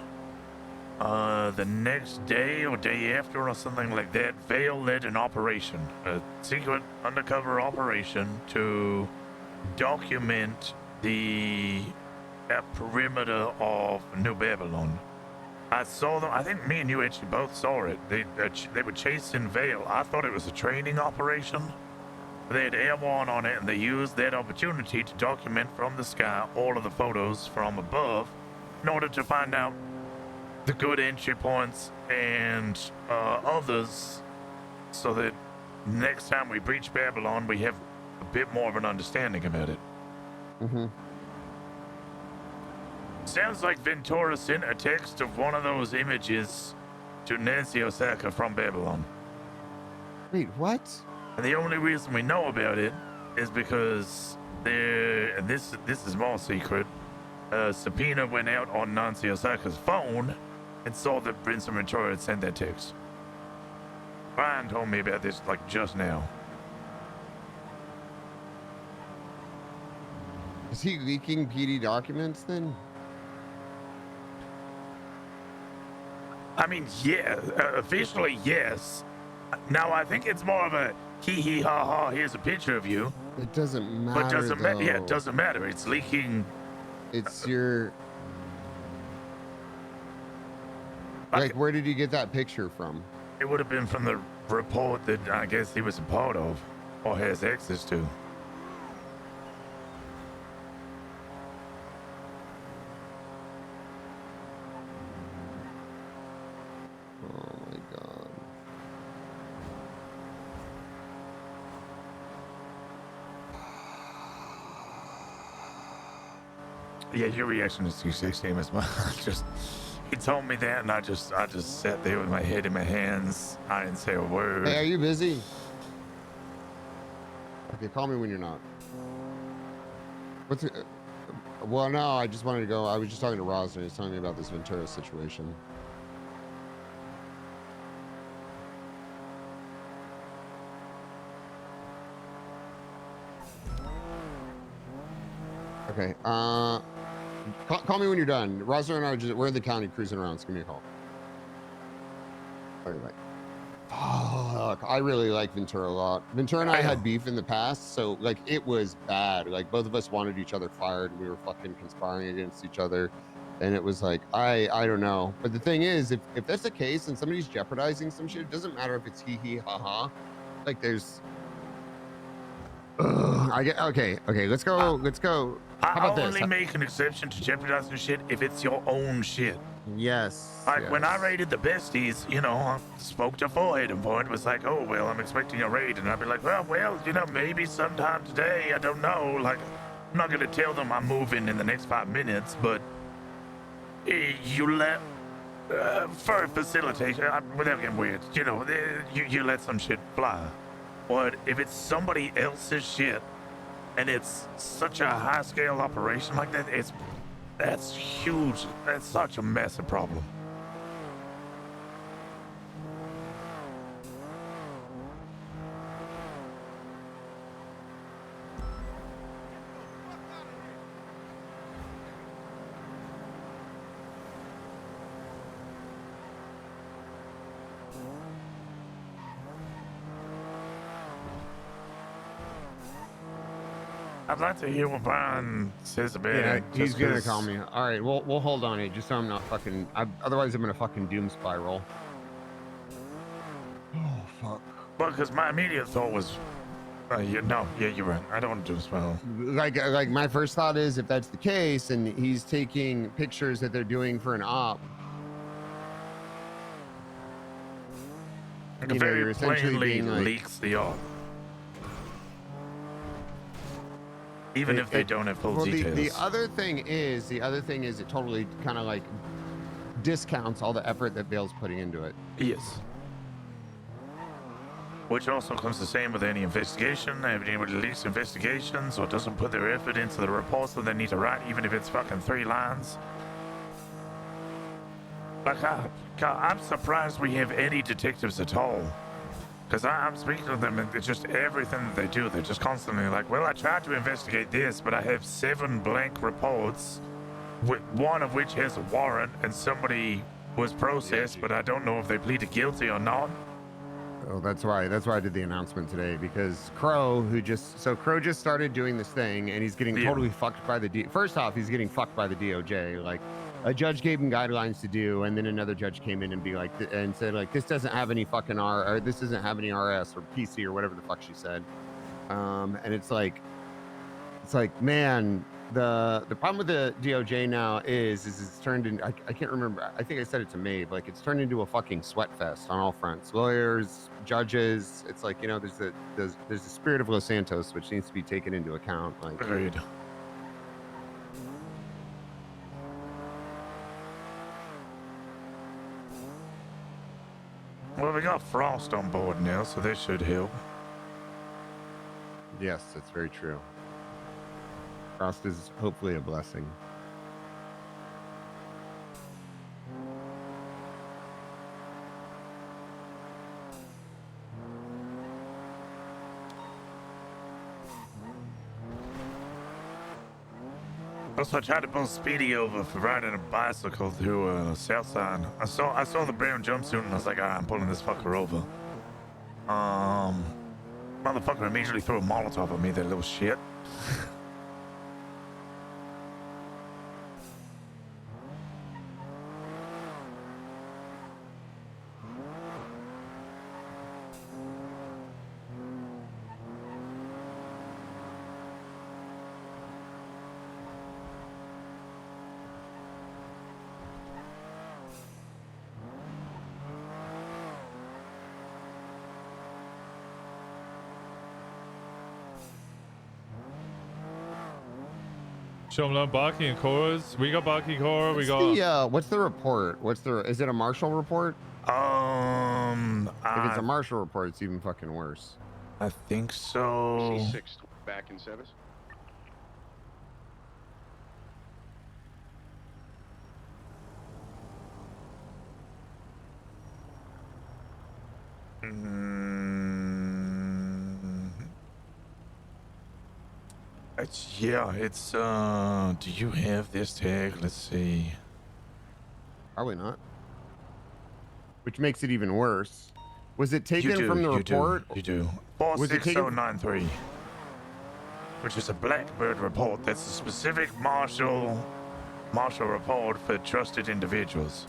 The next day or day after or something like that, Vale led an operation, a secret undercover operation to document the perimeter of New Babylon. I saw them. I think me and you actually both saw it. They were chasing Vale. I thought it was a training operation. They had airborne on it, and they used that opportunity to document from the sky all of the photos from above in order to find out the good entry points and others, so that next time we breach Babylon, we have a bit more of an understanding about it. Mm-hmm. Sounds like Ventura sent a text of one of those images to Nancy Osaka from Babylon. Wait, what? And the only reason we know about it is because there, and this is more secret, subpoena went out on Nancy Osaka's phone and saw that Prince Ventura had sent that text. Brian told me about this like just now. Is he leaking PD documents then? I mean, yeah, officially yes. Now I think it's more of a hee hee ha ha. Here's a picture of you. It doesn't matter. But doesn't though. Yeah, it doesn't matter. It's leaking. It's your. Like, where did you get that picture from? It would have been from the report that I guess he was a part of, or has access to. Oh my god. Yeah, your reaction is the same as mine. He told me that, and I just sat there with my head in my hands. I didn't say a word. Hey, are you busy? Okay, call me when you're not. What's it? Well, no, I just wanted to go. I was just talking to Rosner. He's telling me about this Ventura situation. Okay. Call me when you're done. Rosner and I we're in the county cruising around. So give me a call. Okay, bye. Fuck, I really like Ventura a lot. Ventura and I had beef in the past, so like it was bad. Like both of us wanted each other fired. We were fucking conspiring against each other, and it was like I don't know. But the thing is, if that's the case and somebody's jeopardizing some shit, it doesn't matter if it's hee hee ha ha. Like there's. I get okay. Let's go. How about this? I only make an exception to jeopardizing shit if it's your own shit. Yes. Like when I raided the besties, you know, I spoke to Forehead and Forehead was like, "Oh well, I'm expecting a raid," and I'd be like, "Well, you know, maybe sometime today. I don't know. Like, I'm not gonna tell them I'm moving in the next 5 minutes, but you let for facilitation without getting weird, you know, you let some shit fly. But if it's somebody else's shit and it's such a high-scale operation like that, that's huge. That's such a massive problem. I'd like to hear what Brian says about it. Yeah, he's gonna call me. All right, we'll hold on it just so I'm not fucking. Otherwise, I'm gonna fucking doom spiral. Oh fuck. Well, because my immediate thought was, you're right. I don't want to doom spiral. Like my first thought is if that's the case and he's taking pictures that they're doing for an op. Like very plainly leaks the op. Even if they don't have full details. The other thing is it totally kind of like discounts all the effort that Vale's putting into it. Yes. Which also comes the same with any investigation. If anybody leaks investigations or doesn't put their effort into the reports that they need to write, even if it's fucking 3 lines. Like, I'm surprised we have any detectives at all. Because I'm speaking to them and it's just everything that they do. They're just constantly like, well, I tried to investigate this, but I have 7 blank reports, one of which has a warrant and somebody was processed, but I don't know if they pleaded guilty or not. Oh, that's why I did the announcement today, because Crow just started doing this thing and he's getting totally fucked by the first off, he's getting fucked by the DOJ. Like a judge gave him guidelines to do, and then another judge came in and said like this doesn't have any fucking or this doesn't have any RS or PC or whatever the fuck she said. And it's like man, the problem with the DOJ now is it's turned into, I can't remember, I think I said it to Maeve, like it's turned into a fucking sweat fest on all fronts. Lawyers, judges, it's like, you know, there's the spirit of Los Santos which needs to be taken into account. Like, agreed. Well, we got Frost on board now, so this should help. Yes, that's very true. Frost is hopefully a blessing. Also, I tried to pull Speedy over for riding a bicycle through South Side. I saw the brown jumpsuit and I was like, all right, I'm pulling this fucker over. Motherfucker immediately threw a Molotov at me, that little shit. Show them Baki and Cora's. We got Baki Cora. We got. What's the report? Is it a Marshall report? If it's a Marshall report, it's even fucking worse. I think so. C6 back in service. It's do you have this tag? Let's see. Probably not. Which makes it even worse. Was it taken from the You report? do. Was it taken? 46093. Which is a Blackbird report. That's a specific Marshall report for trusted individuals.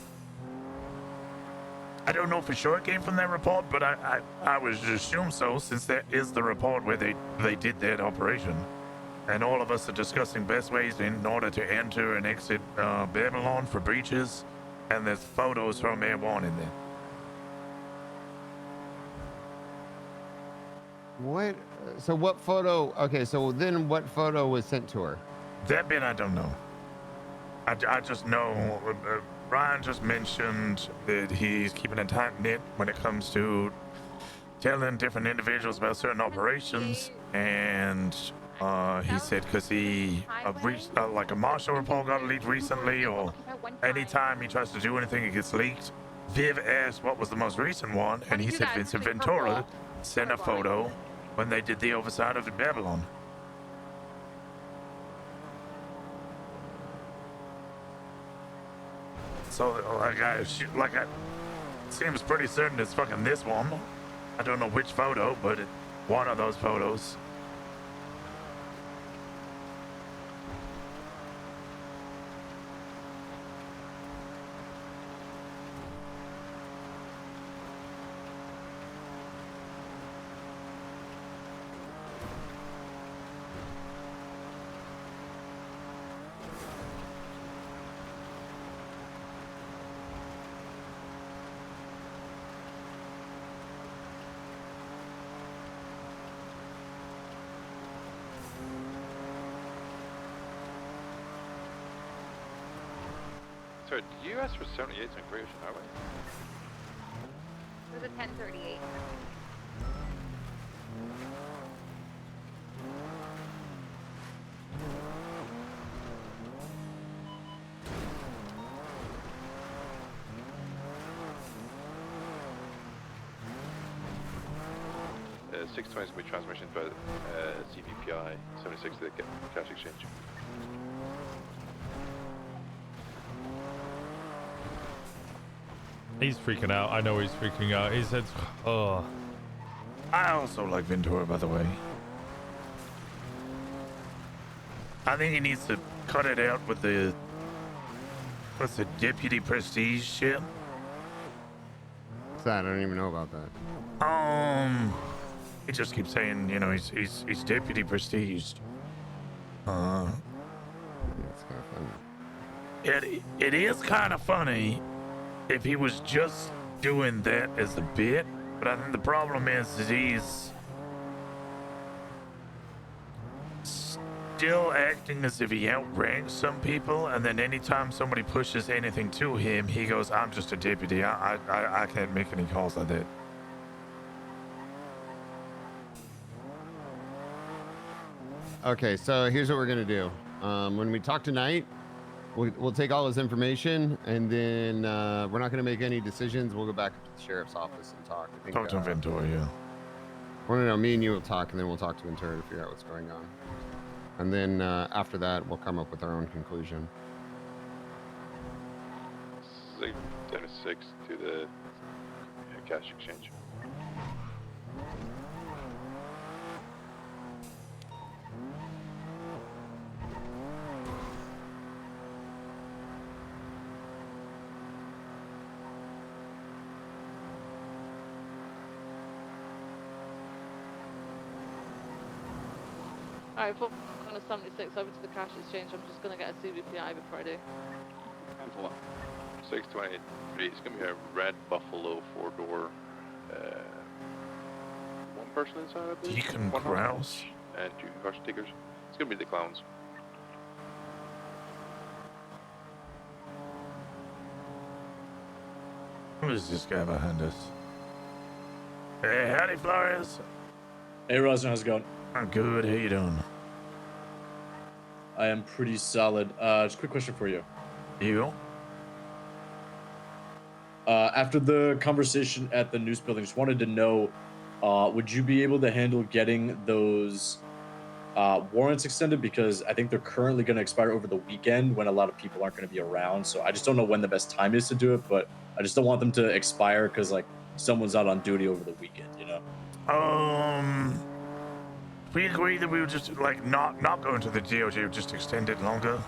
I don't know for sure it came from that report, but I would assume so, since that is the report where they did that operation. And all of us are discussing best ways in order to enter and exit Babylon for breaches. And there's photos from Air 1 in there. What? So what photo? Okay, so then what photo was sent to her? That bit I don't know. I just know Ryan just mentioned that he's keeping a tight knit when it comes to telling different individuals about certain operations, and he said because he reached like a Marshall report got leaked recently, or anytime he tries to do anything it gets leaked. Viv asked what was the most recent one, and he said Vincent Ventura sent a photo when they did the oversight of Babylon. So like I seems pretty certain it's fucking this one. I don't know which photo, but one of those photos. So, did you ask for 78s on Great Ocean Highway? It was a 1038. Uh, 620 is going to be transmission by CVPI 76 to the cash exchange. He's freaking out. I know he's freaking out. He said, oh. I also like Ventura, by the way. I think he needs to cut it out with the, what's the deputy prestige shit? What's that? I don't even know about that. He just keeps saying, you know, he's deputy prestiged. It's kind of funny. It is kind of funny if he was just doing that as a bit, but I think the problem is he's still acting as if he outranks some people, and then anytime somebody pushes anything to him, he goes, "I'm just a deputy. I can't make any calls like that." Okay, so here's what we're gonna do. When we talk tonight, we'll take all his information, and then we're not gonna make any decisions. We'll go back to the sheriff's office and talk. I think, Talk to Ventura, yeah. Well, no, me and you will talk, and then we'll talk to Ventura to figure out what's going on. And then after that, we'll come up with our own conclusion. 6 to the cash exchange. Alright, for on a 76 over to the cash exchange, I'm just gonna get a CVPI before I do. 623. It's gonna be a red Buffalo 4-door. One person inside, I believe. Deacon One Grouse. and 2 car stickers. It's gonna be the clowns. Who is this guy behind us? Hey, howdy, Flores. Hey, Rosner, how's it going? I'm good. How you doing? I am pretty solid. Just a quick question for you. You? After the conversation at the news building, just wanted to know, would you be able to handle getting those warrants extended? Because I think they're currently going to expire over the weekend when a lot of people aren't going to be around. So I just don't know when the best time is to do it, but I just don't want them to expire because like someone's out on duty over the weekend, you know? We agree that we would just like not go into the DOJ, just extend it longer.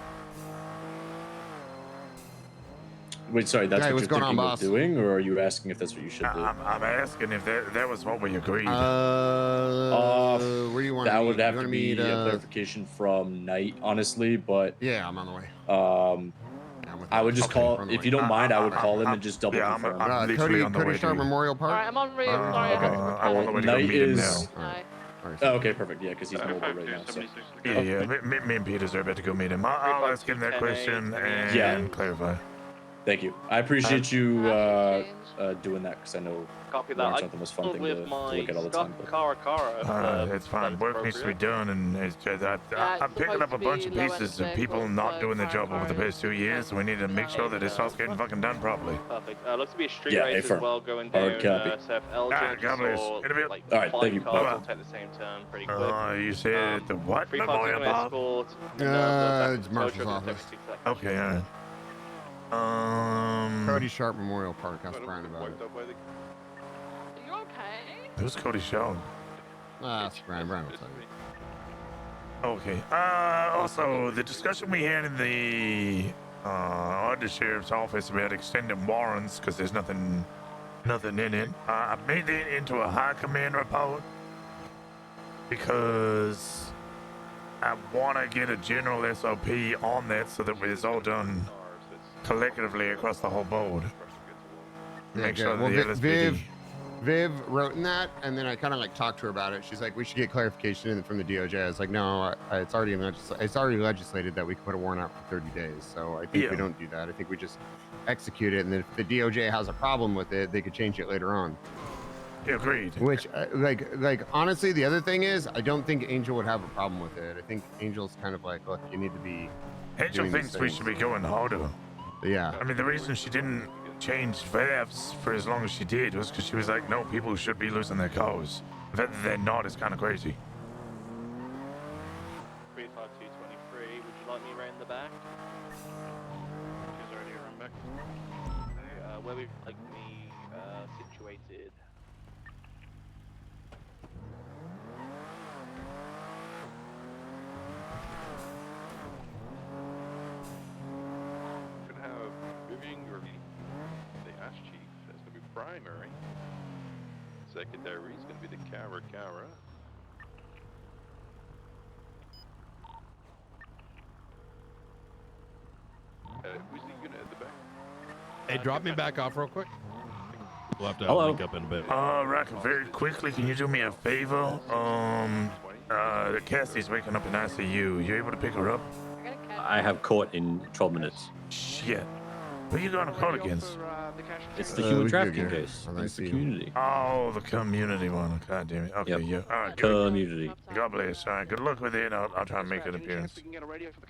Wait, sorry, that's Hey, what what's you're going on, thinking of boss? doing, or are you asking if that's what you should do? I'm asking if that was what we agreed. Where do you want to That meet? would have You to wanna be meet, a clarification from Knight, honestly, but yeah, I'm on the way. I would just call, if you don't mind, I would call him and just double yeah, confirm. I'm literally on the way Cody Sharp to you. Memorial Park. Alright, I'm on Rio. Sorry, I have to I'm on the way to go Knight meet him is. now. Oh, okay, perfect. Yeah, because he's mobile right now. So. Yeah, me and Peters are about to go meet him. I'll ask him that question and clarify. Thank you. I appreciate you doing that because I know warrants aren't the most fun thing to look at all the time. But... It's fine. Work needs to be done, and it's just, I'm picking up a bunch of pieces of people not doing their job over the past 2 years, so we need to make sure that it starts getting fucking done properly. Perfect. Looks to be a street Yeah, race A-firm. as well going Hard down. copy. So if Elgin God bless. or Interview. like All right, 5 thank you. cars Bye. will take the same turn pretty quick. You said the what? 3 cars Memorial going to Park? escort. It's Marshal's office. Okay, alright. Cody Sharp Memorial Park. Ask Brian about it. Are you okay? Who's Cody Shaw? Ask Brian. Brian will tell you. Okay. Also, the discussion we had in the undersheriff's office about extending warrants because there's nothing in it. I made it into a high command report because I want to get a general SOP on that so that it's all done collectively across the whole board. Make sure that the LSPD... Viv wrote in that, and then I kind of like talked to her about it. She's like, "We should get clarification from the DOJ." I was like, "No, it's already legislated that we can put a warrant out for 30 days." So I think we don't do that. I think we just execute it, and then if the DOJ has a problem with it, they could change it later on. Agreed. Which, like honestly, the other thing is, I don't think Angel would have a problem with it. I think Angel's kind of like, look, you need to be. Angel thinks we should be going harder. Yeah. I mean, the reason she didn't change VAFs for as long as she did was because she was like, no, people should be losing their cars. The fact that they're not is kind of crazy. 35223, would you like me right in the back? She's already around back. Okay, where would you like me situated? Gonna have Vivian Gurney, the Ash Chief, that's gonna be primary. Secondary is gonna be the Kara. Who's the unit at the back? Hey, drop me back off real quick. We'll have to Hello. link up in a bit. Rocket, very quickly, can you do me a favor? Cassie's waking up in ICU. You able to pick her up? I have court in 12 minutes. Shit. Who are you going to court against? It's the human we can trafficking get case. here. It's the community. Oh, the community one. God damn it. Okay, Yep. yeah. All right. Community. God bless. All right. Good luck with it. I'll try and make an appearance.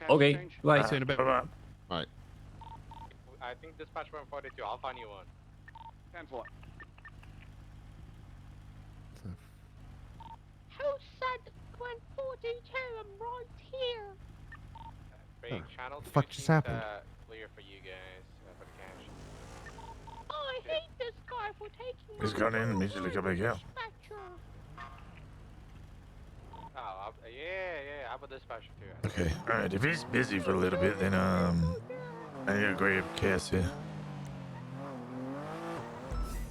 Okay. Bye. See you in a bit. Bye-bye. All right. I think dispatch 142. I'll find you one. 10-4. Who said 142? I'm right here. Channel fuck just happened? Clear for you guys for the cash. I hate this guy for taking. He's gone in immediately. Go back out. Oh, yeah. I'm a dispatcher too. Okay. All right. If he's busy for a little bit, then I need to grab Cassie.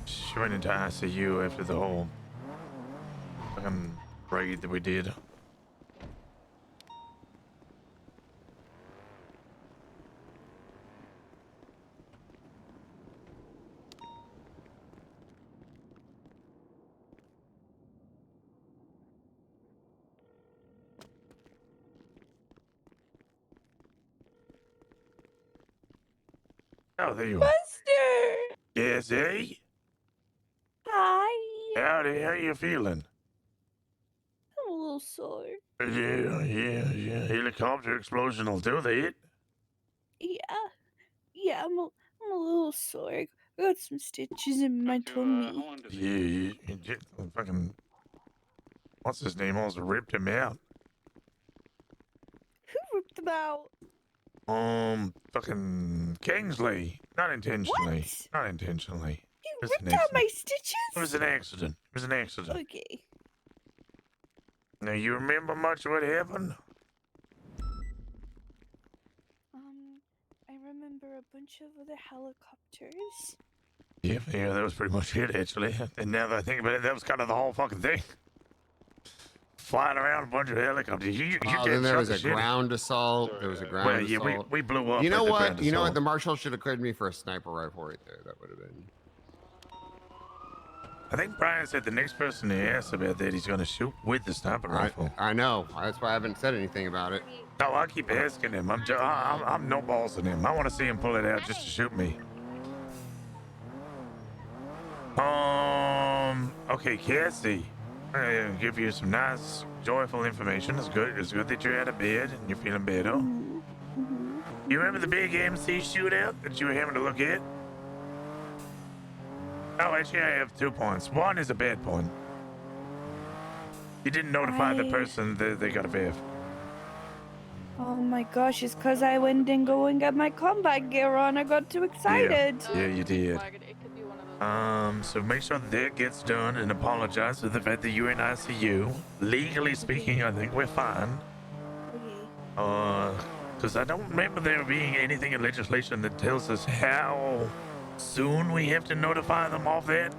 She went into ICU after the whole fucking raid that we did. Oh, there you are. Buster! Yes, eh? Hi. Howdy, how you feeling? I'm a little sore. Yeah. Helicopter explosion will do that. Yeah, I'm a little sore. I got some stitches in my tummy. Yeah, fucking... What's his name? Also ripped him out. Who ripped them out? Fucking Kingsley. Not intentionally. What? Not intentionally. You It was an ripped out accident. my stitches? It was an accident. It was an accident. Okay. Now, you remember much of what happened? I remember a bunch of other helicopters. Yeah, that was pretty much it, actually. And now that I think about it, that was kind of the whole fucking thing. Flying around a bunch of helicopters. Then there was a ground assault. There was a ground assault. Yeah, we blew up. You know at the what? ground You know what? assault. The marshal should have cleared me for a sniper rifle right there. That would have been. I think Brian said the next person he asks about that, he's going to shoot with the sniper rifle. I know. That's why I haven't said anything about it. No, I keep asking him. I'm no balls in him. I want to see him pull it out just to shoot me. Okay, Cassie. I'll give you some nice, joyful information. It's good. It's good that you're out of bed and you're feeling better. You remember the big MC shootout that you were having to look at? Oh, actually, I have 2 points. One is a bad point. You didn't notify the person that they got a VF. Oh my gosh, it's because I went and go and got my combat gear on. I got too excited. Yeah, you did. So make sure that gets done and apologize for the fact that you're in ICU. Legally speaking, I think we're fine. Because I don't remember there being anything in legislation that tells us how soon we have to notify them of that.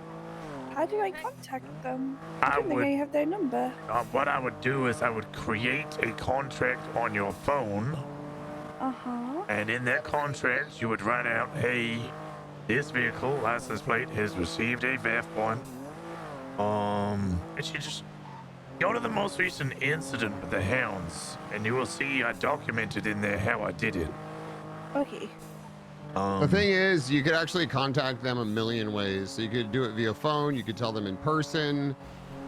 How do I contact them? I don't think would- I have their number. What I would do is I would create a contract on your phone, and in that contract you would write out, hey, this vehicle license plate has received a VAF point. And you just go to the most recent incident with the hounds, and you will see I documented in there how I did it. Okay. The thing is, you could actually contact them a million ways. So you could do it via phone. You could tell them in person.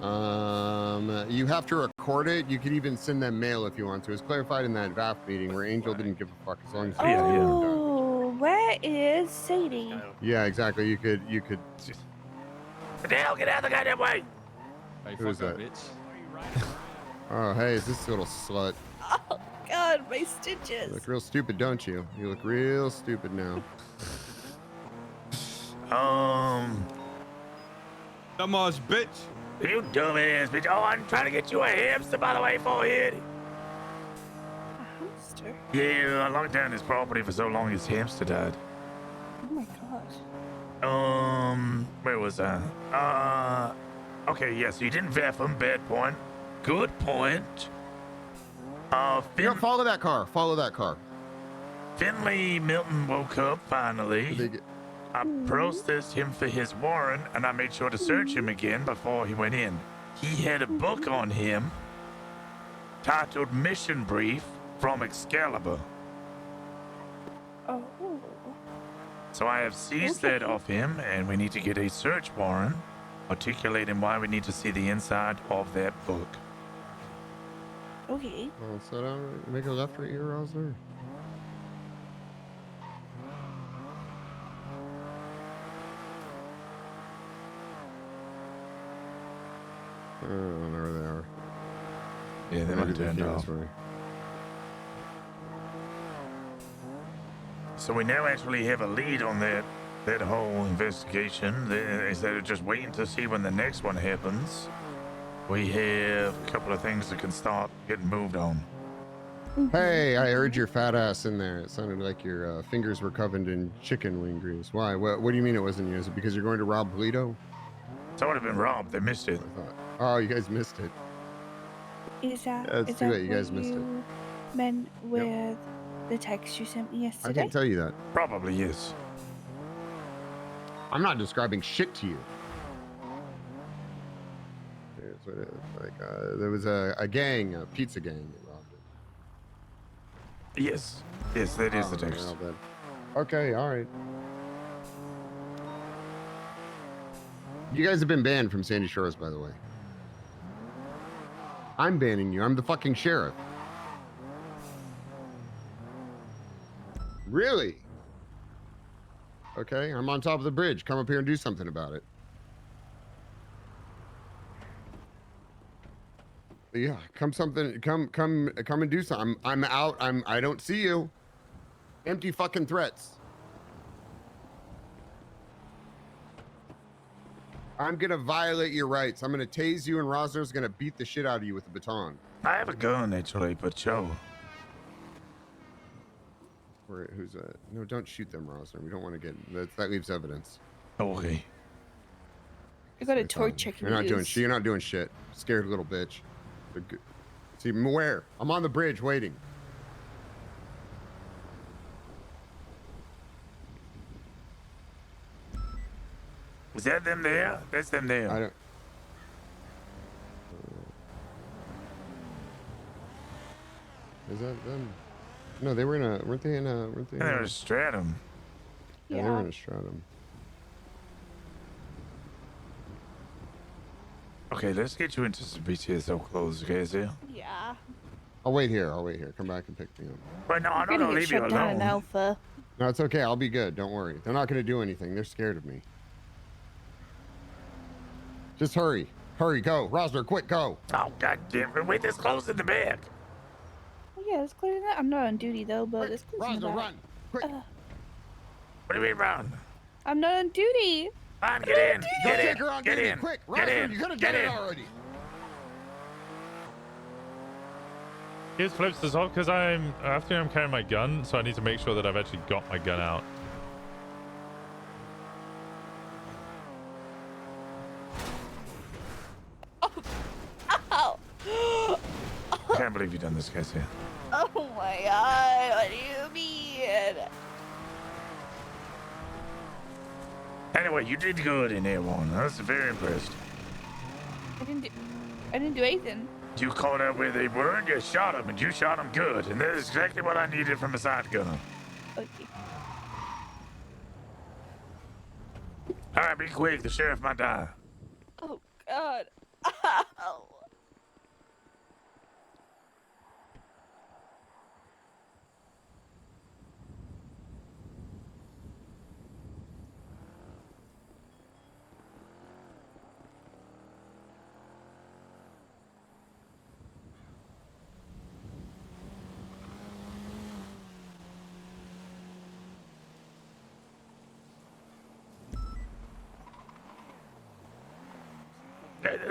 You have to record it. You could even send them mail if you want to. It's clarified in that VAF meeting where Angel didn't give a fuck as long as Oh, where is Sadie? Yeah, exactly. You could. Adele, get out of the goddamn way! Who is that? Oh, hey, is this little slut? Oh God, my stitches. You look real stupid, don't you? You look real stupid now. Dumbass bitch. You dumbass bitch. Oh, I'm trying to get you a hamster, by the way, forehead. A hamster? Yeah, I locked down his property for so long his hamster died. Oh my God. Where was I? Okay, yeah, so you didn't VAF him, bad point. Good point. Follow that car. Follow that car. Finley Milton woke up finally. I processed him for his warrant, and I made sure to search him again before he went in. He had a book on him titled Mission Brief from Excalibur. Oh. So I have seized that off him, and we need to get a search warrant articulating why we need to see the inside of that book. Okay. Well, set down, make a left right here, Rosner. Oh, there they are. Yeah, they might turn off. So we now actually have a lead on that whole investigation. Instead of just waiting to see when the next one happens, we have a couple of things that can start getting moved on. Hey, I heard your fat ass in there. It sounded like your fingers were covered in chicken wing grease. Why? What do you mean it wasn't you? Is it because you're going to rob Polito? It's already been robbed. They missed it. Oh, you guys missed it. Is that, Yeah, it's is too that late. You guys what missed it. you meant with the text you sent me I yesterday? can't tell you that. Probably yes. I'm not describing shit to you. Here's what it is. Like, there was a gang, a pizza gang that robbed it. Yes. Yes, that is the text. Okay, all right. You guys have been banned from Sandy Shores, by the way. I'm banning you. I'm the fucking sheriff. Really? Okay, I'm on top of the bridge. Come up here and do something about it. Yeah, come and do something. I'm out. I don't see you. Empty fucking threats. I'm gonna violate your rights. I'm gonna tase you, and Rosner's gonna beat the shit out of you with a baton. I have a gun actually, but Joe. Who's no, don't shoot them, Rosner. We don't want to get that leaves evidence. Okay. I got a torch check. You're not doing shit. You're not doing shit. Scared little bitch. See, where? I'm on the bridge waiting. Is that them there? That's them there. I don't. Is that them? No, they were in a. Weren't they in a? Weren't they? They were in a stratum. Yeah, they were in a stratum. Okay, let's get you into some BTSO clothes, okay, Zia? Yeah. I'll wait here. I'll wait here. Come back and pick me up. But no, I'm not gonna leave you alone. Alpha. No, it's okay. I'll be good. Don't worry. They're not gonna do anything. They're scared of me. Just hurry. Hurry, go. Rosner, quick, go. Oh, god damn it. Wait, there's clothes in the back. Oh, yeah, there's clear in that. I'm not on duty, though, but there's clear in the Rosner, back. run. Quick. What do you mean run? I'm not on duty. Fine, get in. Get in. Take her on Get duty. in. Quick, Get Rosner, in. you could have Get done it in. already. Here's flips this off because I'm carrying my gun, so I need to make sure that I've actually got my gun out. Ow. I can't believe you've done this, Cassie. Oh my god, what do you mean? Anyway, you did good in there, one. I was very impressed. I didn't do anything. You caught out where they were and you shot them, and you shot them good, and that is exactly what I needed from a side gunner. Okay. All right, be quick. The sheriff might die. Oh god. Ow.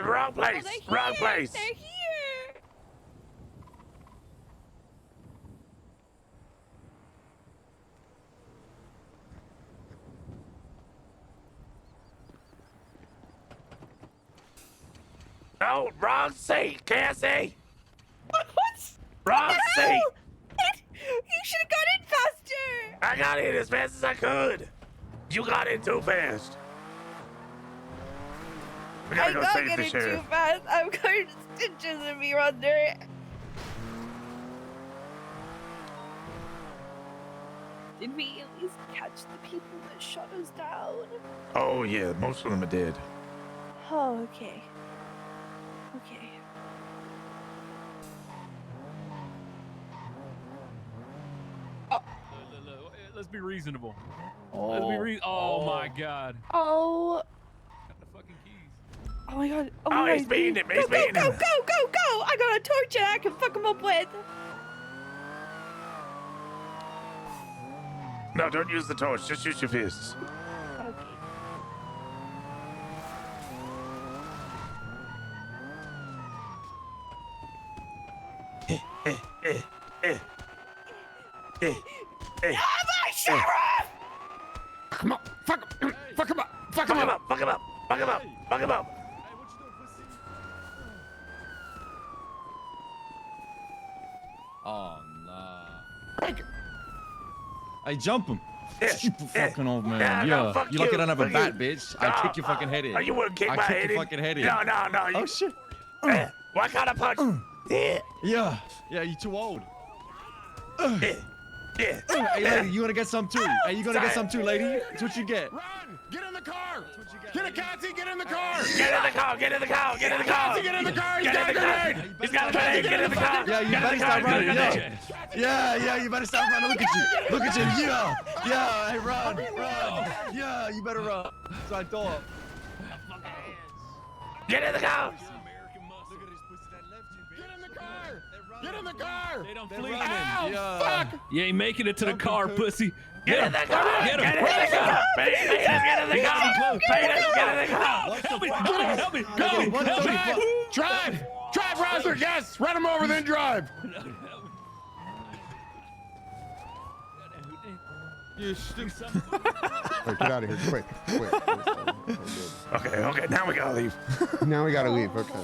Wrong place. Wrong place. They're here. No, wrong seat, Cassie. What? Wrong seat. You should have got in faster. I got in as fast as I could. You got in too fast. We gotta go save the sheriff. Too fast. I'm going to stitches and be under it. Did we at least catch the people that shot us down? Oh yeah, most of them are dead. Oh, okay. Okay. Let's be reasonable. Let's be Oh my god. Oh. Got the fucking keys. Oh my god. Oh Oh, my he's god. beating him. He's Go, go, beating go, him. go, go, go! I got a torch and I can fuck him up with. No, don't use the torch. Just use your fists. My sheriff! Come on, fuck him up, fuck him up, Fuck him up. Fuck him up. Fuck him up. Fuck him up. Oh nah. Hey, jump him. Stupid fucking old man. Yeah, Yeah. no, fuck You lucky I you, don't have a fuck bat, you. bitch. I kick your fucking head in. Oh, you wouldn't kick I my kick head your in? fucking head in. No, no, no. Oh shit. What kind of punch? Yeah. Yeah. Yeah, you too old. Yeah. Hey, lady, you wanna get some too? Hey, you gonna get some too, lady? That's what you get. Run! Get in the car! Get a Cassie, get in the car! Get in the car! Get in the car! Get in the car! Cassie, get in the car! He's Get got a in the car! grenade! He's got a grenade! Get in the car! Yeah, you Get in better the stop car! running. Get in the Yeah. car! Yeah, you better stop running. Look at you. Look at you. Yeah. Yeah, hey, run. Yeah, you better run. So I thought. Get in the car! Get in the car! They don't They're flee. running. Yeah. Fuck! You ain't making it to the car, pussy. Get in the car! Get him. Get in the car! Peters, get in the car! Peters, get in the car! Help me. Help me. Go. Help me. Drive! Drive, Rosner! Yes! Run him over, then drive! You stupid. Wait, get out of here, quick, quick. Okay, now we gotta leave. Now we gotta leave, okay.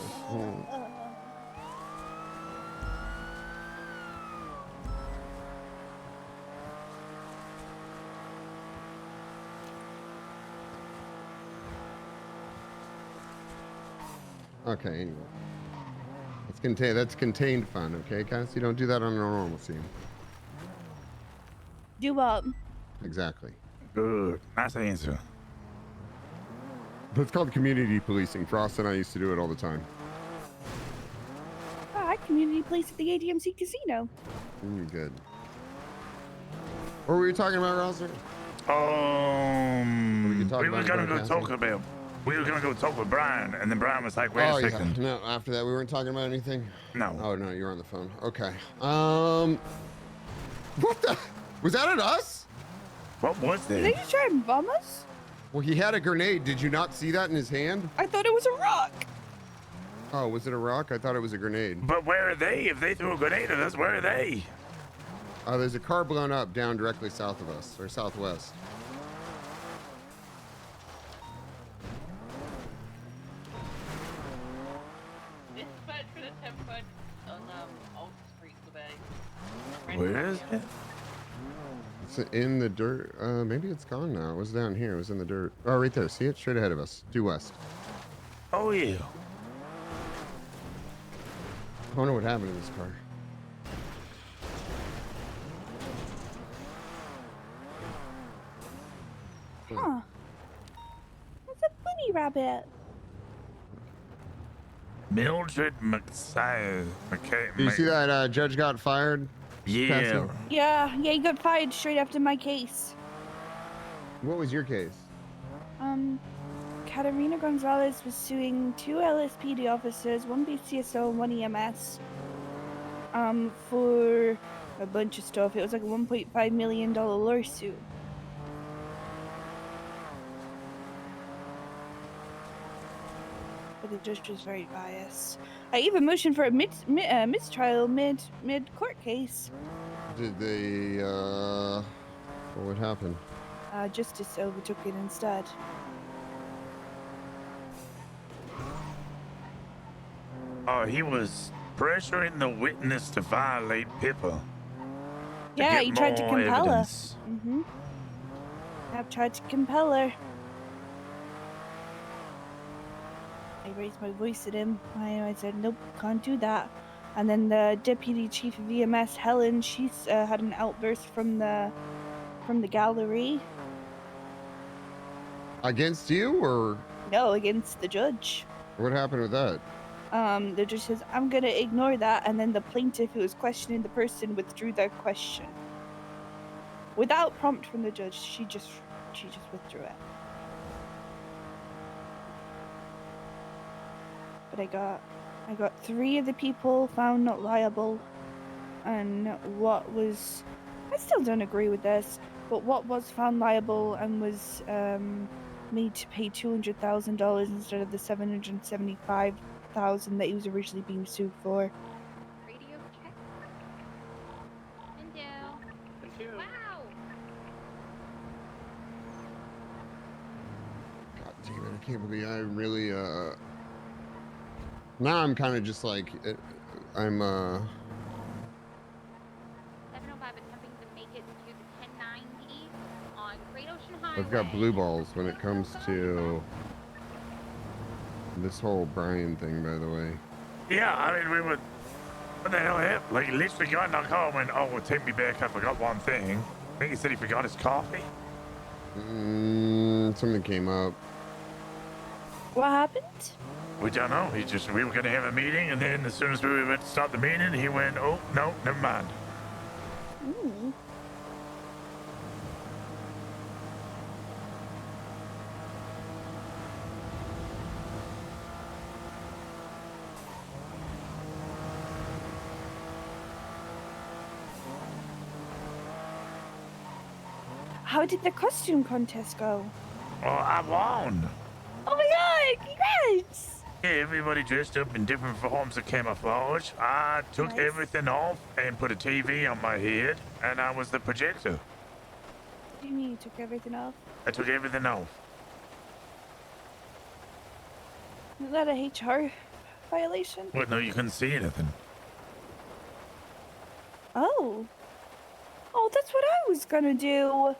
Okay, anyway. That's contained fun, okay, Cassie? Don't do that on a normal scene. Do what? Exactly. Good. Nice answer. That's called community policing. Frost and I used to do it all the time. Oh, I community police at the ADMC casino. Good. What were you talking about, Rosner? We were gonna go talk about. We were gonna go talk with Brian, and then Brian was like, "Wait a second." Yeah. No, after that, we weren't talking about anything. No. Oh no, you were on the phone. Okay. What the? Was that at us? What was Did they just try and bomb us? Well, he had a grenade. Did you not see that in his hand? I thought it was a rock. Oh, was it a rock? I thought it was a grenade. But where are they? If they threw a grenade at us, where are they? There's a car blown up down directly south of us, or southwest. Where is it? It's in the dirt. Maybe it's gone now. It was down here. It was in the dirt. Oh, right there. See it? Straight ahead of us. Due west. Oh, yeah. I wonder what happened to this car. Huh. That's a bunny rabbit. Mildred McSire. Do you see that judge got fired? Yeah. Cassie? Yeah, he got fired straight after my case. What was your case? Katarina Gonzalez was suing 2 LSPD officers, 1 BCSO, 1 EMS, for a bunch of stuff. It was like a $1.5 million lawsuit. But the judge was very biased. I even motioned for a mistrial mid-court case. Did they, what happened? Justice overtook it instead. Oh, he was pressuring the witness to violate Pippa. Yeah, he tried to compel her. Evidence. I've tried to compel her. I raised my voice at him. I said, nope, can't do that. And then the deputy chief of EMS, Helen, she had an outburst from the from the gallery. Against you, or No, against the judge. what happened with that? The judge says, I'm gonna ignore that, and then the plaintiff who was questioning the person withdrew their question. Without prompt from the judge, she just withdrew it. But I got 3 of the people found not liable, and I still don't agree with this, but what was found liable and was made to pay $200,000 instead of the $775,000 that he was originally being sued for. Radio check. Thank you. Wow. God damn it! I can't believe I really. Now I'm kind of just like I'm. 705 attempting to make it to the 1090 on Great Ocean Highway. I've got blue balls when it comes to this whole Brian thing, by the way. Yeah, I mean, we would. What the hell happened? Like, at least we got in our car and went, oh, well, take me back. I forgot one thing. I think he said he forgot his coffee. Something came up. What happened? We don't know. We were going to have a meeting, and then as soon as we went to start the meeting, he went, oh, no, never mind. Ooh. How did the costume contest go? Oh, I won. Oh my god, congrats! Yeah, everybody dressed up in different forms of camouflage. I took everything off and put a TV on my head, and I was the projector. What do you mean you took everything off? I took everything off. Isn't that a HR violation? Well, no, you couldn't see anything. Oh. Oh, that's what I was gonna do.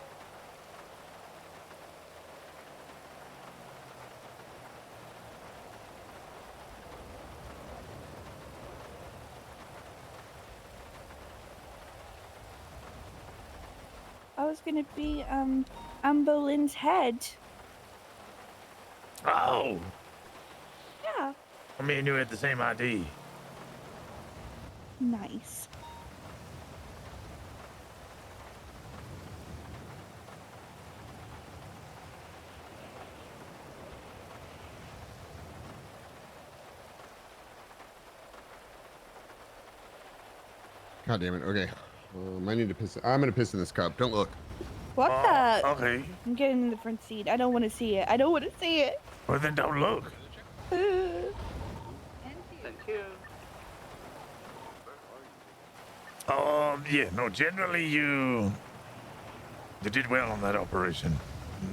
I was gonna be, Amber Lynn's head. Oh. Yeah. I mean, you had the same ID. Nice. God damn it. Okay. I need to piss. I'm gonna piss in this cup. Don't look. What the? Okay. I'm getting in the front seat. I don't want to see it. I don't want to see it. Well, then don't look. Thank you. Yeah, no, generally you did well on that operation.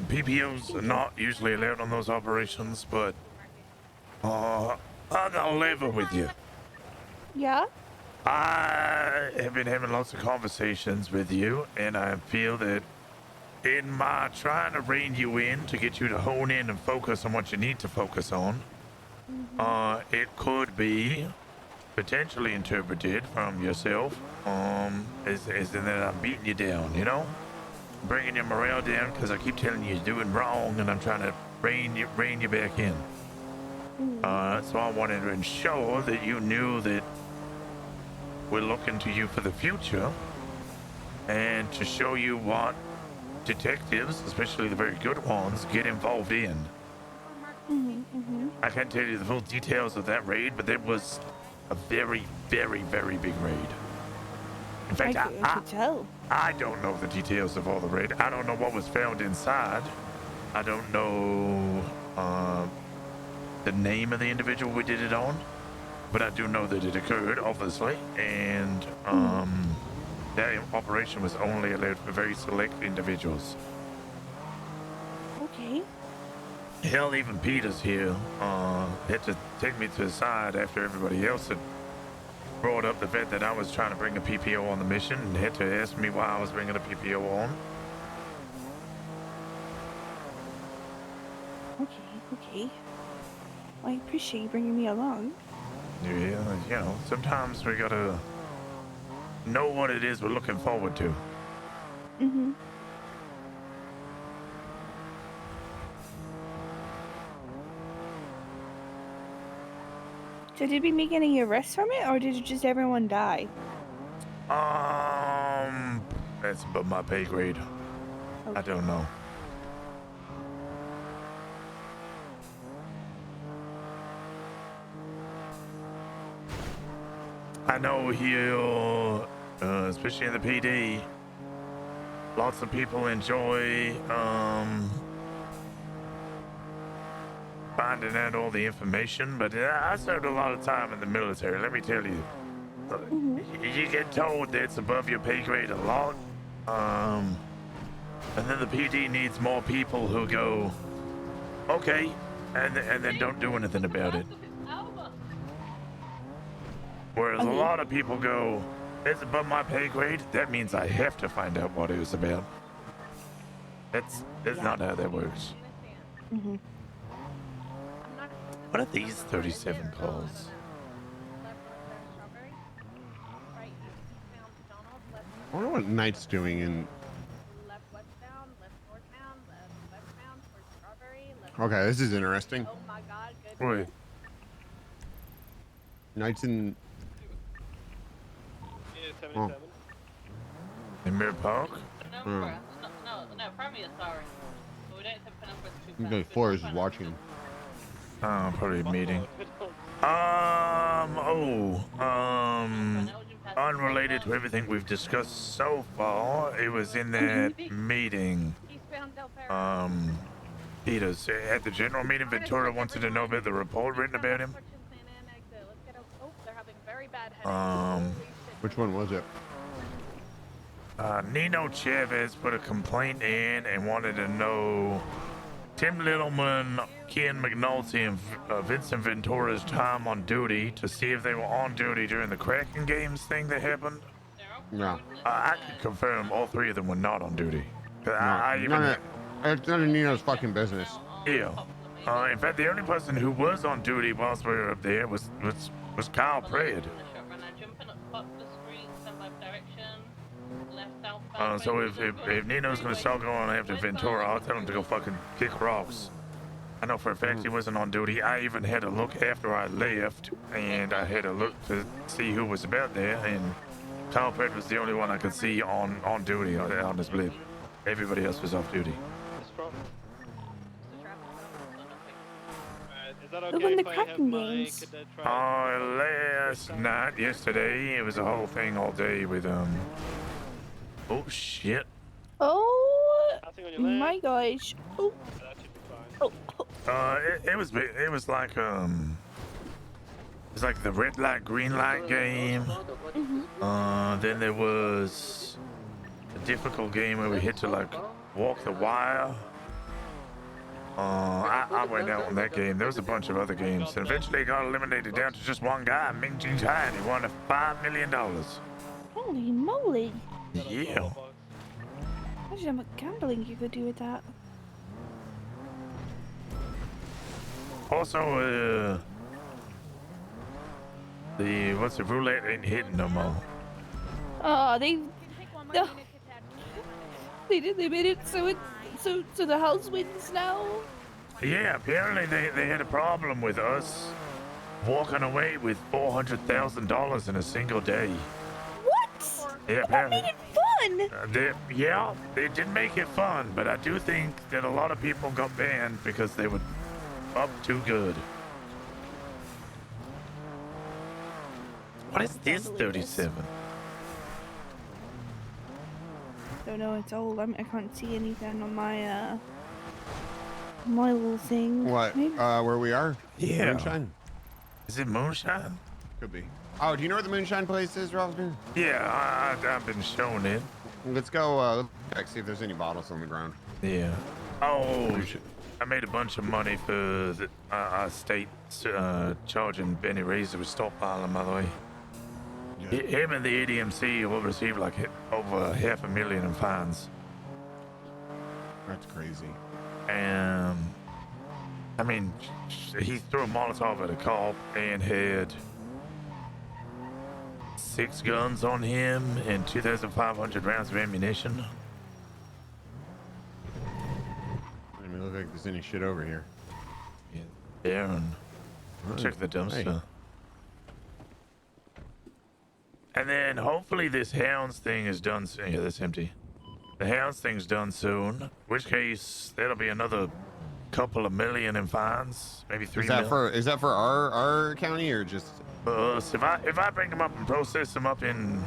PPOs are not usually allowed on those operations, but I'm gonna level with you. Yeah? I have been having lots of conversations with you, and I feel that in my trying to rein you in to get you to hone in and focus on what you need to focus on, it could be potentially interpreted from yourself as in that I'm beating you down, you know? Bringing your morale down because I keep telling you you're doing wrong, and I'm trying to rein you back in. So I wanted to ensure that you knew that we're looking to you for the future and to show you what detectives, especially the very good ones, get involved in. I can't tell you the full details of that raid, but it was a very, very, very big raid. In fact, I could tell. I don't know the details of all the raid. I don't know what was found inside. I don't know the name of the individual we did it on, but I do know that it occurred, obviously, and that operation was only allowed for very select individuals. Okay. Hell, even Peters here had to take me to the side after everybody else had brought up the fact that I was trying to bring a PPO on the mission, and had to ask me why I was bringing a PPO on. Okay. Well, I appreciate you bringing me along. Yeah, you know, sometimes we gotta know what it is we're looking forward to. So did we make any arrests from it, or did just everyone die? That's above my pay grade. Okay. I don't know. I know here, especially in the PD, lots of people enjoy finding out all the information, but I served a lot of time in the military, let me tell you. You get told that it's above your pay grade a lot, and then the PD needs more people who go, okay, and then don't do anything about it. Whereas a lot of people go, it's above my pay grade, that means I have to find out what it was about. That's not how that works. What are these 37 calls? I wonder what Knight's doing in. Okay, this is interesting. Wait. Knight's in. Oh. In Mirror Park? No, Premier, sorry. But we don't have a number of two. The Flores is watching. Probably a meeting. Unrelated to everything we've discussed so far, it was in that meeting. Peters, at the general meeting, Ventura wanted to know about the report written about him. Which one was it? Nino Chavez put a complaint in and wanted to know Tim Littleman, Ken McNulty, and Vincent Ventura's time on duty to see if they were on duty during the Kraken Games thing that happened. No. I can confirm all three of them were not on duty. It's none of Nino's fucking business. Yeah. In fact, the only person who was on duty whilst we were up there was Kyle Praed. So if Nino's gonna start going after Ventura, I'll tell him to go fucking kick rocks. I know for a fact he wasn't on duty. I even had a look after I left, and I had a look to see who was about there, and Kyle Praed was the only one I could see on duty on his blip. Everybody else was off duty. Is that okay if I have my last night, yesterday, it was a whole thing all day with oh shit. Oh my gosh. Oh. It was like it's like the red light, green light game. Then there was a difficult game where we had to like walk the wire. I went out on that game. There was a bunch of other games, and eventually got eliminated down to just one guy, Ming Jing Tai, and he won $5 million. Holy moly. Yeah. Imagine how much gambling you could do with that. Also, the roulette ain't hitting no more. Oh, they made it so the house wins now. Yeah, apparently they had a problem with us walking away with $400,000 in a single day. What? Yeah, that apparently. made it fun. They did make it fun, but I do think that a lot of people got banned because they were up too good. What is this 37? Don't know. It's old. I can't see anything on my my little thing. What? Maybe. Where we are? Yeah. Moonshine. Is it Moonshine? Could be. Oh, do you know where the Moonshine place is, Rosner? Yeah, I've been shown it. Let's go check, see if there's any bottles on the ground. Yeah. Oh, I made a bunch of money for the state charging Benny Razor with stockpiling, by the way. Yeah. Him and the ADMC will receive like over $500,000 in fines. That's crazy. And I mean, he threw a Molotov at a cop and had 6 guns on him and 2,500 rounds of ammunition. Doesn't look like there's any shit over here. Yeah, Darren, check the dumpster. And then hopefully this Hounds thing is done soon. Yeah, that's empty. The Hounds thing's done soon. In which case, that'll be another couple of million in fines. Maybe 3 million. Is that for our county or just... So if I bring them up and process them up in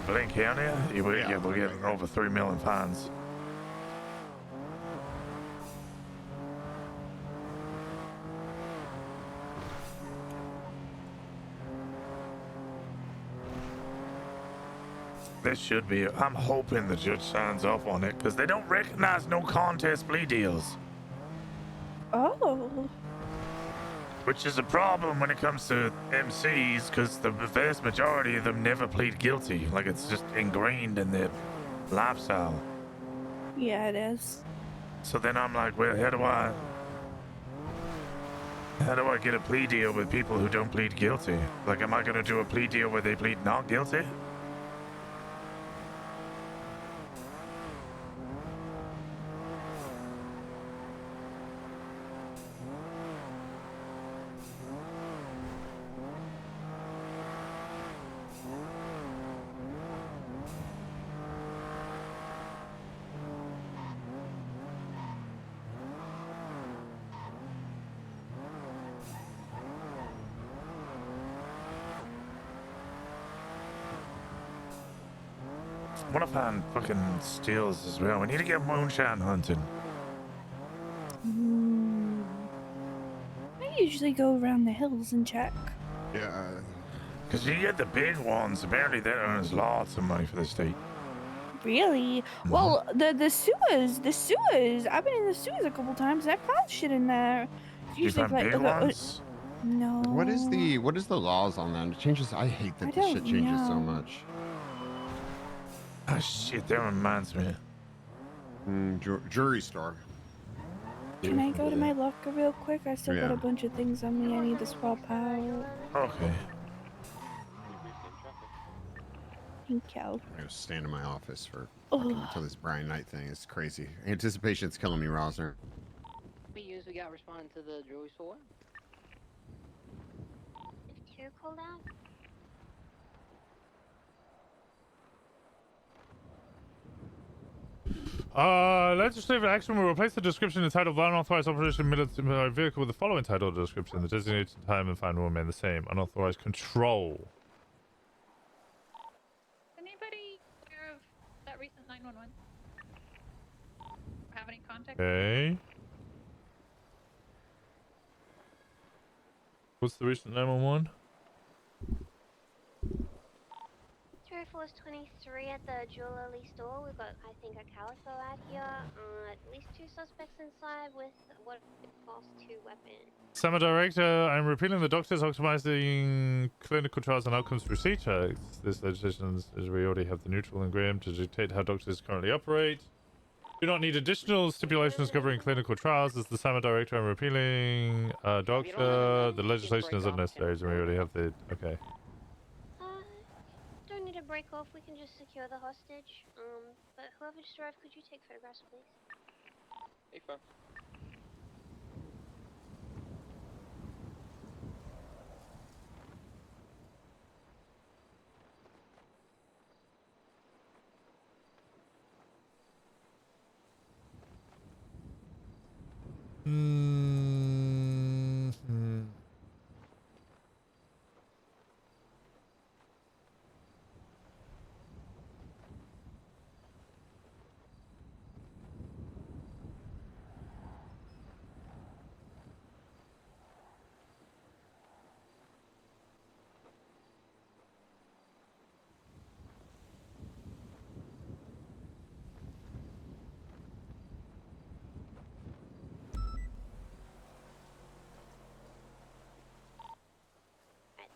Blaine County, we'll get over 3 million fines. This should be. I'm hoping the judge signs off on it because they don't recognize no contest plea deals. Oh. Which is a problem when it comes to MCs because the vast majority of them never plead guilty. Like it's just ingrained in their lifestyle. Yeah, it is. So then I'm like, well, how do I get a plea deal with people who don't plead guilty? Like, am I going to do a plea deal where they plead not guilty? I want to find fucking steals as well. We need to get moonshine hunting. I usually go around the hills and check. Yeah. Because you get the big ones. Apparently that earns lots of money for the state. Really? Well, the sewers. I've been in the sewers a couple times. I found shit in there. It's You usually find big ones? No. What is the laws on that? It changes. I hate that this shit changes so much. Oh shit, that reminds me. Jury store. Can I go to my locker real quick? I still got Yeah. a bunch of things on me I need to swap out. Okay. Thank you. I'm gonna stand in my office for until this Brian Knight thing is crazy. Anticipation's killing me, Rosner. We usually got responding to the jewelry store. If 2 called out. Legislative action will replace the description entitled unauthorized operation military vehicle with the following title description. The designated time and fine will remain the same. Unauthorized control. Anybody aware of that recent 911? Have any contact? Okay. What's the recent 911? 204 is 23 at the jewelry store. We've got, I think, a calico out here. At least 2 suspects inside with what Class 2 weapon. Summer Director, I'm repealing the doctors optimizing clinical trials and outcomes procedure. This legislation is we already have the neutral ingredient to dictate how doctors currently operate. Do not need additional stipulations covering clinical trials. As the Summer Director, I'm repealing doctor. The legislation is unnecessary, and we already have the. Okay. Don't need to break off. We can just secure the hostage. But whoever just arrived, could you take photographs, please? Hey, fun.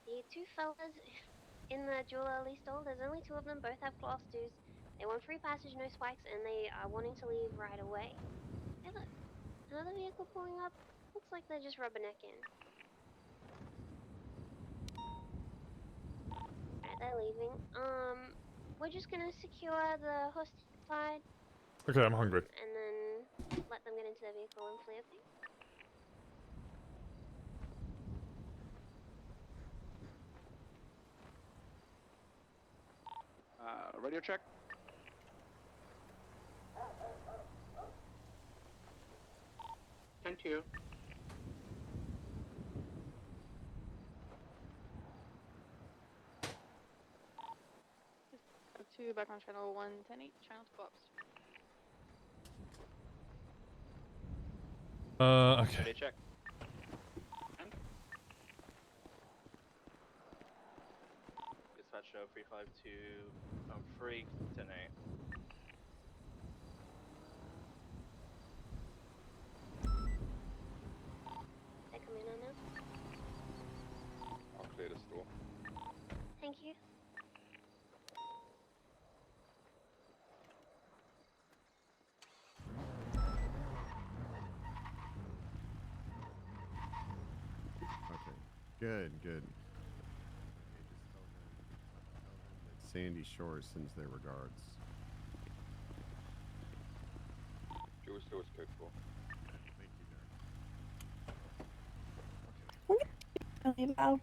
The 2 fellas in the jewelry store, there's only 2 of them, both have Class 2s. They want free passage, no spikes, and they are wanting to leave right away. Hey look, another vehicle pulling up. Looks like they're just rubbernecking. Alright, they're leaving. We're just gonna secure the hostage side. Okay, I'm hungry. And then let them get into their vehicle and flee, okay? radio check. Thank you. 2 back on channel 110.8, channel 2 ops. Okay. Radio check. Dispatch 352 3 10 8. They come in on now. I'll clear the store. Thank you. Okay. Good, good. Okay, just tell them that Sandy Shore sends their regards. Jewel store's code 4. Thank you, About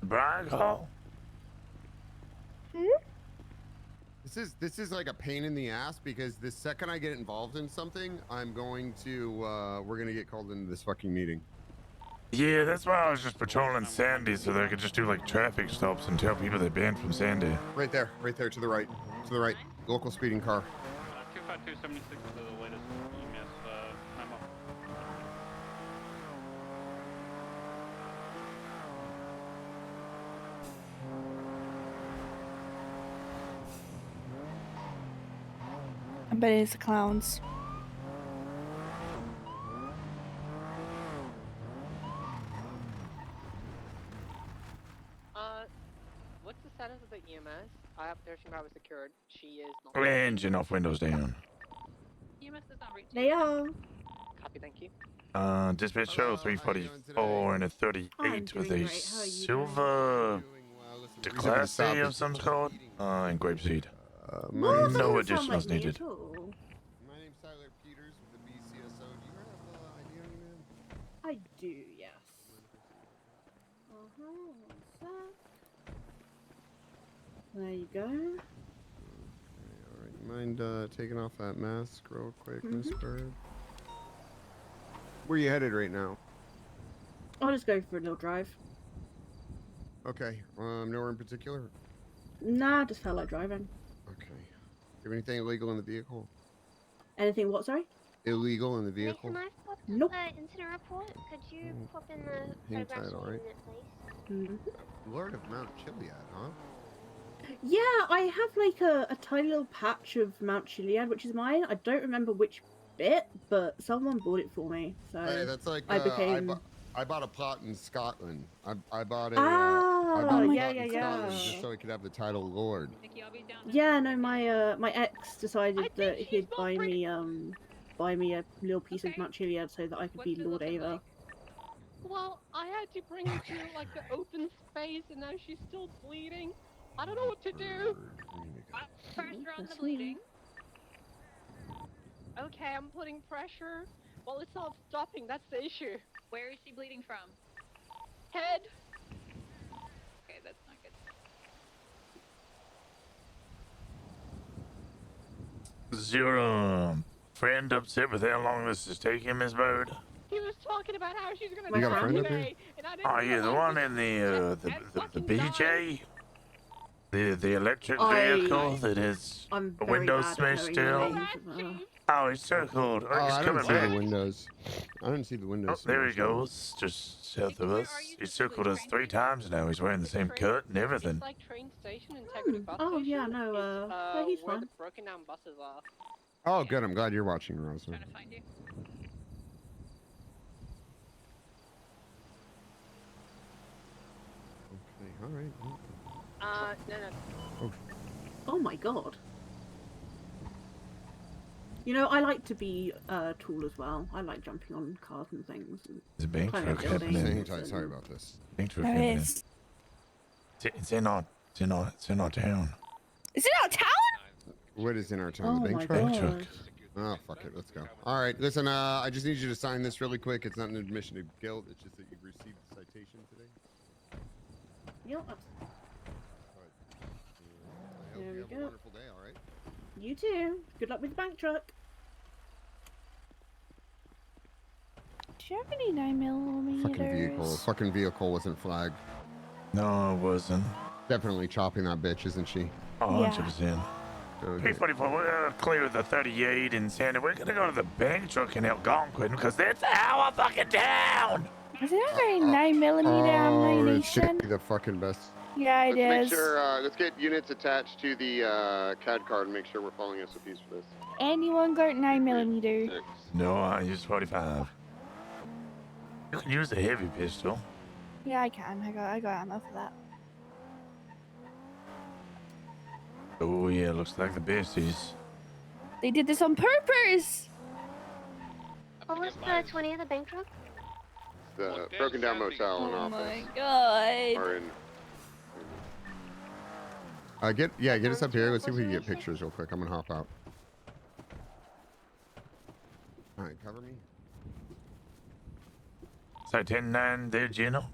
Brian Hall. This is like a pain in the ass because the second I get involved in something, I'm going to we're gonna get called into this fucking meeting. Yeah, that's why I was just patrolling Sandy so they could just do like traffic stops and tell people they're banned from Sandy. Right there, to the right, local speeding car. 25276 is the latest EMS memo. I bet it's the clowns. What's the status of the EMS? I have 13 power secured. She is not. Engine off, windows down. EMS is not reaching. They are. Copy, thank you. Dispatch show 344 and a 38 with a silver classy of some sort, and grapeseed. No additionals needed. My name's Tyler Peters with the BCSO. Do you have ID on you, man? I do, yes. There you go. Okay, all right. You mind taking off that mask real quick, Miss Bird? Where you headed right now? I'll just go for a little drive. Okay. Nowhere in particular? Nah, just felt like driving. Okay. Do you have anything illegal in the vehicle? Anything what, sorry? Illegal in the vehicle? Mason, I've popped Nope. incident report. Could you pop in the Hang photographs tight, all from right. unit, please? Lord of Mount Chiliad, huh? Yeah, I have like a tiny little patch of Mount Chiliad, which is mine. I don't remember which bit, but someone bought it for me. So Hey, that's like I became. I bought a plot in Scotland. I bought a yeah, in Scotland just so I could have the title Lord. Yeah, no, my ex decided that he'd buy me a little piece of Mount Chiliad so that I could be Lord Ava. Well, I had to bring her to like the open space, and now she's still bleeding. I don't know what to do. Pressure on the bleeding. Okay, I'm putting pressure. Well, it's not stopping. That's the issue. Where is she bleeding from? Head. Okay, that's not good. Is your friend upset with how long this is taking, Miss Bird? He was talking about how she's gonna You got a die friend up today, and I didn't Oh yeah, the realize one in the BJ, the electric I- vehicle that has I'm a very window bad at smashed knowing out. names. Oh, he's circled. Oh, He's I coming didn't see back. the windows. I didn't see the windows. Oh, there he smashed out. goes, just south of us. He circled us 3 times now. He's wearing the same cut and everything. It's like train station, integrity bus Oh station. yeah, no, yeah, he's where fine. the broken down buses are. Oh, good. I'm glad you're watching, Rosner. Trying to find you. Okay, all right. No. Oh my god. You know, I like to be tall as well. I like jumping on cars and things. And There's a bank climbing truck happening. buildings Hang tight. Sorry and- about this. Bank truck There happening. is. It's in our town. Is it our town? What is in our town? Oh The bank my truck? Bank truck. god. Oh, fuck it. Let's go. All right. Listen, I just need you to sign this really quick. It's not an admission of guilt. It's just that you've received the citation today. You know, have a wonderful day, all right? You too. Good luck with the bank truck. Do you have any 9mm? Fucking vehicle wasn't flagged. No, it wasn't. Definitely chopping that bitch, isn't she? 100%. Okay. 344, we're gonna clear the 38 in Santa. We're gonna go to the bank truck in Algonquin because that's our fucking town. Is there any 9mm It's gonna ammunition? be the fucking best. Yeah, it Let's is. make sure, let's get units attached to the CAD card and make sure we're following SOPs for this. Anyone got 9mm? No, I use 45. You can use a heavy pistol. Yeah, I can. I got ammo for that. Oh yeah, looks like the besties. They did this on purpose. What was the 20 of the bank truck? The broken down motel and Oh office. my god. Are in. Get us up here. Let's see if we can get pictures real quick. I'm gonna hop out. All right, cover me. So 10-9 there, Gino.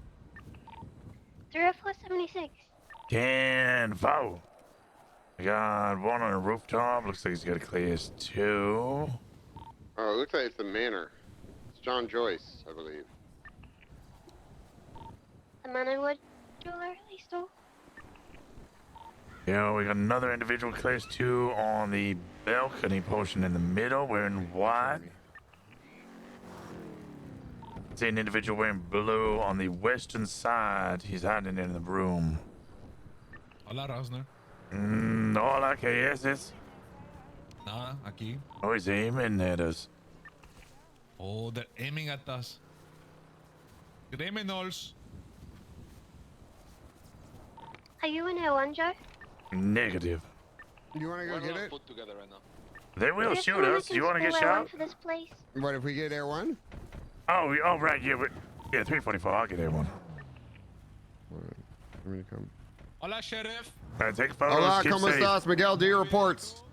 30476. 10-4. I got one on a rooftop. Looks like he's got a class 2. Oh, it looks like it's the Manor. It's John Joyce, I believe. The Manor jewelry store. Yeah, we got another individual class 2 on the balcony portion in the middle wearing white. See an individual wearing blue on the western side. He's hiding in the room. Hola, Rosner. Hola, ¿qué haces? Nada, aquí. Oh, he's aiming at us. Oh, they're aiming at us. Criminals. Are you in L1, Joe? Negative. You want to go get it? Put together right now. They will There's shoot someone us. that You can want to get spool L1 shot? for this place? What if we get Air 1? Oh, right, yeah, yeah, 344. I'll get that one. I'm gonna come. Hola, Sheriff. All right, take photos. Hola, keep ¿cómo safe. estás? Miguel, do your reports.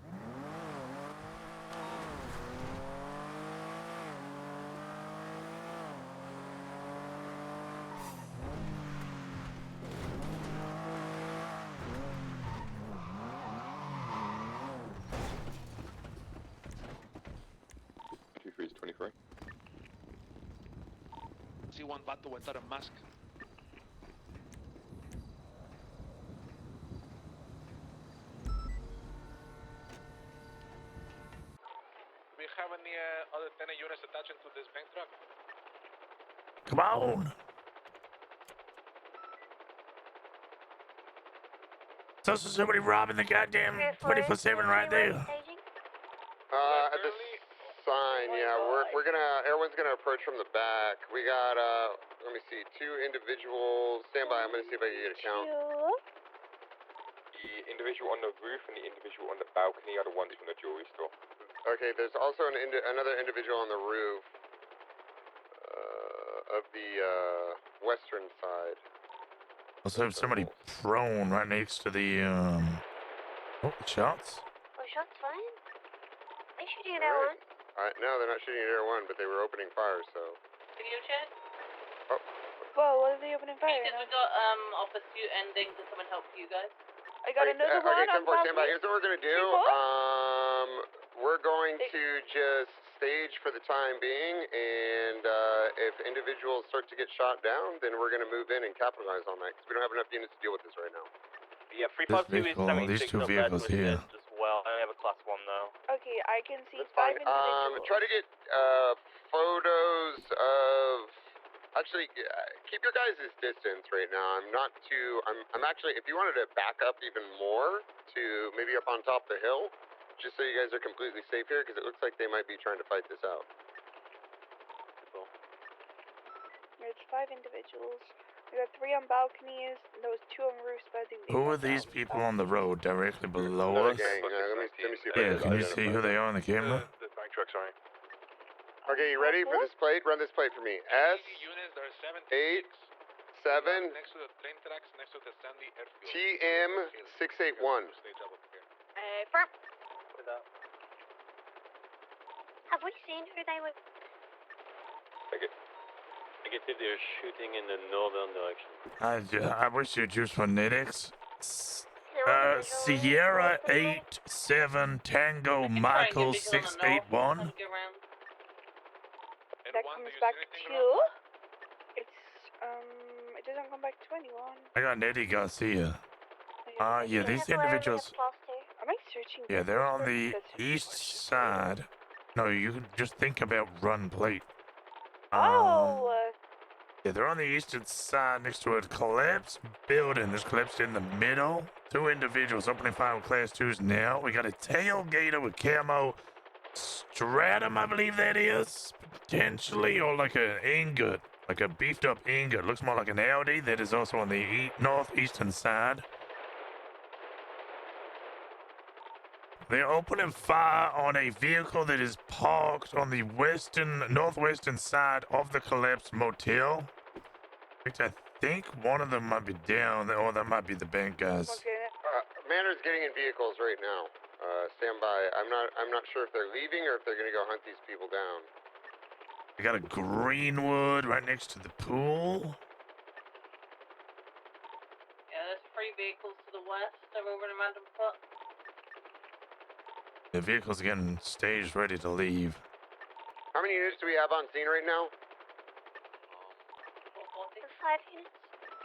See one vato without a mask. Do we have any other 10 units attaching to this bank truck? Come on. So somebody robbing the goddamn 24/7 right there. At the sign, yeah, we're gonna, everyone's gonna approach from the back. We got, let me see, 2 individuals. Stand by, I'm gonna see if I can get a count. The individual on the roof and the individual on the balcony are the ones from the jewelry store. Okay, there's also another individual on the roof of the western side. Also have somebody prone right next to the oh, shots. Oh, shots fired? They shooting at L1? No, they're not shooting at Air 1, but they were opening fire, so. Video chat? Oh. Whoa, what are they opening fire? Because we got officer ending. Does someone help you guys? I got another one on Okay, stand by. Here's what we're gonna do. We're going to just stage for the time being, and if individuals start to get shot down, then we're gonna move in and capitalize on that, because we don't have enough units to deal with this right now. Yeah, This 352 is vehicle, 76 these 2 not bad vehicles with here. it as well. I only have a class 1 though. Okay, I can see That's 5 fine. individuals. Try to get photos of. Actually, keep your guys' distance right now. I'm not too. I'm actually. If you wanted to back up even more to maybe up on top of the hill, just so you guys are completely safe here, because it looks like they might be trying to fight this out. There's 5 individuals. We got 3 on balconies. There was 2 on roofs, but I think Who are these people on the road directly below us? Gang. Let me see if I Yeah, can can you see who they are on the camera? The bank truck, sorry. Okay, you ready for this plate? Run this plate for me. Units, there are 8 7 next to the train tracks, next to the Sandy airfield. TM 681. Firm. Have we seen who they were? Negative, they're shooting in the northern direction. I wish you'd use phonetics. Sierra 87 Tango Michael 681. That comes back to you. It's it doesn't come back to anyone. I got Eddie Garcia. Yeah, these individuals. Am I searching? Yeah, they're on the east side. No, you can just think about run plate. Yeah, they're on the eastern side next to a collapsed building that's collapsed in the middle. 2 individuals opening fire with class 2s now. We got a tailgater with camo stratum, I believe that is. Potentially, or like an ingot. Like a beefed up ingot. Looks more like an Audi. That is also on the northeastern side. They're opening fire on a vehicle that is parked on the northwestern side of the collapsed motel. In fact, I think one of them might be down, or that might be the bank guys. Manor's getting in vehicles right now. Stand by. I'm not sure if they're leaving or if they're gonna go hunt these people down. We got a Greenwood right next to the pool. Yeah, there's 3 vehicles to the west. They're over in a random spot. The vehicle's getting staged, ready to leave. How many units do we have on scene right now? 5 units.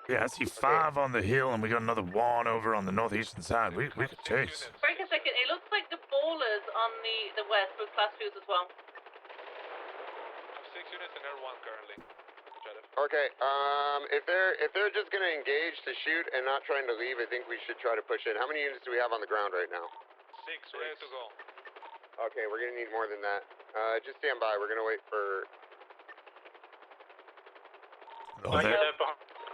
Yeah, I see 5 on the hill, and we got another 1 over on the northeastern side. We could chase. Break a second. It looks like the ballers on the west with class 2s as well. 6 units and L1 currently. Okay. If they're just gonna engage to shoot and not trying to leave, I think we should try to push in. How many units do we have on the ground right now? 6 ready to go. Okay, we're gonna need more than that. Just stand by. We're gonna wait for. Oh,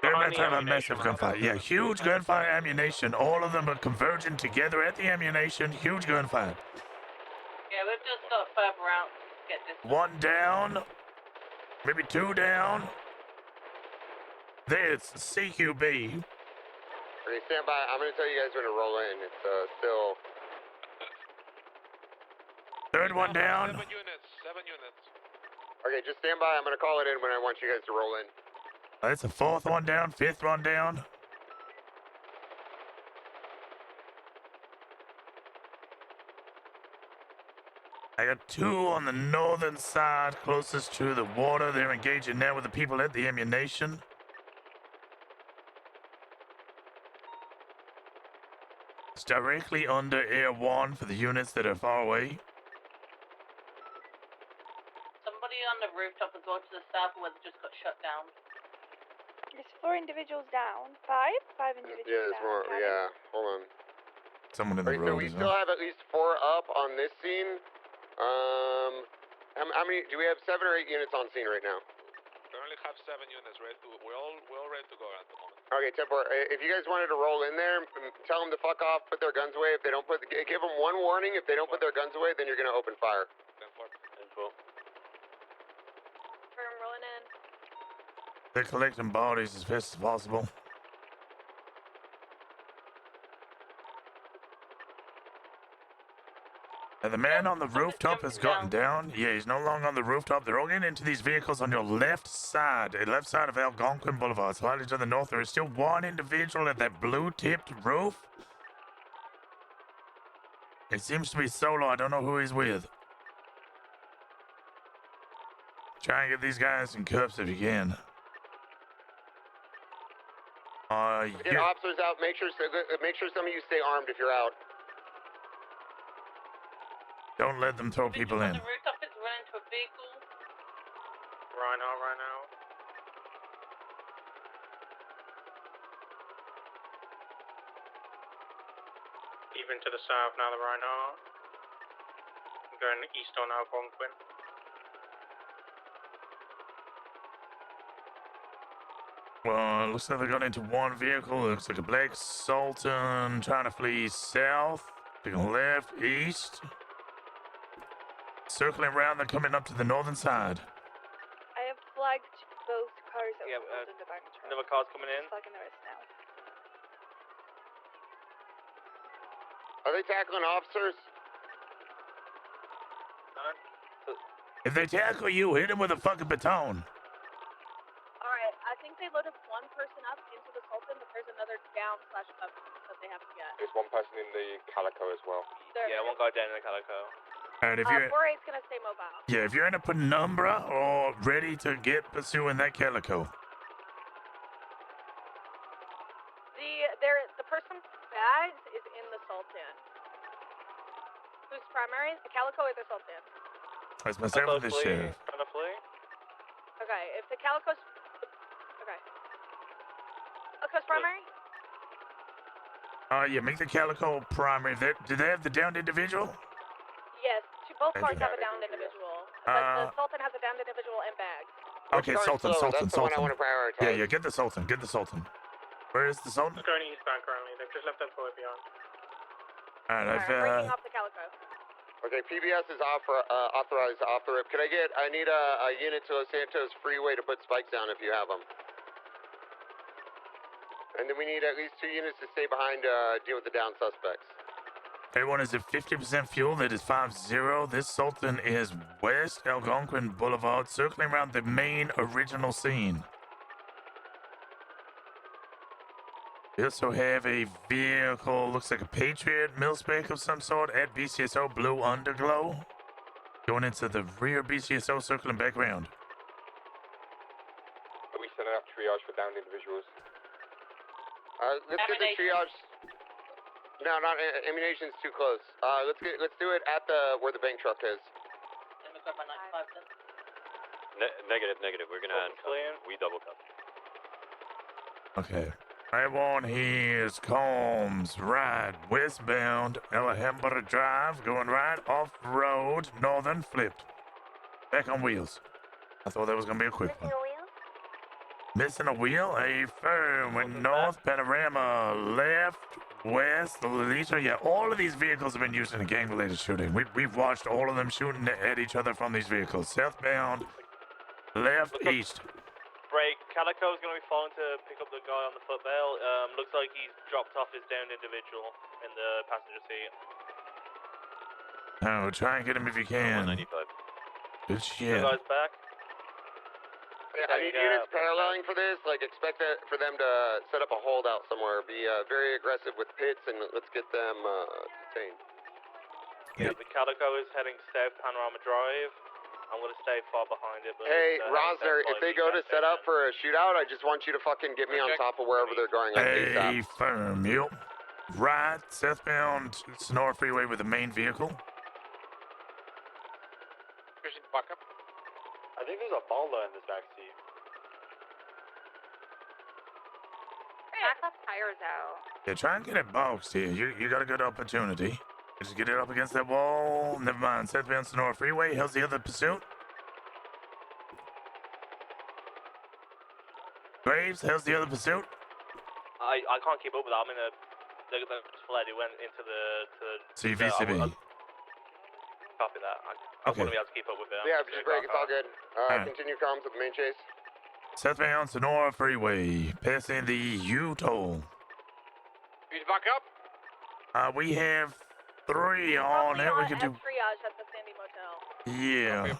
they're about to have a massive gunfight. Yeah, huge gunfire ammunition. All of them are converging together at the ammunition. Huge gunfight. Yeah, we've just got further out to get this. 1 down. Maybe 2 down. There's CQB. Okay, stand by. I'm gonna tell you guys when to roll in. It's still. 3rd one down. 7 units. Okay, just stand by. I'm gonna call it in when I want you guys to roll in. That's the 4th one down. 5th one down. I got 2 on the northern side, closest to the water. They're engaging now with the people at the ammunition. It's directly under Air 1 for the units that are far away. Somebody on the rooftop as well to the south where they just got shut down. There's 4 individuals down. 5 individuals Yeah, there's down. more. Got it. Yeah, hold on. Someone in the So road we as still well. have at least 4 up on this scene. How many? Do we have 7 or 8 units on scene right now? Currently have 7 units ready to. We're all ready to go at the moment. Okay, Tempor. If you guys wanted to roll in there, tell them to fuck off, put their guns away. If they don't give them 1 warning. If they don't put their guns away, then you're gonna open fire. 10-4. I'm rolling in. They're collecting bodies as fast as possible. And the man on the rooftop has gotten down. Yeah, he's no longer on the rooftop. They're all getting into these vehicles on your left side of Algonquin Boulevard. Slightly to the north, there is still 1 individual at that blue-tipped roof. It seems to be solo. I don't know who he's with. Try and get these guys in cuffs if you can. Get officers out. Make sure some of you stay armed if you're out. Don't let them throw people in. The rooftop is running to a vehicle. Right now. Even to the south now, the Rhino. Going east on Algonquin. Well, it looks like they got into 1 vehicle. It looks like a black Sultan trying to flee south. Taking left, east. Circling around, they're coming up to the northern side. I have flagged both cars that Yeah, were in the back truck. another car's coming in. Flagging the rest now. Are they tackling officers? If they tackle you, hit them with a fucking baton. Alright, I think they loaded 1 person up into the Sultan. The There's another down / up that they have to get. There's one person in the Calico as well. Yeah, one guy down in the Calico. Alright, if you're 4-8's gonna stay mobile. Yeah, if you're in a penumbra or ready to get pursuing that Calico. The person's bags is in the Sultan. Who's primary? The Calico or the Sultan? That's myself and the sheriff. Trying to flee. Okay, if the Calico's... Okay. Calico's primary? Yeah, make the Calico primary. Do they have the downed individual? Yes, both Thank cars you. have a downed individual. But the Sultan has a downed individual and bags. Okay, Sultan. That's the one I want to prioritize. Yeah, get the Sultan. Get the Sultan. Where is the Sultan? Going eastbound currently. They've just left that boy beyond. Alright, I'm breaking off the Calico. Okay, PBS is authorized off the rip. I need a unit to Los Santos Freeway to put spikes down if you have them. And then we need at least 2 units to stay behind to deal with the down suspects. Everyone is at 50% fuel. That is 5-0. This Sultan is West Algonquin Boulevard, circling around the main original scene. We also have a vehicle, looks like a Patriot mil-spec of some sort at BCSO Blue Underglow. Going into the rear BCSO, circling back around. Are we setting up triage for downed individuals? Let's get the triage. No, not ammunition's too close. Let's do it at where the bank truck is. Negative. We're gonna we double cup. Okay. Everyone here is Combs, right, westbound, Alhambra Drive, going right off road, northern, flipped. Back on wheels. I thought that was gonna be a quick one. Missing a wheel? A firm went north, panorama, left, west, Alicia. Yeah, all of these vehicles have been used in a gang-related shooting. We've watched all of them shooting at each other from these vehicles. Southbound, left, east. Break. Calico's going to be falling to pick up the guy on the footbell. Looks like he's dropped off his downed individual in the passenger seat. Oh, try and get him if you can. 195. Good shit. The guy's back. Yeah, I need units paralleling for this. Expect for them to set up a holdout somewhere. Be very aggressive with pits, and let's get them detained. Yeah, the Calico is heading south Panorama Drive. I'm going to stay far behind it. But hey, Rosner, if they go to set up for a shootout, I just want you to fucking get me on top of wherever they're going. Hey, firm, yep. Right, southbound Sonora Freeway with the main vehicle. Backup. I think there's a Balda in this backseat. Backup tires out. Yeah, try and get it boxed here. You got a good opportunity. Just get it up against that wall. Never mind. Southbound Sonora Freeway. How's the other pursuit? Graves, how's the other pursuit? I can't keep up with that. I'm in the fled. He went into the CVCB. Copy that. I wouldn't be able to keep up with it. Yeah, just break. It's all good. Continue comms with the main chase. Southbound Sonora Freeway. Passing the U-toll. Need to back up? We have 3 on it. We could do. Triage at the Sandy Motel. Yeah.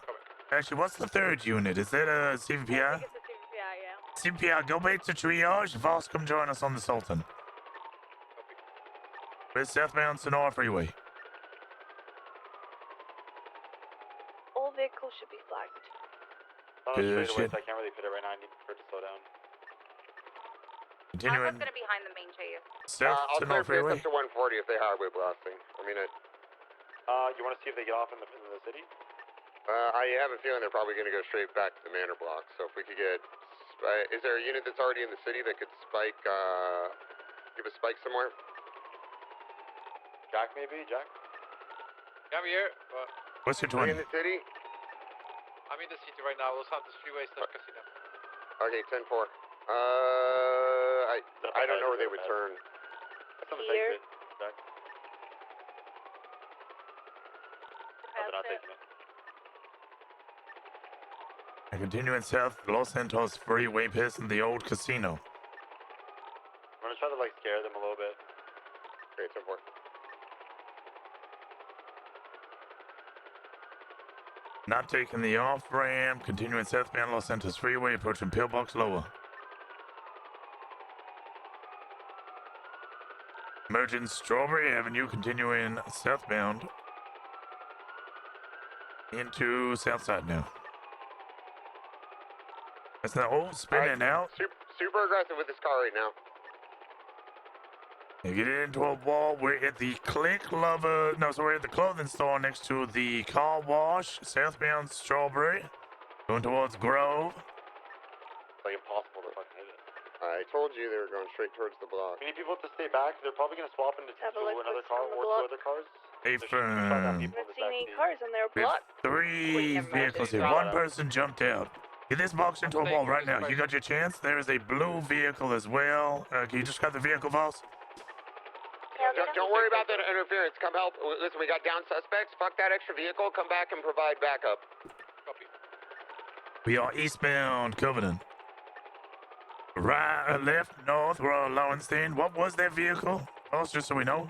Actually, what's the third unit? Is that a CVPI? I think it's a CVPI, yeah. CVPI, go back to triage. Voss, come join us on the Sultan. Where's southbound Sonora Freeway? All vehicles should be flagged. Good shit. I can't really fit it right now. I need for it to slow down. Continuing. Gonna be behind the main chase. South I'll Sonora clear Freeway. up to 140 if they highway blasting. You want to see if they get off in the city? I have a feeling they're probably going to go straight back to the manor block. So if we could get, is there a unit that's already in the city that could spike, give a spike somewhere? Jack, maybe? Jack? I'm here. What's your Are 20? you in the city? I'm in the city right now. Los Santos Freeway, Step Casino. Okay, 10-4. I don't know where they would turn. That's on the exit, Jack. They're not taking it. And continuing south, Los Santos Freeway, passing the old casino. I'm gonna try to scare them a little bit. Okay, 10-4. Not taking the off ramp, continuing southbound Los Santos Freeway, approaching Pillbox lower. Merging Strawberry Avenue, continuing southbound into Southside now. That's the old spinning out. Super aggressive with this car right now. You get into a wall. We're at the Click Lover. No, so we're at the clothing store next to the car wash. Southbound Strawberry. Going towards Grove. It's like impossible to fucking hit it. I told you they were going straight towards the block. We need people to stay back. They're probably going to swap into another car or two other cars. Hey, firm. Haven't seen any cars on their We have 3 vehicles here. One person jumped out. Get this box into a wall right now. You got your chance. There is a blue vehicle as well. Can you just cut the vehicle, boss? Don't worry about that interference. Come help. Listen, we got down suspects. Fuck that extra vehicle. Come back and provide backup. Copy. We are eastbound Covenant. Right, left, north, we're on Lowenstein. What was that vehicle? Boss, just so we know.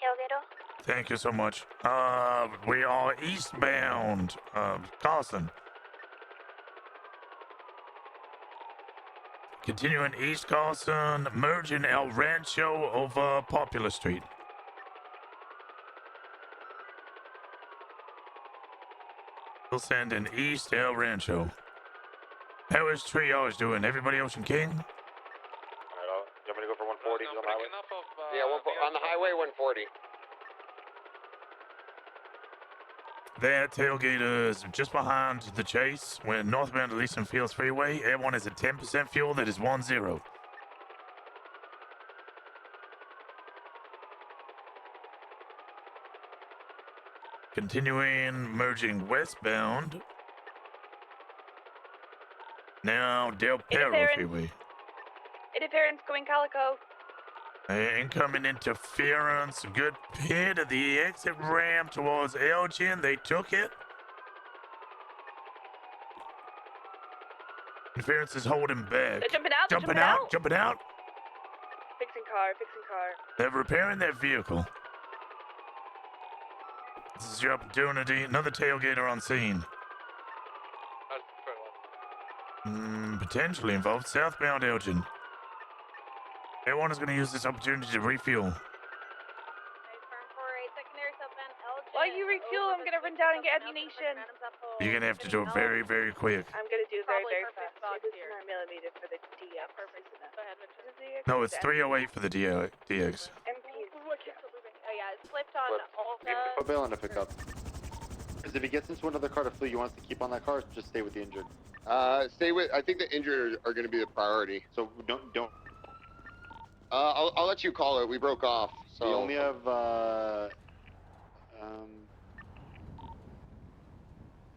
Tailgater. Thank you so much. We are eastbound Carson. Continuing East Carson, merging El Rancho over Popular Street. We'll send an East El Rancho. How is Triage doing? Everybody Ocean King? Alright, you want me to go for 140 on the highway? Yeah, on the highway 140. That tailgate is just behind the chase. When northbound Elysian Fields Freeway, everyone is at 10% fuel. That is 10. Continuing, merging westbound. Now Del Perro Freeway. Interference going Calico. Incoming interference. Good pit at the exit ramp towards Elgin. They took it. Interference is holding back. They're jumping out. Jumping out. Fixing car. They're repairing their vehicle. This is your opportunity. Another tailgater on scene. Potentially involved southbound Elgin. Everyone is going to use this opportunity to refuel. While you refuel, I'm gonna run down and get ammunition. You're going to have to do it very, very quick. I'm gonna do it very, very fast. This is 9mm for the DX. No, it's 308 for the DX. Oh yeah, it's flipped on all Put Bail in to pick up. Because if he gets into another car to flee, you want us to keep on that car, just stay with the injured. I think the injured are going to be the priority. So don't. I'll let you call it. We broke off. So We only have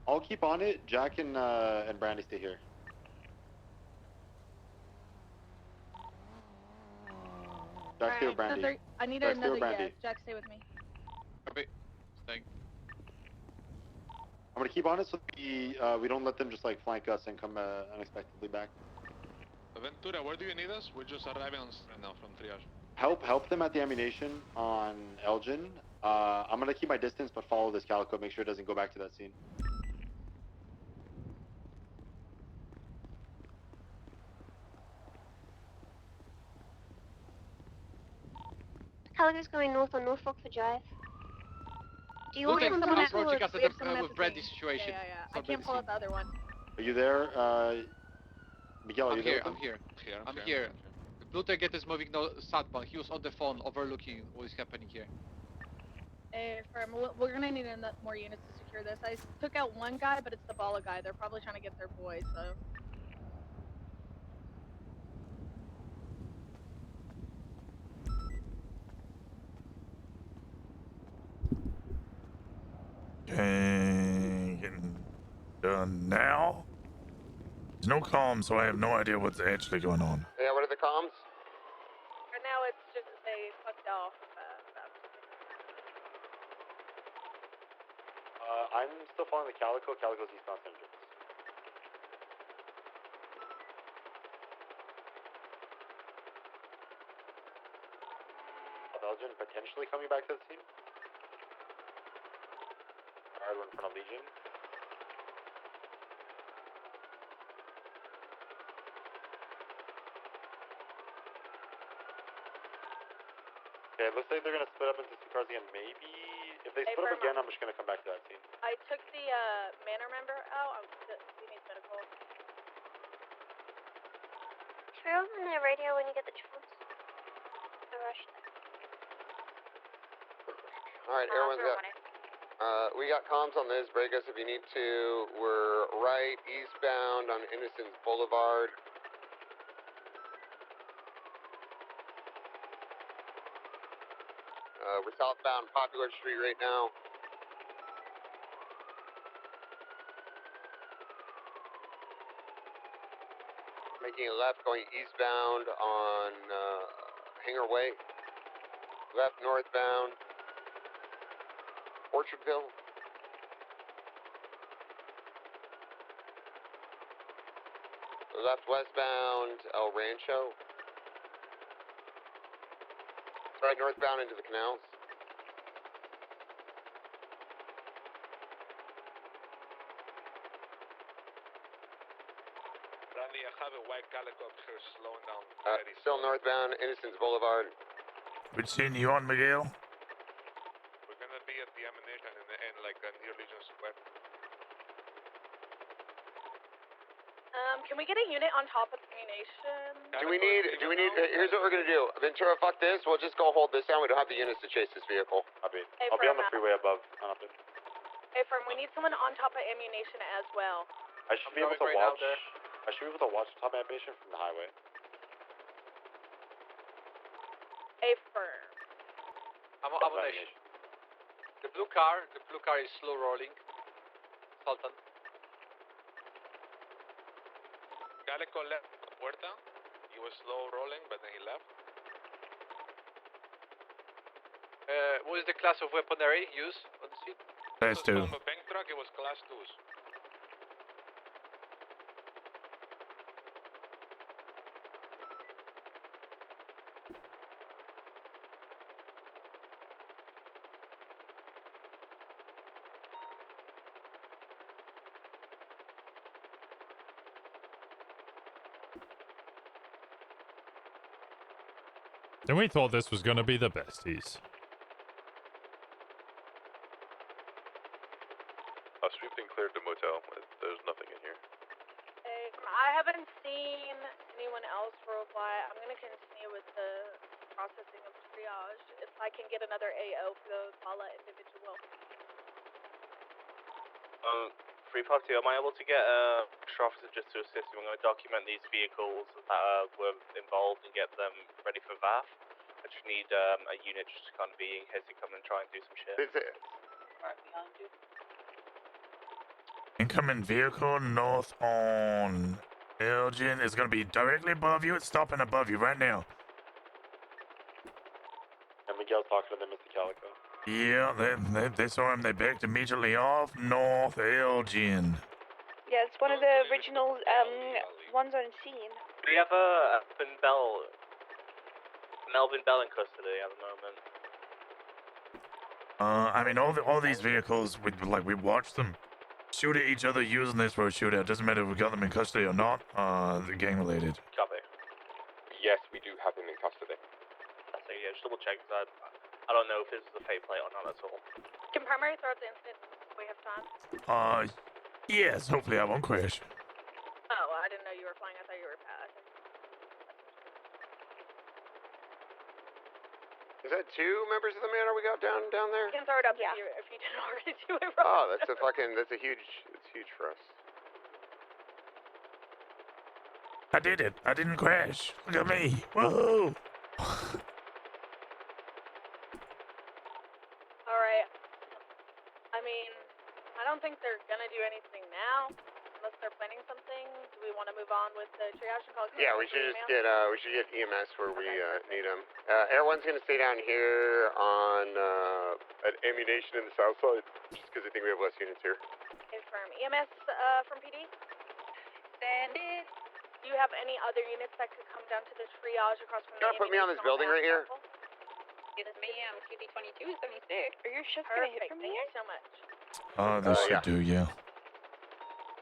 I'll keep on it. Jack and Brandy stay here. Jack, stay with Brandy. I need Jack, stay with another Brandy. Jack, stay with me. Okay. Staying. I'm gonna keep on it so we don't let them just like flank us and come unexpectedly back. Ventura, where do you need us? We're just arriving on right now from triage. Help them at the ammunition on Elgin. I'm gonna keep my distance, but follow this Calico. Make sure it doesn't go back to that scene. Calico's going north on Norfolk for drive. Do you want I'm someone else approaching or us do we have at someone the, else with Brandy's situation. I can't pull up the other one. Are you there? Miguel, are you there? I'm here. The Blue Target is moving southbound. He was on the phone overlooking what is happening here. We're gonna need more units to secure this. I took out one guy, but it's the Bala guy. They're probably trying to get their boy, so. Okay, getting done now. There's no comm, so I have no idea what's actually going on. Yeah, what are the comms? Right now, it's just that they fucked off. I'm still following the Calico. Calico's eastbound St. James. Belgian potentially coming back to the scene. Alright, we're in front of Legion. Okay, looks like they're gonna split up into 2 cars again. Maybe if they split up again, I'm just gonna come back to that scene. I took the manor member out. He needs medical. Try on the radio when you get the chance. The rush there. All right, everyone's got. We got comms on this. Break us if you need to. We're right eastbound on Innocence Boulevard. We're southbound Popular Street right now. Making a left going eastbound on Hangar Way. Left northbound Orchardville. Left westbound El Rancho. Right northbound into the canals. Bradley, I have a white calico up here slowing down. Still northbound Innocence Boulevard. We're seeing you on, Miguel. We're gonna be at the ammunition in like near Legion Square. Can we get a unit on top of the ammunition? Do we need, here's what we're gonna do. Ventura, fuck this, we'll just go hold this down. We don't have the units to chase this vehicle. I'll be on the freeway above. Hey, firm, we need someone on top of ammunition as well. I should be able to watch. I should be able to watch top ammunition from the highway. Hey, firm. Ammunition. The blue car is slow rolling. Sultan. Calico left the puerta. He was slow rolling, but then he left. What is the class of weaponry used on the seat? Class 2. From a bank truck, it was class 2s. And we thought this was going to be the besties. Sweeping cleared the motel. There's nothing in here. Hey, I haven't seen anyone else roll by. I'm gonna continue with the processing of triage. If I can get another AO for the Bala individual. Free Park 2, am I able to get a officer just to assist me? I'm going to document these vehicles that were involved and get them ready for VAF. I just need a unit just to kind of be in case they come and try and do some shit. Right behind you. Incoming vehicle north on Elgin is going to be directly above you. It's stopping above you right now. And Miguel's talking to them, Mr. Calico. Yeah, they saw him. They backed immediately off North Elgin. Yeah, it's one of the original ones on scene. We have Melvin Bell in custody at the moment. I mean, all these vehicles, we watched them shoot at each other using this for a shootout. Doesn't matter if we got them in custody or not. They're gang related. Copy. Yes, we do have them in custody. So yeah, just double check because I don't know if this is a fake plate or not at all. Can primary throw out the incident? We have time. Yes. Hopefully, I won't crash. Oh, I didn't know you were flying. I thought you were passing. Is that 2 members of the manor we got down there? You can throw it up if you didn't already do it wrong. Oh, that's huge for us. I did it. I didn't crash. Look at me. Whoa. Alright. I mean, I don't think they're gonna do anything now, unless they're planning something. Do we want to move on with the triage and call? Yeah, we should just get EMS where we need them. Everyone's gonna stay down here on at ammunition in the south side, just because I think we have less units here. Confirm. EMS from PD? Send it. Do you have any other units that could come down to the triage across from You wanna put me on this building right here? It's me, I'm QB22 76. Are your shift gonna hit from Thank here? you so much. This should do, yeah.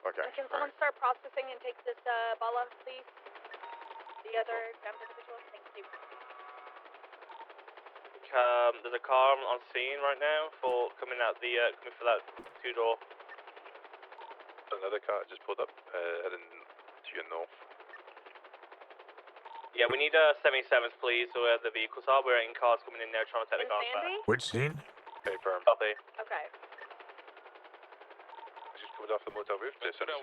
Okay. Can someone start processing and take this Bala, please? The other damned individual? Thank you. there's a car on scene right now coming for that 2-door. Another car just pulled up heading to your north. Yeah, we need 77s, please, so where the vehicles are. We're in cars coming in there trying to take the cars back. Which scene? Okay, firm. Copy. Okay. Just coming off the motel roof. There's 76.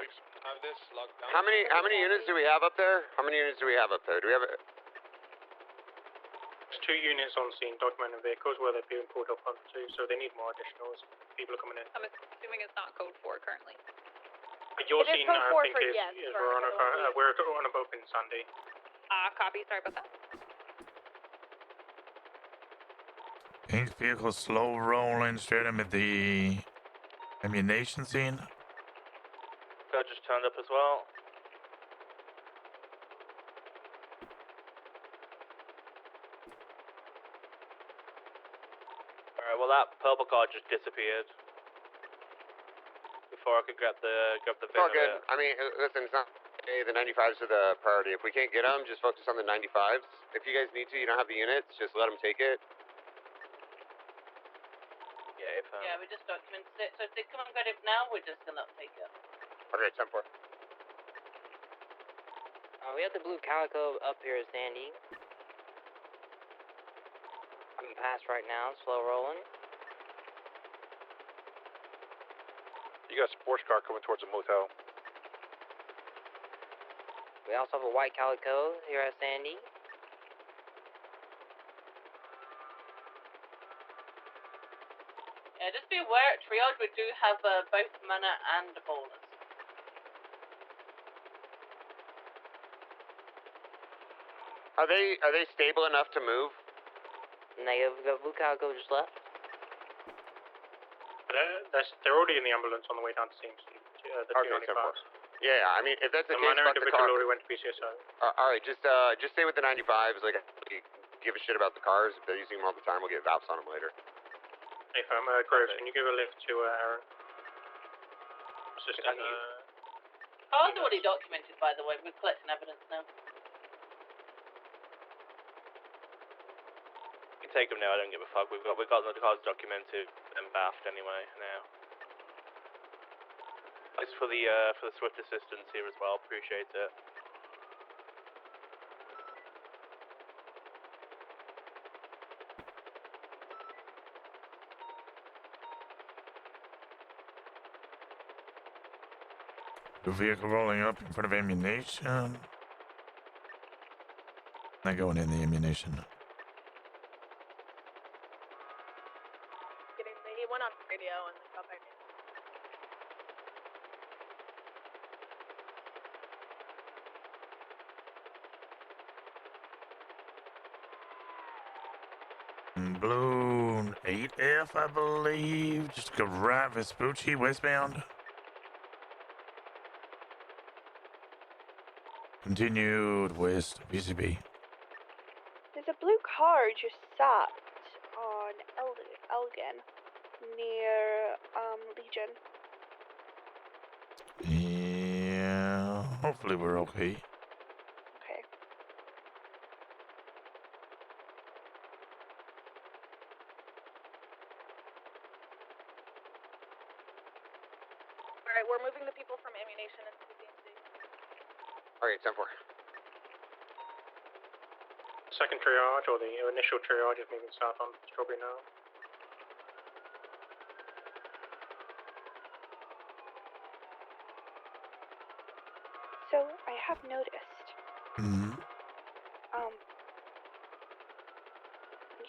Have this locked down. How many units do we have up there? How many units do we have up there? Do we have a... There's 2 units on scene documenting vehicles where they're being pulled up onto, so they need more additionals. People are coming in. I'm assuming it's not code 4 currently. Your It is scene, code I 4 think, for is yes, for Veronica. We're on a boat in Sunday. Copy. Sorry about that. Pink vehicle slow rolling straight in at the ammunition scene. Car just turned up as well. Alright, well that purple car just disappeared. Before I could grab the It's all good. I mean, listen, it's not... Hey, the 95s are the priority. If we can't get them, just focus on the 95s. If you guys need to, you don't have the units, just let them take it. Yeah, we just documented it. So if they come and get it now, we're just gonna take it. Okay, 10-4. We have the blue calico up here, Sandy. Coming past right now, slow rolling. You got a sports car coming towards the motel. We also have a white calico here at Sandy. Yeah, just be aware at triage we do have both mana and ballers. Are they stable enough to move? Negative. The blue calico just left. They're already in the ambulance on the way down to scene. The Okay, 295s. Yeah, I mean, if that's the The case, minor fuck the individual car. already went to PCSO. All right, just stay with the 95s. Like, give a shit about the cars. If they're using them all the time, we'll get valves on them later. Hey, fam, Groves, can you give a lift to Aaron? Assistant, Cars already documented, by the way. We're collecting evidence now. You can take them now, I don't give a fuck. We've got the cars documented and baffed anyway now. Thanks for the swift assistance here as well, appreciate it. The vehicle rolling up in front of ammunition. Not going in the ammunition. He went on radio and got back in. Blue 8F, I believe. Just go right Vespucci westbound. Continued west BCB. There's a blue car just sat on Elgin near Legion. Yeah, hopefully we're okay. Okay. Alright, we're moving the people from ammunition into the CMC. All right, 10-4. Second triage, or the initial triage, is moving south on Strawberry now. So I have noticed. Mm-hmm.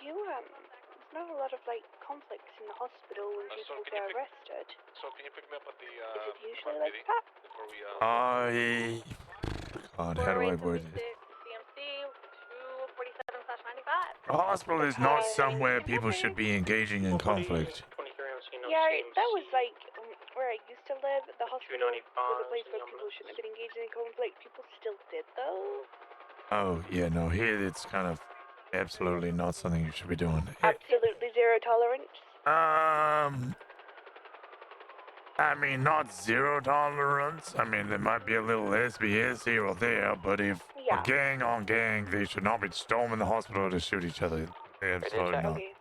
There's not a lot of like conflicts in the hospital when people get arrested. So can you pick me up at the Is it usually like that? before we God, how do I word it? CMC 247/95. A hospital is not somewhere people should be engaging in conflict. Yeah, that was like where I used to live. The hospital was a place where people shouldn't have been engaging in conflict. People still did though. Oh, yeah, no, here it's kind of absolutely not something you should be doing. Absolutely zero tolerance. I mean, not zero tolerance. I mean, there might be a little SBS here or there, but if a gang on gang, they should not be storming the hospital to shoot each other. Absolutely not. Okay.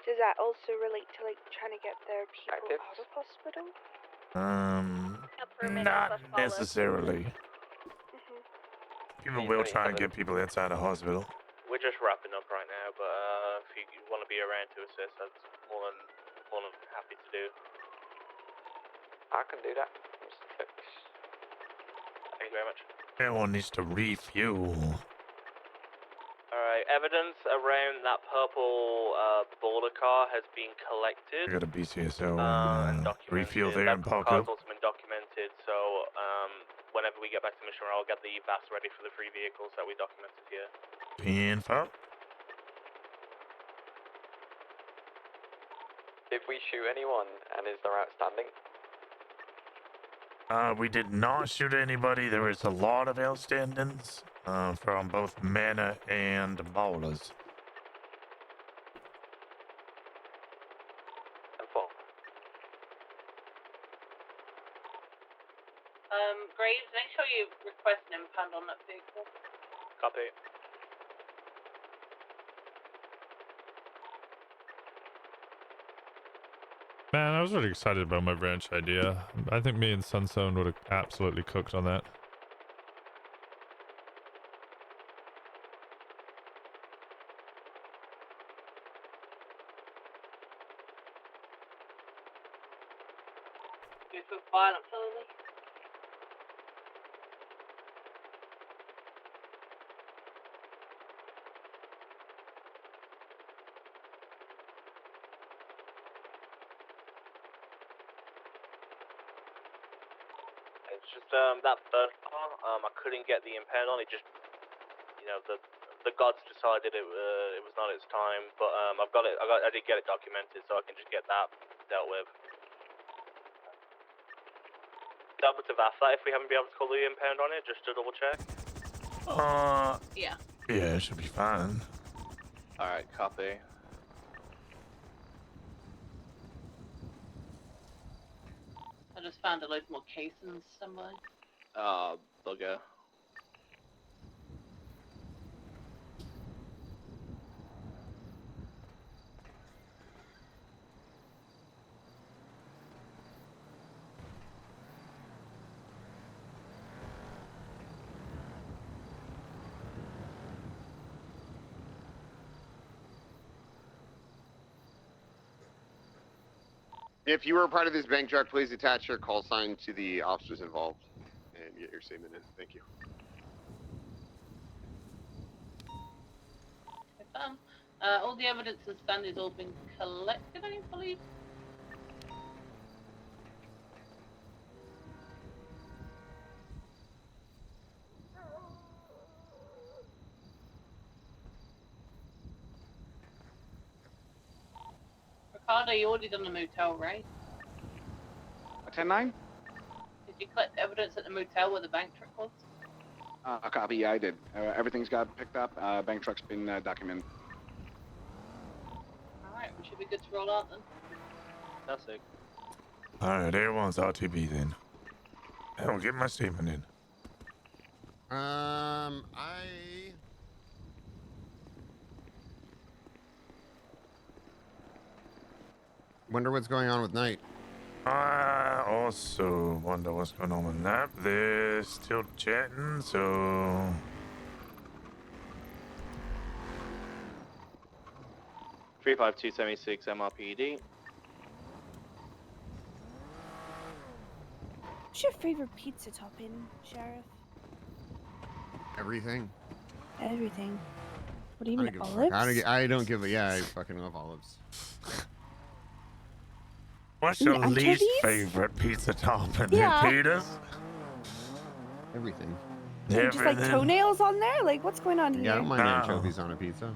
Does that also relate to like trying to get their people out of hospital? Not necessarily. People will try and get people outside of hospital. We're just wrapping up right now, but if you want to be around to assist, that's more than happy to do. I can do that. Thank you very much. Everyone needs to refuel. Alright, evidence around that purple border car has been collected. I got a BCSO and and refuel there and That park car's up. also been documented, so whenever we get back to Mission, I'll get the VAS ready for the 3 vehicles that we documented here. Info. Did we shoot anyone, and is there outstanding? We did not shoot anybody. There was a lot of outstandings from both Mana and Ballers. Graves, make sure you request an impound on that vehicle. Copy. Man, I was really excited about my ranch idea. I think me and Sunstone would have absolutely cooked on that. Go for violent felony. It's just that third car, I couldn't get the impound on. It just, the gods decided it was not its time. But I've got it. I did get it documented, so I can just get that dealt with. Double to VAF that if we haven't been able to call the impound on it, just to double check. Yeah. Yeah, it should be fine. Alright, copy. I just found a load more casings somewhere. Bugger. If you were a part of this bank truck, please attach your call sign to the officers involved and get your statement in. Thank you. Confirm. All the evidence and stand has all been collected, I believe. Ricardo, you ordered on the motel, right? 10-9? Did you collect evidence at the motel where the bank truck was? A copy, yeah, I did. Everything's got picked up. Bank truck's been documented. Alright, we should be good to roll out then. That's it. Alright, everyone's RTB then. I don't get my statement in. I wonder what's going on with Knight. I also wonder what's going on with that. They're still chatting, so... 35276 MRPD. What's your favorite pizza topping, Sheriff? Everything. Everything. What do you I mean, don't give a olives? fuck. I don't give a... Yeah, I fucking love olives. What's your Anchovies? least favorite pizza topping, Yeah. Peters? Everything. Just like toenails on there? Like, what's going on here? Yeah, I don't mind anchovies on a pizza.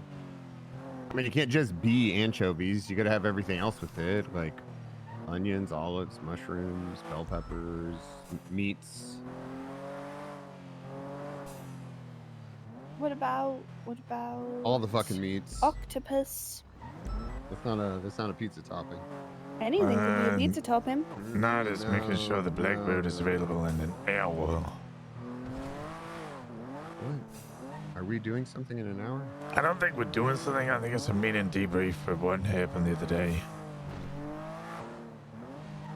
I mean, you can't just be anchovies. You gotta have everything else with it, like onions, olives, mushrooms, bell peppers, meats. What about All the fucking meats. octopus? That's not a pizza topping. Anything could be a pizza topping. Not as making sure the Blackbird is available in an hour. What? I Are we doing something in an hour? I don't think we're doing something. I think it's a meeting debrief for what happened the other day.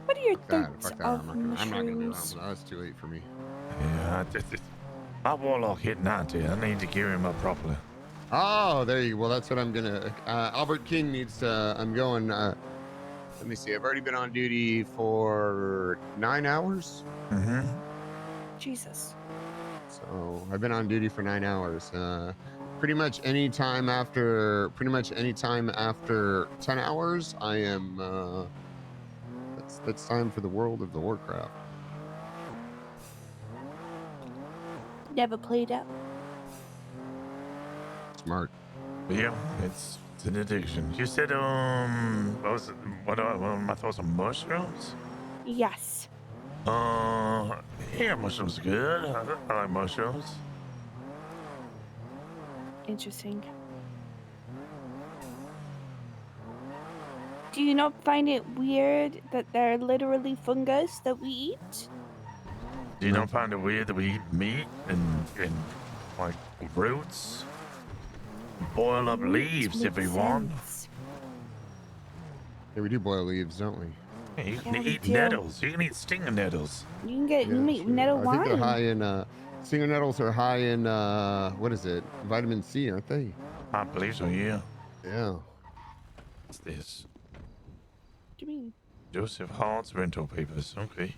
What are your Fuck that. thoughts Fuck that. of I'm not gonna do mushrooms? that. That's too late for me. Yeah, my warlock hit 90. I need to gear him up properly. Oh, there you go. Well, that's what I'm gonna. Albert King needs to. I'm going. Let me see. I've already been on duty for 9 hours. Mm-hmm. Jesus. So I've been on duty for 9 hours. Pretty much any time after 10 hours, I am. That's time for the World of the Warcraft. Never played it. Smart. Yeah, it's an addiction. You said what are my thoughts on mushrooms? Yes. Yeah, mushrooms are good. I like mushrooms. Interesting. Do you not find it weird that they're literally fungus that we eat? Do you not find it weird that we eat meat and like roots? Boil up leaves if we want. Yeah, we do boil leaves, don't we? Yeah, you can Yeah, we eat do. nettles. You can eat stinger nettles. You can get nettle I wine. think they're high in. Stinger nettles are high in. What is it? Vitamin C, aren't they? I believe so. Yeah. Yeah. What's this? What do you mean? Joseph Hart's rental papers. Okay.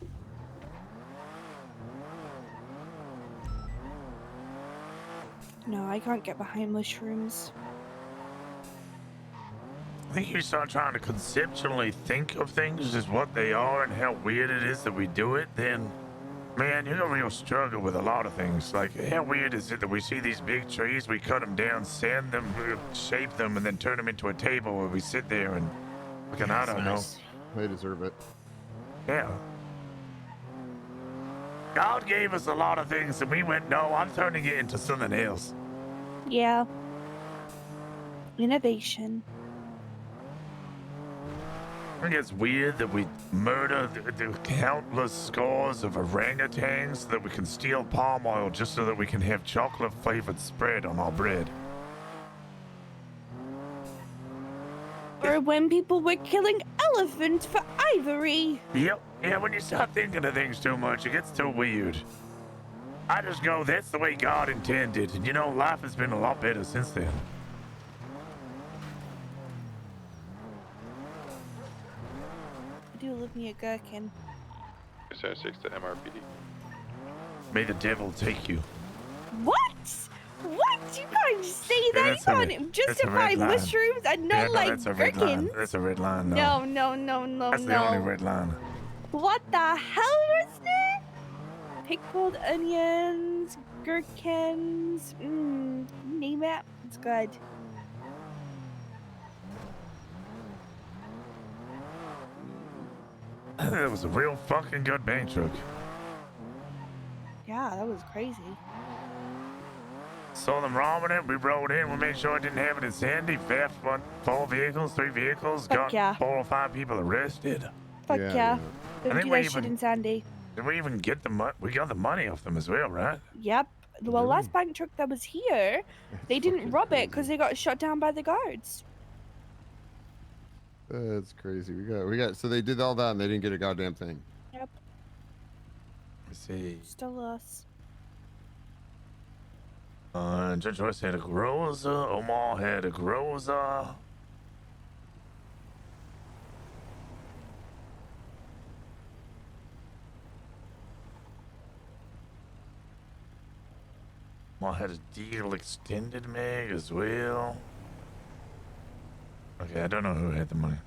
No, I can't get behind mushrooms. I think you start trying to conceptually think of things as what they are and how weird it is that we do it, then, man, you're gonna real struggle with a lot of things. Like, how weird is it that we see these big trees, we cut them down, sand them, shape them, and then turn them into a table where we sit there and, fucking, I don't know. They deserve it. Yeah. God gave us a lot of things, and we went, no, I'm turning it into something else. Yeah. Innovation. I think it's weird that we murder the countless scores of orangutans so that we can steal palm oil just so that we can have chocolate-flavored spread on our bread. Or when people were killing elephants for ivory. Yep. Yeah, when you start thinking of things too much, it gets too weird. I just go, that's the way God intended. And you know, life has been a lot better since then. I do love me a gherkin. 6 to MRPD. May the devil take you. What? What? You can't say that. that's You a can't red- justify that's a red line. mushrooms and not no, like that's a red line. gherkins. That's a red line. No, No. no. That's the only red line. What the hell, Rosner? Pickled onions, gherkins, name it. It's good. That was a real fucking good bank truck. Yeah, that was crazy. Saw them robbing it. We rode in. We made sure it didn't have it in Sandy. Theft, 4 vehicles, 3 vehicles. Fuck Got yeah. 4 or 5 people arrested. Fuck yeah. I Don't think do we that shit even- in Sandy. Did we even get the money? We got the money off them as well, right? Yep. Well, last bank truck that was here, they didn't rob it because they got shot down by the guards. That's crazy. We got. So they did all that and they didn't get a goddamn thing. Yep. Let's see. Still us. Judge Joyce had a Groza. Omar had a Groza. Omar had a deal extended mag as well. Okay, I don't know who had the money.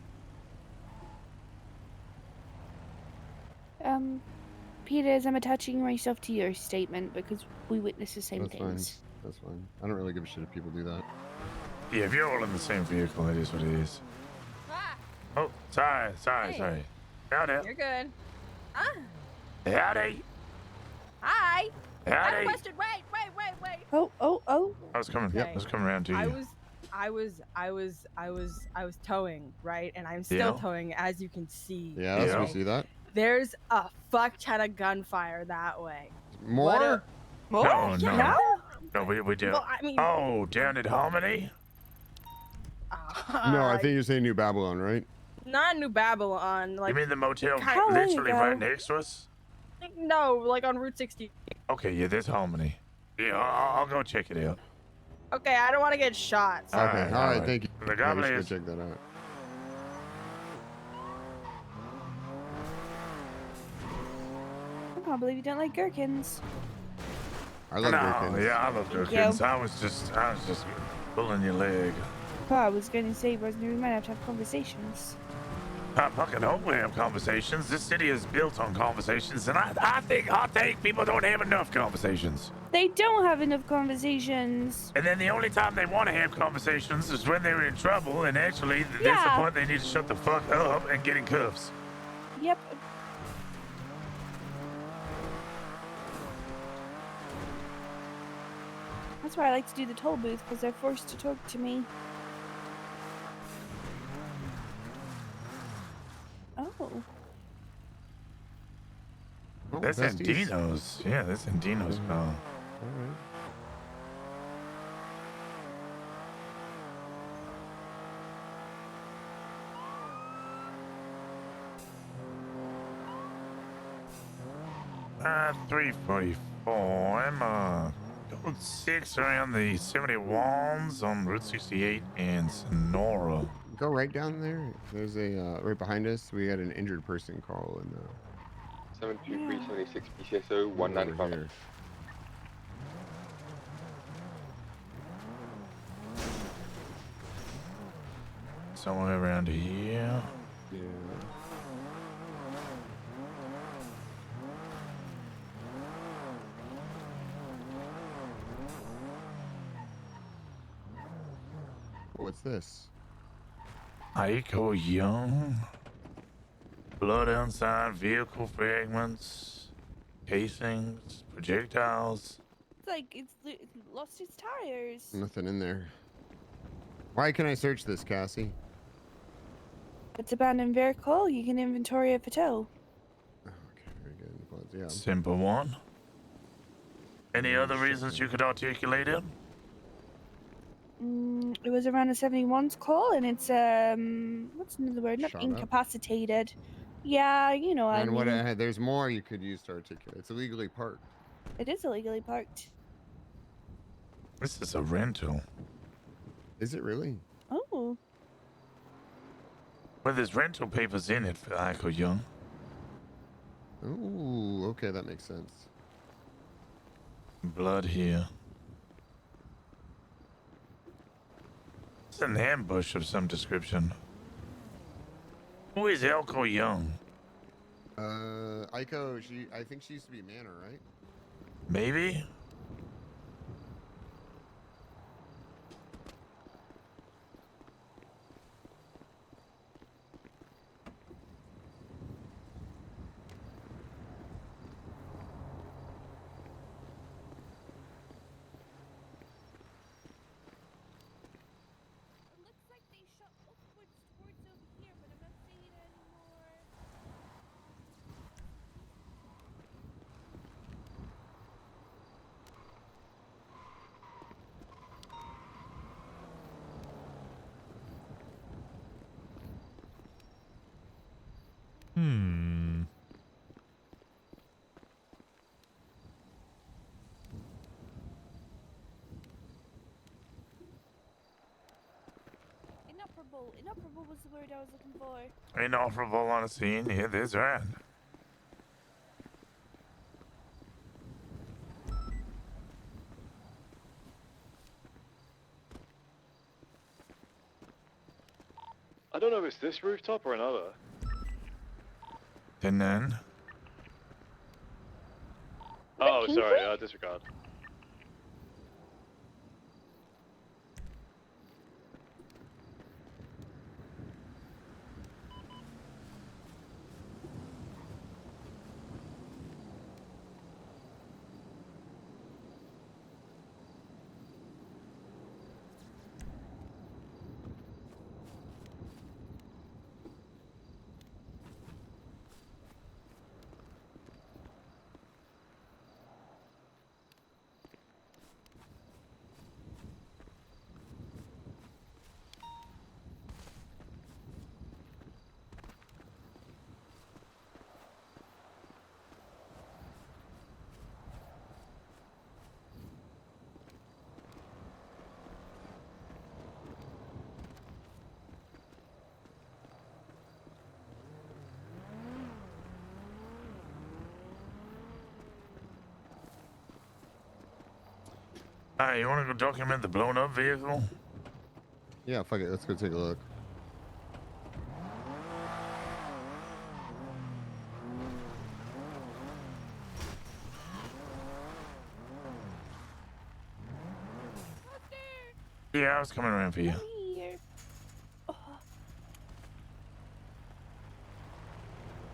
Peters, I'm attaching myself to your statement because we witnessed the same That's fine. things. That's fine. I don't really give a shit if people do that. Yeah, if you're all in the same vehicle, it is what it is. Oh, sorry. Hey. Howdy. You're good. Ah. Howdy. Hi. I have Howdy. a question. Wait. Oh. I was coming. Yep, I was coming around to you. I was towing, right? And I'm still Yeah. towing, as you can see. Yeah, so we see that. There's a fuck ton of gunfire that way. More? More? Oh, no. Yeah. No, we do. Well, I mean, Oh, down at Harmony? No, I think you're saying New Babylon, right? not New Babylon. Like You mean the motel How long literally ago? right next to us? No, like on Route 60. Okay, yeah, there's Harmony. Yeah, I'll go check it out. Okay, I don't want to get shot. So. Okay, all right, thank you. The Yeah, we should go goblins. check that out. I can't believe you don't like gherkins. I love gherkins. Yeah, I love Thank gherkins. you. I was just pulling your leg. Oh, I was going to say, Rosner, we might have to have conversations. I fucking hope we have conversations. This city is built on conversations, and I think people don't have enough conversations. They don't have enough conversations. And then the only time they want to have conversations is when they're in trouble, and actually, that's the Yeah. point they need to shut the fuck up and get in cuffs. Yep. That's why I like to do the toll booth, because they're forced to talk to me. Oh. That's besties. Andino's. Yeah, that's Andino's car. All right. Uh, 344. I'm code 6 around the 71s on Route 68 and Sonora. Go right down there. There's a right behind us. We had an injured person call in 72376 PCSO 195. Somewhere around here. Yeah. What's this? Aiko Young. Blood inside vehicle fragments, casings, projectiles. It's like it's lost its tires. Nothing in there. Why can I search this, Cassie? It's abandoned vehicle. You can inventory it for tow. Very good. Bloods, yeah. Simple one. Any other reasons you could articulate it? It was around a 71's call, and it's what's another word? Not Shot up? incapacitated. Yeah, you know. And what? mean, There's more you could use to articulate. It's illegally parked. it is illegally parked. This is a rental. Is it really? Oh. Well, there's rental papers in it for Aiko Young. Ooh, okay, that makes sense. Blood here. It's an ambush of some description. Who is Elko Young? Aiko, I think she used to be Manor, right? Maybe? It looks like they shot upwards towards over here, but I'm not seeing it anymore. Hmm. Inoperable. Inoperable was the word I was looking for. Inoperable on a scene. Yeah, that's right. I don't know if it's this rooftop or another. And then? Oh, sorry, disregard. Hey, you want to go document the blown up vehicle? Yeah, fuck it. Let's go take a look. Yeah, I was coming around for you. Here. Oh.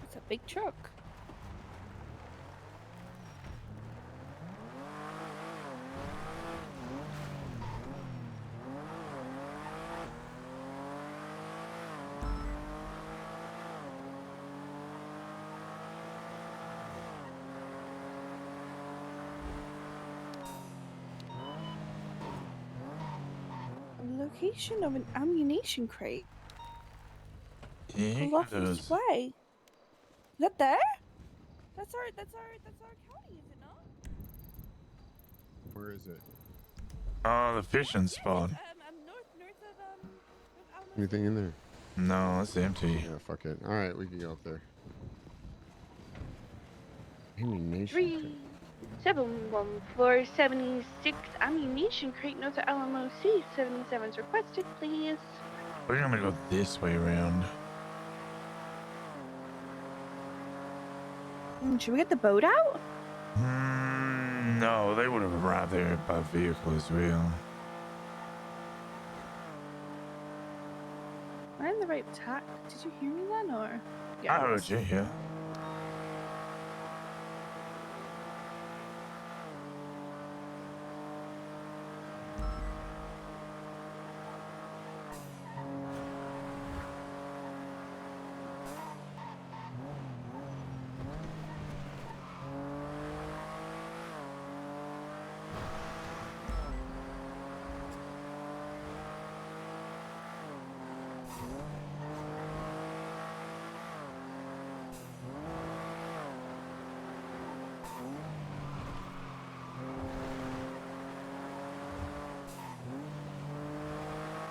It's a big truck. Location of an ammunition crate. Yeah, Colossus Way. Is that there? That's our county, is it not? Where is it? Oh, the fishing spot. North of Anything in there? No, it's empty. Yeah, fuck it. All right, we can go up there. Ammunition. 71476 ammunition crate north of LMOC. 77's requested, please. We're gonna go this way around. Should we get the boat out? No, they would have arrived there by vehicle as well. Am I in the right tack? Did you hear me then, or? I heard you, yeah.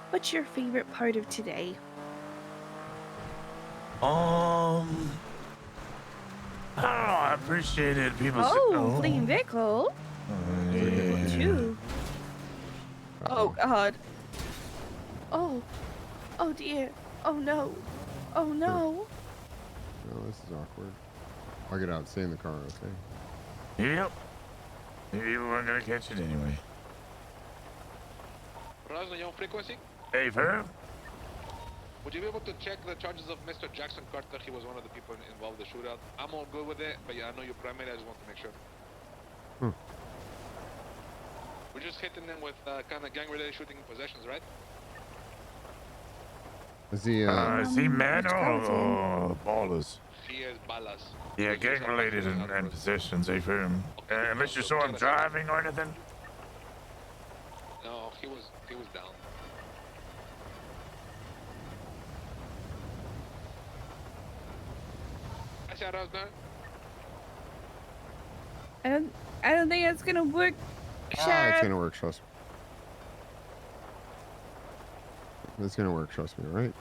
What's your favorite part of today? I don't know. I appreciated people. Fleeing vehicle. Yeah. Two. Oh God. Oh. Oh dear. Oh no. Oh no. Oh, this is awkward. I'll get out. Stay in the car, okay? Yep. You weren't gonna catch it anyway. Rosner, you on frequency? Hey, Ferb. Would you be able to check the charges of Mr. Jackson Carter? He was one of the people involved in the shootout. I'm all good with it, but yeah, I know you're primary. I just want to make sure. We're just hitting them with kind of gang-related shooting possessions, right? Is he man or ballers? He is balas. Yeah, gang-related and possessions, hey, Ferb. Unless you saw him driving or anything? No, he was down. I don't think it's gonna work, Sheriff. It's gonna work, trust me. It's gonna work, trust me, right?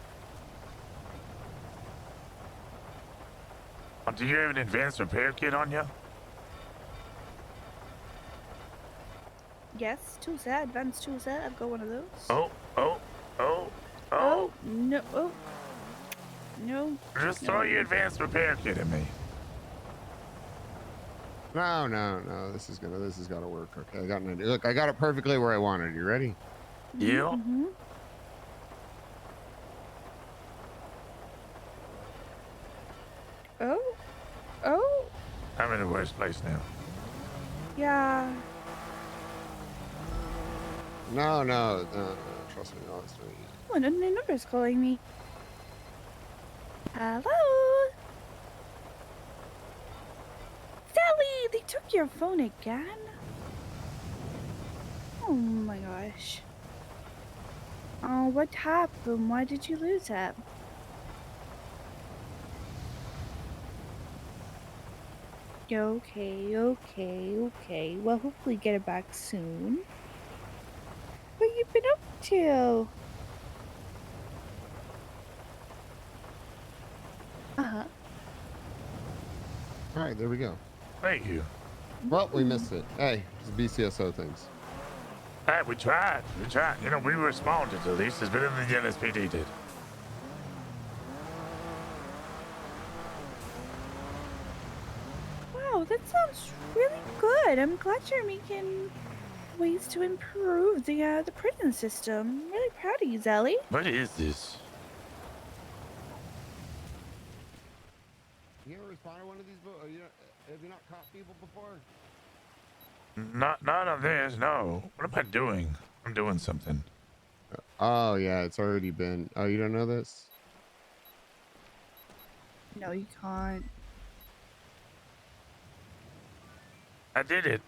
Do you have an advanced repair kit on you? Yes, tool set, advanced tool set. I've got one of those. Oh. No. Oh. No. Just throw your advanced repair kit at me. No. This is gotta work. Okay, I got an idea. Look, I got it perfectly where I wanted. You ready? Yeah. Oh. I'm in the worst place now. Yeah. No. Trust me, no, it's not. Oh, another number's calling me. Hello? Sally, they took your phone again? Oh my gosh. Oh, what happened? Why did you lose it? Okay. Well, hopefully get it back soon. What you been up to? Uh-huh. All right, there we go. Thank you. Well, we missed it. Hey, it's BCSO things. Hey, we tried. We tried. You know, we responded at least. It's better than the NSPD did. Wow, that sounds really good. I'm glad you're making ways to improve the prison system. I'm really proud of you, Zelly. What is this? You ever respond to one of these? Have you not caught people before? None of this, no. What am I doing? I'm doing something. Oh, yeah, it's already been. Oh, you don't know this? No, you can't. I did it.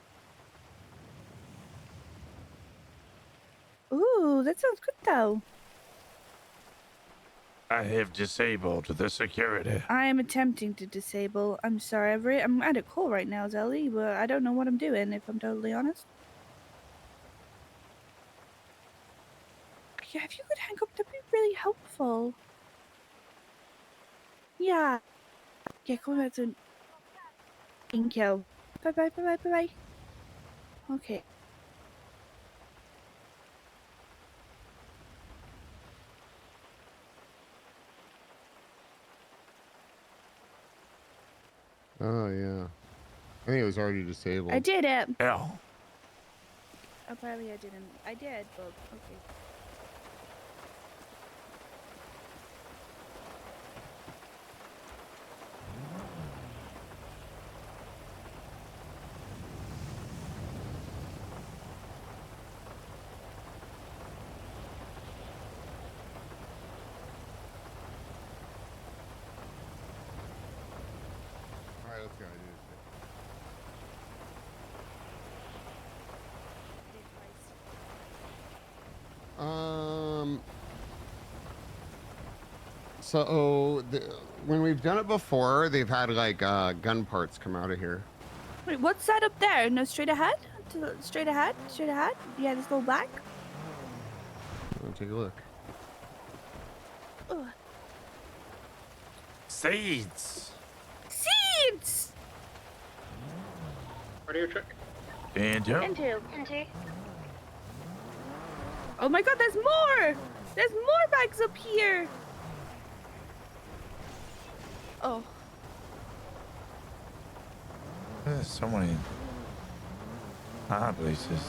Ooh, that sounds good, though. I have disabled the security. I am attempting to disable. I'm sorry, I'm at a call right now, Zelly, but I don't know what I'm doing, if I'm totally honest. Yeah, if you could hang up, that'd be really helpful. Yeah. Yeah, come back soon. Thank you. Bye-bye, bye-bye, bye-bye. Okay. Oh, yeah. I think it was already disabled. I did it. Yeah. Apparently I didn't. I did, but okay. Alright, let's go. So when we've done it before, they've had like gun parts come out of here. Wait, what's that up there? No, straight ahead? Straight ahead? Straight ahead? Yeah, this little black? I'll take a look. Ugh. Seeds. Seeds! Part of your truck? Into. Into. Oh my god, there's more! There's more bags up here! Oh. There's so many odd places.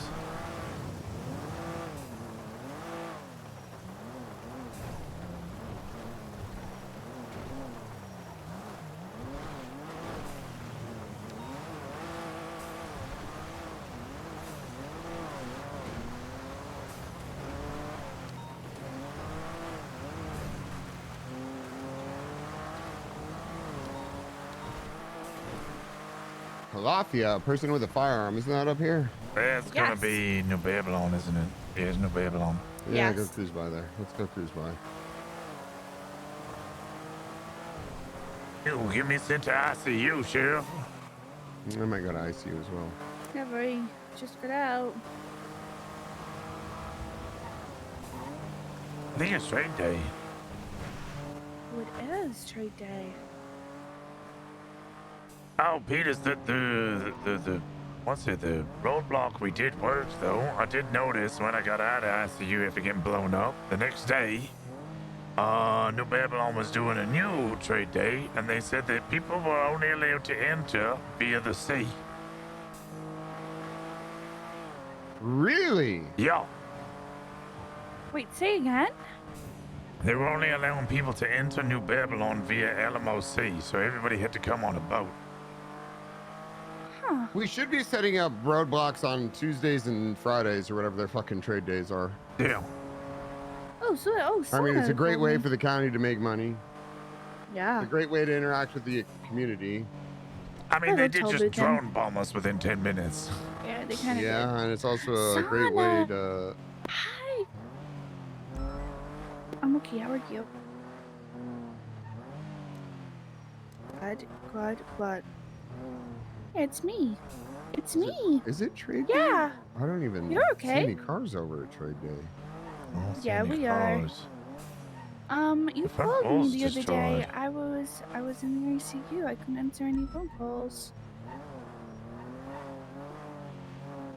Lafayette, a person with a firearm, isn't that up here? That's gonna be New Babylon, isn't it? Yeah, it's New Babylon. Yeah, go cruise by there. Let's go cruise by. You give me sent to ICU, Sheriff. I might go to ICU as well. Never. Just got out. I think it's trade day. Oh, it is trade day. Oh, Peters, the what's it? The roadblock we did work though. I did notice when I got out of ICU after getting blown up. The next day, New Babylon was doing a new trade day, and they said that people were only allowed to enter via the sea. Really? Yeah. Wait, say again? They were only allowing people to enter New Babylon via Alamo Sea, so everybody had to come on a boat. Huh. We should be setting up roadblocks on Tuesdays and Fridays or whatever their fucking trade days are. Yeah. Oh, so I mean, it's a great way for the county to make money. Yeah. It's a great way to interact with the community. I mean, they did totally just can. drone bomb us within 10 minutes. Yeah, they kind of Yeah, and it's also a great way to... Hi. I'm okay. How are you? Good. Yeah, it's me. It's me. Is it trade day? Yeah. I don't even You're see okay. any cars over at trade day. Yeah, we are. You front called wall's me the other day. destroyed. I was in the ICU. I couldn't answer any phone calls.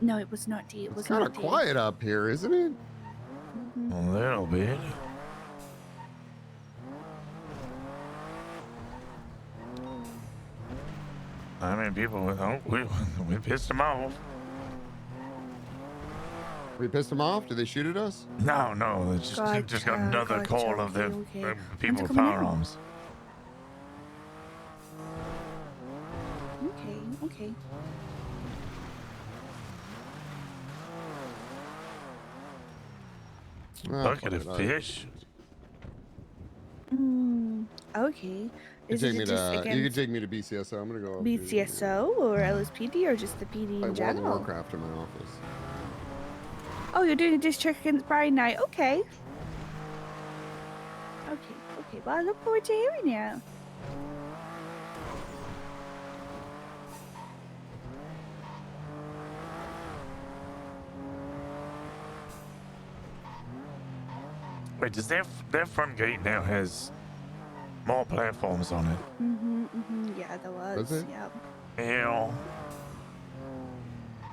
No, it was not D. It was It's kind not of D. quiet up here, isn't it? A little bit. I mean, people, we pissed them off. We pissed them off? Did they shoot at us? No, no, it's just got another call of the people with firearms. Okay. Bucket of fish. Okay. You Is it just you again can take me to BCSO. I'm gonna go up BCSO or LSPD or just the PD play in World of general? Warcraft in my office. Oh, you're doing a diss track against Brian Knight. Okay. Well, I look forward to hearing it. Wait, does their front gate now has more platforms on it? Yeah, there was. Was it? Yeah. Hell.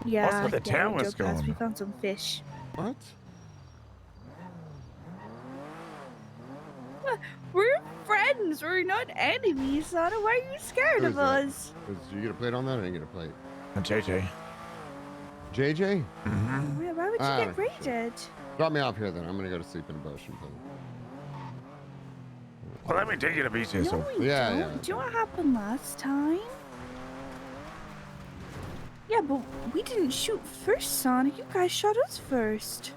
Yeah. Also, the tower's we gone. found some fish. What? We're friends. We're not enemies, Sana. Why are you scared of us? Did you get a plate on that? I didn't get a plate. JJ. JJ? Mm-hmm. Why would you get raided? Drop me off here then. I'm gonna go to sleep in a bush and play. Well, let me take you to BCSO. No, we don't. Do you know what happened last time? Yeah, but we didn't shoot first, Sonic. You guys shot us first.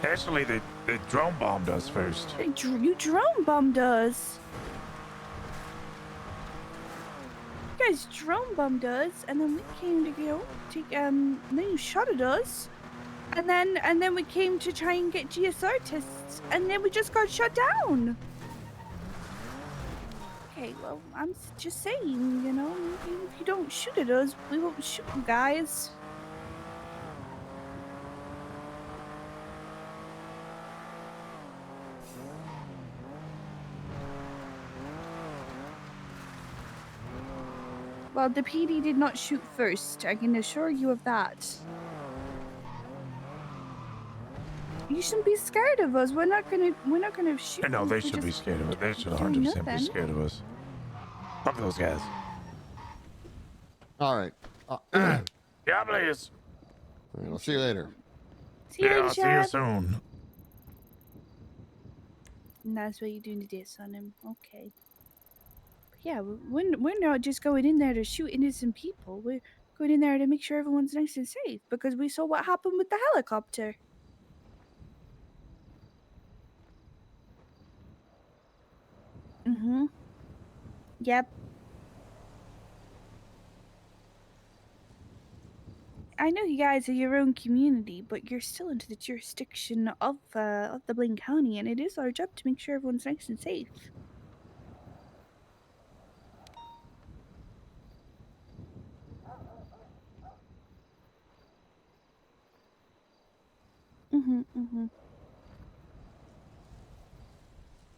Actually, they drone bombed us first. You drone bombed us. You guys drone bombed us, and then we came to take and then you shot at us, and then we came to try and get GSR tests, and then we just got shut down. Okay, well, I'm just saying, if you don't shoot at us, we won't shoot you guys. Well, the PD did not shoot first. I can assure you of that. You shouldn't be scared of us. We're not gonna shoot. No, they should be scared of it. They should 100% be scared of us. Fuck those guys. All right. Yeah, please. All right, I'll see you later. See you later, I'll see you soon. And that's what you're doing to this on him. Okay. But yeah, we're not just going in there to shoot innocent people. We're going in there to make sure everyone's nice and safe because we saw what happened with the helicopter. Yep. I know you guys are your own community, but you're still under the jurisdiction of the Blaine County, and it is our job to make sure everyone's nice and safe.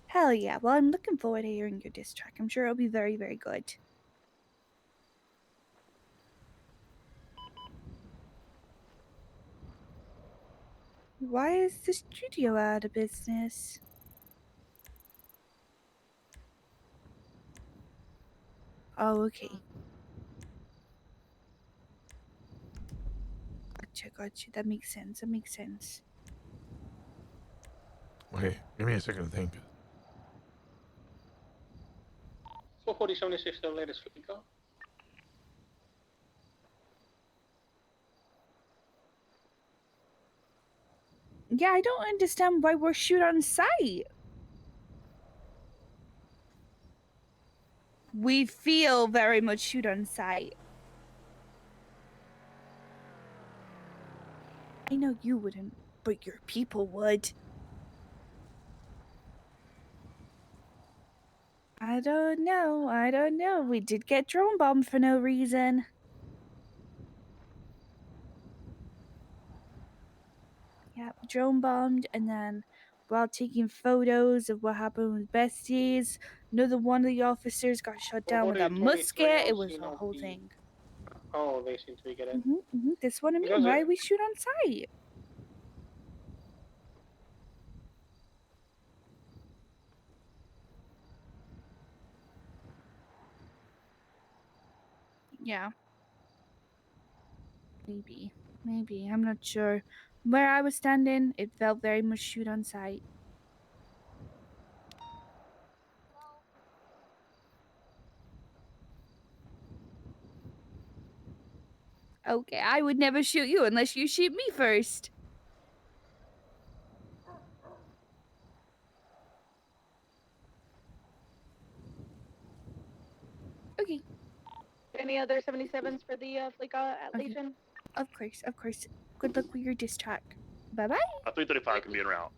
Hell yeah. Well, I'm looking forward to hearing your diss track. I'm sure it'll be very, very good. Why is the studio out of business? Oh, okay. Gotcha. That makes sense. Wait, give me a second to think. 447 is the latest flicker. Yeah, I don't understand why we're shoot on sight. We feel very much shoot on sight. I know you wouldn't, but your people would. I don't know. We did get drone bombed for no reason. Yeah, drone bombed, and then while taking photos of what happened with besties, another one of the officers got shot down with a musket. It was a whole thing. Oh, they seem to be getting. That's what I mean. Because Why we shoot on sight? Yeah. Maybe. I'm not sure. Where I was standing, it felt very much shoot on sight. Okay, I would never shoot you unless you shoot me first. Okay. Any other 77s for the Fleet at Okay. Legion? Of course. Good luck with your diss track. Bye bye. 335 can be en route.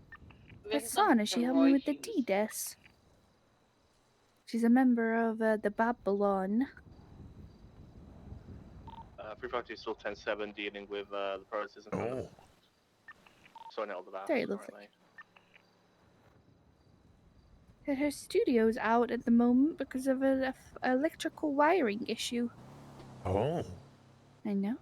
Persona, she helped me with the D-Des. She's a member of the Babylon. 352 still 10-7 dealing with the process. Oh. Sorry, not the bath. Very lovely. That her studio's out at the moment because of an electrical wiring issue. Oh. I know.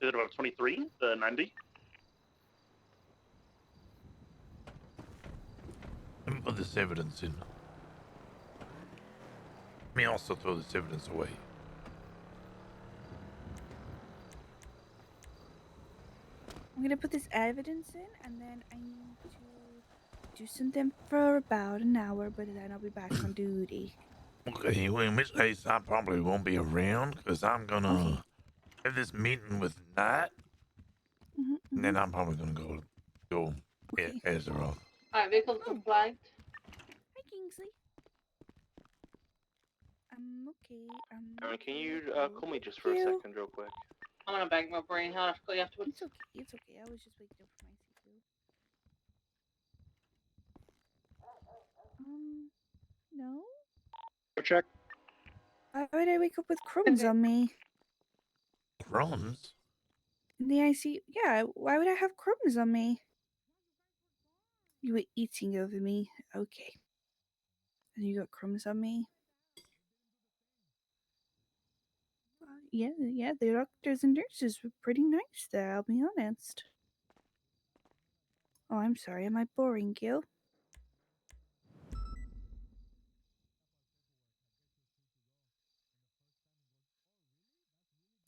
Is it about 23, the 90? Let me put this evidence in. Let me also throw this evidence away. I'm gonna put this evidence in, and then I need to do something for about an hour, but then I'll be back on duty. Okay, well, in which case I probably won't be around because I'm gonna have this meeting with Knight, and then I'm probably gonna go Azeroth. Alright, vehicles are flagged. Hi, Kingsley. Okay. Aaron, can you call me just for a second, real quick? I'm gonna bank my brain. I'll have to call you afterwards. It's okay. I was just waking up from my CPU. No? Check. Why would I wake up with crumbs on me? Crumbs? In the ICU? Yeah, why would I have crumbs on me? You were eating over me. Okay. And you got crumbs on me? Yeah, the doctors and nurses were pretty nice there, I'll be honest. Oh, I'm sorry, am I boring you?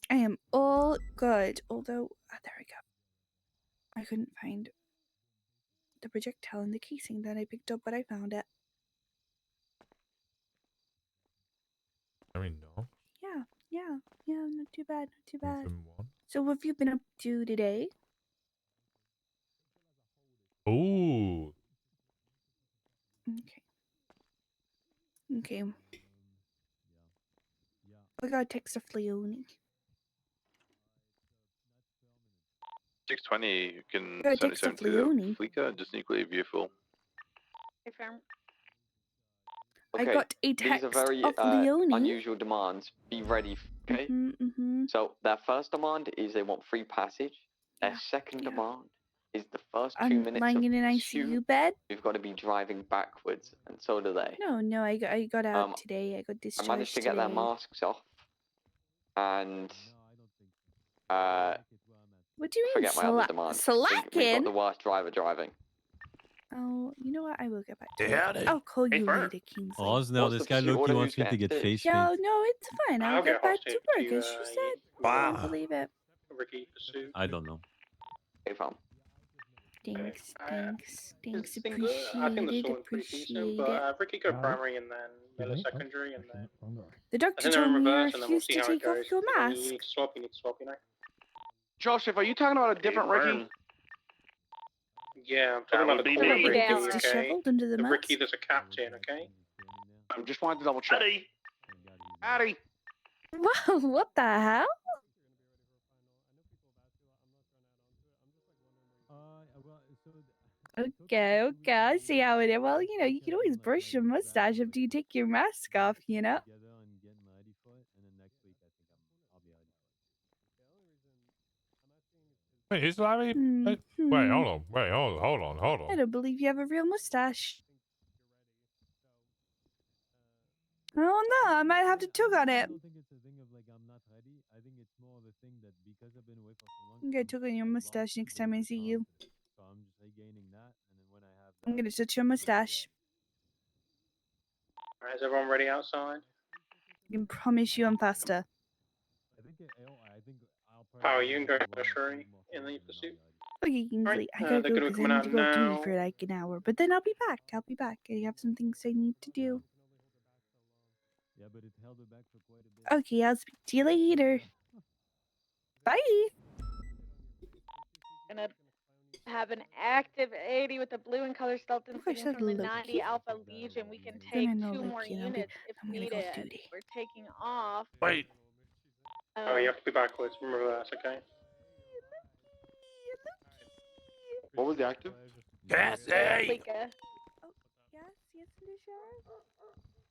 I am all good, although, there we go. I couldn't find the projectile in the casing that I picked up, but I found it. I mean, no. Yeah, not too bad. So what have you been up to today? Ooh. Okay. I got a text of Leone. 620, you can Got a send text it of to the Leone. Fleeca, just need to leave vehicle. Hey, fam. I got a these text are very of Leone. unusual demands. Be ready, okay? So their first demand is they want free passage. Their second demand is the first 2 I'm minutes lying of in an pursuit, ICU bed. we've got to be driving backwards, and so do they. No, I got out today. I got I discharged managed to get their today. masks off, and What do you mean forget my other demand. We've slacking? got the worst driver driving. Oh, you know what? I will get back to Yeah, it. I'll call you Fern. later, Kingsley. Rosner, this guy Loki wants me to get face Yo, paint. no, it's fine. I'll get back to work, as she said. Wow. I believe it. Ricky pursuit. I don't know. Hey, fam. Thanks. I think the story's pretty decent, but Ricky go primary and then Miller secondary, and then The doctor I think they're in told me you're reverse, and then we'll refused see to how it take off goes. your You mask. need to swap, you know? Joseph, are you talking about a different Ricky? Yeah, I'm talking about the be core me. Ricky, Down. okay? Disheveled under the The mask. Ricky that's a captain, okay? I just wanted to double check. Addy. Whoa, what the hell? Okay, I see how it is. Well, you can always brush your mustache after you take your mask off, Wait, is Larry? Wait, hold on. Wait, hold I on. don't believe you have a real mustache. Oh no, I might have to tug on it. I'm gonna tug on your mustache next time I see you. I'm gonna touch your mustache. Alright, is everyone ready outside? I can promise you I'm faster. Power, you can go to Shuri in the pursuit. Okay, Kingsley, I gotta they're go gonna be because I coming need out to go duty now. for like an hour. But then I'll be back. I have some things I need to do. Okay, I'll speak to you later. Bye. Gonna have an active 80 with the blue and color stealth insignia from the 90 Alpha Legion. We can take two more units if needed. We're taking off. Wait. Oh, you have to be backwards. Remember that, okay? What was the active? Cassie! Yes,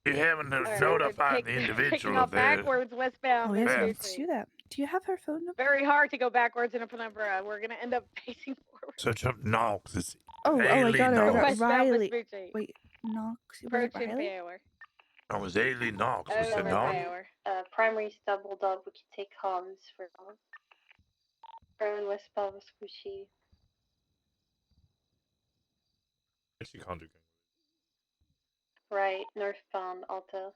You haven't notified the individual Picking up of that. backwards westbound. Oh, yes, let's do that. Do you have her phone number? Very hard to go backwards in a penumbra. We're gonna end up facing forward. Such a Knox. It's Oh, I got her. I got Knox. Riley. Wait, Knox. Was it Approaching Riley? power. I was Ailey Knox. Was it not? Primary stub bulldog, we can take comms for westbound Vespucci. She can't do. Right, northbound Alta.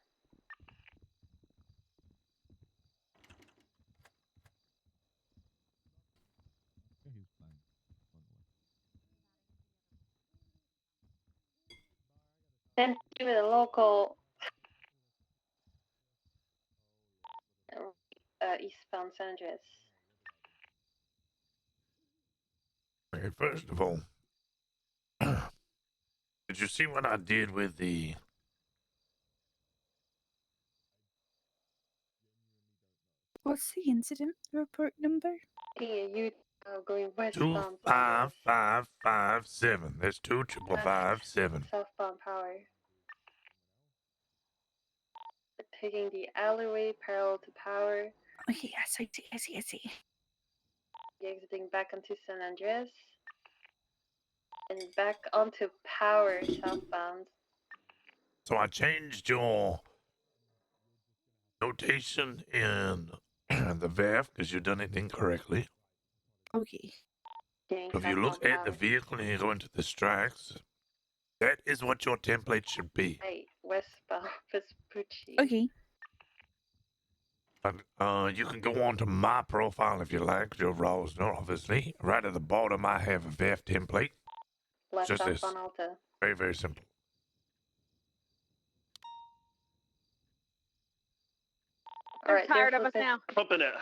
Then to the local eastbound San Andreas. Okay, first of all, did you see what I did with the... What's the incident report number? Yeah, you going westbound. 25557. That's 25557. Southbound power. Taking the alleyway parallel to power. Okay, yes, I see. Exiting back onto San Andreas. And back onto power southbound. So I changed your notation in the VAF because you've done it incorrectly. Okay. If you look at the vehicle and you go into the strikes, that is what your template should be. Right, westbound Vespucci. Okay. You can go on to my profile if you like, Joe Rosner, obviously. Right at the bottom, I have a VAF template. Left Just this. southbound Alta. Very, very simple. They're tired of us now. Flipping it.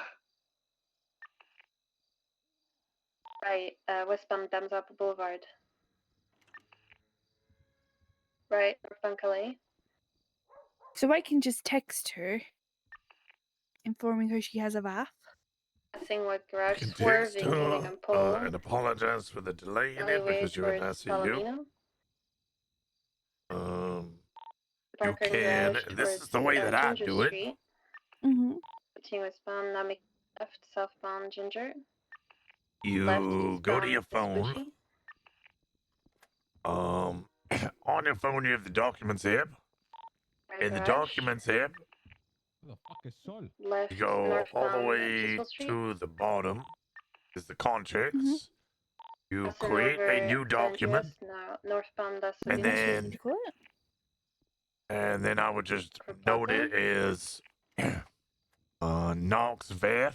Right, westbound Damsap Boulevard. Right, northbound Calais. So I can just text her, informing her she has a VAF. Passing with garage Text swerving, hitting her, on pole. and apologize for the delay in it Alleyway because you're in towards ICU. Palomino. You Parking can, garage and this towards, is the way that I Ginger do it. Street. Mm-hmm. Switching westbound Namic left, southbound Ginger. You Left, go to your eastbound phone. Vespucci. On your phone, you have the Documents app. Right In the garage. Documents app, Left, you go all the northbound way Cecil Street. to the bottom. Is the contracts. Mm-hmm. You Passing create over a new document, San Andreas, now northbound Las and Salinas. then I would just note it as Knox VAF.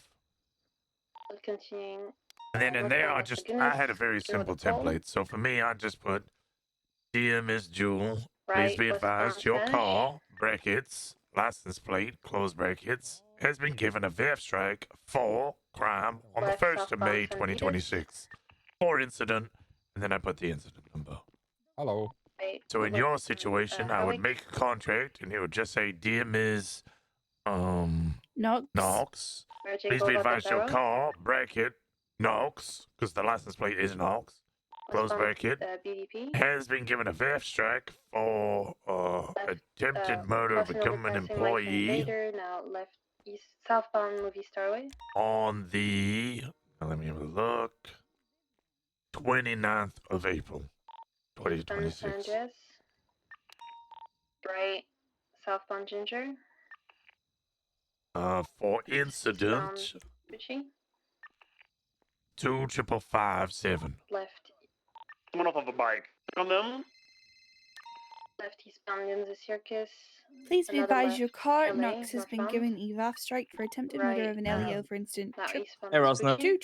Continuing. And then in there, I had a very simple template. So for me, I just put, Dear Miss Jewel, please be advised your car, brackets, license plate, close brackets, has been given a VAF strike for crime on the 1st of May, 2026. For incident, and then I put the incident number. Hello. So in your situation, I would make a contract, and it would just say, Dear Ms. Knox, please be advised your car, bracket, Knox, because the license plate is Knox, close bracket, BDP. has been given a VAF strike for attempted murder of a government employee Now left east southbound movie Starway. on the, let me have a look, 29th of April, 2026. Right southbound Ginger. For incident 25557. Left. Someone off of a bike. On them. Left eastbound Yinza Circus. Please be Another advised left your car, LA, Knox, has been northbound. given EVAF strike for attempted murder of an LEO for incident. Now eastbound Hey, Rosner. Two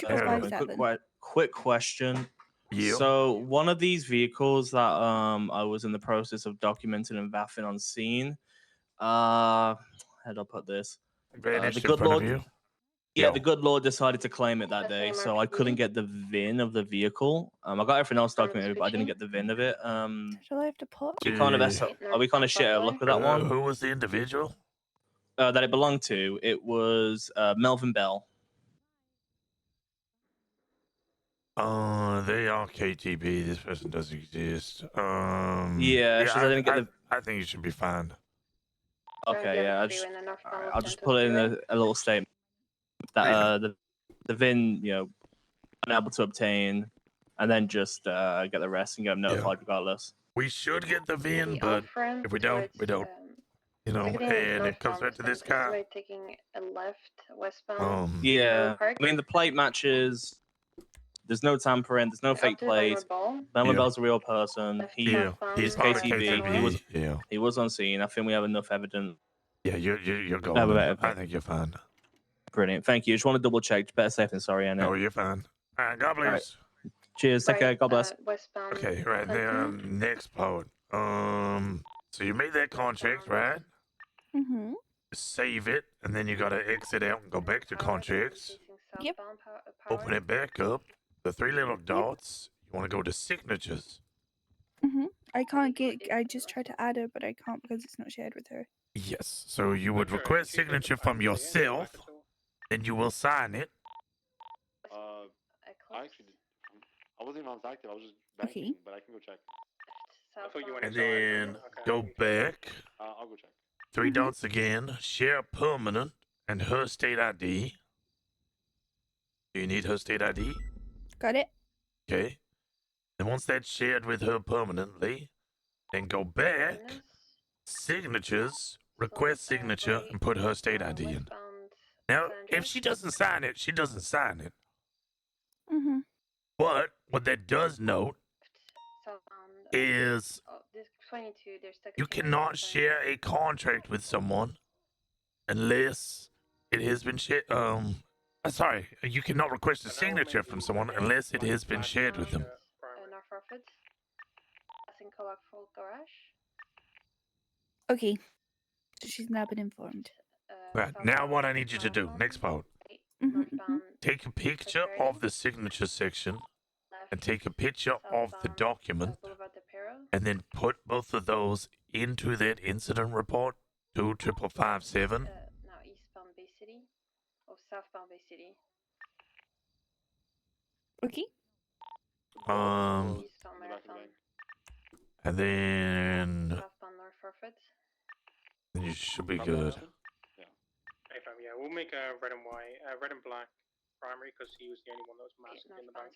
Quick question. Yeah. So one of these vehicles that I was in the process of documenting and vaffing on scene. How do I put this? Vanished The in good front of Lord. you? Yeah, the good Lord decided to claim it that day, so I couldn't get the VIN of the vehicle. I got everything else documented, but I didn't get the VIN of it. Shall I have to put? Are we kind of shit out of luck with that one? Who was the individual? That it belonged to? It was Melvin Bell. They are KTB. This person doesn't exist. Yeah, it's just I didn't get the. I think you should be fine. Okay, yeah, I'll just put in a little statement that the VIN, unable to obtain, and then just get the rest and get them notified regardless. We should get the VIN, but if we don't, we don't. And it comes back to this guy. Taking a left westbound. Yeah, I mean the plate matches. There's no tampering. There's no fake plates. Melvin Bell's a real person. He's part of KTB. He was on scene. I think we have enough evidence. Yeah, you're going. I think you're fine. Brilliant. Thank you. Just want to double check. Better safe than sorry, I know. Oh, you're fine. All right, God bless. Cheers. Take care. God bless. Okay, right there. Next part. So you made that contract, right? Mm-hmm. Save it, and then you gotta exit out and go back to contracts. Yep. Open it back up. The three little dots. You want to go to signatures. Mm-hmm. I can't get. I just tried to add her, but I can't because it's not shared with her. Yes. So you would request signature from yourself, then you will sign it. I wasn't even on active. I was just banking, but I can go check. And then go back. I'll go check. Three dots again. Share permanent and her state ID. Do you need her state ID? Got it. Okay. And once that's shared with her permanently, then go back, signatures, request signature, and put her state ID in. Now, if she doesn't sign it, she doesn't sign it. Mm-hmm. But what that does note is you cannot share a contract with someone unless it has been shared. Sorry, you cannot request a signature from someone unless it has been shared with them. Okay. So she's now been informed. Right, now what I need you to do, next part. Take a picture of the signature section and take a picture of the document and then put both of those into that incident report 25557. Now eastbound Bay City or southbound Bay City. Okay. And then Southbound North Forfeit. you should be good. Yeah, we'll make a red and white, red and black primary because he was the only one that was masked in the bank.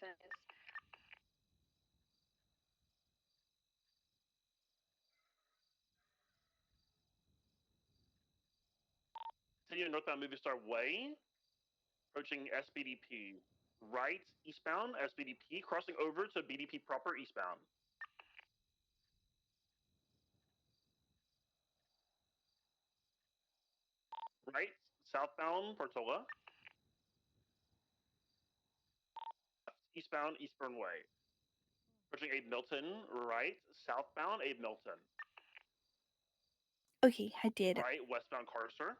Continue northbound Movie Star Way, approaching SBDP. Right eastbound SBDP, crossing over to BDP proper eastbound. Right southbound Portola. Eastbound Eastburn Way. Approaching Abe Milton. Right southbound Abe Milton. Okay, I did. Right westbound Carcer.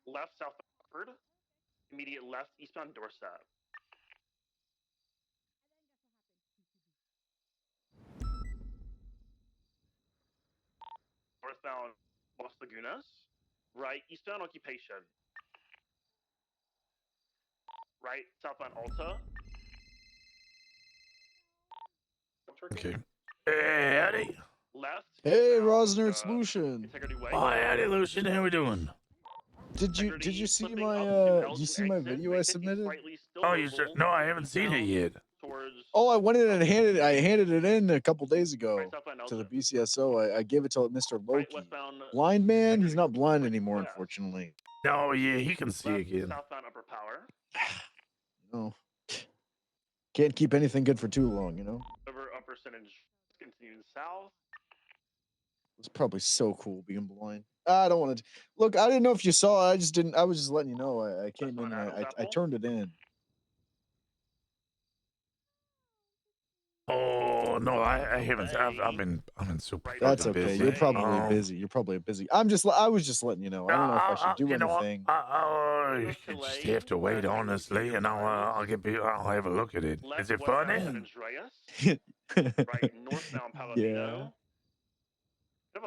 Left southbound Hartford. Immediate left eastbound Dorset. Northbound Las Lagunas. Right eastbound Occupation. Right southbound Alta. Okay. Hey, Eddie. Left. Hey, Rosner, it's Lucian. Hi, Eddie, Lucian. How we doing? Did you see my did you see my video I submitted? Oh, you said no, I haven't seen it yet. Oh, I went in and handed it in a couple days ago to the BCSO. I gave it to Mr. Loki. Blind man, he's not blind anymore, unfortunately. Oh yeah, he can see again. Southbound Upper Power. No, can't keep anything good for too long, you know. Over upper percentage, continuing south. It's probably so cool being blind. I don't want to look. I didn't know if you saw. I just didn't. I was just letting you know. I came in and I turned it in. Oh no, I haven't. I've been super. That's fucking okay. busy. You're probably busy. You're probably busy. I was just letting you know. I don't know if I should do You know, anything. you just have to wait, honestly, and I'll have a look at it. Is it funny? Right northbound Palomino. Yeah.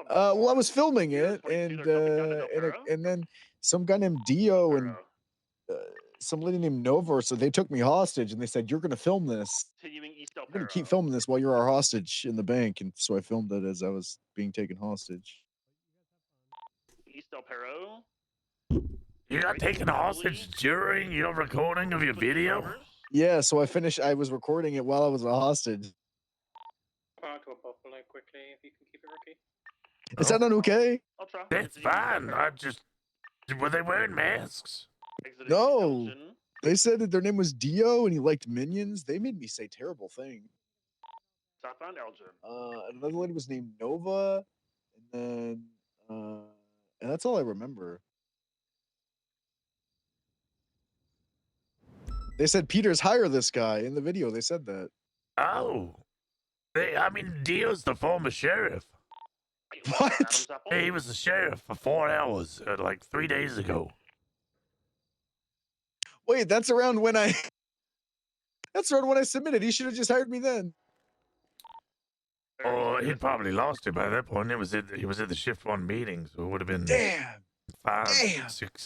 Well, I was filming it, and then some guy named Dio and some lady named Nova, so they took me hostage, and they said, "You're going to film this. You're going to keep filming this while you're our hostage in the bank." And so I filmed it as I was being taken hostage. East El Perro. You got taken hostage during your recording of your video? Yeah, so I was recording it while I was a hostage. Quickly, if you can keep it, Ricky. Is that not okay? I'll try. That's fine. Were they wearing masks? No. They said that their name was Dio and he liked Minions. They made me say terrible things. Southbound Elgin. Another lady was named Nova, and that's all I remember. They said Peter's hire this guy in the video. They said that. Oh. Dio's the former sheriff. What? Hey, he was the sheriff for 4 hours, like 3 days ago. Wait, that's around when I submitted. He should have just hired me then. Oh, he'd probably lost it by that point. He was at the shift 1 meeting, so it would have been 6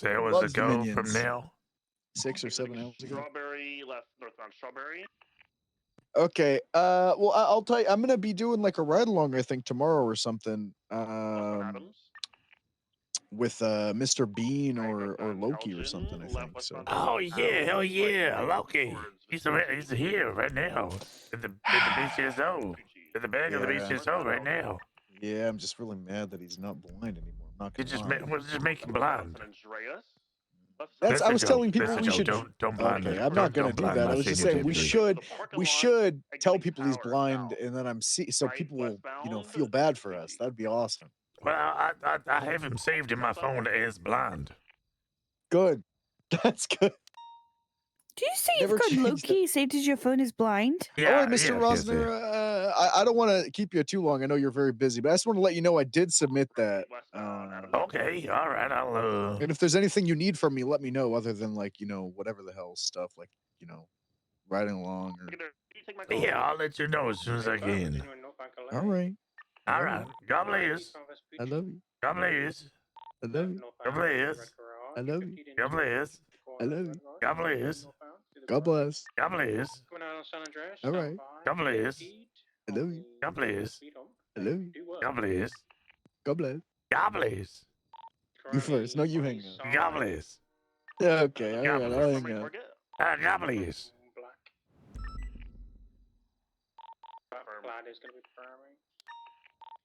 hours Loves ago Minions. from now. 6 or 7 hours ago. Strawberry left northbound Strawberry. Okay. Well, I'll tell you. I'm gonna be doing like a ride along. I think tomorrow or something. With Mr. Bean or Loki or something. I think so. Oh yeah, hell yeah, Loki. He's here right now at the BCSO, at the back of the BCSO right now. Yeah, I'm just really mad that he's not blind anymore. I'm not gonna Just make him blind. I was telling people we should. Don't blind Okay, him. I'm not gonna Don't do blind that. my I was just senior saying we deputy. should tell people he's blind, and then so people will feel bad for us. That'd be awesome. Well, I have him saved in my phone as blind. Good. That's good. Do you say you've got Loki saved as your phone is blind? Yeah, all right, Mr. Rosner, I don't want to keep you too long. I know you're very busy, but I just want to let you know I did submit that. Okay, all right, I'll. And if there's anything you need from me, let me know. Other than whatever the hell stuff, riding along or. Yeah, I'll let you know as soon as I can. All right. All right. God bless. I love you. God bless. I love you. God bless. I love you. God bless. I love you. God bless. God bless. God bless. All right. God bless. I love you. God bless. I love you. God bless. God bless. God bless. You first. No, you hang up. God bless. Yeah, okay. All right. I'll hang up. God bless. Glad is going to be primary.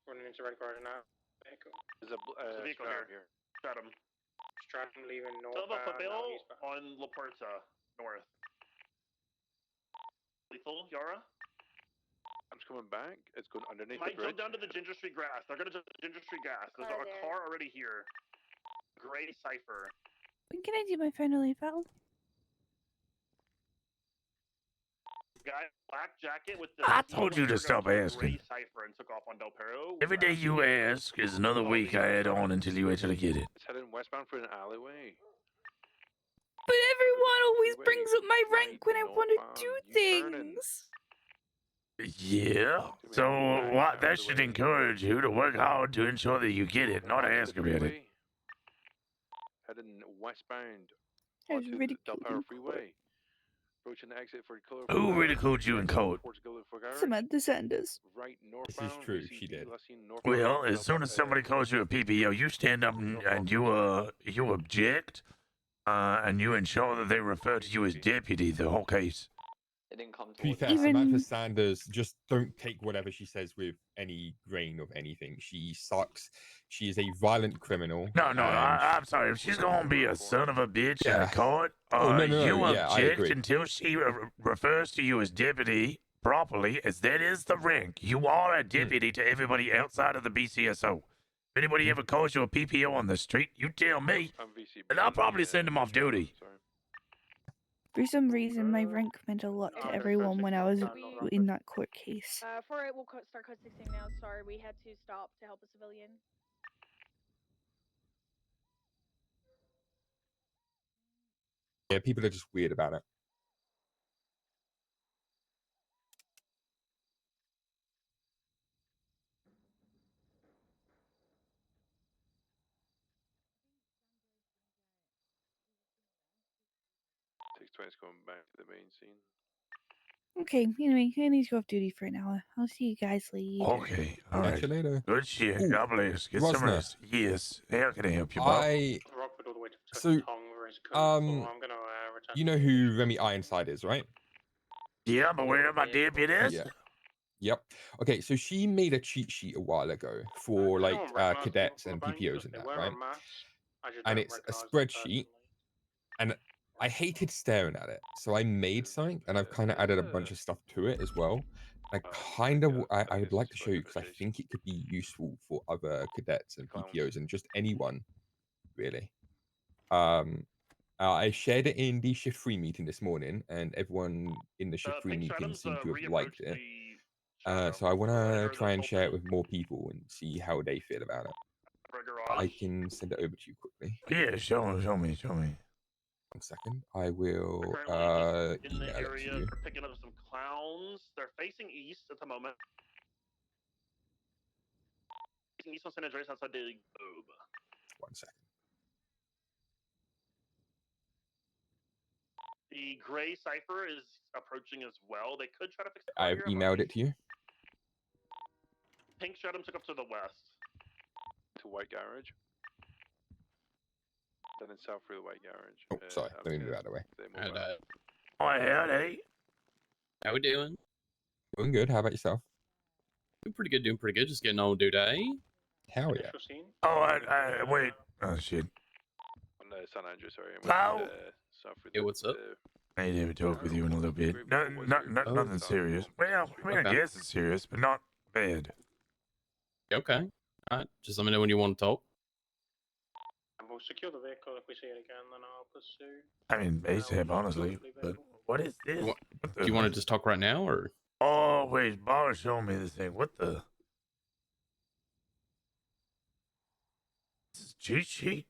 Running into red car now. Vehicle. There's a vehicle here. Stratum. Stratum leaving north. Silva Pabil on La Puerta, north. Lethal, Yara? I'm just coming back. It's going underneath Might the bridge. jump down to the Ginger Street grass. They're going to jump to Ginger Street grass. There's a car already here. Gray Cypher. When can I do my final eval? Guy, black jacket with the. I told you to stop asking. Cypher and took off on Del Perro. Every day you ask is another week I add on until you actually get it. It's heading westbound through an alleyway. But everyone always brings up my rank when I want to do things. Yeah. So what? That should encourage you to work hard to ensure that you get it, not ask about it. Heading westbound That was onto really the Del Perro Freeway. Approaching the exit for color. Who ridiculed you in court? Samantha Sanders. Right This is true. She did. Well, as soon as somebody calls you a PPO, you stand up and you object, and you ensure that they refer to you as deputy the whole case. It didn't come To be fair, Samantha Sanders, just don't take whatever she says with any grain of anything. She sucks. She is a violent criminal. No, I'm sorry. If she's gonna be a son of a bitch in a court, no, you yeah, I object agree. until she refers to you as deputy properly, as that is the rank. You are a deputy to everybody outside of the BCSO. If anybody ever calls you a PPO on the street, you tell me, and I'll probably send them off duty. For some reason, my rank meant a lot to everyone when I was in that court case. For it, we'll start code 16 now. Sorry, we had to stop to help a civilian. Yeah, people are just weird about it. Takes 20 coming back to the main scene. Okay, anyway, I need to go off duty for an hour. I'll see you guys later. Okay, all right. Catch you later. Good shit. Ooh, God bless. Get some Rosner. rest. Yes. How can I help you, bro? You know who Remy Ironside is, right? Yeah, but where my deputy is? Yeah. Yep. Okay, so she made a cheat sheet a while ago for like cadets and PPOs and that, right? And it's a spreadsheet, and I hated staring at it, so I made something, and I've kind of added a bunch of stuff to it as well. I I would like to show you because I think it could be useful for other cadets and PPOs and just anyone, really. I shared it in the shift 3 meeting this morning, and everyone in the shift 3 meeting seemed to have liked it. So I want to try and share it with more people and see how they feel about it. I can send it over to you quickly. Yeah, show me. 1 second. I will In the email it to area, you. they're picking up some clowns. They're facing east at the moment. Facing east on San Andreas outside the globe. 1 second. The gray cipher is approaching as well. They could try to fix the I've emailed it to you. Pink stratum took up to the west. To White Garage. Then in south through the White Garage. Oh, sorry. Let me move out of the way. Howdy. How we doing? Doing good. How about yourself? Doing pretty good. Just getting on today. Hell yeah. Oh, wait. Oh, shit. On the San Andreas, sorry. Hello? South through Hey, what's up? I need to talk with you in a little bit. Nothing serious. Well, I mean, I Okay. guess it's serious, but not bad. Okay. Alright, just let me know when you want to talk. And we'll secure the vehicle. If we see it again, then I'll pursue. I mean, ASAP, honestly. But what is this? Do you want to just talk right now, or? Oh, wait. Bar showing me this thing. What the? This is cheat sheet?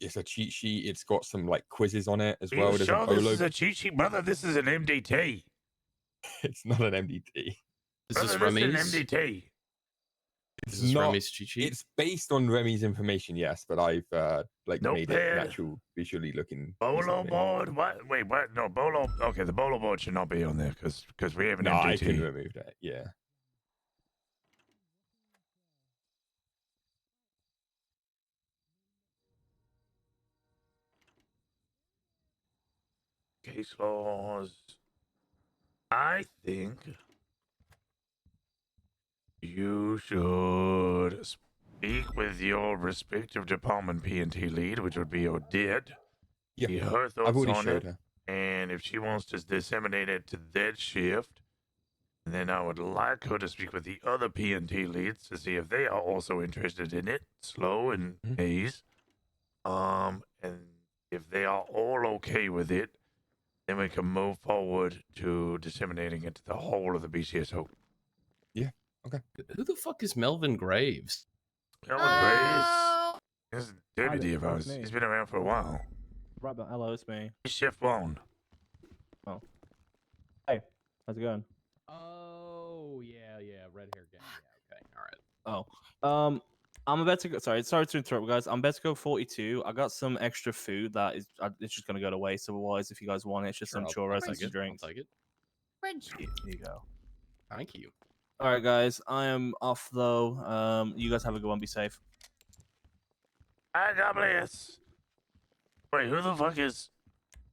It's a cheat sheet. It's got some like quizzes on it as Are well. you There's sure a this bolo. is a cheat sheet, brother? This is an MDT. It's not an MDT. Is this Brother, this Remy's? is an MDT. It's Is this not. Remy's cheat sheet? It's based on Remy's information, yes, but I've made it Notepad. natural, visually looking. Bolo board? What? Wait, what? No, Bolo. Okay, the Bolo board should not be on there because we have an No, MDT. I can remove that. Yeah. Case laws. I think you should speak with your respective department P&T lead, which would be Odette. Yeah, See her I've thoughts already on showed it, her. and if she wants to disseminate it to that shift, then I would like her to speak with the other P&T leads to see if they are also interested in it, Slow and Hayes. And if they are all okay with it, then we can move forward to disseminating it to the whole of the BCSO. Yeah, okay. Who the fuck is Melvin Graves? Melvin Graves is a deputy of ours. me. He's been around for a while. Right, but hello, it's me. He's Chef Bone. Oh. Hey, how's it going? Oh, yeah, red hair guy. Yeah, okay, all right. Oh, I'm about to go. Sorry to interrupt, guys. I'm about to go 42. I got some extra food that is. It's just gonna go to waste. Otherwise, if you guys want it, it's just some churros and some drinks. I'll take it. Here you go. Thank you. All right, guys. I am off though. You guys have a good one. Be safe. God bless. Wait, who the fuck is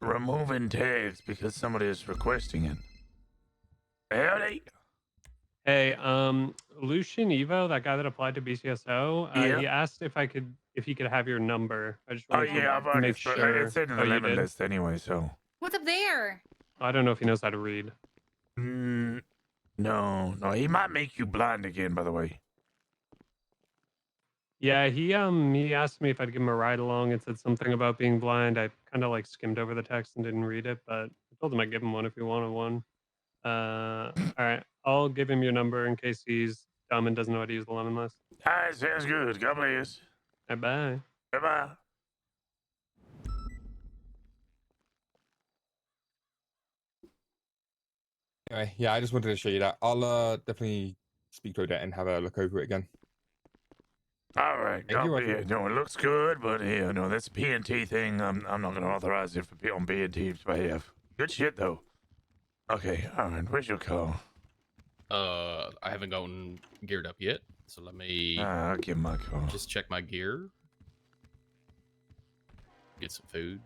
removing tags because somebody is requesting it? Howdy. Hey, Lucian Evo, that guy that applied to BCSO, he asked if he could have your number. I just wanted I've to already make sure. It's in the Oh, you lemon did? list anyway, so. What's up there? I don't know if he knows how to read. No, he might make you blind again, by the way. Yeah, he asked me if I'd give him a ride along. It said something about being blind. I kind of like skimmed over the text and didn't read it, but I told him I'd give him one if he wanted one. All right, I'll give him your number in case he's dumb and doesn't know how to use the lemon list. All right, sounds good. God bless. Bye. Bye-bye. Anyway, yeah, I just wanted to show you that. I'll definitely speak to Odette and have a look over it again. All right. No, it looks good, but yeah, no, that's a PNT thing. I'm not going to authorize it on PNT's behalf. Good shit, though. Okay, all right. Where's your car? I haven't gotten geared up yet, so let me. I'll give my car. Just check my gear. Get some food.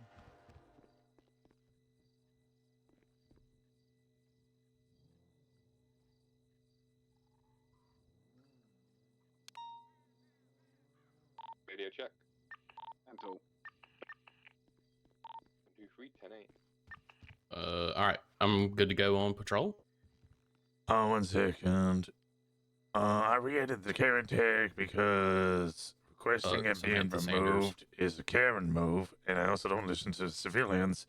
Radio check. Mental. 23, 10-8. All right, I'm good to go on patrol. 1 second. I re-added the Karen tag because requesting it being removed is a Karen move, and I also don't listen to civilians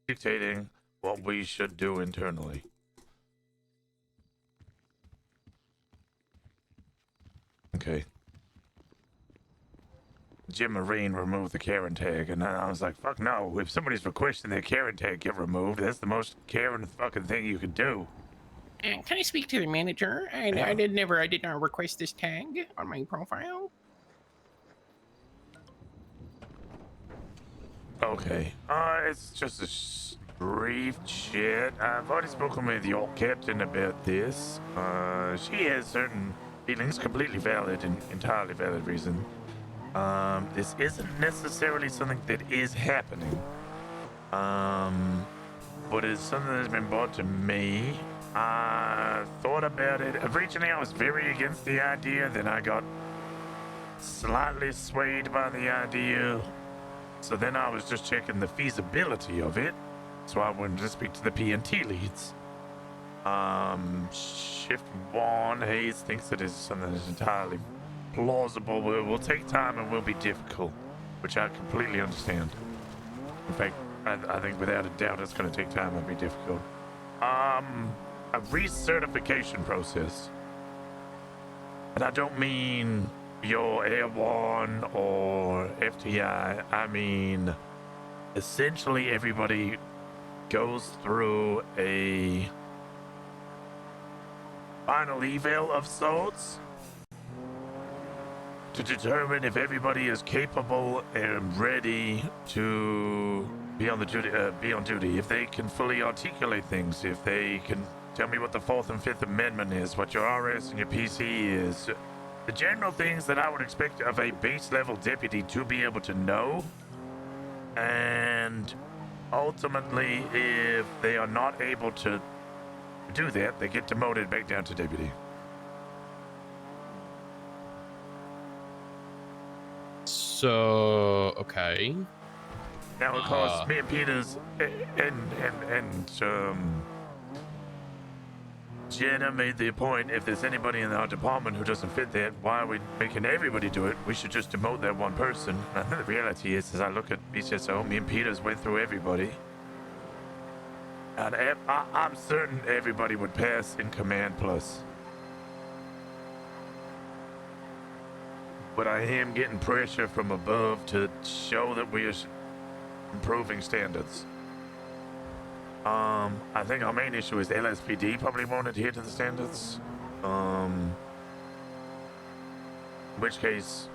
dictating what we should do internally. Okay. Jim Marine removed the Karen tag, and I was like, fuck no. If somebody's requesting their Karen tag get removed, that's the most Karen fucking thing you could do. Can I speak to the manager? I did not request this tag on my profile. Okay. It's just a brief chat. I've already spoken with your captain about this. She has certain feelings, completely valid and entirely valid reason. This isn't necessarily something that is happening. But it's something that's been brought to me. I thought about it. Originally, I was very against the idea. Then I got slightly swayed by the idea. So then I was just checking the feasibility of it. So I went to speak to the PNT leads. Shift 1, Hayes thinks that is something that's entirely plausible. It will take time and will be difficult, which I completely understand. In fact, I think without a doubt it's going to take time and be difficult. A recertification process. And I don't mean your A1 or FTI. I mean, essentially everybody goes through a final eval of sorts to determine if everybody is capable and ready to be on duty. If they can fully articulate things, if they can tell me what the 4th and 5th Amendment is, what your RS and your PC is, the general things that I would expect of a base level deputy to be able to know. And ultimately, if they are not able to do that, they get demoted back down to deputy. So, okay. Now, of course, me and Peters and Jenna made the point, if there's anybody in our department who doesn't fit that, why are we making everybody do it? We should just demote that one person. And I think the reality is, as I look at BCSO, me and Peters went through everybody. And I'm certain everybody would pass in Command Plus. But I am getting pressure from above to show that we are improving standards. I think our main issue is LSPD probably won't adhere to the standards. In which case,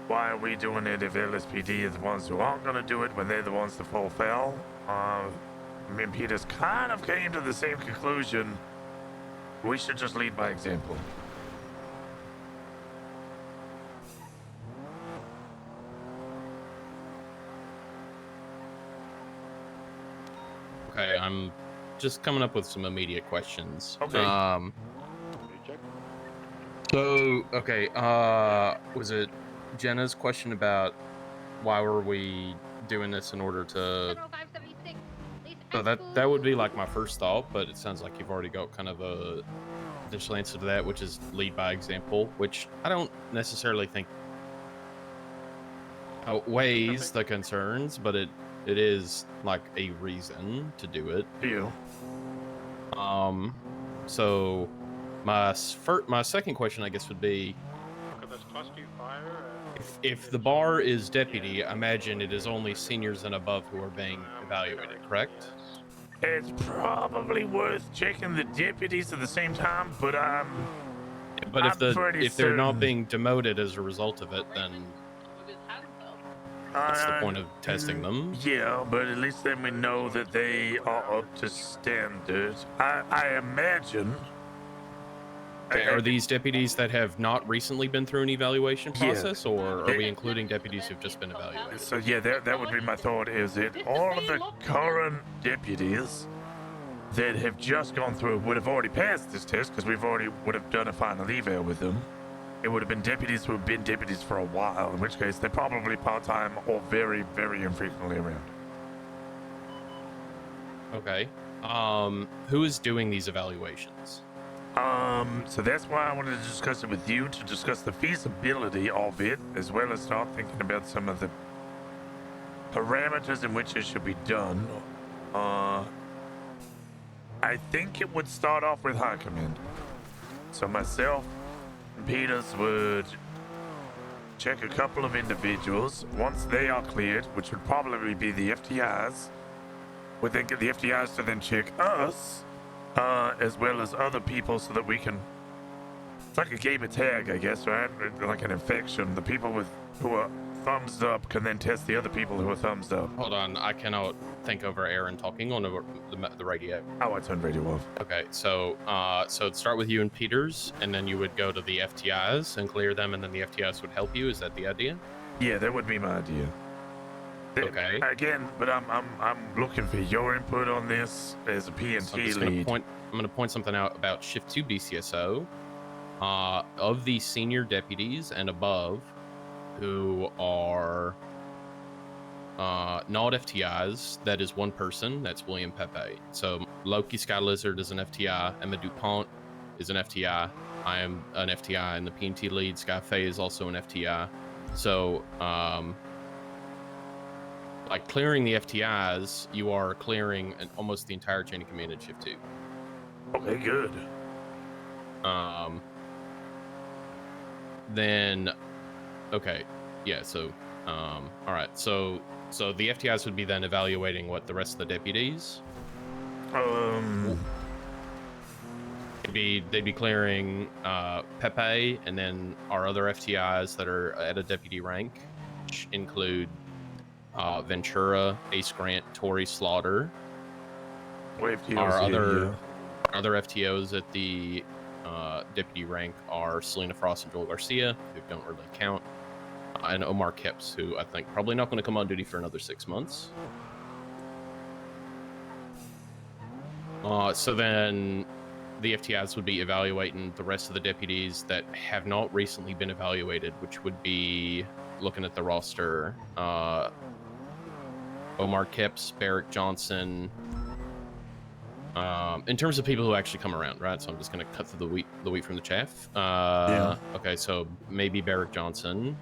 why are we doing it if LSPD are the ones who aren't going to do it when they're the ones that fall foul? Me and Peters kind of came to the same conclusion. We should just lead by example. Okay, I'm just coming up with some immediate questions. Okay. Was it Jenna's question about why were we doing this in order to... So that would be like my first thought, but it sounds like you've already got kind of a additional answer to that, which is lead by example, which I don't necessarily think outweighs the concerns, but it is like a reason to do it. Yeah. So my second question, I guess, would be, if the bar is deputy, I imagine it is only seniors and above who are being evaluated, correct? It's probably worth checking the deputies at the same time, but if they're not being demoted as a result of it, then what's the point of testing them? Yeah, but at least then we know that they are up to standard. I imagine. Okay, are these deputies that have not recently been through an evaluation process, or are we including deputies who've just been evaluated? So yeah, that would be my thought, is that all of the current deputies that have just gone through would have already passed this test, because would have done a final eval with them. It would have been deputies who have been deputies for a while, in which case they're probably part-time or very, very infrequently around. Okay. Who is doing these evaluations? So that's why I wanted to discuss it with you, to discuss the feasibility of it, as well as start thinking about some of the parameters in which it should be done. I think it would start off with High Command. So myself and Peters would check a couple of individuals. Once they are cleared, which would probably be the FTIs, we'd then get the FTIs to then check us, as well as other people, so that we can... It's like a game of tag, I guess, right? Like an infection. The people who are thumbs up can then test the other people who are thumbs up. Hold on, I cannot think over Aaron talking on the radio. Oh, I turned radio off. Okay, so it'd start with you and Peters, and then you would go to the FTIs and clear them, and then the FTIs would help you. Is that the idea? Yeah, that would be my idea. Okay. Again, but I'm looking for your input on this as a PNT lead. I'm going to point something out about Shift 2 BCSO. Of the senior deputies and above who are not FTIs, that is one person. That's William Pepe. So Loki Sky Lizard is an FTI. Emma DuPont is an FTI. I am an FTI, and the PNT lead, Sky Faye, is also an FTI. So, like clearing the FTIs, you are clearing almost the entire chain of command in Shift 2. Okay, good. Then, okay, yeah. So, all right. So the FTIs would be then evaluating what the rest of the deputies. They'd be clearing Pepe, and then our other FTIs that are at a deputy rank, which include Ventura, Ace Grant, Tori Slaughter. Our other FTOs at the deputy rank are Selena Frost and Joel Garcia, who don't really count, and Omar Kepps, who I think probably not going to come on duty for another 6 months. So then the FTIs would be evaluating the rest of the deputies that have not recently been evaluated, which would be, looking at the roster, Omar Kepps, Barrick Johnson. In terms of people who actually come around, right? So I'm just going to cut through the wheat from the chaff. Yeah. Okay, so maybe Barrick Johnson.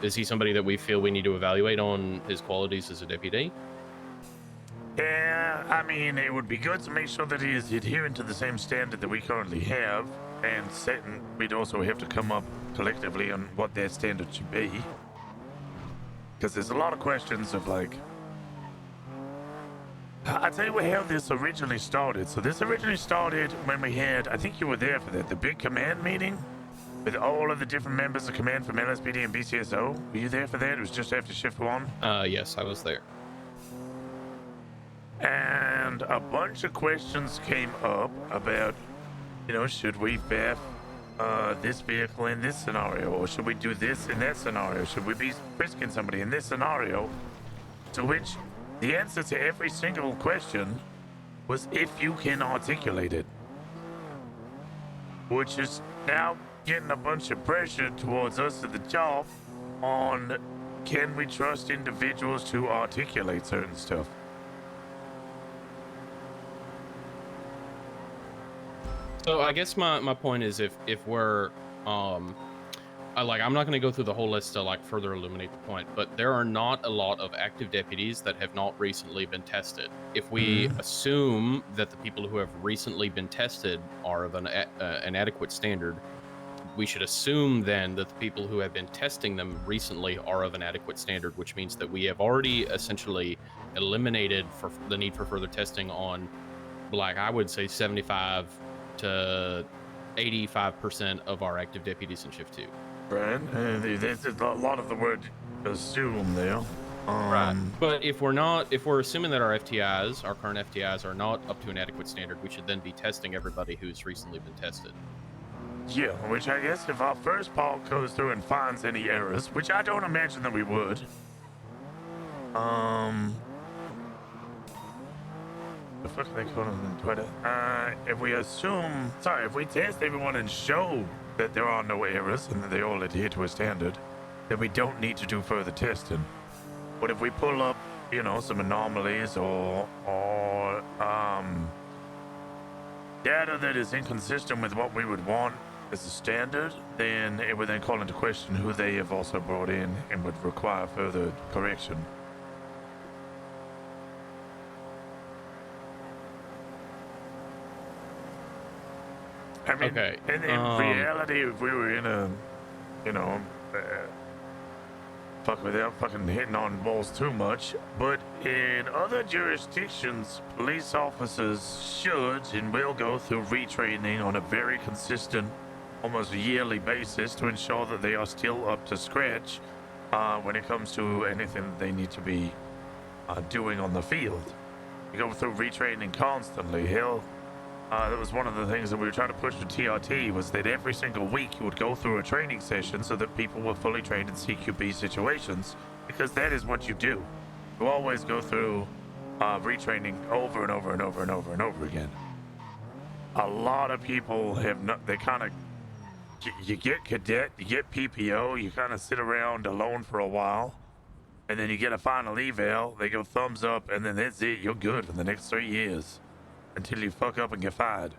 Is he somebody that we feel we need to evaluate on his qualities as a deputy? Yeah, I mean, it would be good to make sure that he is adhering to the same standard that we currently have, and we'd also have to come up collectively on what that standard should be. Because there's a lot of questions of, like... I'll tell you how this originally started. So this originally started when we had, I think you were there for that, the big command meeting. with all of the different members of command from LSPD and BCSO? Were you there for that? It was just after shift 1? Yes, I was there. And a bunch of questions came up about, you know, should we VAF this vehicle in this scenario, or should we do this in that scenario? Should we be frisking somebody in this scenario? To which the answer to every single question was if you can articulate it, which is now getting a bunch of pressure towards us at the top on can we trust individuals to articulate certain stuff. So I guess my point is if we're I'm not going to go through the whole list to like further illuminate the point, but there are not a lot of active deputies that have not recently been tested. If we assume that the people who have recently been tested are of an adequate standard, we should assume then that the people who have been testing them recently are of an adequate standard, which means that we have already essentially eliminated for the need for further testing on, like, I would say 75 to 85% of our active deputies in shift 2. Right, there's a lot of the word assume there. Right, but if we're assuming that our FTIs, our current FTIs, are not up to an adequate standard, we should then be testing everybody who's recently been tested. Yeah, which I guess if our first part goes through and finds any errors, which I don't imagine that we would, the fuck are they calling on Twitter? If we test everyone and show that there are no errors and that they all adhere to a standard, then we don't need to do further testing. But if we pull up, you know, some anomalies or data that is inconsistent with what we would want as a standard, then it would then call into question who they have also brought in and would require further correction. I mean, okay. In reality, if we were in a, you know, without fucking hitting on walls too much, but in other jurisdictions, police officers should and will go through retraining on a very consistent, almost yearly basis to ensure that they are still up to scratch when it comes to anything that they need to be doing on the field. You go through retraining constantly. Hell, that was one of the things that we were trying to push with TRT, was that every single week you would go through a training session so that people were fully trained in CQB situations, because that is what you do. You always go through retraining over and over and over and over and over again. A lot of people have not, they kind of, you get cadet, you get PPO, you kind of sit around alone for a while, and then you get a final eval, they go thumbs up, and then that's it, you're good for the next 3 years. Until you fuck up and get fired.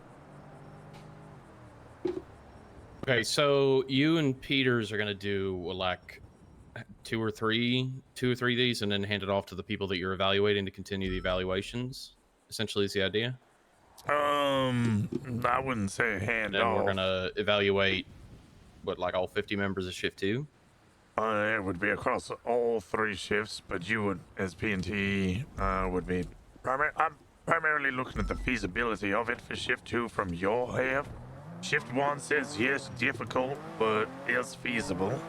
Okay, so you and Peters are gonna do like two or three of these, and then hand it off to the people that you're evaluating to continue the evaluations. Essentially, is the idea. I wouldn't say hand off. We're gonna evaluate what, like all 50 members of shift 2. It would be across all 3 shifts, but you would, as P&T, would be I'm primarily looking at the feasibility of it for shift 2 from your half. Shift 1 says yes, difficult, but is feasible.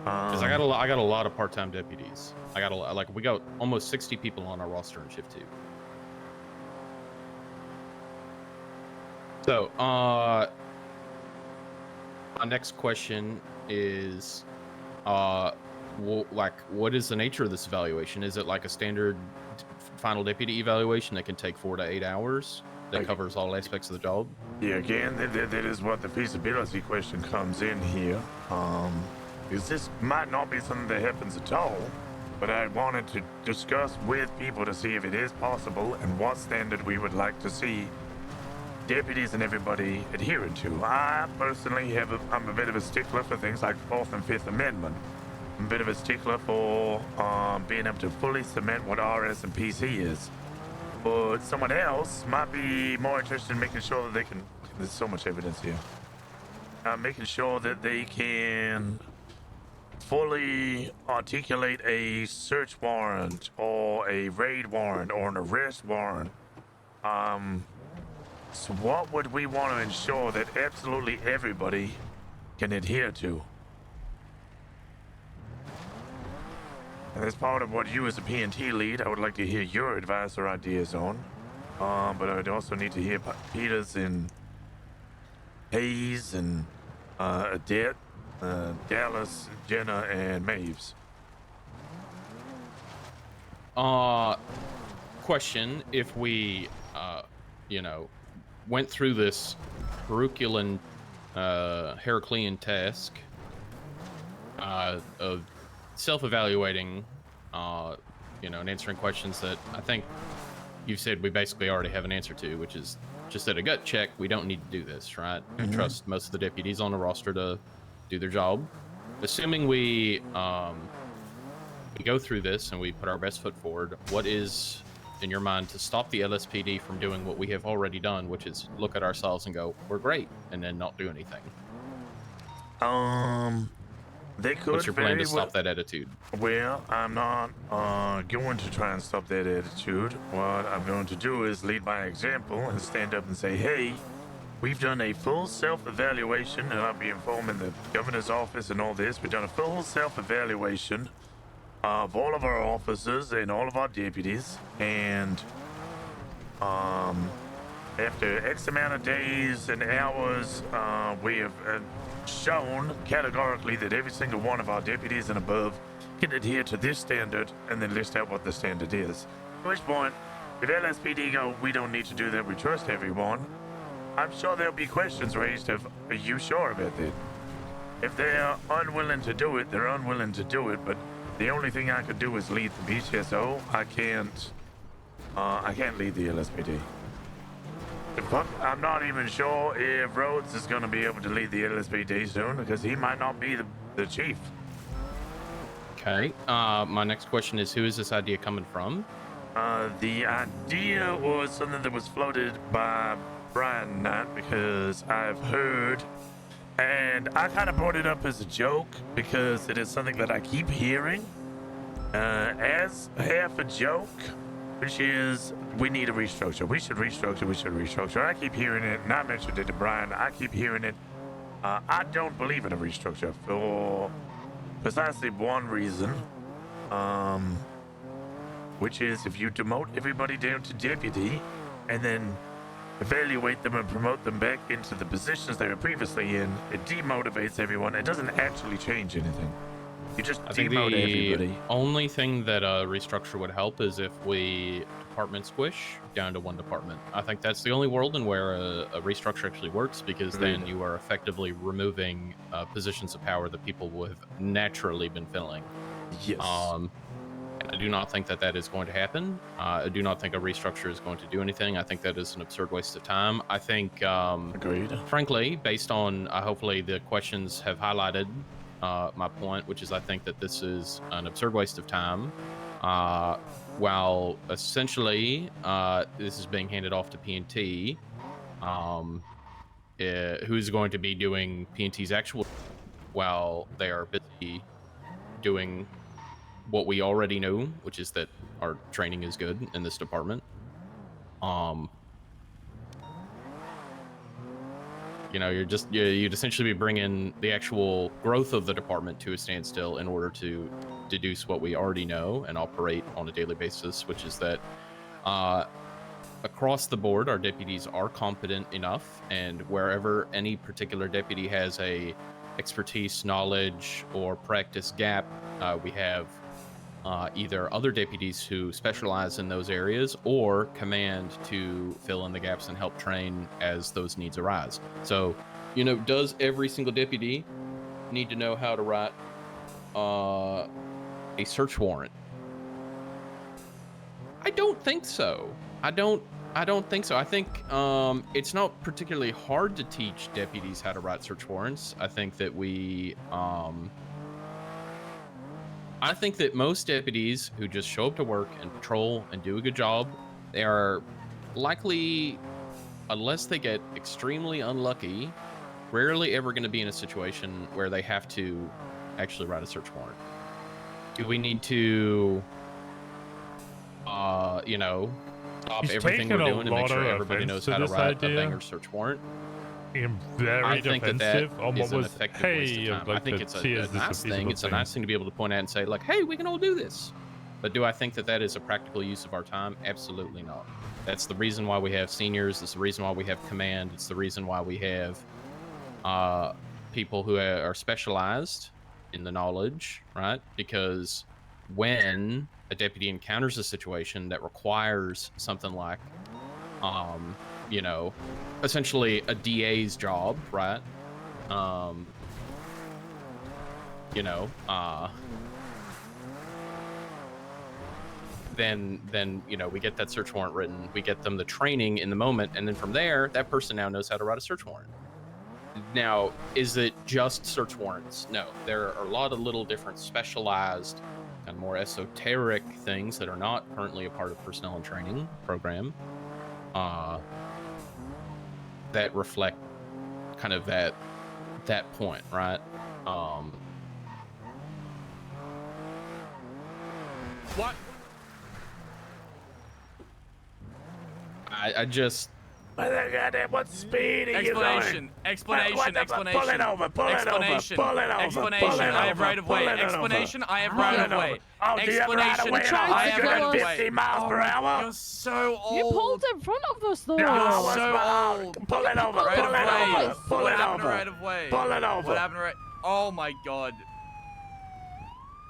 Because I got a lot of part-time deputies. We got almost 60 people on our roster in shift 2. So, my next question is, what is the nature of this evaluation? Is it like a standard final deputy evaluation that can take 4 to 8 hours that covers all aspects of the job? Yeah, again, that is what the feasibility question comes in here. Because this might not be something that happens at all, but I wanted to discuss with people to see if it is possible and what standard we would like to see deputies and everybody adhering to. I personally I'm a bit of a stickler for things like 4th and 5th Amendment. I'm a bit of a stickler for being able to fully cement what RS and PC is. But someone else might be more interested in making sure that they can, there's so much evidence here, making sure that they can fully articulate a search warrant or a raid warrant or an arrest warrant. So what would we want to ensure that absolutely everybody can adhere to. And that's part of what you as a P&T lead, I would like to hear your advice or ideas on. But I would also need to hear Peters and Hayes and Adet, Dallas, Jenna, and Maves. Question: if we, went through this Herculean task of self-evaluating, and answering questions that I think you've said we basically already have an answer to, which is just at a gut check, we don't need to do this, right? We trust most of the deputies on the roster to do their job. Assuming we go through this and we put our best foot forward, what is in your mind to stop the LSPD from doing what we have already done, which is look at ourselves and go, we're great, and then not do anything? They could. What's your plan to stop that attitude? Well, I'm not going to try and stop that attitude. What I'm going to do is lead by example and stand up and say, hey, we've done a full self-evaluation, and I'll be informing the governor's office and all this. We've done a full self-evaluation of all of our officers and all of our deputies, and after X amount of days and hours, we have shown categorically that every single one of our deputies and above can adhere to this standard, and then list out what the standard is. At which point, if LSPD go, we don't need to do that, we trust everyone, I'm sure there'll be questions raised of, are you sure about that? If they're unwilling to do it, they're unwilling to do it, but the only thing I could do is lead the BCSO. I can't lead the LSPD. I'm not even sure if Rhodes is going to be able to lead the LSPD soon, because he might not be the chief. Okay. My next question is, who is this idea coming from? The idea was something that was floated by Brian Knight, because I've heard, and I kind of brought it up as a joke because it is something that I keep hearing as half a joke, which is, we need a restructure. We should restructure. I keep hearing it, and I mentioned it to Brian. I keep hearing it. I don't believe in a restructure for precisely one reason, which is if you demote everybody down to deputy and then evaluate them and promote them back into the positions they were previously in, it demotivates everyone. It doesn't actually change anything. You just demote everybody. The only thing that a restructure would help is if we department squish down to one department. I think that's the only world in where a restructure actually works, because then you are effectively removing positions of power that people would have naturally been filling. Yes. And I do not think that is going to happen. I do not think a restructure is going to do anything. I think that is an absurd waste of time. I think, agreed. Frankly, based on hopefully the questions have highlighted my point, which is I think that this is an absurd waste of time. While essentially this is being handed off to P&T, who's going to be doing P&T's actual while they are busy doing what we already know, which is that our training is good in this department. You'd essentially be bringing the actual growth of the department to a standstill in order to deduce what we already know and operate on a daily basis, which is that across the board, our deputies are competent enough, and wherever any particular deputy has a expertise, knowledge, or practice gap, we have either other deputies who specialize in those areas or command to fill in the gaps and help train as those needs arise. So, does every single deputy need to know how to write a search warrant? I don't think so. I don't think so. I think it's not particularly hard to teach deputies how to write search warrants. I think that I think that most deputies who just show up to work and patrol and do a good job, they are likely, unless they get extremely unlucky, rarely ever going to be in a situation where they have to actually write a search warrant. Do we need to, stop He's everything we're doing and make sure everybody knows how to write idea. a banger search warrant? being very defensive on what an was, effective hey, waste of time. like I think to it's see a as this nice thing. feasible It's a nice thing to be able to point out and say, like, hey, we can all do this. But do I think that that is a practical use of our time? Absolutely not. That's the reason why we have seniors. It's the reason why we have command. It's the reason why we have people who are specialized in the knowledge, right? Because when a deputy encounters a situation that requires something like, you know, essentially a DA's job, right? You know, then you know, we get that search warrant written, we get them the training in the moment, and then from there, that person now knows how to write a search warrant. Now, is it just search warrants? No, there are a lot of little different specialized and more esoteric things that are not currently a part of personnel and training program that reflect kind of that point, right? What? I just. What speed are you going? Explanation. Pull it over. I have right of way. Explanation. I have right of way. Explanation. I have right of way. 50 miles per hour. You're so old. You pulled in front of us, though. You're so old. Pull it over. Right of way. Pull it What happened to over. right of way? Pull it over. What happened to right? Oh my god.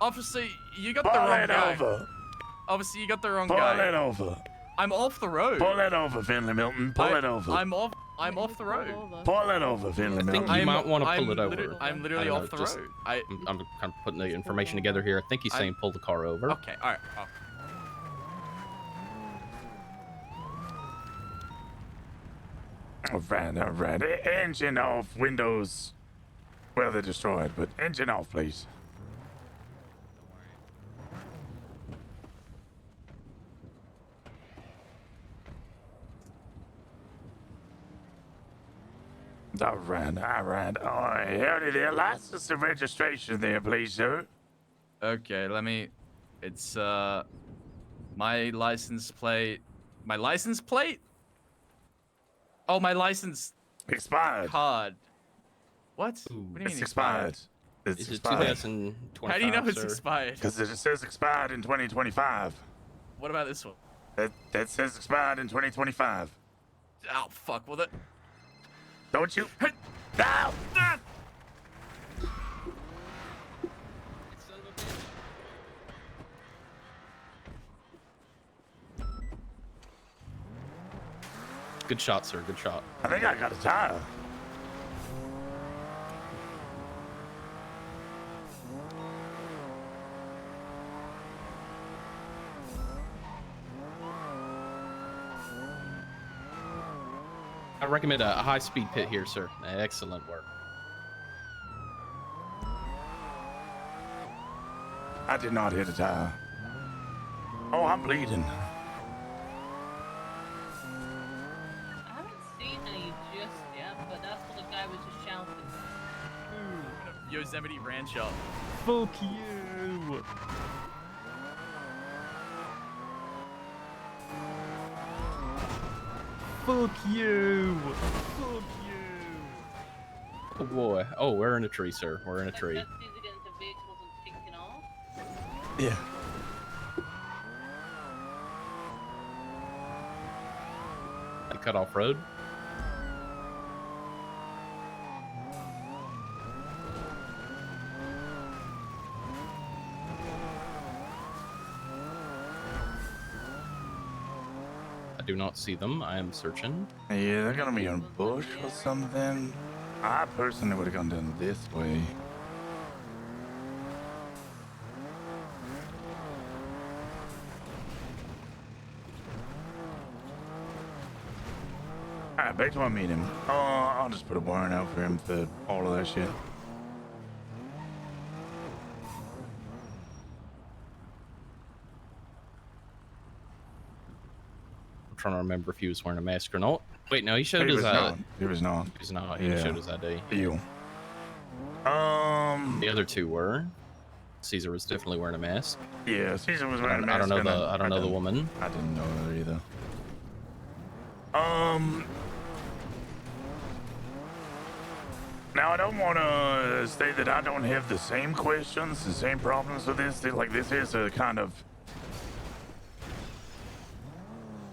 Obviously, you got the Pull wrong it guy. over. Obviously, you got the wrong Pull guy. it over. I'm off the road. Pull it over, Finley Milton. Pull it over. I'm off the road. Pull it over, Finley Milton. I think you might want to pull it over. I'm literally off the road. I'm kind of putting the information together here. I think he's saying pull the car over. Okay, all right. All right. Engine off, windows. Well, they're destroyed, but engine off, please. All right. Howdy there. License and registration there, please, sir. Okay, it's my license plate. My license plate? Oh, my license expired. Card. What? Ooh, What do you mean expired? It's Is it expired. 2025? How do you know it's sir? expired? Because it says expired in 2025. What about this one? That says expired in 2025. Oh fuck! Well, that. Don't you? No! Good shot, sir. Good shot. I think I got a tire. I recommend a high-speed pit here, sir. Excellent work. I did not hit a tire. Oh, I'm bleeding. I haven't seen any just yet, but that's what the guy was just shouting. Yosemite Ranch up. Fuck you. Fuck you. Fuck you. Oh boy. Oh, we're in a tree, sir. We're in a tree. Yeah. You cut off road. I do not see them. I am searching. Yeah, they're gonna be in a bush or something. I personally would have gone down this way. Alright, back to my meeting. Oh, I'll just put a warrant out for him for all of that shit. I'm trying to remember if he was wearing a mask or not. Wait, no, he showed He his was not. He was not. He was not. He Yeah. showed his ID. You. The other two were. Caesar was definitely wearing a mask. Yeah, Caesar was wearing a mask. I don't know and the. I don't know the woman. I didn't know her either. Now, I don't want to say that I don't have the same questions, the same problems with this. Like, this is a kind of...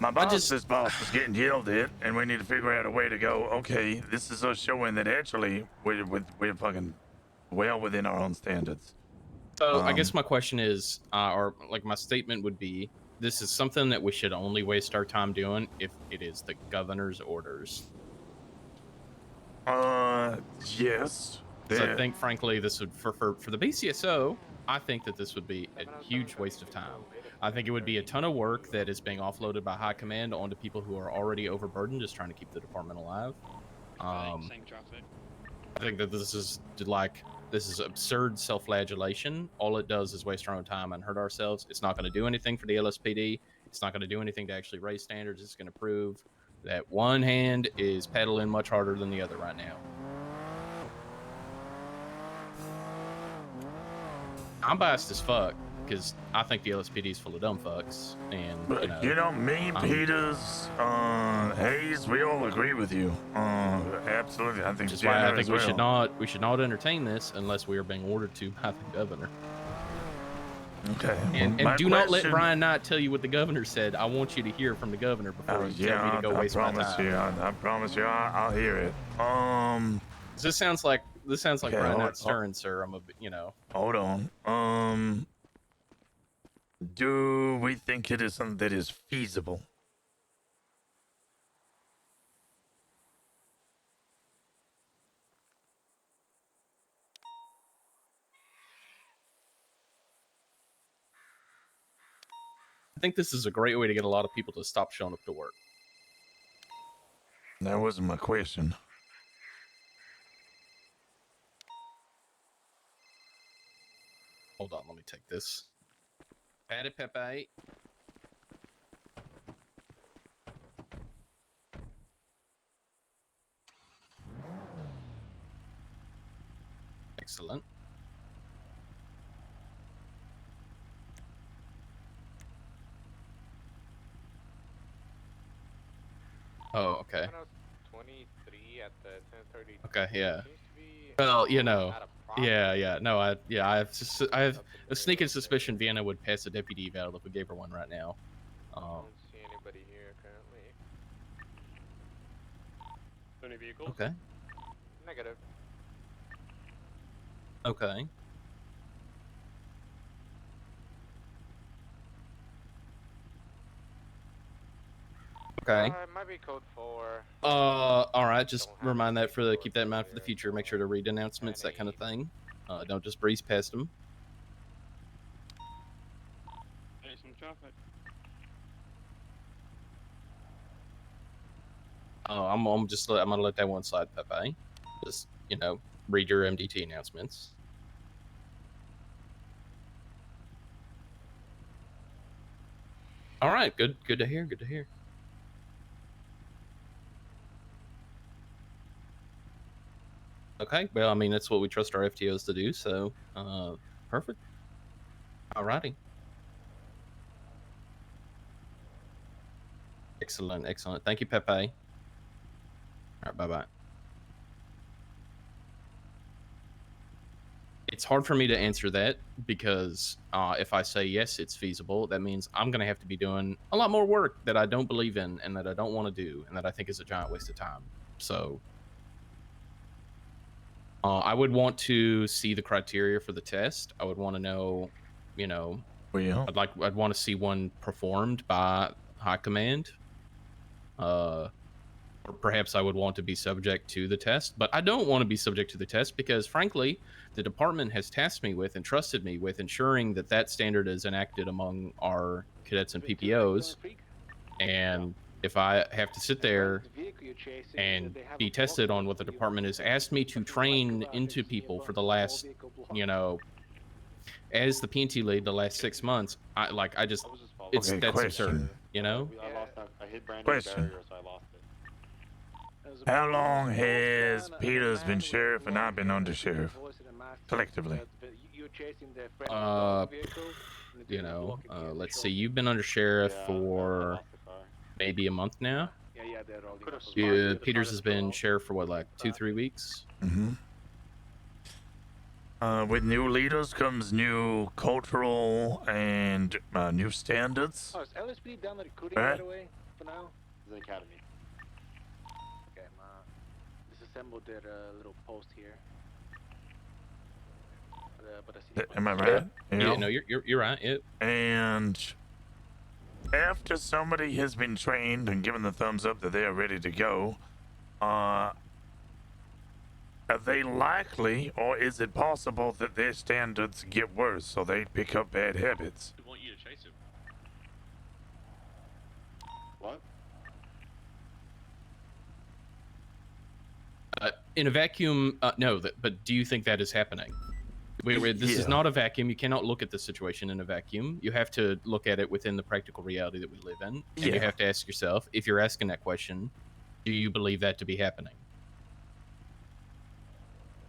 My boss's boss is getting yelled at, and we need to figure out a way to go, okay, this is us showing that actually we're fucking well within our own standards. So I guess my question is, or like my statement would be, this is something that we should only waste our time doing if it is the governor's orders. Yes. So I think, frankly, this would, for the BCSO, I think that this would be a huge waste of time. I think it would be a ton of work that is being offloaded by high command onto people who are already overburdened, just trying to keep the department alive. I think that this is absurd self-flagellation. All it does is waste our own time and hurt ourselves. It's not going to do anything for the LSPD. It's not going to do anything to actually raise standards. It's going to prove that one hand is pedaling much harder than the other right now. I'm biased as fuck because I think the LSPD is full of dumb fucks, and me, Peters, Hayes, we all agree with you. Absolutely, I think. Which is why I think we should not entertain this unless we are being ordered to by the governor. Okay. And do not let Brian Knight tell you what the governor said. I want you to hear from the governor before you tell me to go waste my time. I promise you, I'll hear it. This sounds like Brian Knight's turn, sir. I'm Hold on. Do we think it is something that is feasible? I think this is a great way to get a lot of people to stop showing up to work. That wasn't my question. Hold on, let me take this. Patty Pepe. Excellent. Oh, okay. 23 at the 10:30. Okay, yeah. Well, no, I have a sneaking suspicion Vienna would pass a deputy eval if we gave her one right now. I don't see anybody here currently. Any vehicles? Okay. Negative. Okay. Okay. It might be code 4. All right. Just remind that keep that in mind for the future. Make sure to read announcements, that kind of thing. Don't just breeze past them. Hey, some traffic. Oh, I'm gonna let that one slide, Pepe. Just read your MDT announcements. All right. Good to hear. Good to hear. Okay, well, I mean, that's what we trust our FTOs to do, so, perfect. Alrighty. Excellent, excellent. Thank you, Pepe. All right, bye-bye. It's hard for me to answer that because if I say yes, it's feasible, that means I'm going to have to be doing a lot more work that I don't believe in and that I don't want to do and that I think is a giant waste of time. So... I would want to see the criteria for the test. I would want to know, I'd want to see one performed by high command. Or perhaps I would want to be subject to the test, but I don't want to be subject to the test because, frankly, the department has tasked me with and trusted me with ensuring that that standard is enacted among our cadets and PPOs. And if I have to sit there and be tested on what the department has asked me to train into people for the last, as the PNT lead the last 6 months, that's absurd, Question. How long has Peters been sheriff and I've been undersheriff? Collectively. Let's see, you've been under sheriff for maybe a month now. Peters has been sheriff for what, like 2-3 weeks? Mm-hmm. With new leaders comes new cultural and new standards. Oh, is LSP down at Kudi, Right. by the way, for now? The academy. Okay, disassembled their little post here. But I see Am I right? Yeah, no, you're right. Yep. And after somebody has been trained and given the thumbs up that they are ready to go, are they likely, or is it possible that their standards get worse, so they pick up bad habits? We want you to chase him. What? In a vacuum, no. But do you think that is happening? This is not a vacuum. You cannot look at the situation in a vacuum. You have to look at it within the practical reality that we live in. And you have to ask yourself, if you're asking that question, do you believe that to be happening?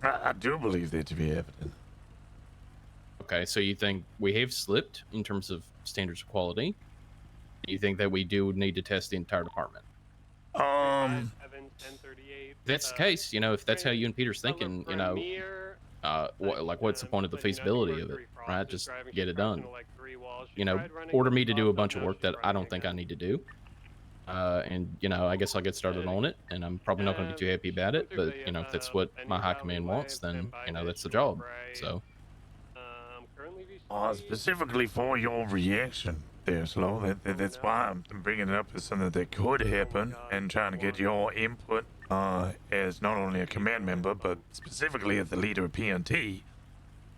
I do believe that to be happening. Okay, so you think we have slipped in terms of standards of quality? You think that we do need to test the entire department? That's the case, you know, if that's how you and Peter's thinking, you know, what's the point of the feasibility of it, right? Just get it done. You know, order me to do a bunch of work that I don't think I need to do. And, you know, I guess I'll get started on it, and I'm probably not going to be too happy about it, but, you know, if that's what my high command wants, then, you know, that's the job, so. Specifically for your reaction there, Slow, that's why I'm bringing it up as something that could happen, and trying to get your input as not only a command member, but specifically as the leader of PNT,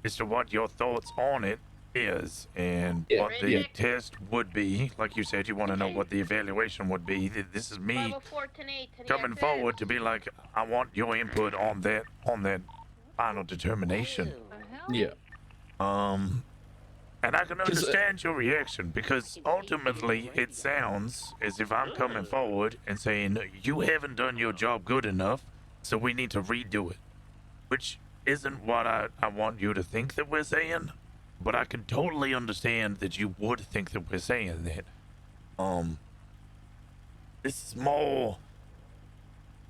as to what your thoughts on it is, and what the test would be. Like you said, you want to know what the evaluation would be. This is me coming forward to be like, I want your input on that final determination. Yeah. And I can understand your reaction, because ultimately it sounds as if I'm coming forward and saying, you haven't done your job good enough, so we need to redo it. Which isn't what I want you to think that we're saying, but I can totally understand that you would think that we're saying that. This is more...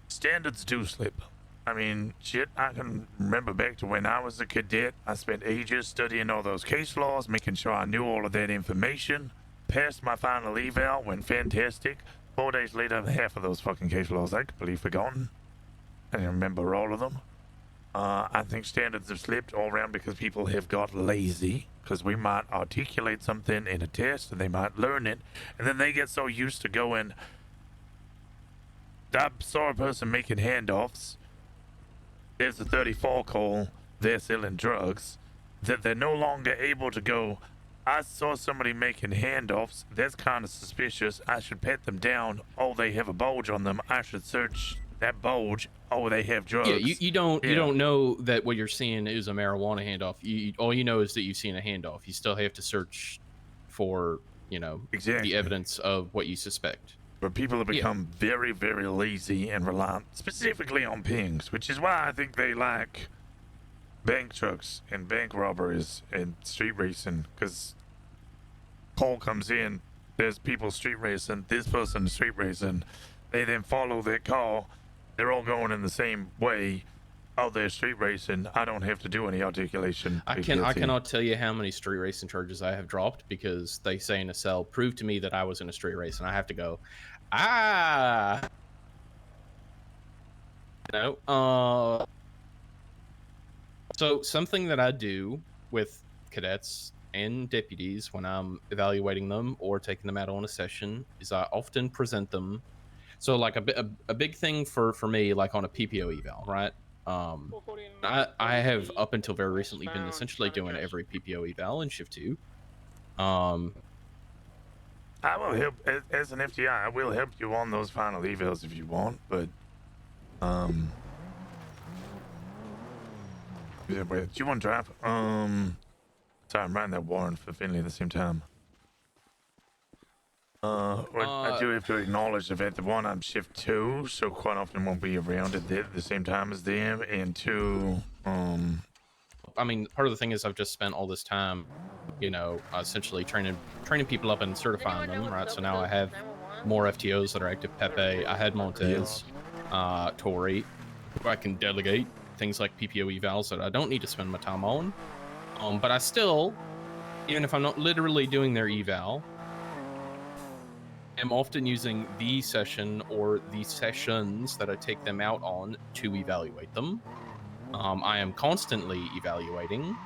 Standards do slip. I mean, shit, I can remember back to when I was a cadet. I spent ages studying all those case laws, making sure I knew all of that information. Passed my final eval, went fantastic. 4 days later, half of those fucking case laws I completely forgotten. I didn't remember all of them. I think standards have slipped all around because people have got lazy. Because we might articulate something in a test, and they might learn it, and then they get so used to going, I saw a person making handoffs. There's a 34 call, they're selling drugs, that they're no longer able to go, I saw somebody making handoffs, that's kind of suspicious, I should pat them down, oh, they have a bulge on them, I should search that bulge, oh, they have drugs. Yeah, you don't know that what you're seeing is a marijuana handoff. All you know is that you've seen a handoff. You still have to search for, you know, the evidence of what you suspect. But people have become very, very lazy and reliant specifically on pings, which is why I think they like bank trucks and bank robberies and street racing, because call comes in, there's people street racing, this person street racing, they then follow that call, they're all going in the same way. Oh, they're street racing, I don't have to do any articulation. I cannot tell you how many street racing charges I have dropped because they say in a cell, prove to me that I was in a street race, and I have to go, you know, so something that I do with cadets and deputies when I'm evaluating them or taking them out on a session is I often present them. So like a big thing for me, like on a PPO eval, right? I have up until very recently been essentially doing every PPO eval in shift 2. I will help as an FTI. I will help you on those final evals if you want, but do you want to drive? Sorry, I'm writing that warrant for Finley at the same time. I do have to acknowledge the fact that one, I'm shift 2, so quite often won't be around at the same time as them, and 2, I mean, part of the thing is I've just spent all this time, you know, essentially training people up and certifying them, right? So now I have more FTOs that are active. Pepe, I had Montez, Tori, who I can delegate, things like PPO evals that I don't need to spend my time on. But I still, even if I'm not literally doing their eval, am often using the session or the sessions that I take them out on to evaluate them. I am constantly evaluating.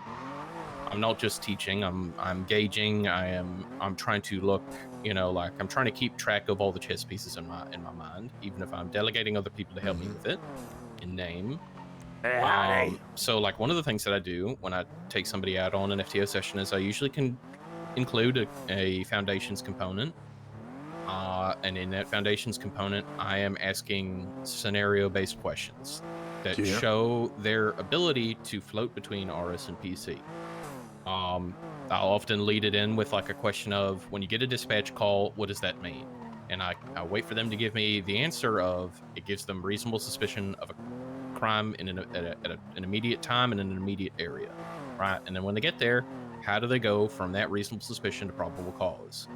I'm not just teaching. I'm gauging. I'm trying to look, you know, like I'm trying to keep track of all the chess pieces in my mind, even if I'm delegating other people to help me with it in name. So like one of the things that I do when I take somebody out on an FTO session is I usually can include a foundations component. And in that foundations component, I am asking scenario-based questions that show their ability to float between RS and PC. I'll often lead it in with like a question of, when you get a dispatch call, what does that mean? And I wait for them to give me the answer of, it gives them reasonable suspicion of a crime in an immediate time and in an immediate area, right? And then when they get there, how do they go from that reasonable suspicion to probable cause?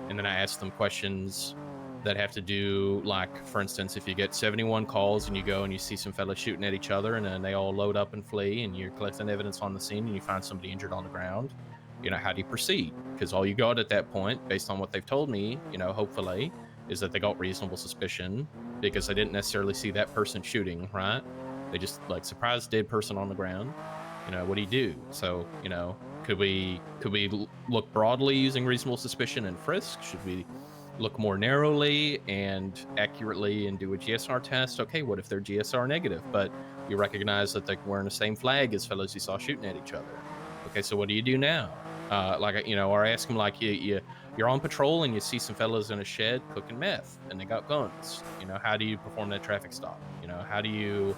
And then I ask them questions that have to do, like, for instance, if you get 71 calls and you go and you see some fellas shooting at each other and then they all load up and flee and you're collecting evidence on the scene and you find somebody injured on the ground, you know, how do you proceed? Because all you got at that point, based on what they've told me, you know, hopefully, is that they got reasonable suspicion because they didn't necessarily see that person shooting, right? They just, like, surprised dead person on the ground. You know, what do you do? So, you know, could we look broadly using reasonable suspicion and frisk? Should we look more narrowly and accurately and do a GSR test? Okay, what if they're GSR negative, but you recognize that they're wearing the same flag as fellows you saw shooting at each other? Okay, so what do you do now? Like, you know, or I ask them, like, you're on patrol and you see some fellows in a shed cooking meth and they got guns. You know, how do you perform that traffic stop? You know, how do you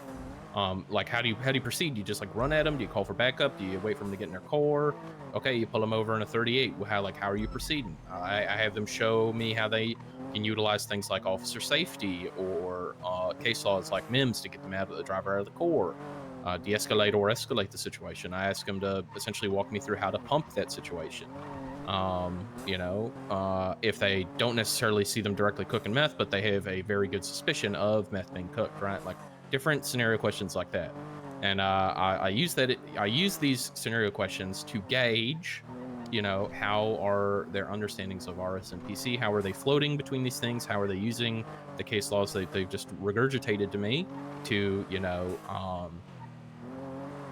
like, how do you proceed? Do you just like run at them? Do you call for backup? Do you wait for them to get in their core? Okay, you pull them over in a 38. How are you proceeding? I have them show me how they can utilize things like officer safety or case laws like MIMS to get them out of the driver out of the core, de-escalate or escalate the situation. I ask them to essentially walk me through how to pump that situation. You know, if they don't necessarily see them directly cooking meth, but they have a very good suspicion of meth being cooked, right? Like, different scenario questions like that. And I use these scenario questions to gauge, you know, how are their understandings of RS and PC? How are they floating between these things? How are they using the case laws that they've just regurgitated to me to, you know,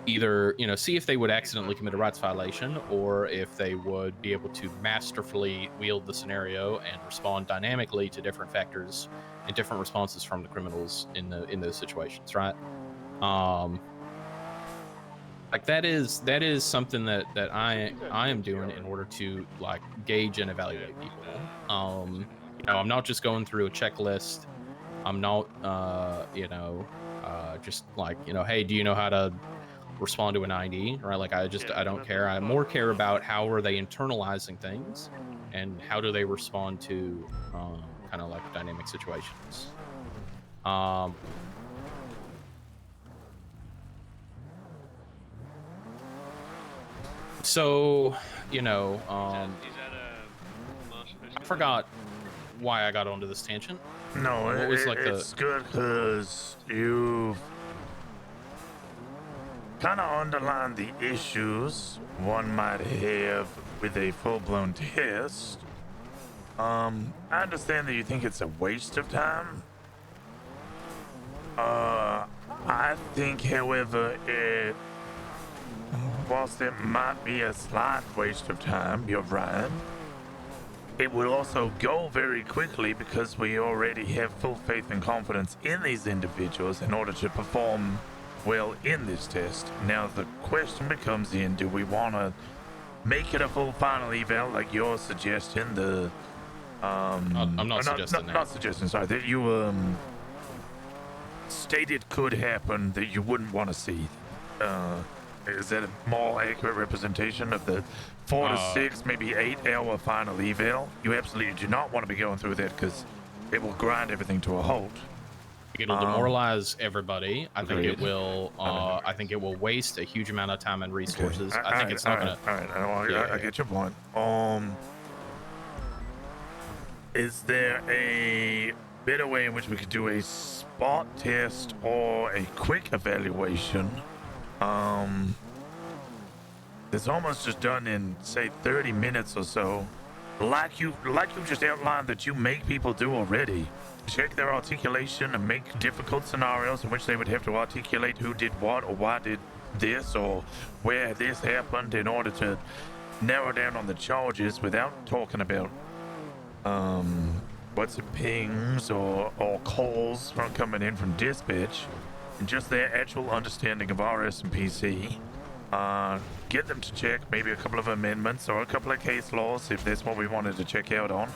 either, you know, see if they would accidentally commit a rights violation or if they would be able to masterfully wield the scenario and respond dynamically to different factors and different responses from the criminals in those situations, right? Like that is something that I am doing in order to like gauge and evaluate people. You know, I'm not just going through a checklist. I'm not you know, just like, you know, hey, do you know how to respond to an ID, right? Like I don't care. I more care about how are they internalizing things and how do they respond to kind of like dynamic situations. So, you know, I forgot why I got onto this tangent. No, it's good because you've kind of underlined the issues one might have with a full-blown test. I understand that you think it's a waste of time. I think, however, whilst it might be a slight waste of time, you're right, it will also go very quickly because we already have full faith and confidence in these individuals in order to perform well in this test. Now the question becomes in, do we want to make it a full final eval like you're suggesting? I'm not suggesting that. Not suggesting, sorry, that you stated could happen that you wouldn't want to see. Is that a more accurate representation of the 4 to 6, maybe 8 hour final eval? You absolutely do not want to be going through that because it will grind everything to a halt. It'll demoralize everybody. I think it will. I think it will waste a huge amount of time and resources. Okay. I think it's not gonna. All right. I get your point. Is there a better way in which we could do a spot test or a quick evaluation. It's almost just done in, say, 30 minutes or so. Like you just outlined that you make people do already. Check their articulation and make difficult scenarios in which they would have to articulate who did what or why did this or where this happened in order to narrow down on the charges without talking about pings or calls from coming in from dispatch, and just their actual understanding of RS and PC. Get them to check maybe a couple of amendments or a couple of case laws if that's what we wanted to check out on.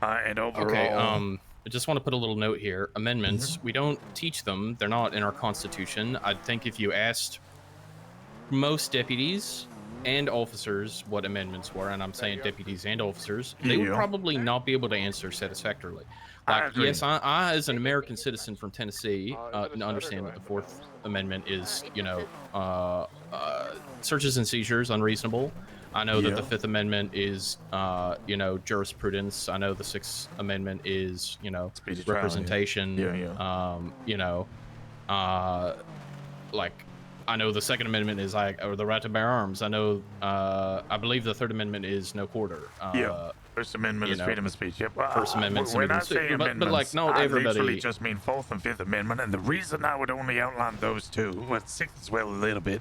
And overall, okay, I just want to put a little note here. Amendments, we don't teach them. They're not in our constitution. I think if you asked most deputies and officers what amendments were, and I'm saying deputies and officers, they would probably not be able to answer satisfactorily. Like, yes, I as an American citizen from Tennessee, understand that the Fourth Amendment is, you know, searches and seizures unreasonable. I know that the Fifth Amendment is, you know, jurisprudence. I know the Sixth Amendment is, you know, representation. You know, like, I know the Second Amendment is like, or the right to bear arms. I know, I believe the Third Amendment is no quarter. First Amendment is freedom of speech. Yep. First Amendment. When I say amendments, but like, not everybody. I literally just mean Fourth and Fifth Amendment, and the reason I would only outline those two, but Sixth as well a little bit,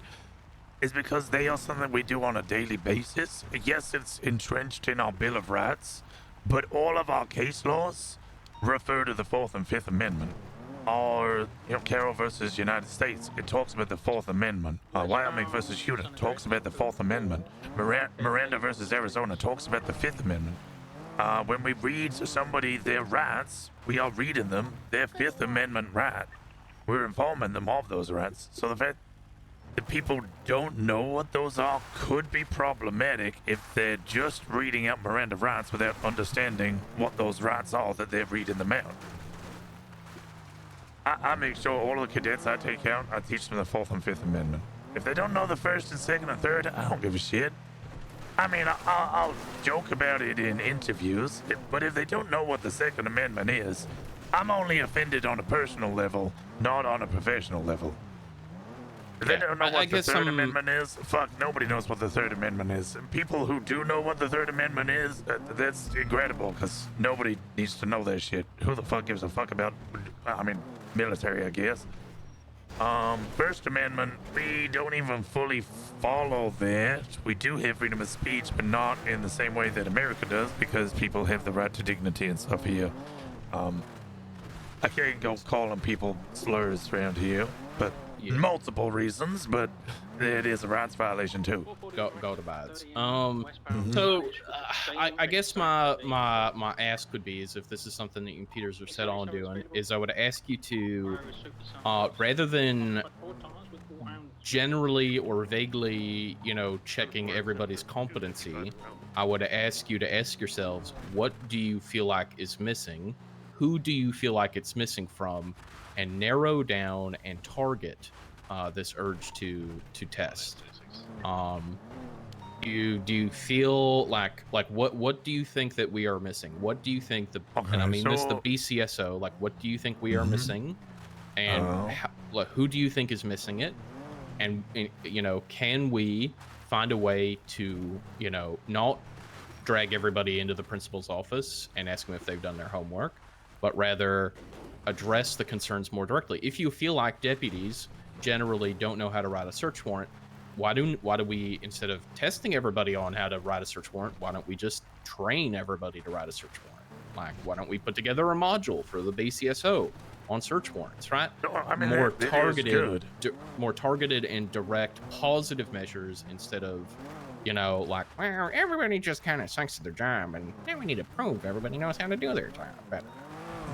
is because they are something we do on a daily basis. Yes, it's entrenched in our Bill of Rights, but all of our case laws refer to the Fourth and Fifth Amendment. Or, you know, Carroll versus United States, it talks about the Fourth Amendment. Wyoming versus Utah talks about the Fourth Amendment. Miranda versus Arizona talks about the Fifth Amendment. When we read somebody their rights, we are reading them their Fifth Amendment right. We're informing them of those rights. So the fact that people don't know what those are could be problematic if they're just reading out Miranda rights without understanding what those rights are that they're reading them out. I make sure all of the cadets I take out, I teach them the Fourth and Fifth Amendment. If they don't know the First and Second and Third, I don't give a shit. I mean, I'll joke about it in interviews, but if they don't know what the Second Amendment is, I'm only offended on a personal level, not on a professional level. If they don't know what the Third Amendment is, fuck, nobody knows what the Third Amendment is. And people who do know what the Third Amendment is, that's incredible, because nobody needs to know that shit. Who the fuck gives a fuck about, I mean, military, I guess. First Amendment, we don't even fully follow that. We do have freedom of speech, but not in the same way that America does, because people have the right to dignity and stuff here. I can't go calling people slurs around here, but multiple reasons, but it is a rights violation too. Go to bads. So I guess my ask would be is if this is something that you and Peters are set on doing, is I would ask you to rather than generally or vaguely, you know, checking everybody's competency, I would ask you to ask yourselves, what do you feel like is missing? Who do you feel like it's missing from? And narrow down and target this urge to test. Do you feel like what do you think that we are missing? What do you think and I mean this the BCSO, like what do you think we are missing? And who do you think is missing it? And you know, can we find a way to, you know, not drag everybody into the principal's office and ask them if they've done their homework, but rather address the concerns more directly. If you feel like deputies generally don't know how to write a search warrant, why do we, instead of testing everybody on how to write a search warrant, why don't we just train everybody to write a search warrant? Like, why don't we put together a module for the BCSO on search warrants, right? I mean, more targeted and direct positive measures instead of, you know, like, well, everybody just kind of sucks at their job, and now we need to prove everybody knows how to do their job better.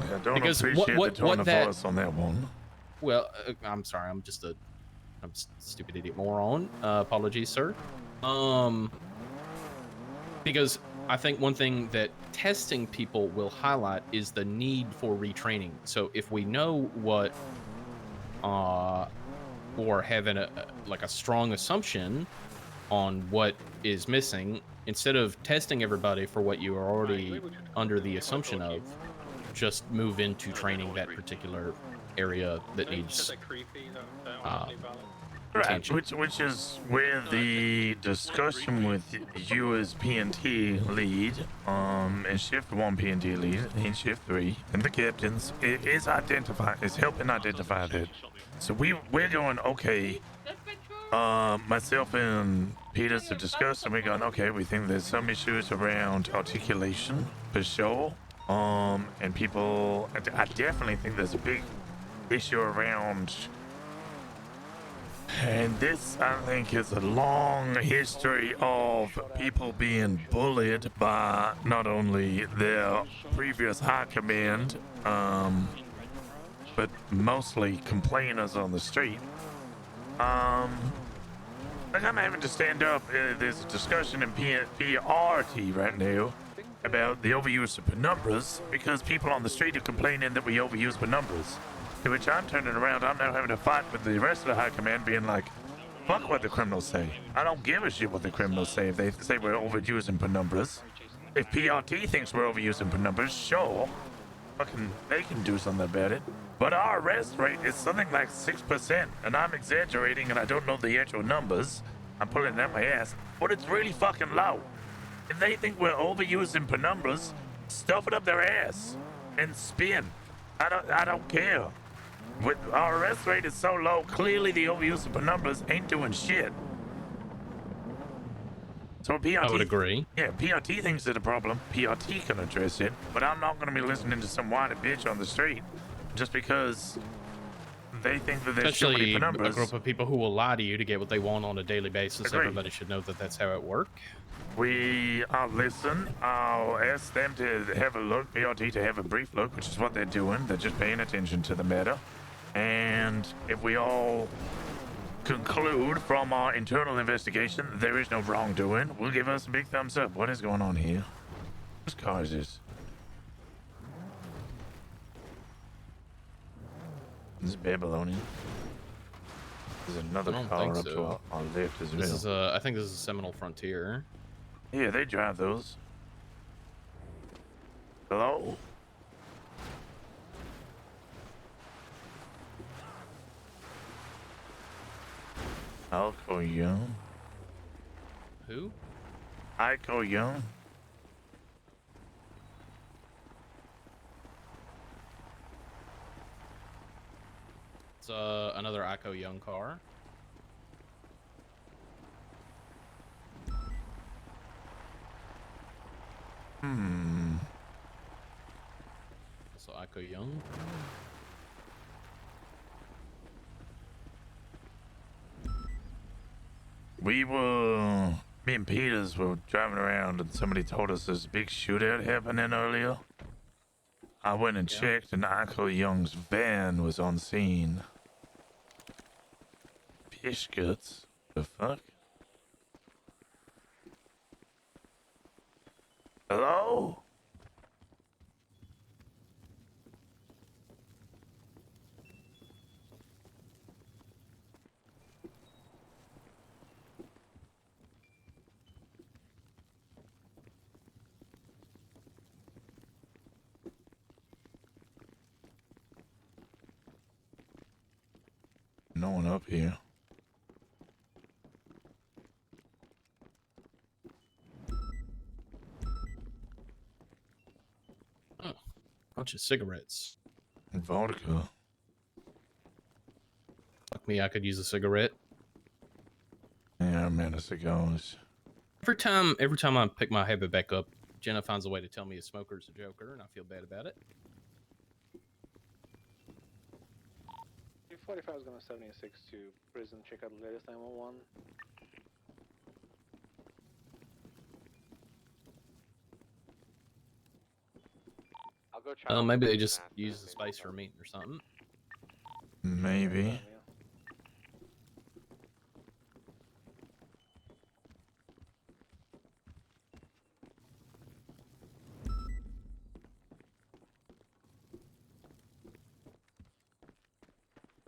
I don't appreciate the tone of voice on that one. Well, I'm sorry, I'm a stupid idiot moron. Apologies, sir. Because I think one thing that testing people will highlight is the need for retraining. So if we know what, or having a strong assumption on what is missing, instead of testing everybody for what you are already under the assumption of, just move into training that particular area that needs Right, attention. which is where the discussion with you as P&T lead, and Shift 1 P&T lead, and Shift 3, and the captains, is helping identify that. So we're going, okay, myself and Peters have discussed, and we're going, okay, we think there's some issues around articulation, for sure. And people, I definitely think there's a big issue around. And this, I think, is a long history of people being bullied by not only their previous high command, but mostly complainers on the street. Like I'm having to stand up. There's a discussion in PRT right now about the overuse of penumbras because people on the street are complaining that we overuse penumbras. To which I'm turning around, I'm now having to fight with the rest of the high command being like, fuck what the criminals say. I don't give a shit what the criminals say if they say we're overusing penumbras. If PRT thinks we're overusing penumbras, sure. Fucking, they can do something about it. But our arrest rate is something like 6%, and I'm exaggerating and I don't know the actual numbers. I'm pulling it out my ass, but it's really fucking low. If they think we're overusing penumbras, stuff it up their ass and spin. I don't care. With our arrest rate is so low, clearly the overuse of penumbras ain't doing shit. So PRT, I would agree. Yeah, PRT thinks it's a problem. PRT can address it, but I'm not going to be listening to some whiny bitch on the street just because they think that there's too many Especially penumbras. a group of people who will lie to you to get what they want on a daily basis. Agreed. Everybody should know that that's how it works. I'll listen. I'll ask them to have a look, PRT to have a brief look, which is what they're doing. They're just paying attention to the matter. And if we all conclude from our internal investigation there is no wrongdoing, we'll give us a big thumbs up. What is going on here? Whose car is this? This is Babylonian. There's another car up to our left as well. This is I think this is a Seminole Frontier. Yeah, they drive those. Hello? Alco Young. Who? Ico Young. It's another Ico Young car. So Ico Young. Me and Peters were driving around and somebody told us there's a big shootout happening earlier. I went and checked and Ico Young's van was on scene. Biscuits? The fuck? Hello? No one up here. Oh, bunch of cigarettes. And vodka. Fuck me, I could use a cigarette. Yeah, I'm out of cigars. Every time I pick my habit back up, Jenna finds a way to tell me a smoker's a joker, and I feel bad about it. 45 is going to 76 to prison. Check out the latest 911. I'll go try. Maybe they just use the space for a meeting or something. Maybe.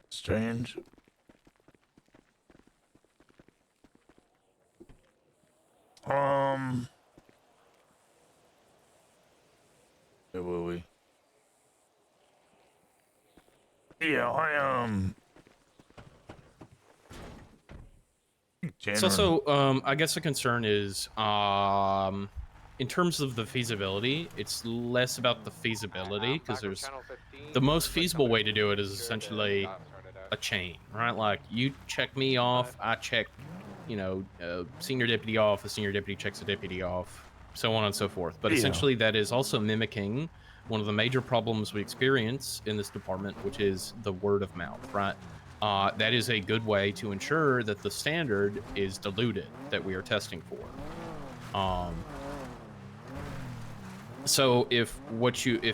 Strange. Where were we? Yeah, It's also, I guess the concern is, in terms of the feasibility, it's less about the feasibility because there's the most feasible way to do it is essentially a chain, right? Like you check me off, I check, you know, senior deputy off, a senior deputy checks a deputy off, so on and so forth. But essentially, that is also mimicking one of the major problems we experience in this department, which is the word of mouth, right? That is a good way to ensure that the standard is diluted that we are testing for. So if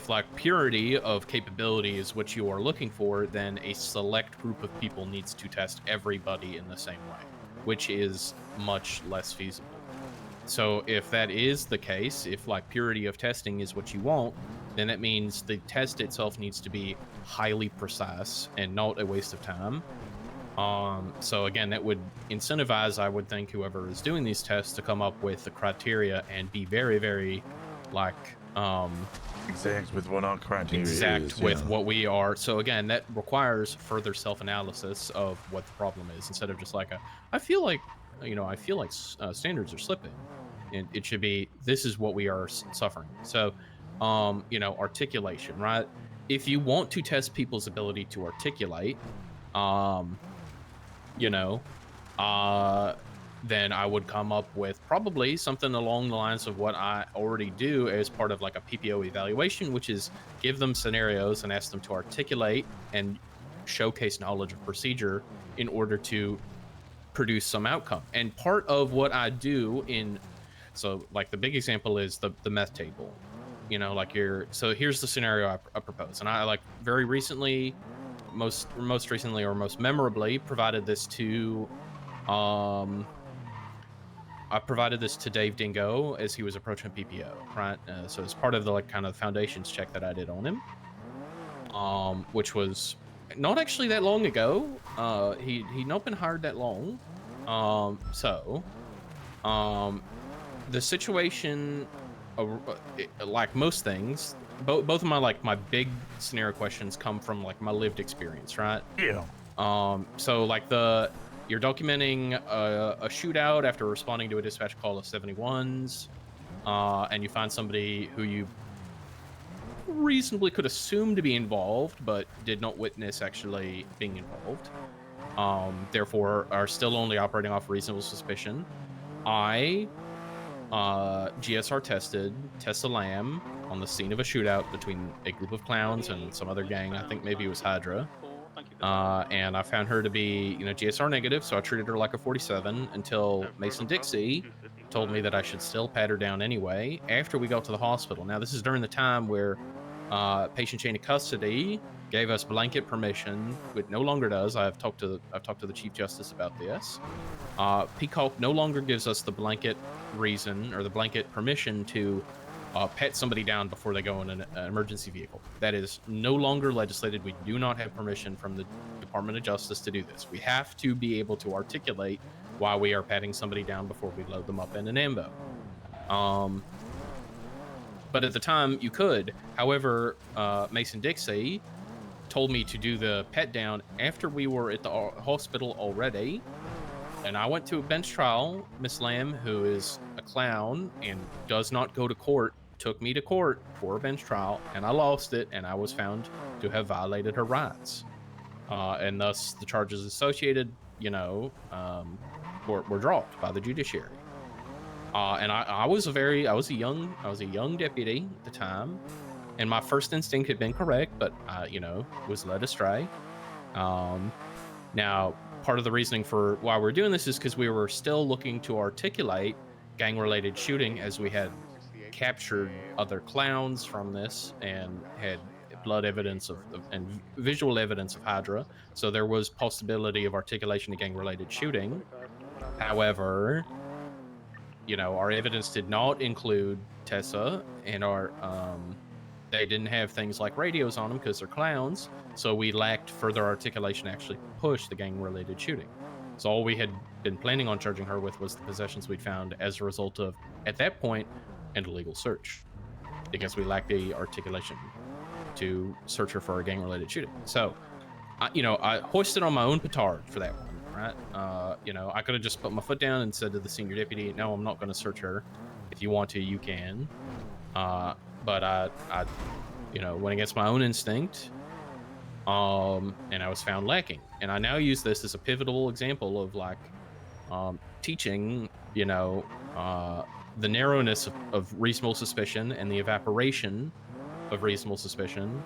like purity of capability is what you are looking for, then a select group of people needs to test everybody in the same way, which is much less feasible. So if that is the case, if like purity of testing is what you want, then that means the test itself needs to be highly precise and not a waste of time. So again, that would incentivize, I would think, whoever is doing these tests to come up with the criteria and be very, very like exact with what our criteria exact is, with what we are. So again, that requires further self-analysis of what the problem is, instead of just like I feel like standards are slipping, and it should be, this is what we are suffering. So you know, articulation, right? If you want to test people's ability to articulate, you know, then I would come up with probably something along the lines of what I already do as part of like a PPO evaluation, which is give them scenarios and ask them to articulate and showcase knowledge of procedure in order to produce some outcome. And part of what I do so like the big example is the meth table, you know, like so here's the scenario I propose. And I like very recently, most recently or most memorably provided this to I provided this to Dave Dingo as he was approaching PPO, right? So it's part of the like kind of foundations check that I did on him, which was not actually that long ago. He'd not been hired that long. The situation, like most things, both of my big scenario questions come from like my lived experience, right? Yeah. So like you're documenting a shootout after responding to a dispatch call of 71s, and you find somebody who you reasonably could assume to be involved, but did not witness actually being involved. Therefore, are still only operating off reasonable suspicion. I GSR tested Tessa Lamb on the scene of a shootout between a group of clowns and some other gang. I think maybe it was Hydra. And I found her to be, you know, GSR negative, so I treated her like a 47 until Mason Dixie told me that I should still pat her down anyway after we got to the hospital. Now, this is during the time where patient chain of custody gave us blanket permission, which no longer does. I've talked to the Chief Justice about this. Peacock no longer gives us the blanket reason or the blanket permission to pet somebody down before they go in an emergency vehicle. That is no longer legislated. We do not have permission from the Department of Justice to do this. We have to be able to articulate why we are patting somebody down before we load them up in an ambo. But at the time, you could. However, Mason Dixie told me to do the pet down after we were at the hospital already. And I went to a bench trial. Miss Lamb, who is a clown and does not go to court, took me to court for a bench trial, and I lost it, and I was found to have violated her rights. And thus the charges associated, you know, were dropped by the judiciary. And I was a young deputy at the time, and my first instinct had been correct, but I, you know, was led astray. Now, part of the reasoning for why we're doing this is because we were still looking to articulate gang-related shooting, as we had captured other clowns from this and had blood evidence and visual evidence of Hydra. So there was possibility of articulation of gang-related shooting. However, you know, our evidence did not include Tessa, and they didn't have things like radios on them because they're clowns. So we lacked further articulation to actually push the gang-related shooting. So all we had been planning on charging her with was the possessions we'd found as a result of, at that point, an illegal search, because we lacked the articulation to search her for a gang-related shooting. So I hoisted on my own petard for that one, right? I could have just put my foot down and said to the senior deputy, no, I'm not going to search her. If you want to, you can. But I went against my own instinct, and I was found lacking. And I now use this as a pivotal example of like teaching, the narrowness of reasonable suspicion and the evaporation of reasonable suspicion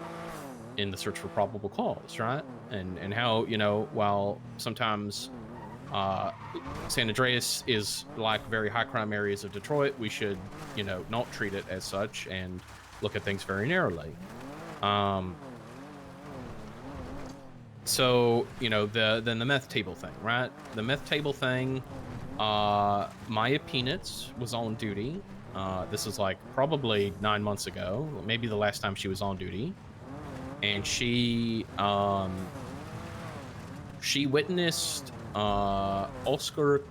in the search for probable cause, right? And how, while sometimes San Andreas is like very high crime areas of Detroit, we should, not treat it as such and look at things very narrowly. So, then the meth table thing, right? The meth table thing, Maya Peanuts was on duty. This was like probably 9 months ago, maybe the last time she was on duty. And she witnessed Oscar,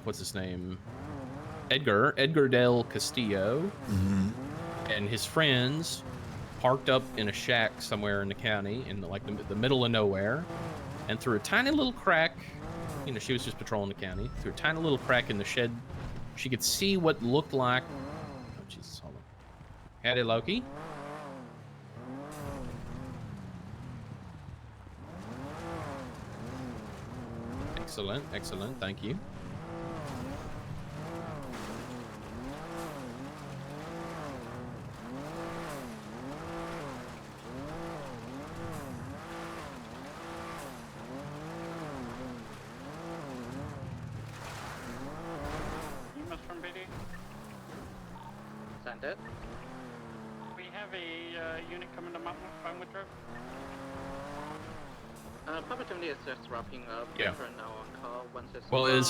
what's his name? Edgar Del Castillo, and his friends parked up in a shack somewhere in the county in like the middle of nowhere, and through a tiny little crack, she was just patrolling the county, through a tiny little crack in the shed, she could see what looked like, oh Jesus, hold on. Howdy, Loki. Excellent, thank you. Send it. We have a unit coming to Mountain Drive. Opportunity is just wrapping up. Yeah. Now on call. Once it's Well, as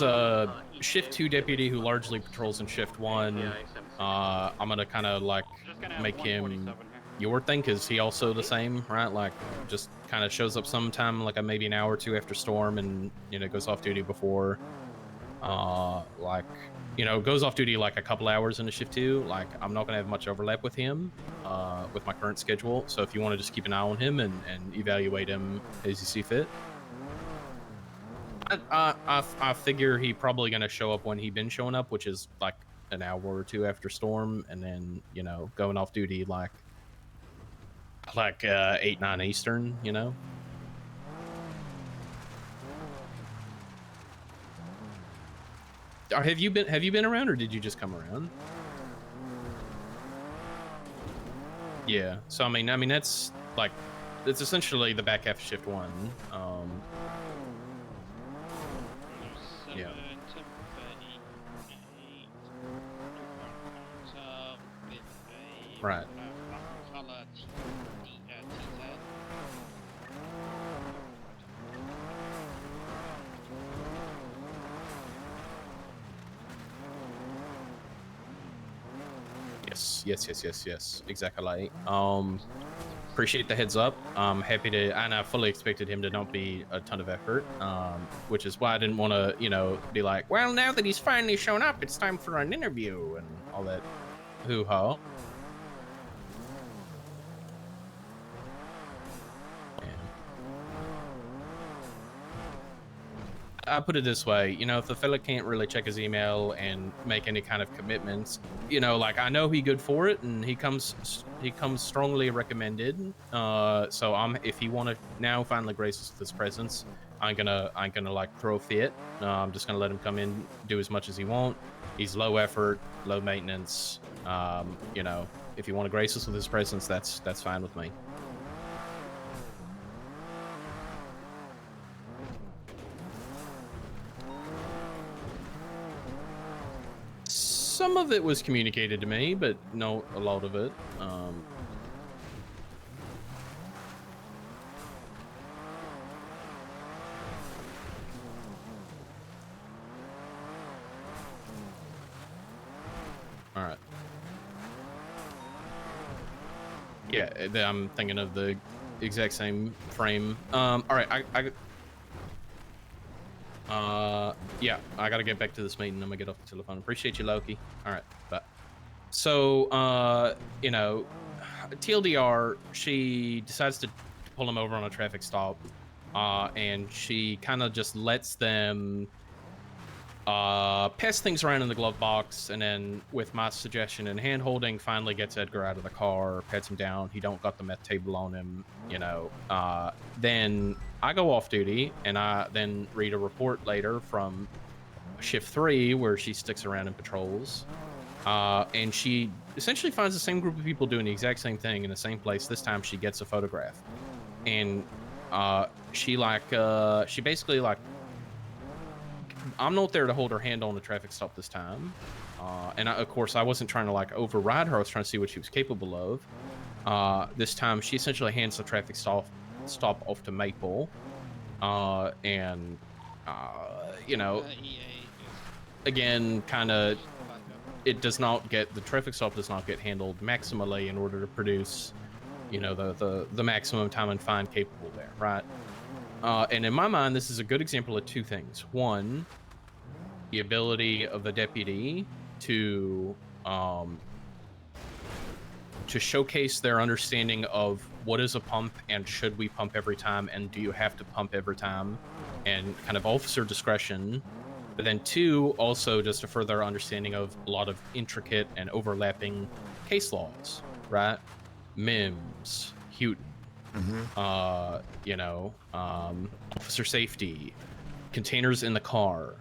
Shift 2 deputy who largely patrols in Shift 1, I'm gonna kind of like make him your thing, because he also the same, right? Like, just kind of shows up sometime, like maybe an hour or two after storm, and goes off duty before, goes off duty like a couple hours into Shift 2. Like, I'm not gonna have much overlap with him, with my current schedule. So if you want to just keep an eye on him and evaluate him as you see fit. I figure he probably gonna show up when he been showing up, which is like an hour or two after storm, and then going off duty like 8-9 Eastern. Have you been around, or did you just come around? Yeah. So I mean that's like, it's essentially the back half of Shift 1. Yeah. Right. Yes. Exactly. Appreciate the heads up. I'm happy to, and I fully expected him to not be a ton of effort, which is why I didn't want to, be like, well, now that he's finally shown up, it's time for an interview and all that hoo-ha. I put it this way, if the fella can't really check his email and make any kind of commitments, like, I know he good for it, and he comes strongly recommended. So if he want to now finally grace us with his presence, I'm gonna like throw a fit. I'm just gonna let him come in, do as much as he want. He's low effort, low maintenance. If you want to grace us with his presence, that's fine with me. Some of it was communicated to me, but no, a lot of it. All right. Yeah, I'm thinking of the exact same frame. All right, yeah, I gotta get back to this meeting. I'm gonna get off the telephone. Appreciate you, Loki. All right, bye. So, TLDR, she decides to pull them over on a traffic stop, and she kind of just lets them pass things around in the glove box, and then with my suggestion and hand holding, finally gets Edgar out of the car, pets him down. He don't got the meth table on him, you know. Then I go off duty, and I then read a report later from shift 3 where she sticks around and patrols, and she essentially finds the same group of people doing the exact same thing in the same place. This time she gets a photograph, and she basically like, I'm not there to hold her hand on the traffic stop this time, and of course I wasn't trying to like override her. I was trying to see what she was capable of. This time she essentially hands the traffic stop off to Maple, and you know, again, kind of, the traffic stop does not get handled maximally in order to produce, you know, the maximum time and fine capable there, right? And in my mind, this is a good example of two things. One, the ability of the deputy to showcase their understanding of what is a pump and should we pump every time, and do you have to pump every time, and kind of officer discretion. But then two, also just a further understanding of a lot of intricate and overlapping case laws, right? MIMS, Houghton, you know, officer safety, containers in the car,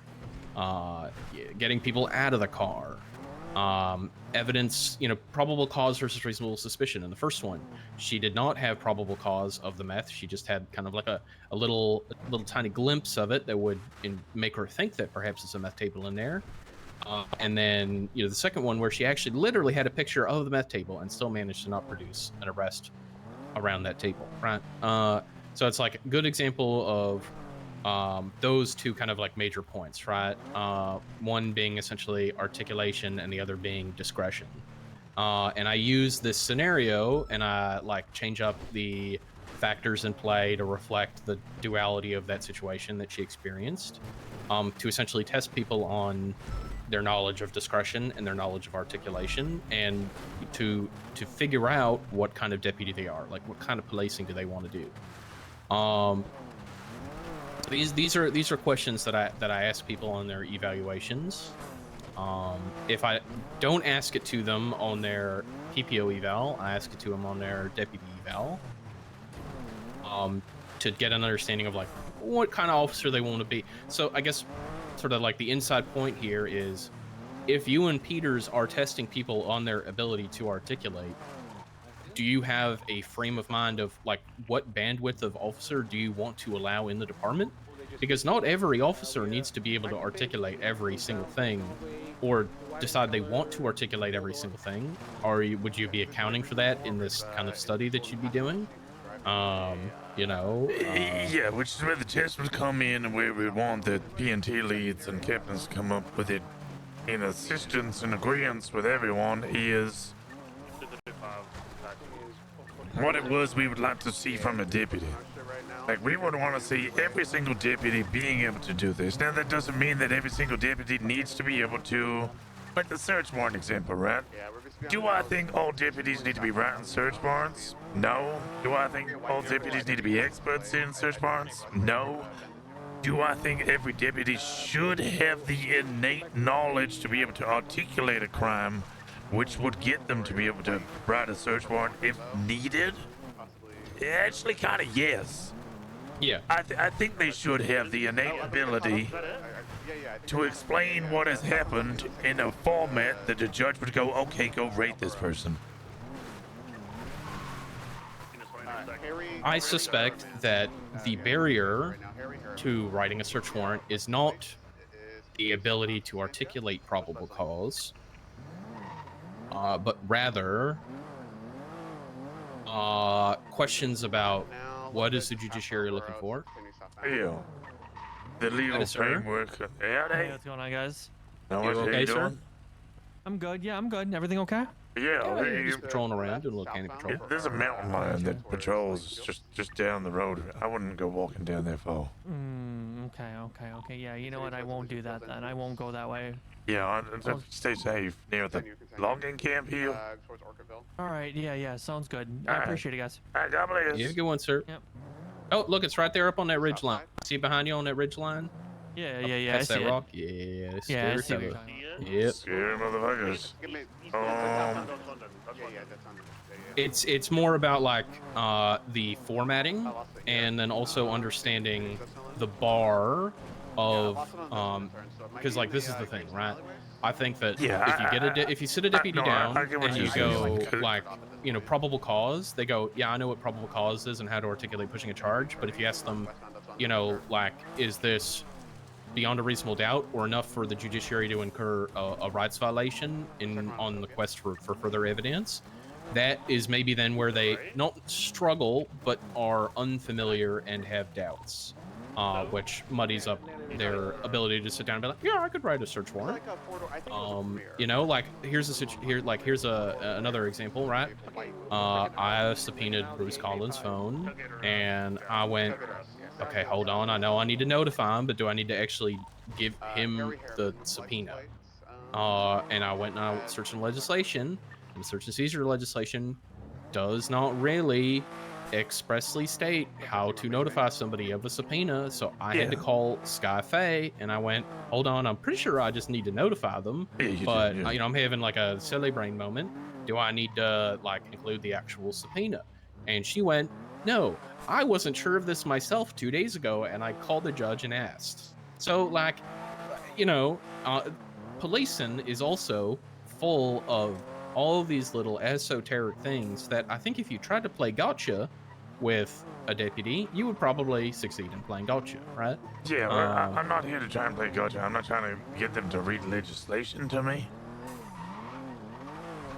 getting people out of the car, evidence, you know, probable cause versus reasonable suspicion. In the first one, she did not have probable cause of the meth. She just had kind of like a little tiny glimpse of it that would make her think that perhaps it's a meth table in there. And then, you know, the second one where she actually literally had a picture of the meth table and still managed to not produce an arrest around that table, right? So it's like a good example of those two kind of like major points, right? One being essentially articulation and the other being discretion. And I use this scenario and I like change up the factors in play to reflect the duality of that situation that she experienced, to essentially test people on their knowledge of discretion and their knowledge of articulation, and to figure out what kind of deputy they are, like what kind of policing do they want to do. These are questions that I ask people on their evaluations. If I don't ask it to them on their PPO eval, I ask it to them on their deputy eval, to get an understanding of like what kind of officer they want to be. So I guess sort of like the inside point here is, if you and Peters are testing people on their ability to articulate, do you have a frame of mind of like what bandwidth of officer do you want to allow in the department? Because not every officer needs to be able to articulate every single thing, or decide they want to articulate every single thing. Or would you be accounting for that in this kind of study that you'd be doing? You know, yeah, which is where the test would come in, and where we want the P&T leads and captains to come up with it in assistance and agreement with everyone, is what it was we would like to see from a deputy. Like, we would want to see every single deputy being able to do this. Now, that doesn't mean that every single deputy needs to be able to, like the search warrant example, right? Do I think all deputies need to be writing search warrants? No. Do I think all deputies need to be experts in search warrants? No. Do I think every deputy should have the innate knowledge to be able to articulate a crime, which would get them to be able to write a search warrant if needed? Actually, kind of yes. Yeah. I think they should have the innate ability to explain what has happened in a format that the judge would go, okay, go rate this person. I suspect that the barrier to writing a search warrant is not the ability to articulate probable cause, but rather questions about what is the judiciary looking for. Yeah. The legal framework. Hey, what's going on, guys? How you okay, sir? doing? I'm good. Yeah, I'm good. Everything okay? Yeah, just patrolling around, doing a little candy patrol. there's a mountain lion that patrols just down the road. I wouldn't go walking down there far. Okay. Yeah, you know what? I won't do that then. I won't go that way. Yeah, stay safe near the logging camp here. All right. Yeah. Sounds good. I appreciate it, guys. God bless. You have a good one, sir. Yep. Oh, look, it's right there up on that ridge line. See behind you on that ridge line? Yeah. Past I that see rock? it. Yeah, Yeah, I scary see what you're fella. talking Yep. Scary motherfuckers. It's more about like the formatting and then also understanding the bar of because like this is the thing, right? I think that if you sit a deputy down and you go like probable cause, they go, yeah, I know what probable cause is and how to articulate pushing a charge. But if you ask them, like, is this beyond a reasonable doubt or enough for the judiciary to incur a rights violation on the quest for further evidence, that is maybe then where they not struggle but are unfamiliar and have doubts, which muddies up their ability to sit down and be like, yeah, I could write a search warrant. Like here's another example, right? I subpoenaed Bruce Collins' phone and I went, okay, hold on, I know I need to notify him, but do I need to actually give him the subpoena? And I went and I searched some legislation, and search and seizure legislation does not really expressly state how to notify somebody of a subpoena. So I had to call Sky Faye, and I went, hold on, I'm pretty sure I just need to notify them, but I'm having like a silly brain moment. Do I need to like include the actual subpoena? And she went, no, I wasn't sure of this myself 2 days ago, and I called the judge and asked. So like, policing is also full of all these little esoteric things that I think if you tried to play gotcha with a deputy, you would probably succeed in playing gotcha, right? Yeah, well, I'm not here to try and play gotcha. I'm not trying to get them to read legislation to me.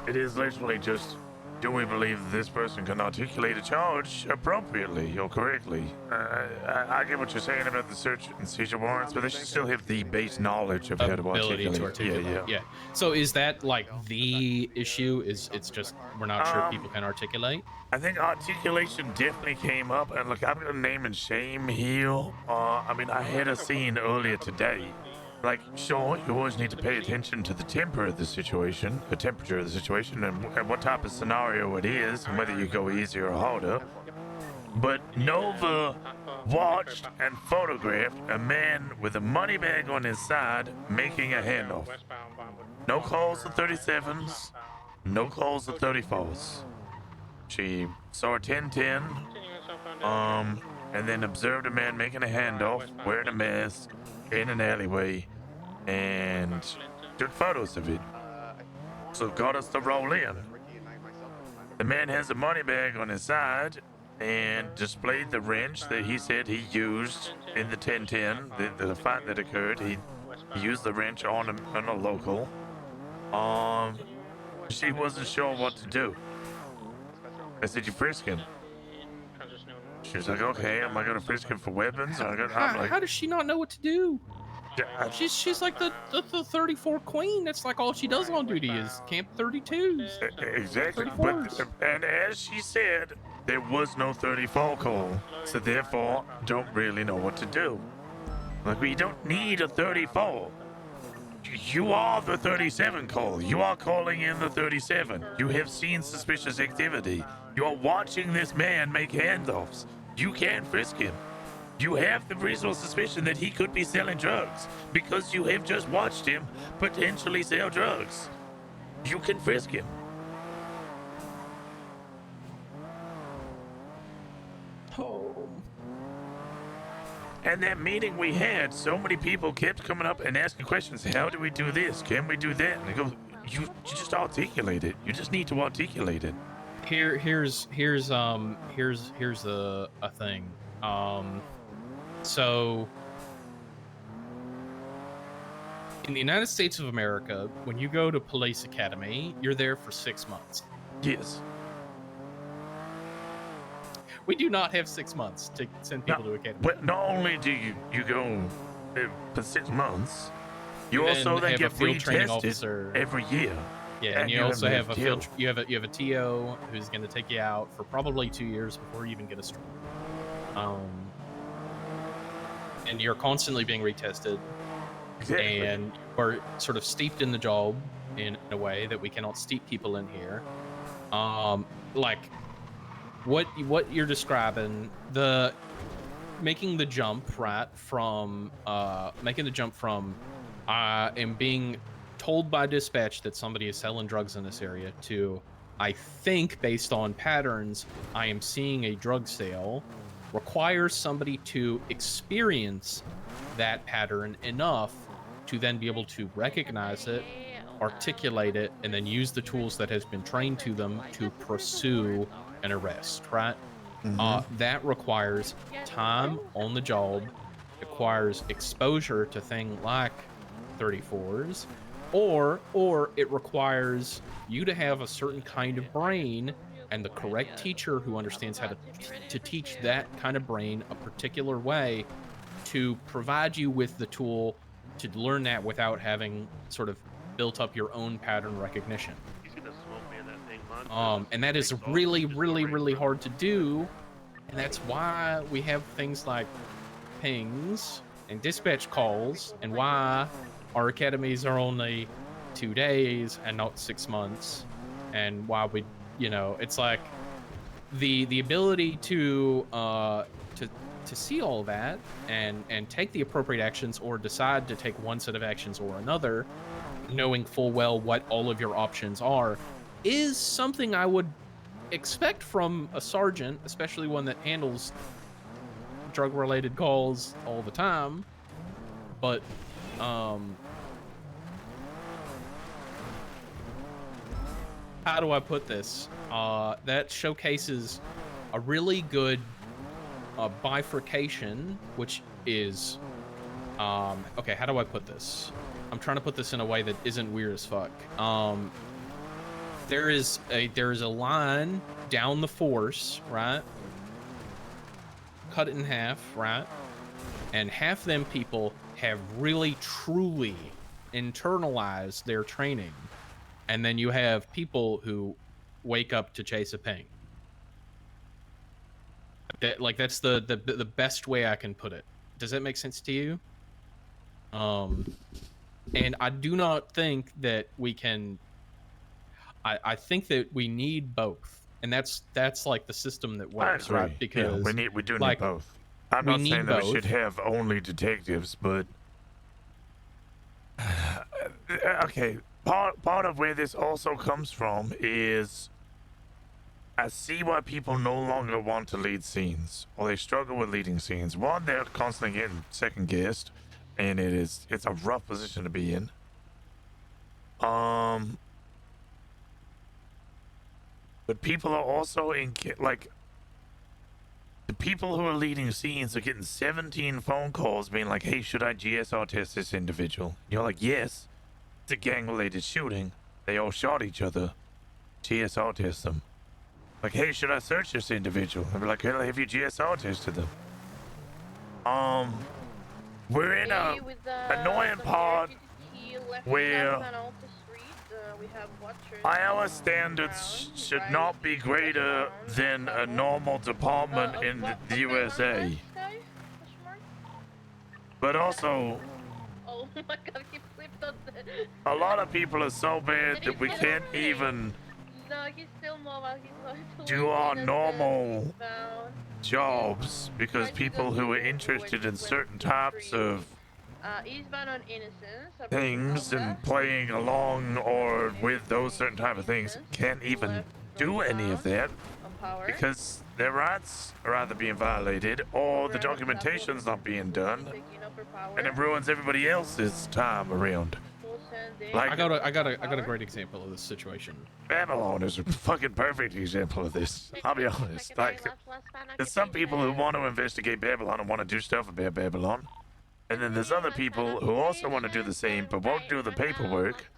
It is literally just, do we believe this person can articulate a charge appropriately or correctly? I get what you're saying about the search and seizure warrants, but they should still have the base knowledge of how to articulate. Yeah. So is that like the issue? It's just we're not sure people can articulate? I think articulation definitely came up, and look, I'm gonna name and shame here. I had a scene earlier today. Like, sure, you always need to pay attention to the temperature of the situation, and what type of scenario it is, and whether you go easier or harder. But Nova watched and photographed a man with a money bag on his side making a handoff. No calls of 37s, no calls of 34s. She saw a 1010, and then observed a man making a handoff, wearing a mask, in an alleyway, and took photos of it. So got us to roll in. The man has a money bag on his side and displayed the wrench that he said he used in the 1010, the fight that occurred. He used the wrench on a local. She wasn't sure what to do. I said, you frisk him. She was like, okay, am I gonna frisk him for weapons? How does she not know what to do? She's like the 34 queen. That's like all she does on duty is camp 32s. Exactly. 34s. And as she said, there was no 34 call, so therefore don't really know what to do. Like, we don't need a 34. You are the 37 call. You are calling in the 37. You have seen suspicious activity. You are watching this man make handoffs. You can't frisk him. You have the reasonable suspicion that he could be selling drugs because you have just watched him potentially sell drugs. You can frisk him. Oh. And that meeting we had, so many people kept coming up and asking questions. How do we do this? Can we do that? And I go, you just articulate it. You just need to articulate it. Here's a thing. So in the United States of America, when you go to police academy, you're there for 6 months. Yes. We do not have 6 months to send people to academy. But not only do you go for 6 months, you also then have get a field training retested officer every year. Yeah, and you also have a field. You have a TO who's going to take you out for probably 2 years before you even get a stroke. And you're constantly being retested, and you're sort of steeped in the job in a way that we cannot steep people in here. Like what you're describing, making the jump from am being told by dispatch that somebody is selling drugs in this area to, I think based on patterns, I am seeing a drug sale, requires somebody to experience that pattern enough to then be able to recognize it, articulate it, and then use the tools that has been trained to them to pursue an arrest, right? That requires time on the job, requires exposure to things like 34s, or it requires you to have a certain kind of brain and the correct teacher who understands how to teach that kind of brain a particular way to provide you with the tool to learn that without having sort of built up your own pattern recognition. And that is really, really, really hard to do. And that's why we have things like pings and dispatch calls, and why our academies are only 2 days and not 6 months, and why we, it's like the ability to see all that and take the appropriate actions, or decide to take one set of actions or another, knowing full well what all of your options are, is something I would expect from a sergeant, especially one that handles drug-related calls all the time. But how do I put this? That showcases a really good bifurcation, which is okay, how do I put this? I'm trying to put this in a way that isn't weird as fuck. There is a line down the force, right? Cut it in half, right? And half them people have really truly internalized their training, and then you have people who wake up to chase a ping. That's the best way I can put it. Does that make sense to you? And I do not think that we can. I think that we need both, and that's like the system that works, right? Because we do need both. I'm not saying that we should have only detectives, but okay. Part of where this also comes from is I see why people no longer want to lead scenes, or they struggle with leading scenes. One, they're constantly getting second guessed, and it's a rough position to be in. But people are also the people who are leading scenes are getting 17 phone calls being like, hey, should I GSR test this individual? And you're like, yes, it's a gang-related shooting. They all shot each other. GSR test them. Like, hey, should I search this individual? And we're like, hey, have you GSR tested them? We're in a annoying part where our standards should not be greater than a normal department in the USA. But also, oh my god, he flipped on the... a lot of people are so bad that we can't even No, he's still mobile. He's going to do our normal jobs because people who are interested in certain types of eastbound on Innocence, things and playing along or with those certain type of things can't even do any of that because their rights are either being violated or the documentation's not being done, and it ruins everybody else's time around. Like, I got a great example of this situation. Babylon is a fucking perfect example of this. I'll be honest. Like, there's some people who want to investigate Babylon and want to do stuff about Babylon. And then there's other people who also want to do the same, but won't do the paperwork.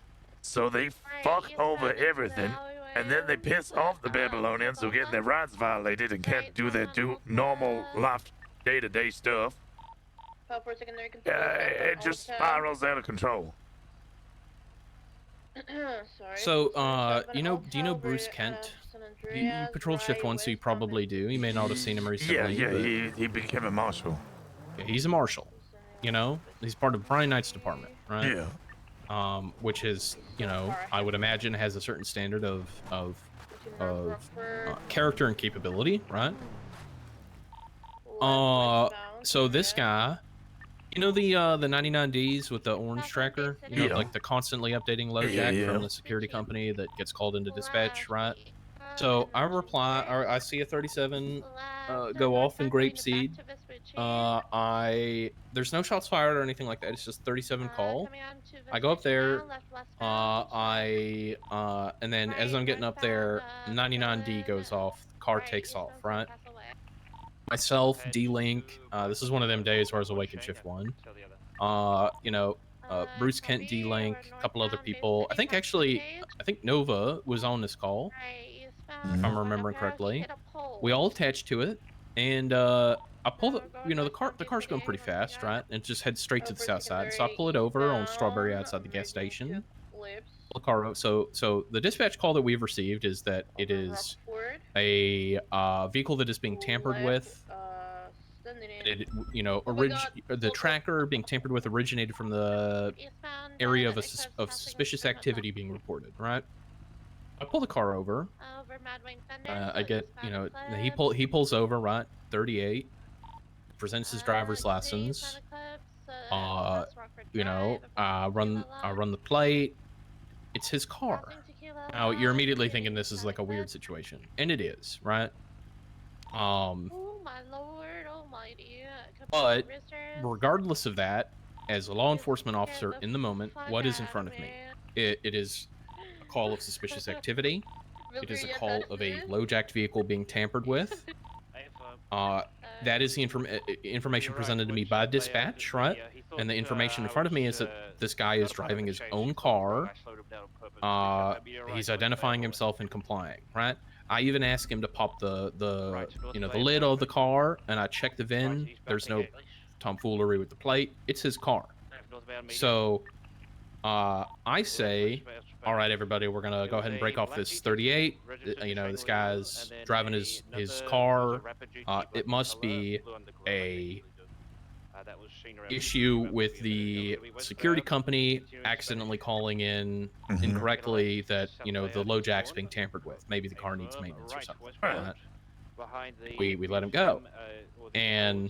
So they fuck over everything, and then they piss off the Babylonians who get their rights violated and can't do their normal life, day-to-day stuff. It just spirals out of control. Sorry. So, But do you know Hotel Bruce San Kent? You Andreas, patrol shift right once, so you westbound probably do. You may not have seen him recently, Yeah, but he became a marshal. yeah, he's a marshal. You know, he's part of Brian Knight's department, right? Yeah. Which is, you know, I would imagine has a certain standard of character and capability, right? So this guy, you know the 99Ds with the orange tracker, you know, Yeah. like the constantly updating low jack from the security company that gets called into dispatch, right? So I reply, or I see a 37 go off in Grapeseed. There's no shots fired or anything like that. It's just 37 call. I go up there. And then as I'm getting up there, 99D goes off. The car takes off, right? Myself, D-Link. This is one of them days where I was awake in shift 1. You know, Bruce Kent, D-Link, a couple other people. I think Nova was on this call, if I'm remembering correctly. We all attached to it, and I pull the car's going pretty fast, right? And it just heads straight to the south side. So I pull it over on Strawberry outside the gas station. Pull the car over. So the dispatch call that we've received is that it is a vehicle that is being tampered with. The tracker being tampered with originated from the area of suspicious activity being reported, right? I pull the car over. I get, he pulls over, right? 38, presents his driver's license. I run the plate. It's his car. Now you're immediately thinking this is like a weird situation, and it is, right? Oh my lord almighty. But regardless of that, as a law enforcement officer in the moment, what is in front of me? It is a call of suspicious activity. It is a call of a low-jacked vehicle being tampered with. That is the information presented to me by dispatch, right? And the information in front of me is that this guy is driving his own car. He's identifying himself and complying, right? I even ask him to pop the lid of the car, and I check the VIN. There's no tomfoolery with the plate. It's his car. So I say, all right, everybody, we're gonna go ahead and break off this 38. This guy's driving his car. It must be a issue with the security company accidentally calling in incorrectly that the low jack's being tampered with. Maybe the car needs maintenance or something. Right? We let him go, and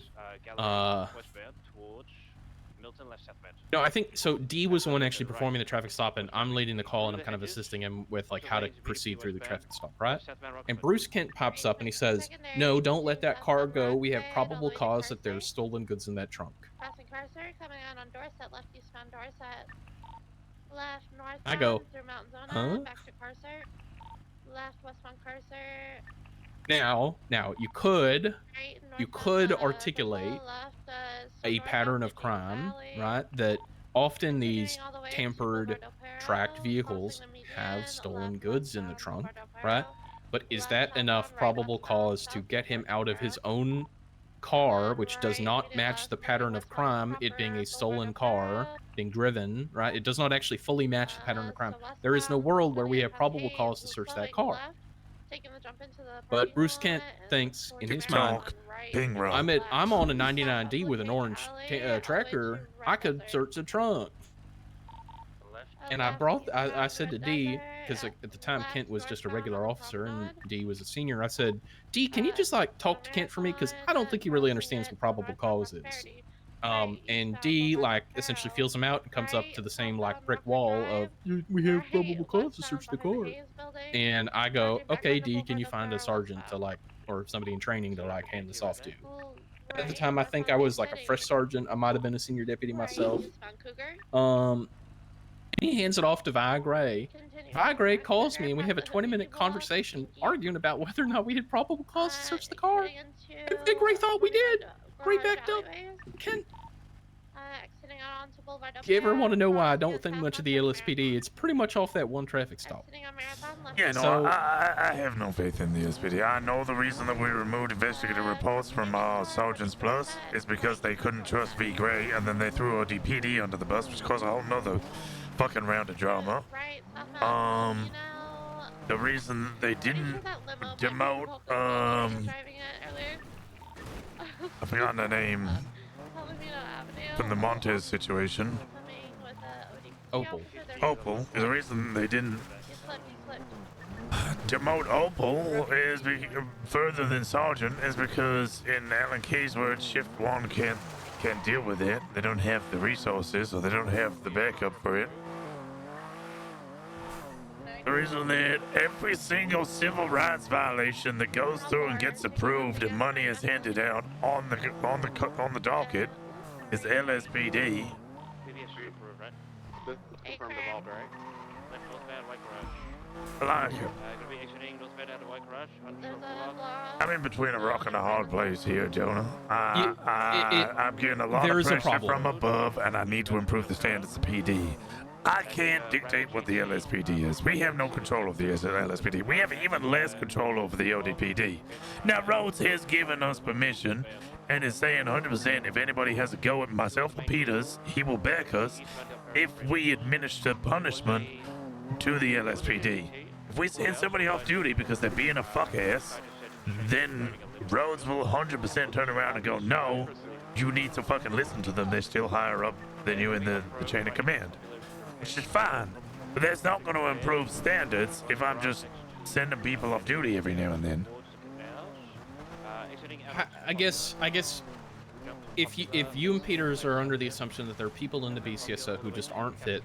I think so. D was the one actually performing the traffic stop, and I'm leading the call, and I'm kind of assisting him with like how to proceed through the traffic stop, right? And Bruce Kent pops up and he says, "No, don't let that car go. We have probable cause that there's stolen goods in that trunk." Passing Carcer, coming on Dorset, left eastbound Dorset. Left northbound I go, through Mount Zona, huh? back to Carcer. Left westbound Carcer. Now you could articulate a pattern of crime, right? That often these tampered tracked vehicles have stolen goods in the trunk, right? But is that enough probable cause to get him out of his own car, which does not match the pattern of crime, it being a stolen car being driven, right? It does not actually fully match the pattern of crime. There is no world where we have probable cause to search that car. But Bruce Kent thinks in his mind, I'm on a 99D with an orange tracker. I could search the trunk. And I said to D, because at the time Kent was just a regular officer and D was a senior. I said, D, can you just like talk to Kent for me? Because I don't think he really understands what probable cause is. And D like essentially feels him out and comes up to the same like brick wall of, we have probable cause to search the car. And I go, okay, D, can you find a sergeant to like, or somebody in training to like hand this off to? At the time, I think I was like a fresh sergeant. I might have been a senior deputy myself. And he hands it off to Vi Gray. Vi Gray calls me and we have a 20-minute conversation arguing about whether or not we had probable cause to search the car. And Gray thought we did. Gray backed up. Kent. Exiting out onto Boulevard don't If you ever care. want to know why I don't think much of the LSPD, it's pretty much off that one traffic stop. Yeah, no, So- I have no faith in the SPD. I know the reason that we removed investigative reports from Sergeants Plus is because they couldn't trust V. Gray, and then they threw ODPD under the bus, which caused a whole nother fucking round of drama. The reason they didn't demote, I forgot the name from the Montez situation. Opal. Opal. The reason they didn't demote Opal is further than Sergeant is because in Alan Key's words, Shift 1 can't deal with it. They don't have the resources, or they don't have the backup for it. The reason that every single civil rights violation that goes through and gets approved and money is handed out on the docket is the LSPD. Confirmed evolved, right? Like, I'm in between a rock and a hard place here, Jonah. I'm getting a lot of pressure from above, and I need to improve the standards of PD. I can't dictate what the LSPD is. We have no control of the LSPD. We have even less control over the ODPD. Now, Rhodes has given us permission and is saying 100% if anybody has a go at myself or Peters, he will back us if we administer punishment to the LSPD. If we send somebody off duty because they're being a fuck ass, then Rhodes will 100% turn around and go, no, you need to fucking listen to them. They're still higher up than you in the chain of command. Which is fine, but that's not going to improve standards if I'm just sending people off duty every now and then. I guess if you and Peters are under the assumption that there are people in the BCSO who just aren't fit,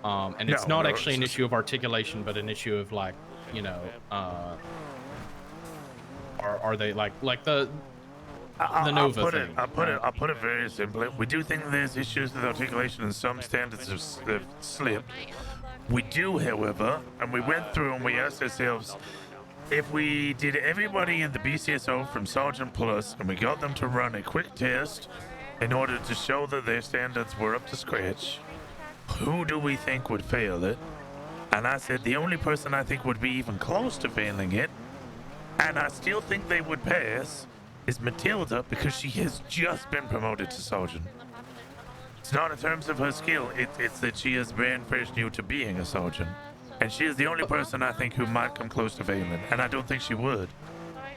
and it's not actually an issue of articulation, but an issue of like, you know, are they like the Nova thing? I'll put it very simply. We do think there's issues with articulation and some standards have slipped. We do, however, and we went through and we asked ourselves, if we did everybody in the BCSO from Sergeant Plus and we got them to run a quick test in order to show that their standards were up to scratch, who do we think would fail it? And I said the only person I think would be even close to failing it, and I still think they would pass, is Matilda, because she has just been promoted to Sergeant. It's not in terms of her skill, it's that she is brand fresh new to being a Sergeant. And she is the only person I think who might come close to failing, and I don't think she would.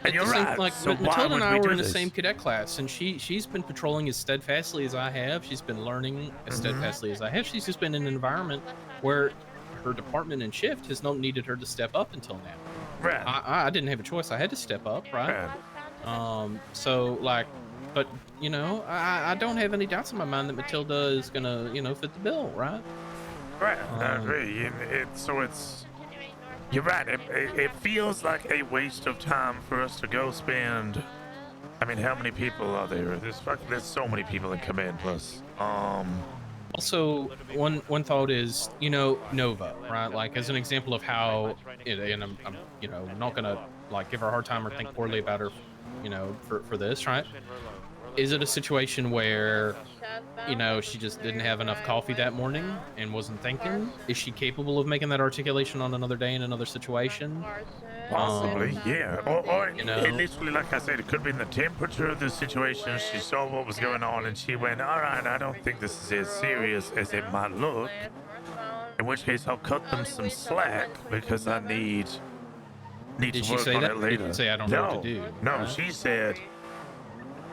And you're right, like, so Matilda and I were in the this? same cadet class, and she's been patrolling as steadfastly as I have. She's been learning as steadfastly as I have. She's just been in an environment where her department and shift has not needed her to step up until now. Right. I didn't have a choice. I had to step up, right? So, like, but, you know, I don't have any doubts in my mind that Matilda is gonna, you know, fit the bill, right? Right, I agree. You're right. It feels like a waste of time for us to go spend. I mean, how many people are there? There's so many people in Command Plus. Also, one thought is, you know, Nova, right? Like, as an example of how, and I'm you know, not gonna like give her a hard time or think poorly about her, you know, for this, right? Is it a situation where, you know, she just didn't have enough coffee that morning and wasn't thinking? Is she capable of making that articulation on another day in another situation? Possibly, yeah. Or you know, it literally, like I said, it could be in the temperature of the situation. She saw what was going on and she went, all right, I don't think this is as serious as it might look. In which case, I'll cut them some slack because I need to work on it later. Did she say, I don't know what to do? No, right? she said,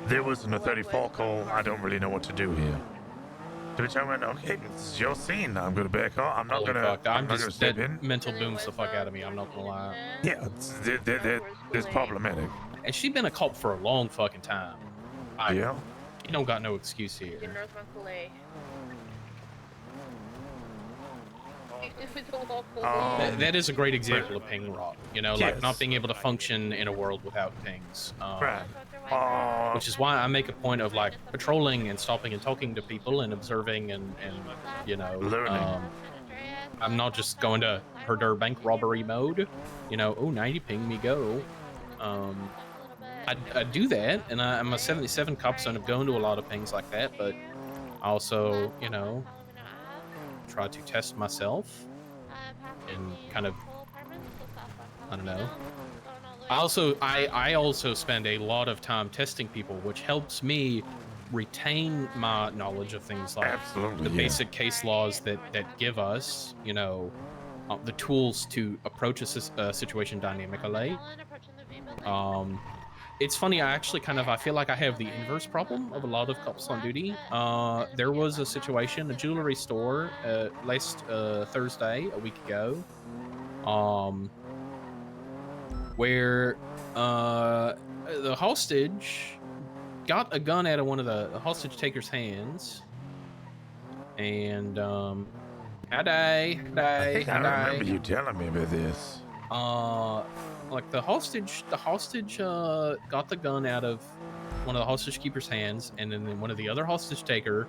there wasn't a 34 call. I don't really know what to do here. To which I went, okay, this is your scene. I'm going to back off. I'm not going to step in. Mental booms the fuck out of me. I'm not going to lie. Yeah, it's problematic. And she's been a cop for a long fucking time. Yeah. She don't got no excuse here. That is a great example of ping rot. You know, like not being able to function in a world without pings. Right. Which is why I make a point of like patrolling and stopping and talking to people and observing and you know, learning. I'm not just going to herder bank robbery mode. You know, oh 90 ping me go. I do that, and I'm a 77 cop, so I'm going to a lot of pings like that. But I also, you know, try to test myself and kind of, I don't know. I also spend a lot of time testing people, which helps me retain my knowledge of things like the basic case laws that give us, you know, the tools to approach a situation dynamically. It's funny, I feel like I have the inverse problem of a lot of cops on duty. There was a situation, a jewelry store, last Thursday, a week ago, where the hostage got a gun out of one of the hostage taker's hands, and I think I remember you telling me about this. Like the hostage got the gun out of one of the hostage keeper's hands, and then one of the other hostage taker,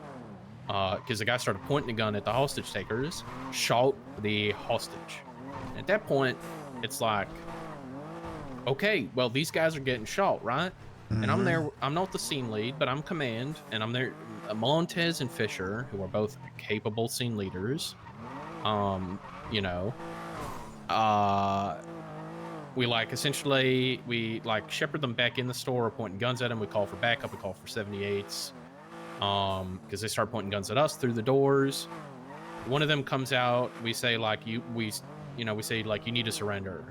because the guy started pointing the gun at the hostage takers, shot the hostage. And at that point, it's like, okay, well, these guys are getting shot, right? And I'm there, I'm not the scene lead, but I'm command, and I'm there. Montez and Fisher, who are both capable scene leaders, you know, we essentially shepherd them back in the store, pointing guns at them. We call for backup, we call for 78s, because they start pointing guns at us through the doors. One of them comes out, we say you need to surrender.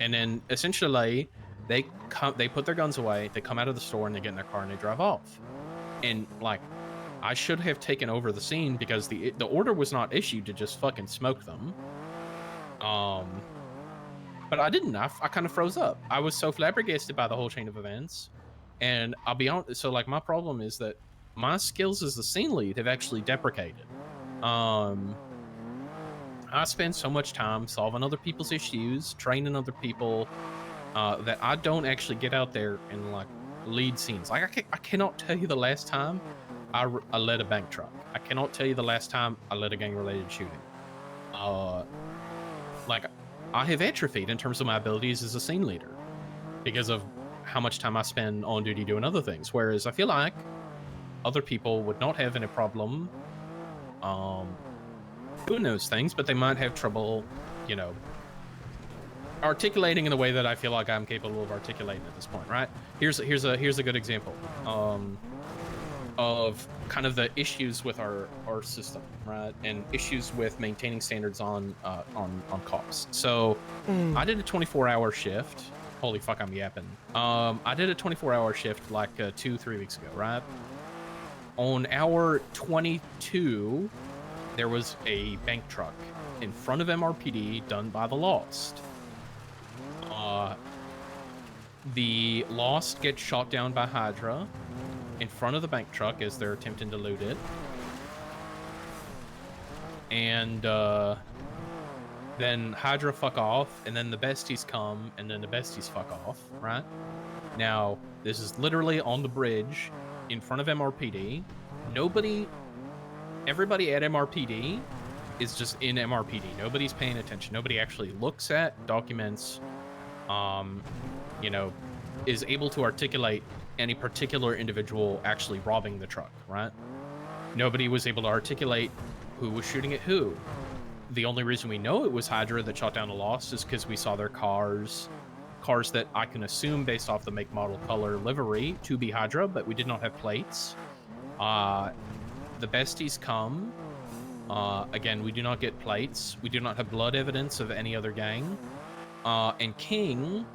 And then essentially they put their guns away, they come out of the store, and they get in their car and they drive off. And I should have taken over the scene because the order was not issued to just fucking smoke them. But I didn't. I kind of froze up. I was so flabbergasted by the whole chain of events. And I'll be honest, so my problem is that my skills as the scene lead have actually deprecated. I spend so much time solving other people's issues, training other people, that I don't actually get out there and lead scenes. I cannot tell you the last time I led a bank truck. I cannot tell you the last time I led a gang-related shooting. I have atrophied in terms of my abilities as a scene leader because of how much time I spend on duty doing other things. Whereas I feel like other people would not have any problem doing those things, but they might have trouble, you know, articulating in the way that I feel like I'm capable of articulating at this point, right? Here's a good example of kind of the issues with our system, right? And issues with maintaining standards on cops. So I did a 24-hour shift. Holy fuck, I'm yapping. I did a 24-hour shift 2-3 weeks ago, right? On hour 22, there was a bank truck in front of MRPD done by the Lost. The Lost gets shot down by Hydra in front of the bank truck as they're attempting to loot it. And then Hydra fuck off, and then the besties come, and then the besties fuck off, right? Now, this is literally on the bridge in front of MRPD. Everybody at MRPD is just in MRPD. Nobody's paying attention. Nobody actually looks at documents, you know, is able to articulate any particular individual actually robbing the truck, right? Nobody was able to articulate who was shooting at who. The only reason we know it was Hydra that shot down the Lost is because we saw their cars that I can assume based off the make, model, color, livery to be Hydra, but we did not have plates. The besties come. Again, we do not get plates. We do not have blood evidence of any other gang. And King,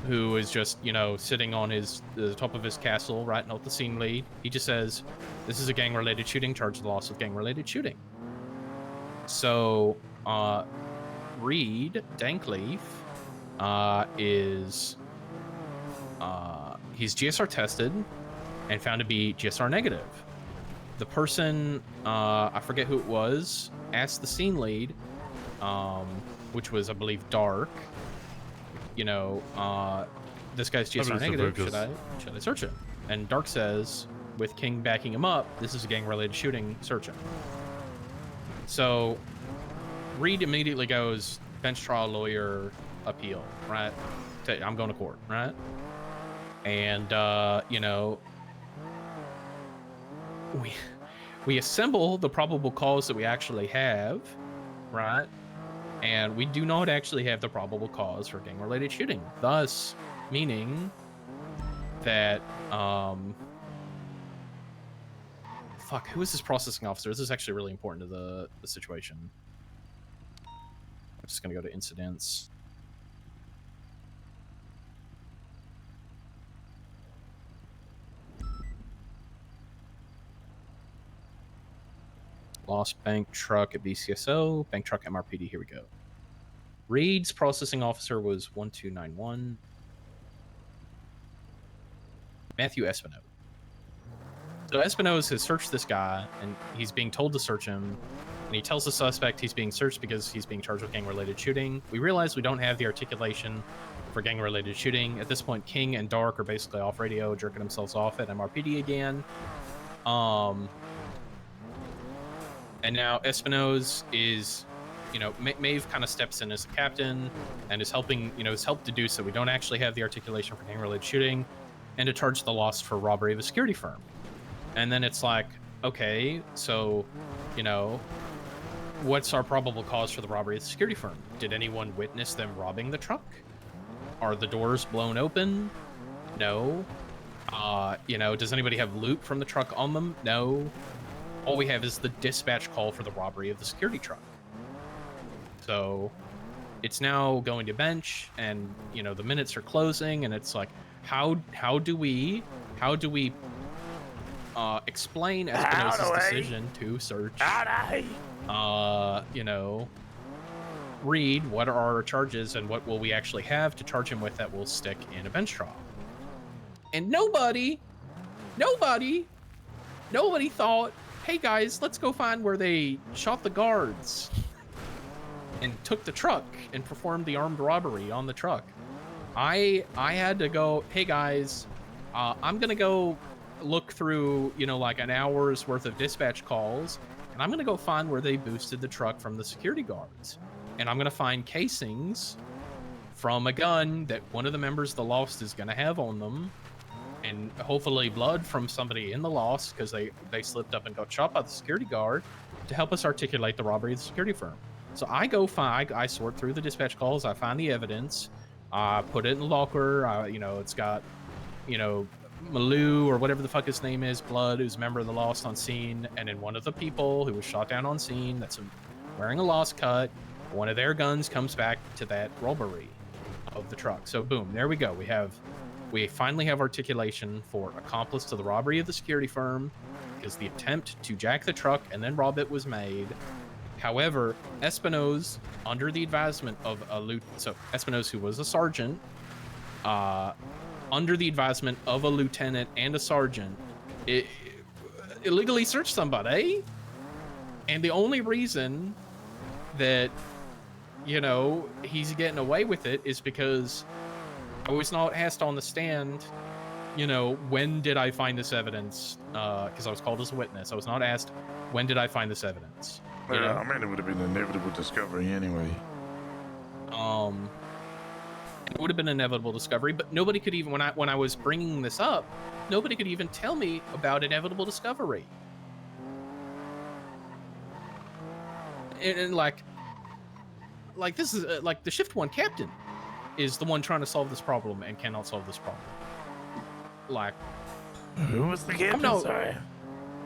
who is just, you know, sitting on the top of his castle, right, not the scene lead, he just says, this is a gang-related shooting, charge the loss of gang-related shooting. So, Reed Dankleaf he's GSR tested and found to be GSR negative. The person, I forget who it was, asked the scene lead, which was, I believe, Dark, you know, this guy's GSR negative, should I search him? And Dark says, with King backing him up, this is a gang-related shooting, search him. So, Reed immediately goes, bench trial lawyer, appeal, right? I'm going to court, right? And, you know, we assemble the probable cause that we actually have, right? And we do not actually have the probable cause for gang-related shooting, thus meaning that, fuck, who is this processing officer? This is actually really important to the situation. I'm just gonna go to incidents. Lost bank truck at BCSO, bank truck MRPD, here we go. Reed's processing officer was 1291. Matthew Espinosa. So Espinosa has searched this guy, and he's being told to search him, and he tells the suspect he's being searched because he's being charged with gang-related shooting. We realize we don't have the articulation for gang-related shooting. At this point, King and Dark are basically off radio, jerking themselves off at MRPD again. And now Espinosa is, you know, Maeve kind of steps in as a captain and is helping, you know, has helped deduce that we don't actually have the articulation for gang-related shooting and to charge the lost for robbery of a security firm. And then it's like, okay, so, you know, what's our probable cause for the robbery of the security firm? Did anyone witness them robbing the truck? Are the doors blown open? No. You know, does anybody have loot from the truck on them? No. All we have is the dispatch call for the robbery of the security truck. So it's now going to bench, and, you know, the minutes are closing, and it's like, how do we explain Espinosa's decision to search, you know, Reed, what are our charges and what will we actually have to charge him with that will stick in a bench trial? And nobody thought, hey guys, let's go find where they shot the guards and took the truck and performed the armed robbery on the truck. I had to go, hey guys, I'm gonna go look through, you know, like an hour's worth of dispatch calls, and I'm gonna go find where they boosted the truck from the security guards. And I'm gonna find casings from a gun that one of the members of the Lost is gonna have on them, and hopefully blood from somebody in the Lost because they slipped up and got shot by the security guard, to help us articulate the robbery of the security firm. So I sort through the dispatch calls, I find the evidence, put it in the locker, you know, it's got, you know, Malou or whatever the fuck his name is, Blood, who's a member of the Lost on scene, and then one of the people who was shot down on scene that's wearing a Lost cut, one of their guns comes back to that robbery of the truck. So boom, there we go. We finally have articulation for accomplice to the robbery of the security firm, because the attempt to jack the truck and then rob it was made. However, Espinosa, under the advisement of Espinosa, who was a sergeant, under the advisement of a lieutenant and a sergeant, illegally searched somebody. And the only reason that, you know, he's getting away with it is because I was not asked on the stand, you know, when did I find this evidence? Because I was called as a witness. I was not asked, when did I find this evidence? Well, I mean, it would have been an inevitable discovery anyway. It would have been an inevitable discovery, but nobody could even, when I was bringing this up, nobody could even tell me about inevitable discovery. And like this is like the shift one captain is the one trying to solve this problem and cannot solve this problem. Like, who was the captain? Sorry,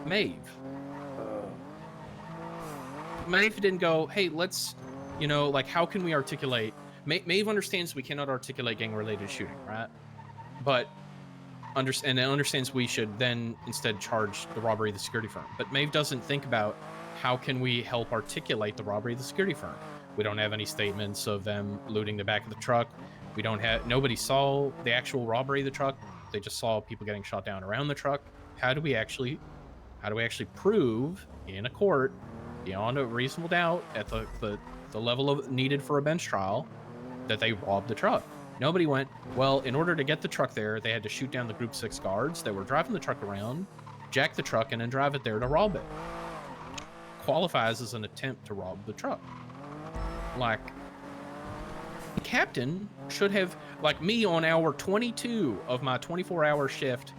Maeve. Maeve didn't go, hey, let's, you know, like, how can we articulate? Maeve understands we cannot articulate gang-related shooting, right? But understands we should then instead charge the robbery of the security firm. But Maeve doesn't think about how can we help articulate the robbery of the security firm. We don't have any statements of them looting the back of the truck. We don't have, nobody saw the actual robbery of the truck. They just saw people getting shot down around the truck. How do we actually prove in a court, beyond a reasonable doubt, at the level of needed for a bench trial, that they robbed the truck? Nobody went, well, in order to get the truck there, they had to shoot down the Group 6 guards that were driving the truck around, jack the truck, and then drive it there to rob it. Qualifies as an attempt to rob the truck. Like, the captain should have, like me on hour 22 of my 24-hour shift,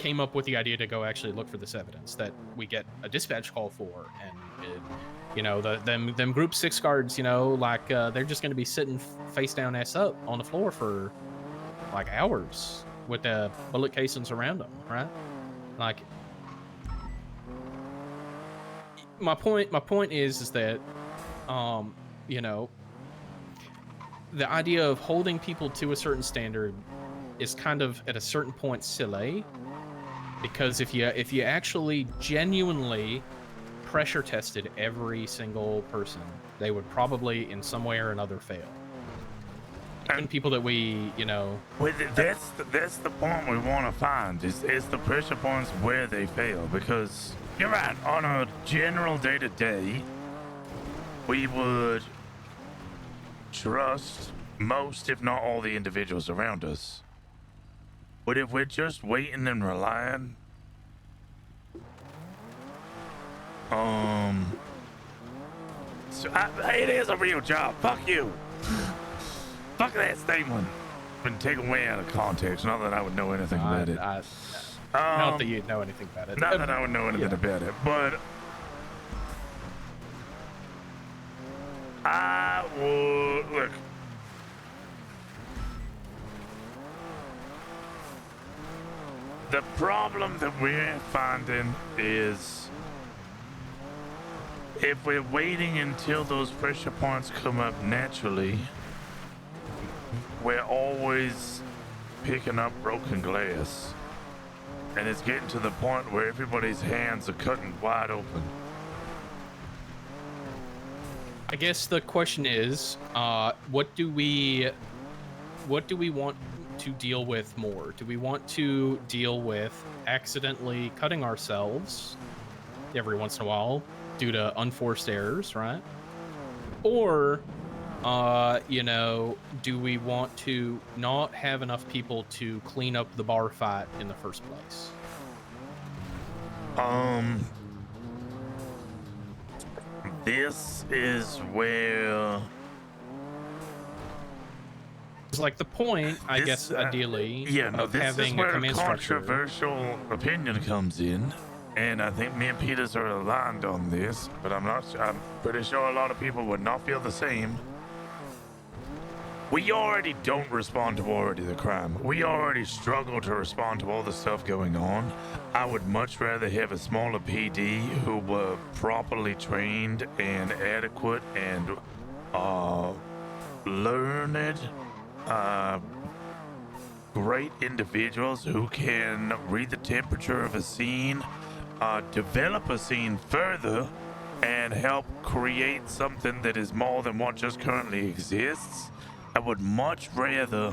came up with the idea to go actually look for this evidence that we get a dispatch call for, and you know, them group 6 guards, you know, like they're just gonna be sitting face down ass up on the floor for like hours with the bullet casings around them, right? Like, my point is that you know, the idea of holding people to a certain standard is kind of at a certain point silly, because if you actually genuinely pressure tested every single person, they would probably in some way or another fail. Even people that we, you know, that's the point we want to find is the pressure points where they fail, because you're right, on a general day-to-day we would trust most, if not all, the individuals around us. But if we're just waiting and relying, so it is a real job. Fuck you. Fuck that statement. Been taken way out of context. Not that I would know anything about it. Not that you know anything about it. Not that I would know anything about it, but I would look. The problem that we're finding is if we're waiting until those pressure points come up naturally, we're always picking up broken glass. And it's getting to the point where everybody's hands are cutting wide open. I guess the question is, what do we want to deal with more? Do we want to deal with accidentally cutting ourselves every once in a while due to unforced errors, right? Or, you know, do we want to not have enough people to clean up the bar fight in the first place? This is where it's like the point, I guess, ideally, of this having is where a command structure. Controversial opinion comes in, and I think me and Peters are aligned on this, but I'm pretty sure a lot of people would not feel the same. We already don't respond to the crime. We already struggle to respond to all the stuff going on. I would much rather have a smaller PD who were properly trained and adequate and learned, great individuals who can read the temperature of a scene, develop a scene further, and help create something that is more than what just currently exists. I would much rather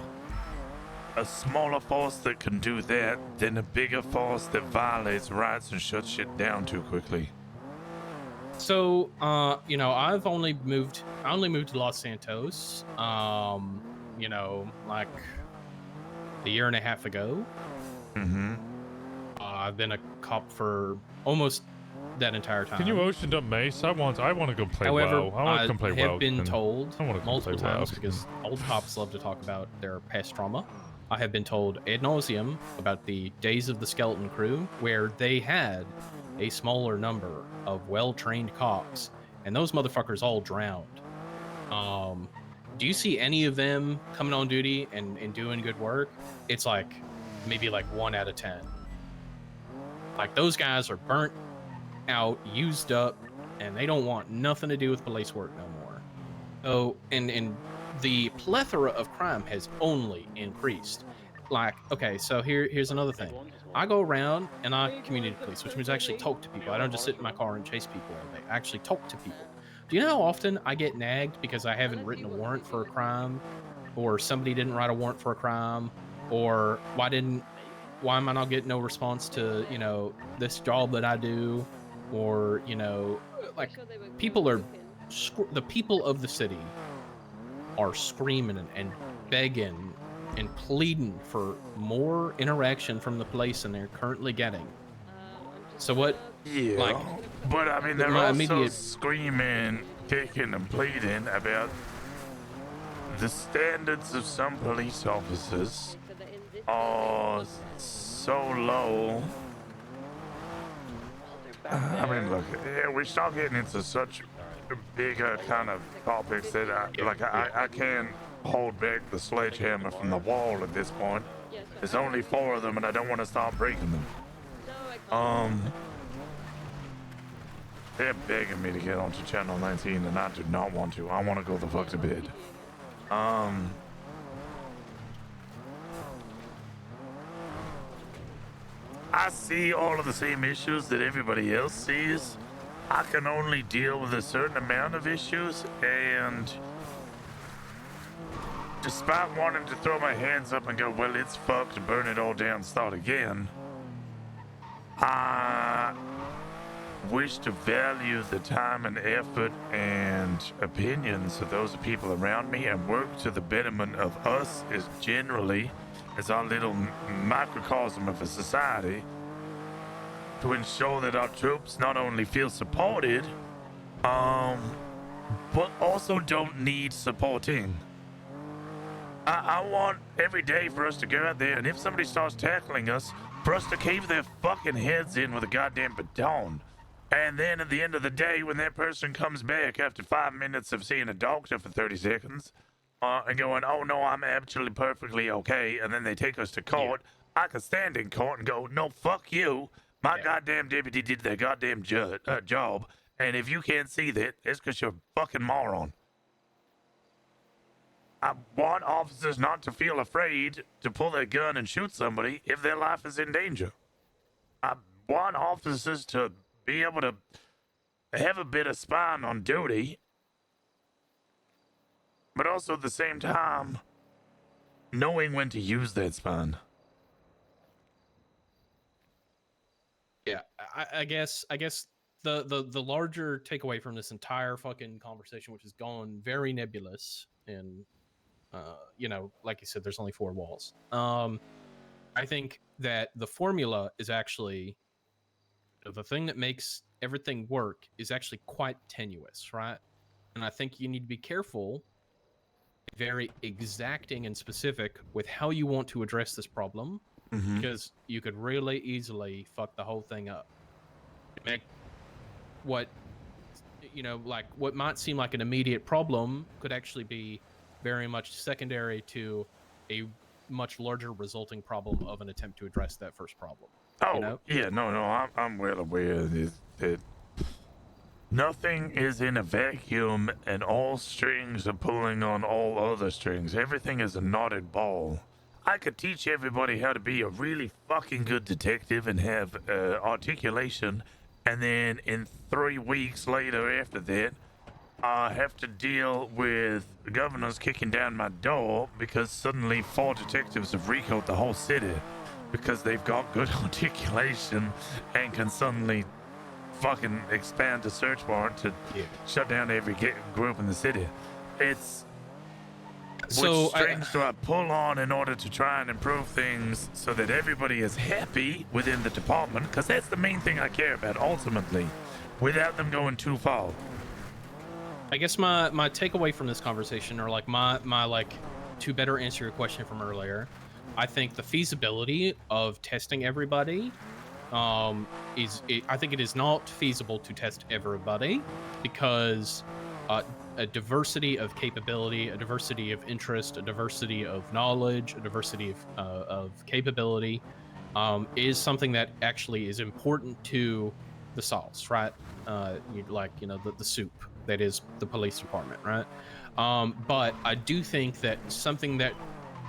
a smaller force that can do that than a bigger force that violates rights and shuts shit down too quickly. So, you know, I only moved to Los Santos, you know, like a year and a half ago. Mm-hmm. I've been a cop for almost that entire time. Can you ocean up Mace? I want to go play However, WoW. I want to come play WoW. have been told I want to multiple play WoW. times, because old cops love to talk about their past trauma. I have been told ad nauseum about the days of the Skeleton Crew, where they had a smaller number of well-trained cops, and those motherfuckers all drowned. Do you see any of them coming on duty and doing good work? It's like maybe like 1 out of 10. Like, those guys are burnt out, used up, and they don't want nothing to do with police work no more. So, and the plethora of crime has only increased. Like, okay, so here's another thing. I go around and I community police, which means I actually talk to people. I don't just sit in my car and chase people all day. I actually talk to people. Do you know how often I get nagged because I haven't written a warrant for a crime, or somebody didn't write a warrant for a crime, or why am I not getting no response to, you know, this job that I do? Or, you know, like, the people of the city are screaming and begging and pleading for more interaction from the police than they're currently getting. So what? Yeah, like, but I mean, they're also screaming, kicking, and pleading about the standards of some police officers are so low. I mean, look, yeah, we start getting into such bigger kind of topics that I can't hold back the sledgehammer from the wall at this point. There's only 4 of them, and I don't want to start breaking them. They're begging me to get onto channel 19, and I do not want to. I want to go the fuck to bed. I see all of the same issues that everybody else sees. I can only deal with a certain amount of issues, and despite wanting to throw my hands up and go, well, it's fucked, burn it all down, start again, I wish to value the time and effort and opinions of those people around me and work to the betterment of us as generally as our little microcosm of a society to ensure that our troops not only feel supported, but also don't need supporting. I want every day for us to go out there, and if somebody starts tackling us, for us to cave their fucking heads in with a goddamn baton. And then at the end of the day, when that person comes back after 5 minutes of seeing a doctor for 30 seconds, and going, oh no, I'm actually perfectly okay, and then they take us to court, I could stand in court and go, no, fuck you. My goddamn deputy did their goddamn job, and if you can't see that, it's because you're a fucking moron. I want officers not to feel afraid to pull their gun and shoot somebody if their life is in danger. I want officers to be able to have a bit of spine on duty, but also at the same time, knowing when to use that spine. Yeah, I guess the larger takeaway from this entire fucking conversation, which has gone very nebulous, and like you said, there's only 4 walls. I think that the formula is actually the thing that makes everything work is actually quite tenuous, right? And I think you need to be careful, very exacting and specific with how you want to address this problem, because you could really easily fuck the whole thing up. Make what might seem like an immediate problem could actually be very much secondary to a much larger resulting problem of an attempt to address that first problem. Oh, yeah, no, I'm well aware that nothing is in a vacuum and all strings are pulling on all other strings. Everything is a knotted ball. I could teach everybody how to be a really fucking good detective and have articulation, and then in 3 weeks later after that, I have to deal with governors kicking down my door because suddenly 4 detectives have recalled the whole city because they've got good articulation and can suddenly fucking expand a search warrant to shut down every group in the city. It's which strings do I pull on in order to try and improve things so that everybody is happy within the department? Because that's the main thing I care about ultimately, without them going too far. I guess my takeaway from this conversation, or my to better answer your question from earlier, I think the feasibility of testing everybody I think it is not feasible to test everybody because a diversity of capability, a diversity of interest, a diversity of knowledge, a diversity of capability is something that actually is important to the sauce, right? The soup that is the police department, right? But I do think that something that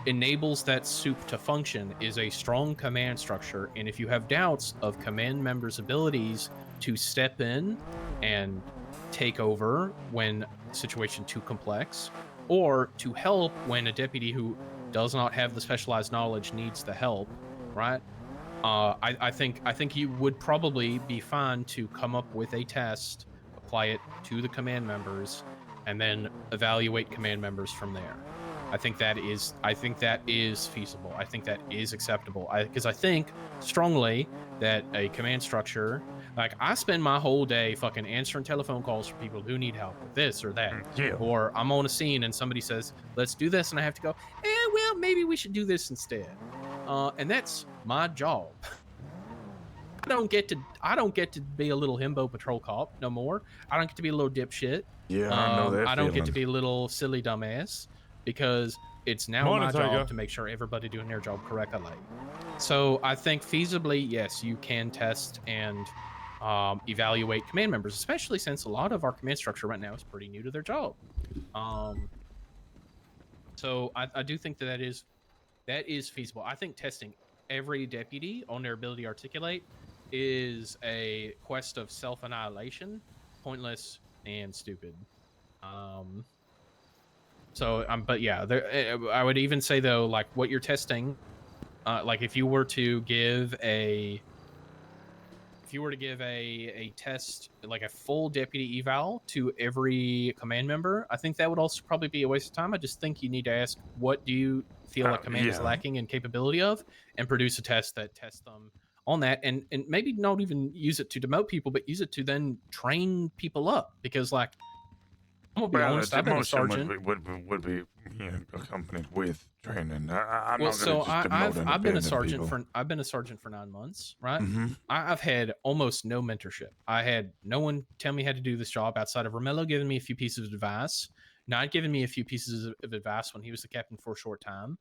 enables that soup to function is a strong command structure, and if you have doubts of command members' abilities to step in and take over when a situation too complex, or to help when a deputy who does not have the specialized knowledge needs the help, right? I think you would probably be fine to come up with a test, apply it to the command members, and then evaluate command members from there. I think that is feasible. I think that is acceptable. Because I think strongly that a command structure, like I spend my whole day fucking answering telephone calls for people who need help with this or that. Yeah. Or I'm on a scene and somebody says, let's do this. And I have to go, well, maybe we should do this instead. and that's my job. I don't get to be a little himbo patrol cop no more. I don't get to be a little dipshit. Yeah, I know that I don't get to feeling. be a little silly dumbass because it's now Morning, my job Tiger. to make sure everybody doing their job correctly. So I think feasibly, yes, you can test and evaluate command members, especially since a lot of our command structure right now is pretty new to their job. So I do think that is feasible. I think testing every deputy on their ability to articulate is a quest of self-annihilation, pointless and stupid. But yeah, I would even say though, like what you're testing, like if you were to give a test, like a full deputy eval to every command member, I think that would also probably be a waste of time. I just think you need to ask, what do you feel like command is lacking in capability of, and produce a test that tests them on that, and maybe not even use it to demote people, but use it to then train people up. Because like, I'm gonna be honest, I've been a sergeant. Would be accompanied with training. I'm Well, not so gonna just demote I've been a independent sergeant people. I've been a sergeant for 9 months, right? Mhm. I've had almost no mentorship. I had no one tell me how to do this job outside of Romello giving me a few pieces of advice, not giving me a few pieces of advice when he was the captain for a short time,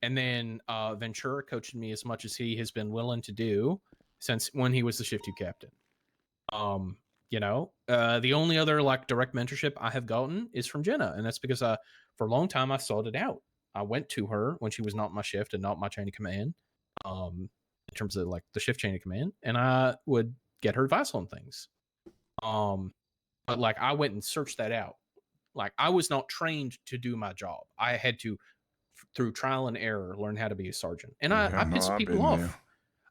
and then Ventura coaching me as much as he has been willing to do since when he was the shift 2 captain. The only other like direct mentorship I have gotten is from Jenna, and that's because for a long time I sought it out. I went to her when she was not my shift and not my chain of command, in terms of like the shift chain of command, and I would get her advice on things. But like I went and searched that out. Like I was not trained to do my job. I had to, through trial and error, learn how to be a sergeant, and I pissed people off.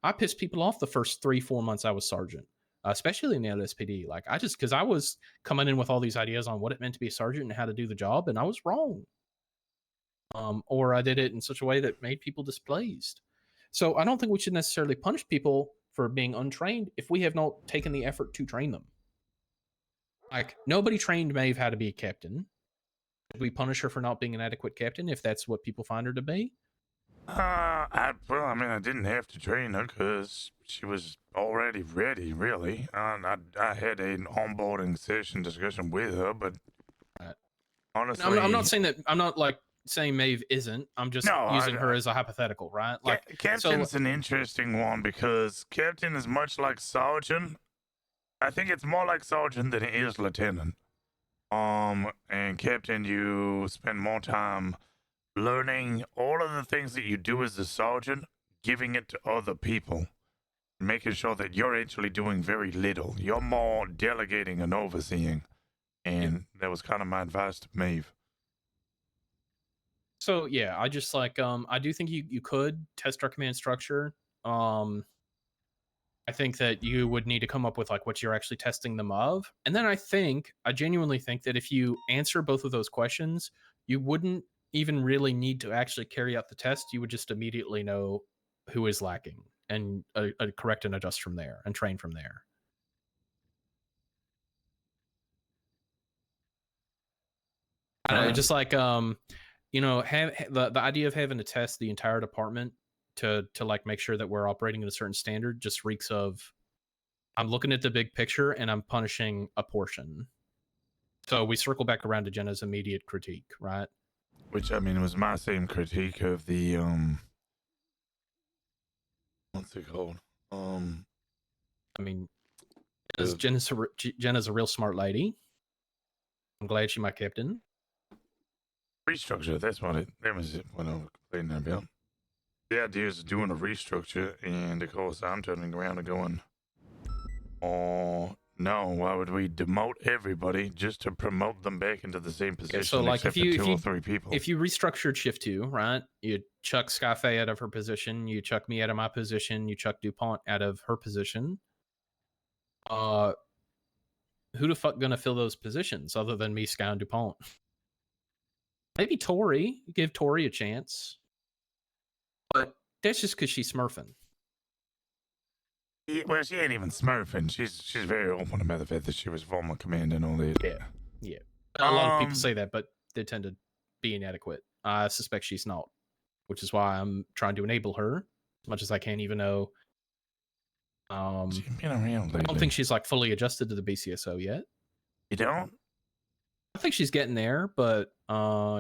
I pissed people off the first 3-4 months I was sergeant. Especially in the LSPD, like because I was coming in with all these ideas on what it meant to be a sergeant and how to do the job, and I was wrong. Or I did it in such a way that made people displeased. So I don't think we should necessarily punish people for being untrained if we have not taken the effort to train them. Like nobody trained Maeve how to be a captain. Should we punish her for not being an adequate captain if that's what people find her to be? I didn't have to train her because she was already ready, really. I had an onboarding session discussion with her, but honestly, I'm not saying that. I'm not like saying Maeve isn't. I'm just using her as a hypothetical, right? Like Captain's an interesting one because Captain is much like Sergeant. I think it's more like Sergeant than it is Lieutenant. And Captain, you spend more time learning all of the things that you do as a sergeant, giving it to other people, making sure that you're actually doing very little. You're more delegating and overseeing. And that was kind of my advice to Maeve. So yeah, I just like I do think you could test our command structure. I think that you would need to come up with like what you're actually testing them of. And then I genuinely think that if you answer both of those questions, you wouldn't even really need to actually carry out the test. You would just immediately know who is lacking and correct and adjust from there and train from there. I don't know, just like have the idea of having to test the entire department to like make sure that we're operating at a certain standard just reeks of, I'm looking at the big picture and I'm punishing a portion. So we circle back around to Jenna's immediate critique, right? Which, was my same critique of the, what's it called? Jenna's a real smart lady. I'm glad she's my captain. Restructure, that was it, what I was complaining about. The idea is doing a restructure, and of course I'm turning around and going, oh, no, why would we demote everybody just to promote them back into the same position? So like if you 2 or 3 people. If you restructured shift 2, right? You chuck Skyfae out of her position, you chuck me out of my position, you chuck DuPont out of her position. Who the fuck gonna fill those positions other than me, Sky, and DuPont? Maybe Tori. Give Tori a chance. But that's just because she's smurfing. Yeah, well, she ain't even smurfing. She's very open about the fact that she was former command and all that. Yeah. A lot of people say that, but they tend to be inadequate. I suspect she's not, which is why I'm trying to enable her as much as I can, even though She's been around I don't think she's like fully adjusted to the BCSO yet. You don't? I think she's getting there, but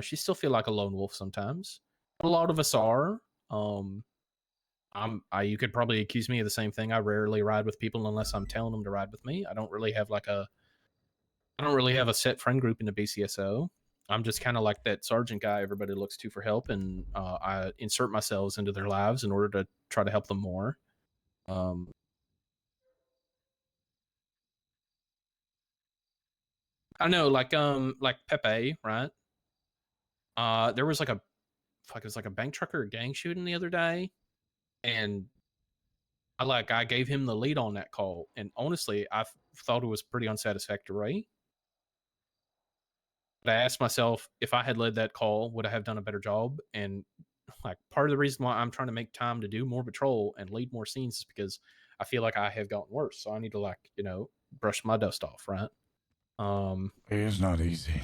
she still feel like a lone wolf sometimes. A lot of us are. You could probably accuse me of the same thing. I rarely ride with people unless I'm telling them to ride with me. I don't really have a set friend group in the BCSO. I'm just kind of like that sergeant guy everybody looks to for help, and I insert myself into their lives in order to try to help them more. I know, like Pepe, right? There was like a bank trucker gang shooting the other day, and I gave him the lead on that call, and honestly, I thought it was pretty unsatisfactory. But I asked myself, if I had led that call, would I have done a better job? And like part of the reason why I'm trying to make time to do more patrol and lead more scenes is because I feel like I have gotten worse. So I need to brush my dust off, right? It's not easy.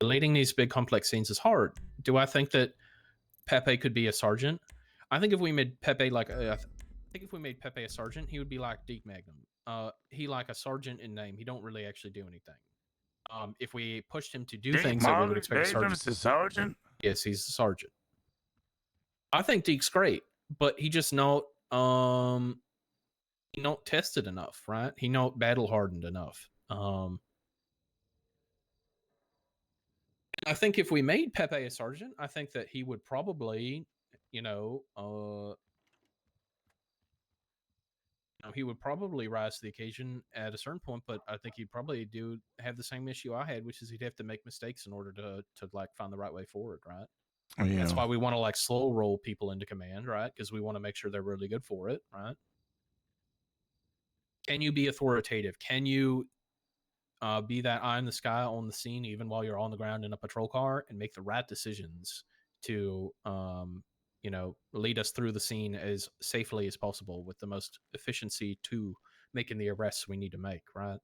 Leading these big complex scenes is hard. Do I think that Pepe could be a sergeant? I think if we made Pepe a sergeant, he would be like Deke Magnum. He like a sergeant in name. He don't really actually do anything. If we pushed him to do things that we would expect a sergeant. Yes, he's a sergeant. I think Deke's great, but he just not tested enough, right? He not battle hardened enough. I think if we made Pepe a sergeant, I think that he would probably, he would probably rise to the occasion at a certain point, but I think he'd probably have the same issue I had, which is he'd have to make mistakes in order to find the right way forward, right? Yeah. That's why we want to slow roll people into command, right? Because we want to make sure they're really good for it, right? Can you be authoritative? Can you be that eye in the sky on the scene even while you're on the ground in a patrol car and make the right decisions to lead us through the scene as safely as possible with the most efficiency to making the arrests we need to make, right?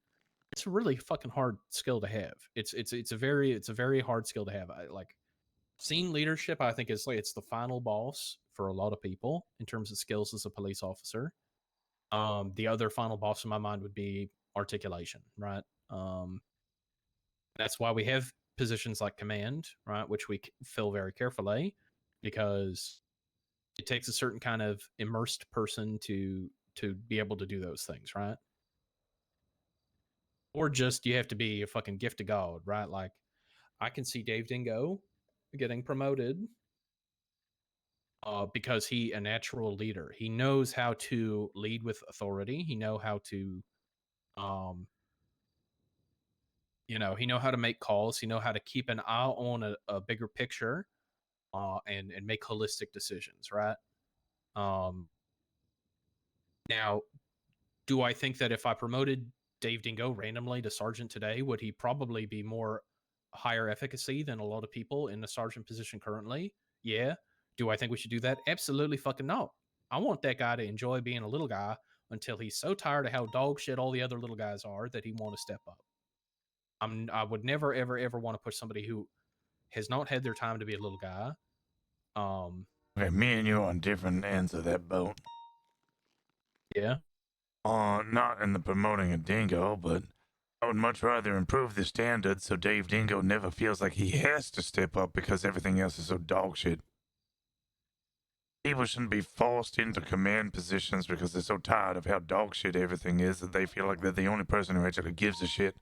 It's a really fucking hard skill to have. It's a very hard skill to have. Scene leadership, I think, is it's the final boss for a lot of people in terms of skills as a police officer. The other final boss in my mind would be articulation, right? That's why we have positions like command, right, which we fill very carefully, because it takes a certain kind of immersed person to be able to do those things, right? Or just you have to be a fucking gift of God, right? Like I can see Dave Dingo getting promoted because he a natural leader. He knows how to lead with authority. He know how to he know how to make calls. He know how to keep an eye on a bigger picture and make holistic decisions, right? Now, do I think that if I promoted Dave Dingo randomly to sergeant today, would he probably be more higher efficacy than a lot of people in the sergeant position currently? Yeah. Do I think we should do that? Absolutely fucking no. I want that guy to enjoy being a little guy until he's so tired of how dog shit all the other little guys are that he want to step up. I would never, ever, ever want to push somebody who has not had their time to be a little guy. Okay, me and you are on different ends of that boat. Yeah. Not in the promoting a dingo, but I would much rather improve the standards so Dave Dingo never feels like he has to step up because everything else is so dog shit. People shouldn't be forced into command positions because they're so tired of how dog shit everything is that they feel like they're the only person who actually gives a shit.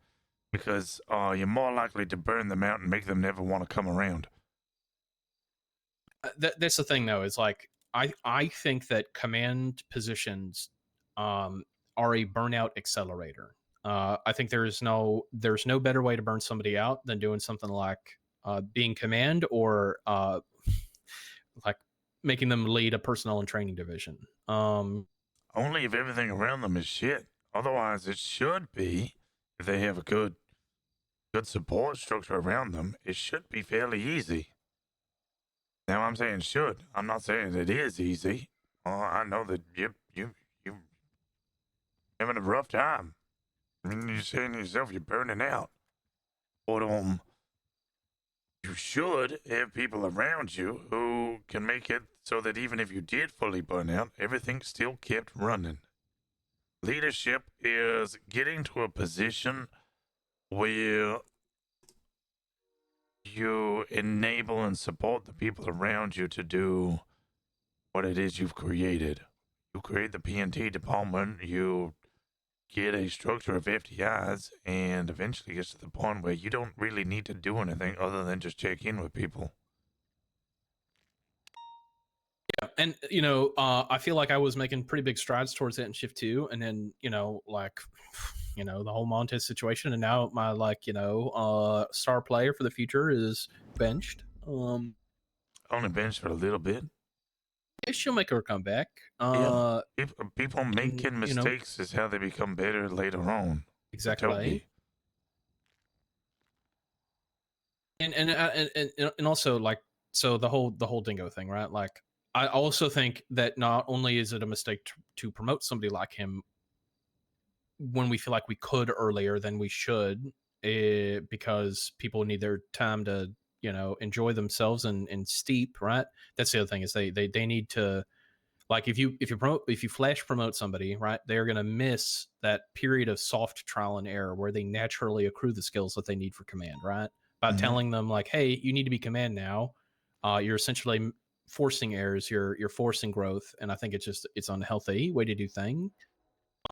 Because you're more likely to burn them out and make them never want to come around. That's the thing, though, is like I think that command positions are a burnout accelerator. I think there's no better way to burn somebody out than doing something like being command or like making them lead a personnel and training division. Only if everything around them is shit. Otherwise, it should be, if they have a good support structure around them, it should be fairly easy. Now, I'm saying should. I'm not saying it is easy. I know that you having a rough time. I mean, you're saying to yourself you're burning out. But you should have people around you who can make it so that even if you did fully burn out, everything still kept running. Leadership is getting to a position where you enable and support the people around you to do what it is you've created. You create the P&T department, you get a structure of FTIs, and eventually gets to the point where you don't really need to do anything other than just check in with people. Yeah, and I feel like I was making pretty big strides towards that in shift 2, and then the whole Montez situation, and now my star player for the future is benched. Only benched for a little bit. Yeah, she'll make her comeback. People making mistakes is how they become better later on. Exactly. And also so the whole dingo thing, right? Like, I also think that not only is it a mistake to promote somebody like him when we feel like we could earlier than we should, because people need their time to enjoy themselves and steep, right? That's the other thing, is they need to, like, if you flash promote somebody, right, they're going to miss that period of soft trial and error where they naturally accrue the skills that they need for command, right? By telling them, like, hey, you need to be command now, you're essentially forcing errors, you're forcing growth, and I think it's unhealthy way to do things.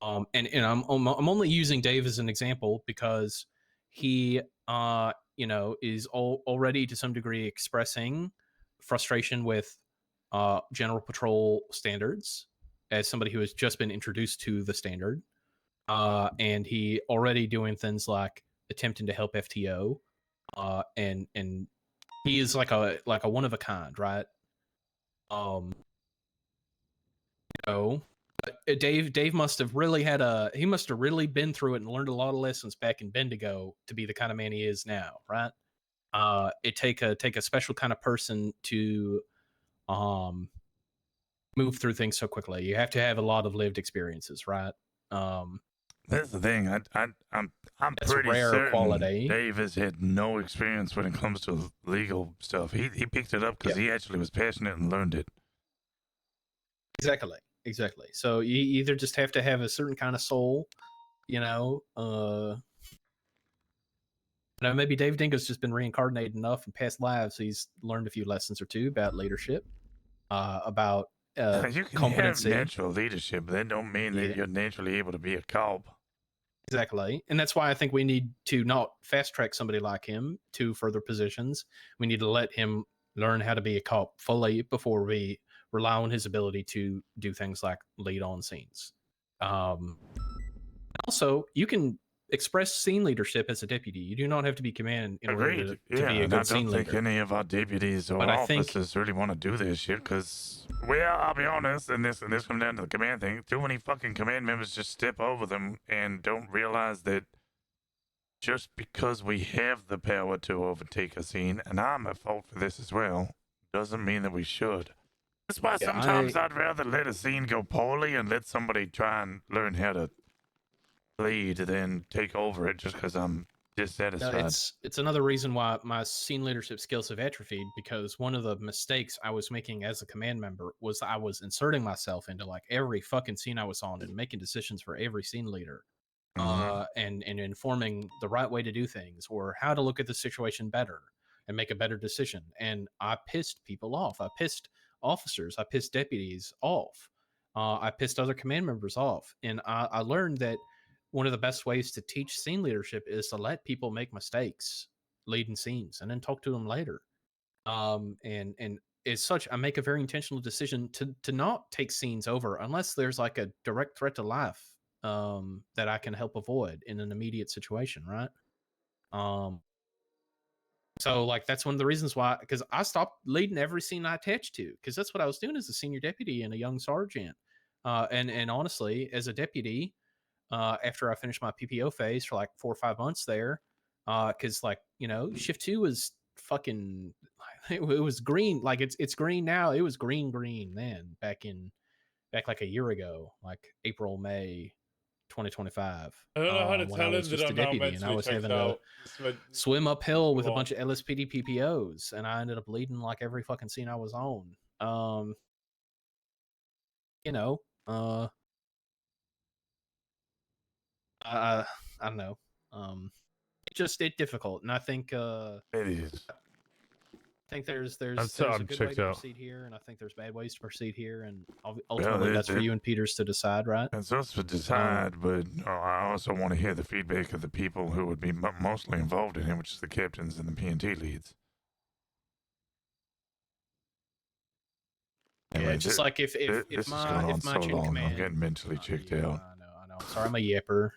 And I'm only using Dave as an example because he is already to some degree expressing frustration with general patrol standards as somebody who has just been introduced to the standard, and he already doing things like attempting to help FTO, and he is like a one of a kind, right? Dave must have really he must have really been through it and learned a lot of lessons back in Bendigo to be the kind of man he is now, right? It take a special kind of person to move through things so quickly. You have to have a lot of lived experiences, right? That's the thing. I'm pretty rare certain quality. Dave has had no experience when it comes to legal stuff. He picked it up because he actually was passionate and learned it. Exactly. So you either just have to have a certain kind of soul, maybe Dave Dingo's just been reincarnated enough in past lives. He's learned a few lessons or two about leadership, about you can competency. have natural leadership, but that don't mean that you're naturally able to be a cop. Exactly. And that's why I think we need to not fast track somebody like him to further positions. We need to let him learn how to be a cop fully before we rely on his ability to do things like lead on scenes. Also, you can express scene leadership as a deputy. You do not have to be command in order to be a good scene leader. I don't think any of our deputies or officers really want to do this shit because, well, I'll be honest, and this comes down to the command thing. Too many fucking command members just step over them and don't realize that just because we have the power to overtake a scene, and I'm at fault for this as well, doesn't mean that we should. That's why sometimes I'd rather let a scene go poorly and let somebody try and learn how to lead than take over it just because I'm dissatisfied. It's another reason why my scene leadership skills have atrophied, because one of the mistakes I was making as a command member was I was inserting myself into like every fucking scene I was on and making decisions for every scene leader, and informing the right way to do things or how to look at the situation better and make a better decision. And I pissed people off. I pissed officers. I pissed deputies off. I pissed other command members off. And I learned that one of the best ways to teach scene leadership is to let people make mistakes leading scenes and then talk to them later. And as such, I make a very intentional decision to not take scenes over unless there's like a direct threat to life that I can help avoid in an immediate situation, right? So like that's one of the reasons why, because I stopped leading every scene I attached to, because that's what I was doing as a senior deputy and a young sergeant. And honestly, as a deputy, after I finished my PPO phase for like 4 or 5 months there, because like shift 2 was fucking, it was green, like it's green now. It was green then back like a year ago, like April, May 2025. I don't know how to when tell I him was that just a I'm now deputy and I mentally was checked having out. to swim uphill with a bunch of LSPD PPOs, and I ended up leading like every fucking scene I was on. You know, I don't know. It's difficult, and I think it is. I think there's I'm a good way checked to out. proceed here, and I think there's bad ways to proceed here, and ultimately that's for you and Peters to decide, right? It's us to decide, but I also want to hear the feedback of the people who would be mostly involved in it, which is the captains and the P&T leads. Yeah, just like if my chain of command, I'm getting mentally checked out. I know. I'm sorry, I'm a yapper.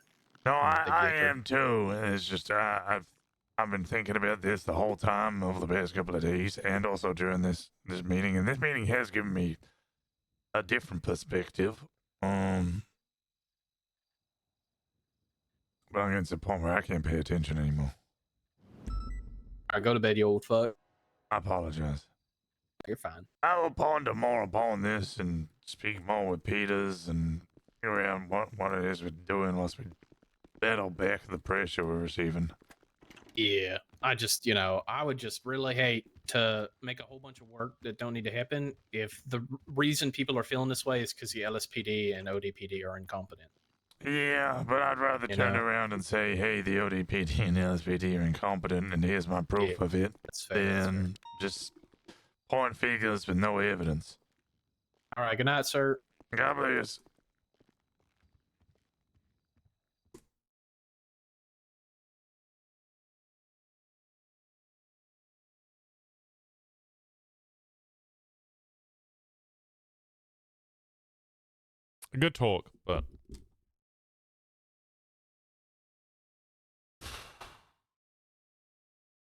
No, I am too. It's just I've been thinking about this the whole time over the past couple of days, and also during this meeting. And this meeting has given me a different perspective. But I'm getting to the point where I can't pay attention anymore. I go to bed, you old fuck. I apologize. You're fine. I will ponder more upon this and speak more with Peters and figure out what it is we're doing once we battle back the pressure we're receiving. Yeah, I just, I would just really hate to make a whole bunch of work that don't need to happen if the reason people are feeling this way is because the LSPD and ODPD are incompetent. Yeah, but I'd rather turn around and say, hey, the ODPD and LSPD are incompetent, and here's my proof of it, than just point figures with no evidence. All right, good night, sir. God bless. Good talk, but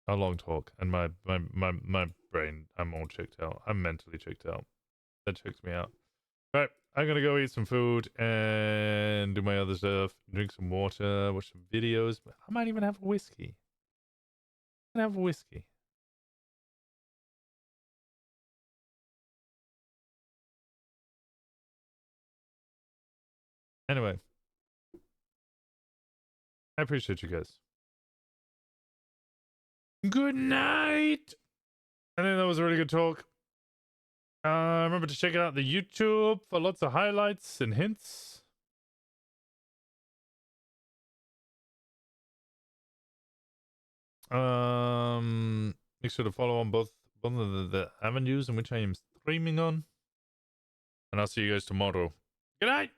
a long talk, and my brain, I'm all checked out. I'm mentally checked out. That checks me out. Right, I'm gonna go eat some food and do my other stuff. Drink some water, watch some videos. I might even have a whiskey. I'm gonna have a whiskey. Anyway, I appreciate you guys. Good night. I think that was a really good talk. Remember to check out the YouTube for lots of highlights and hints. Make sure to follow on both of the avenues in which I am streaming on. And I'll see you guys tomorrow. Good night.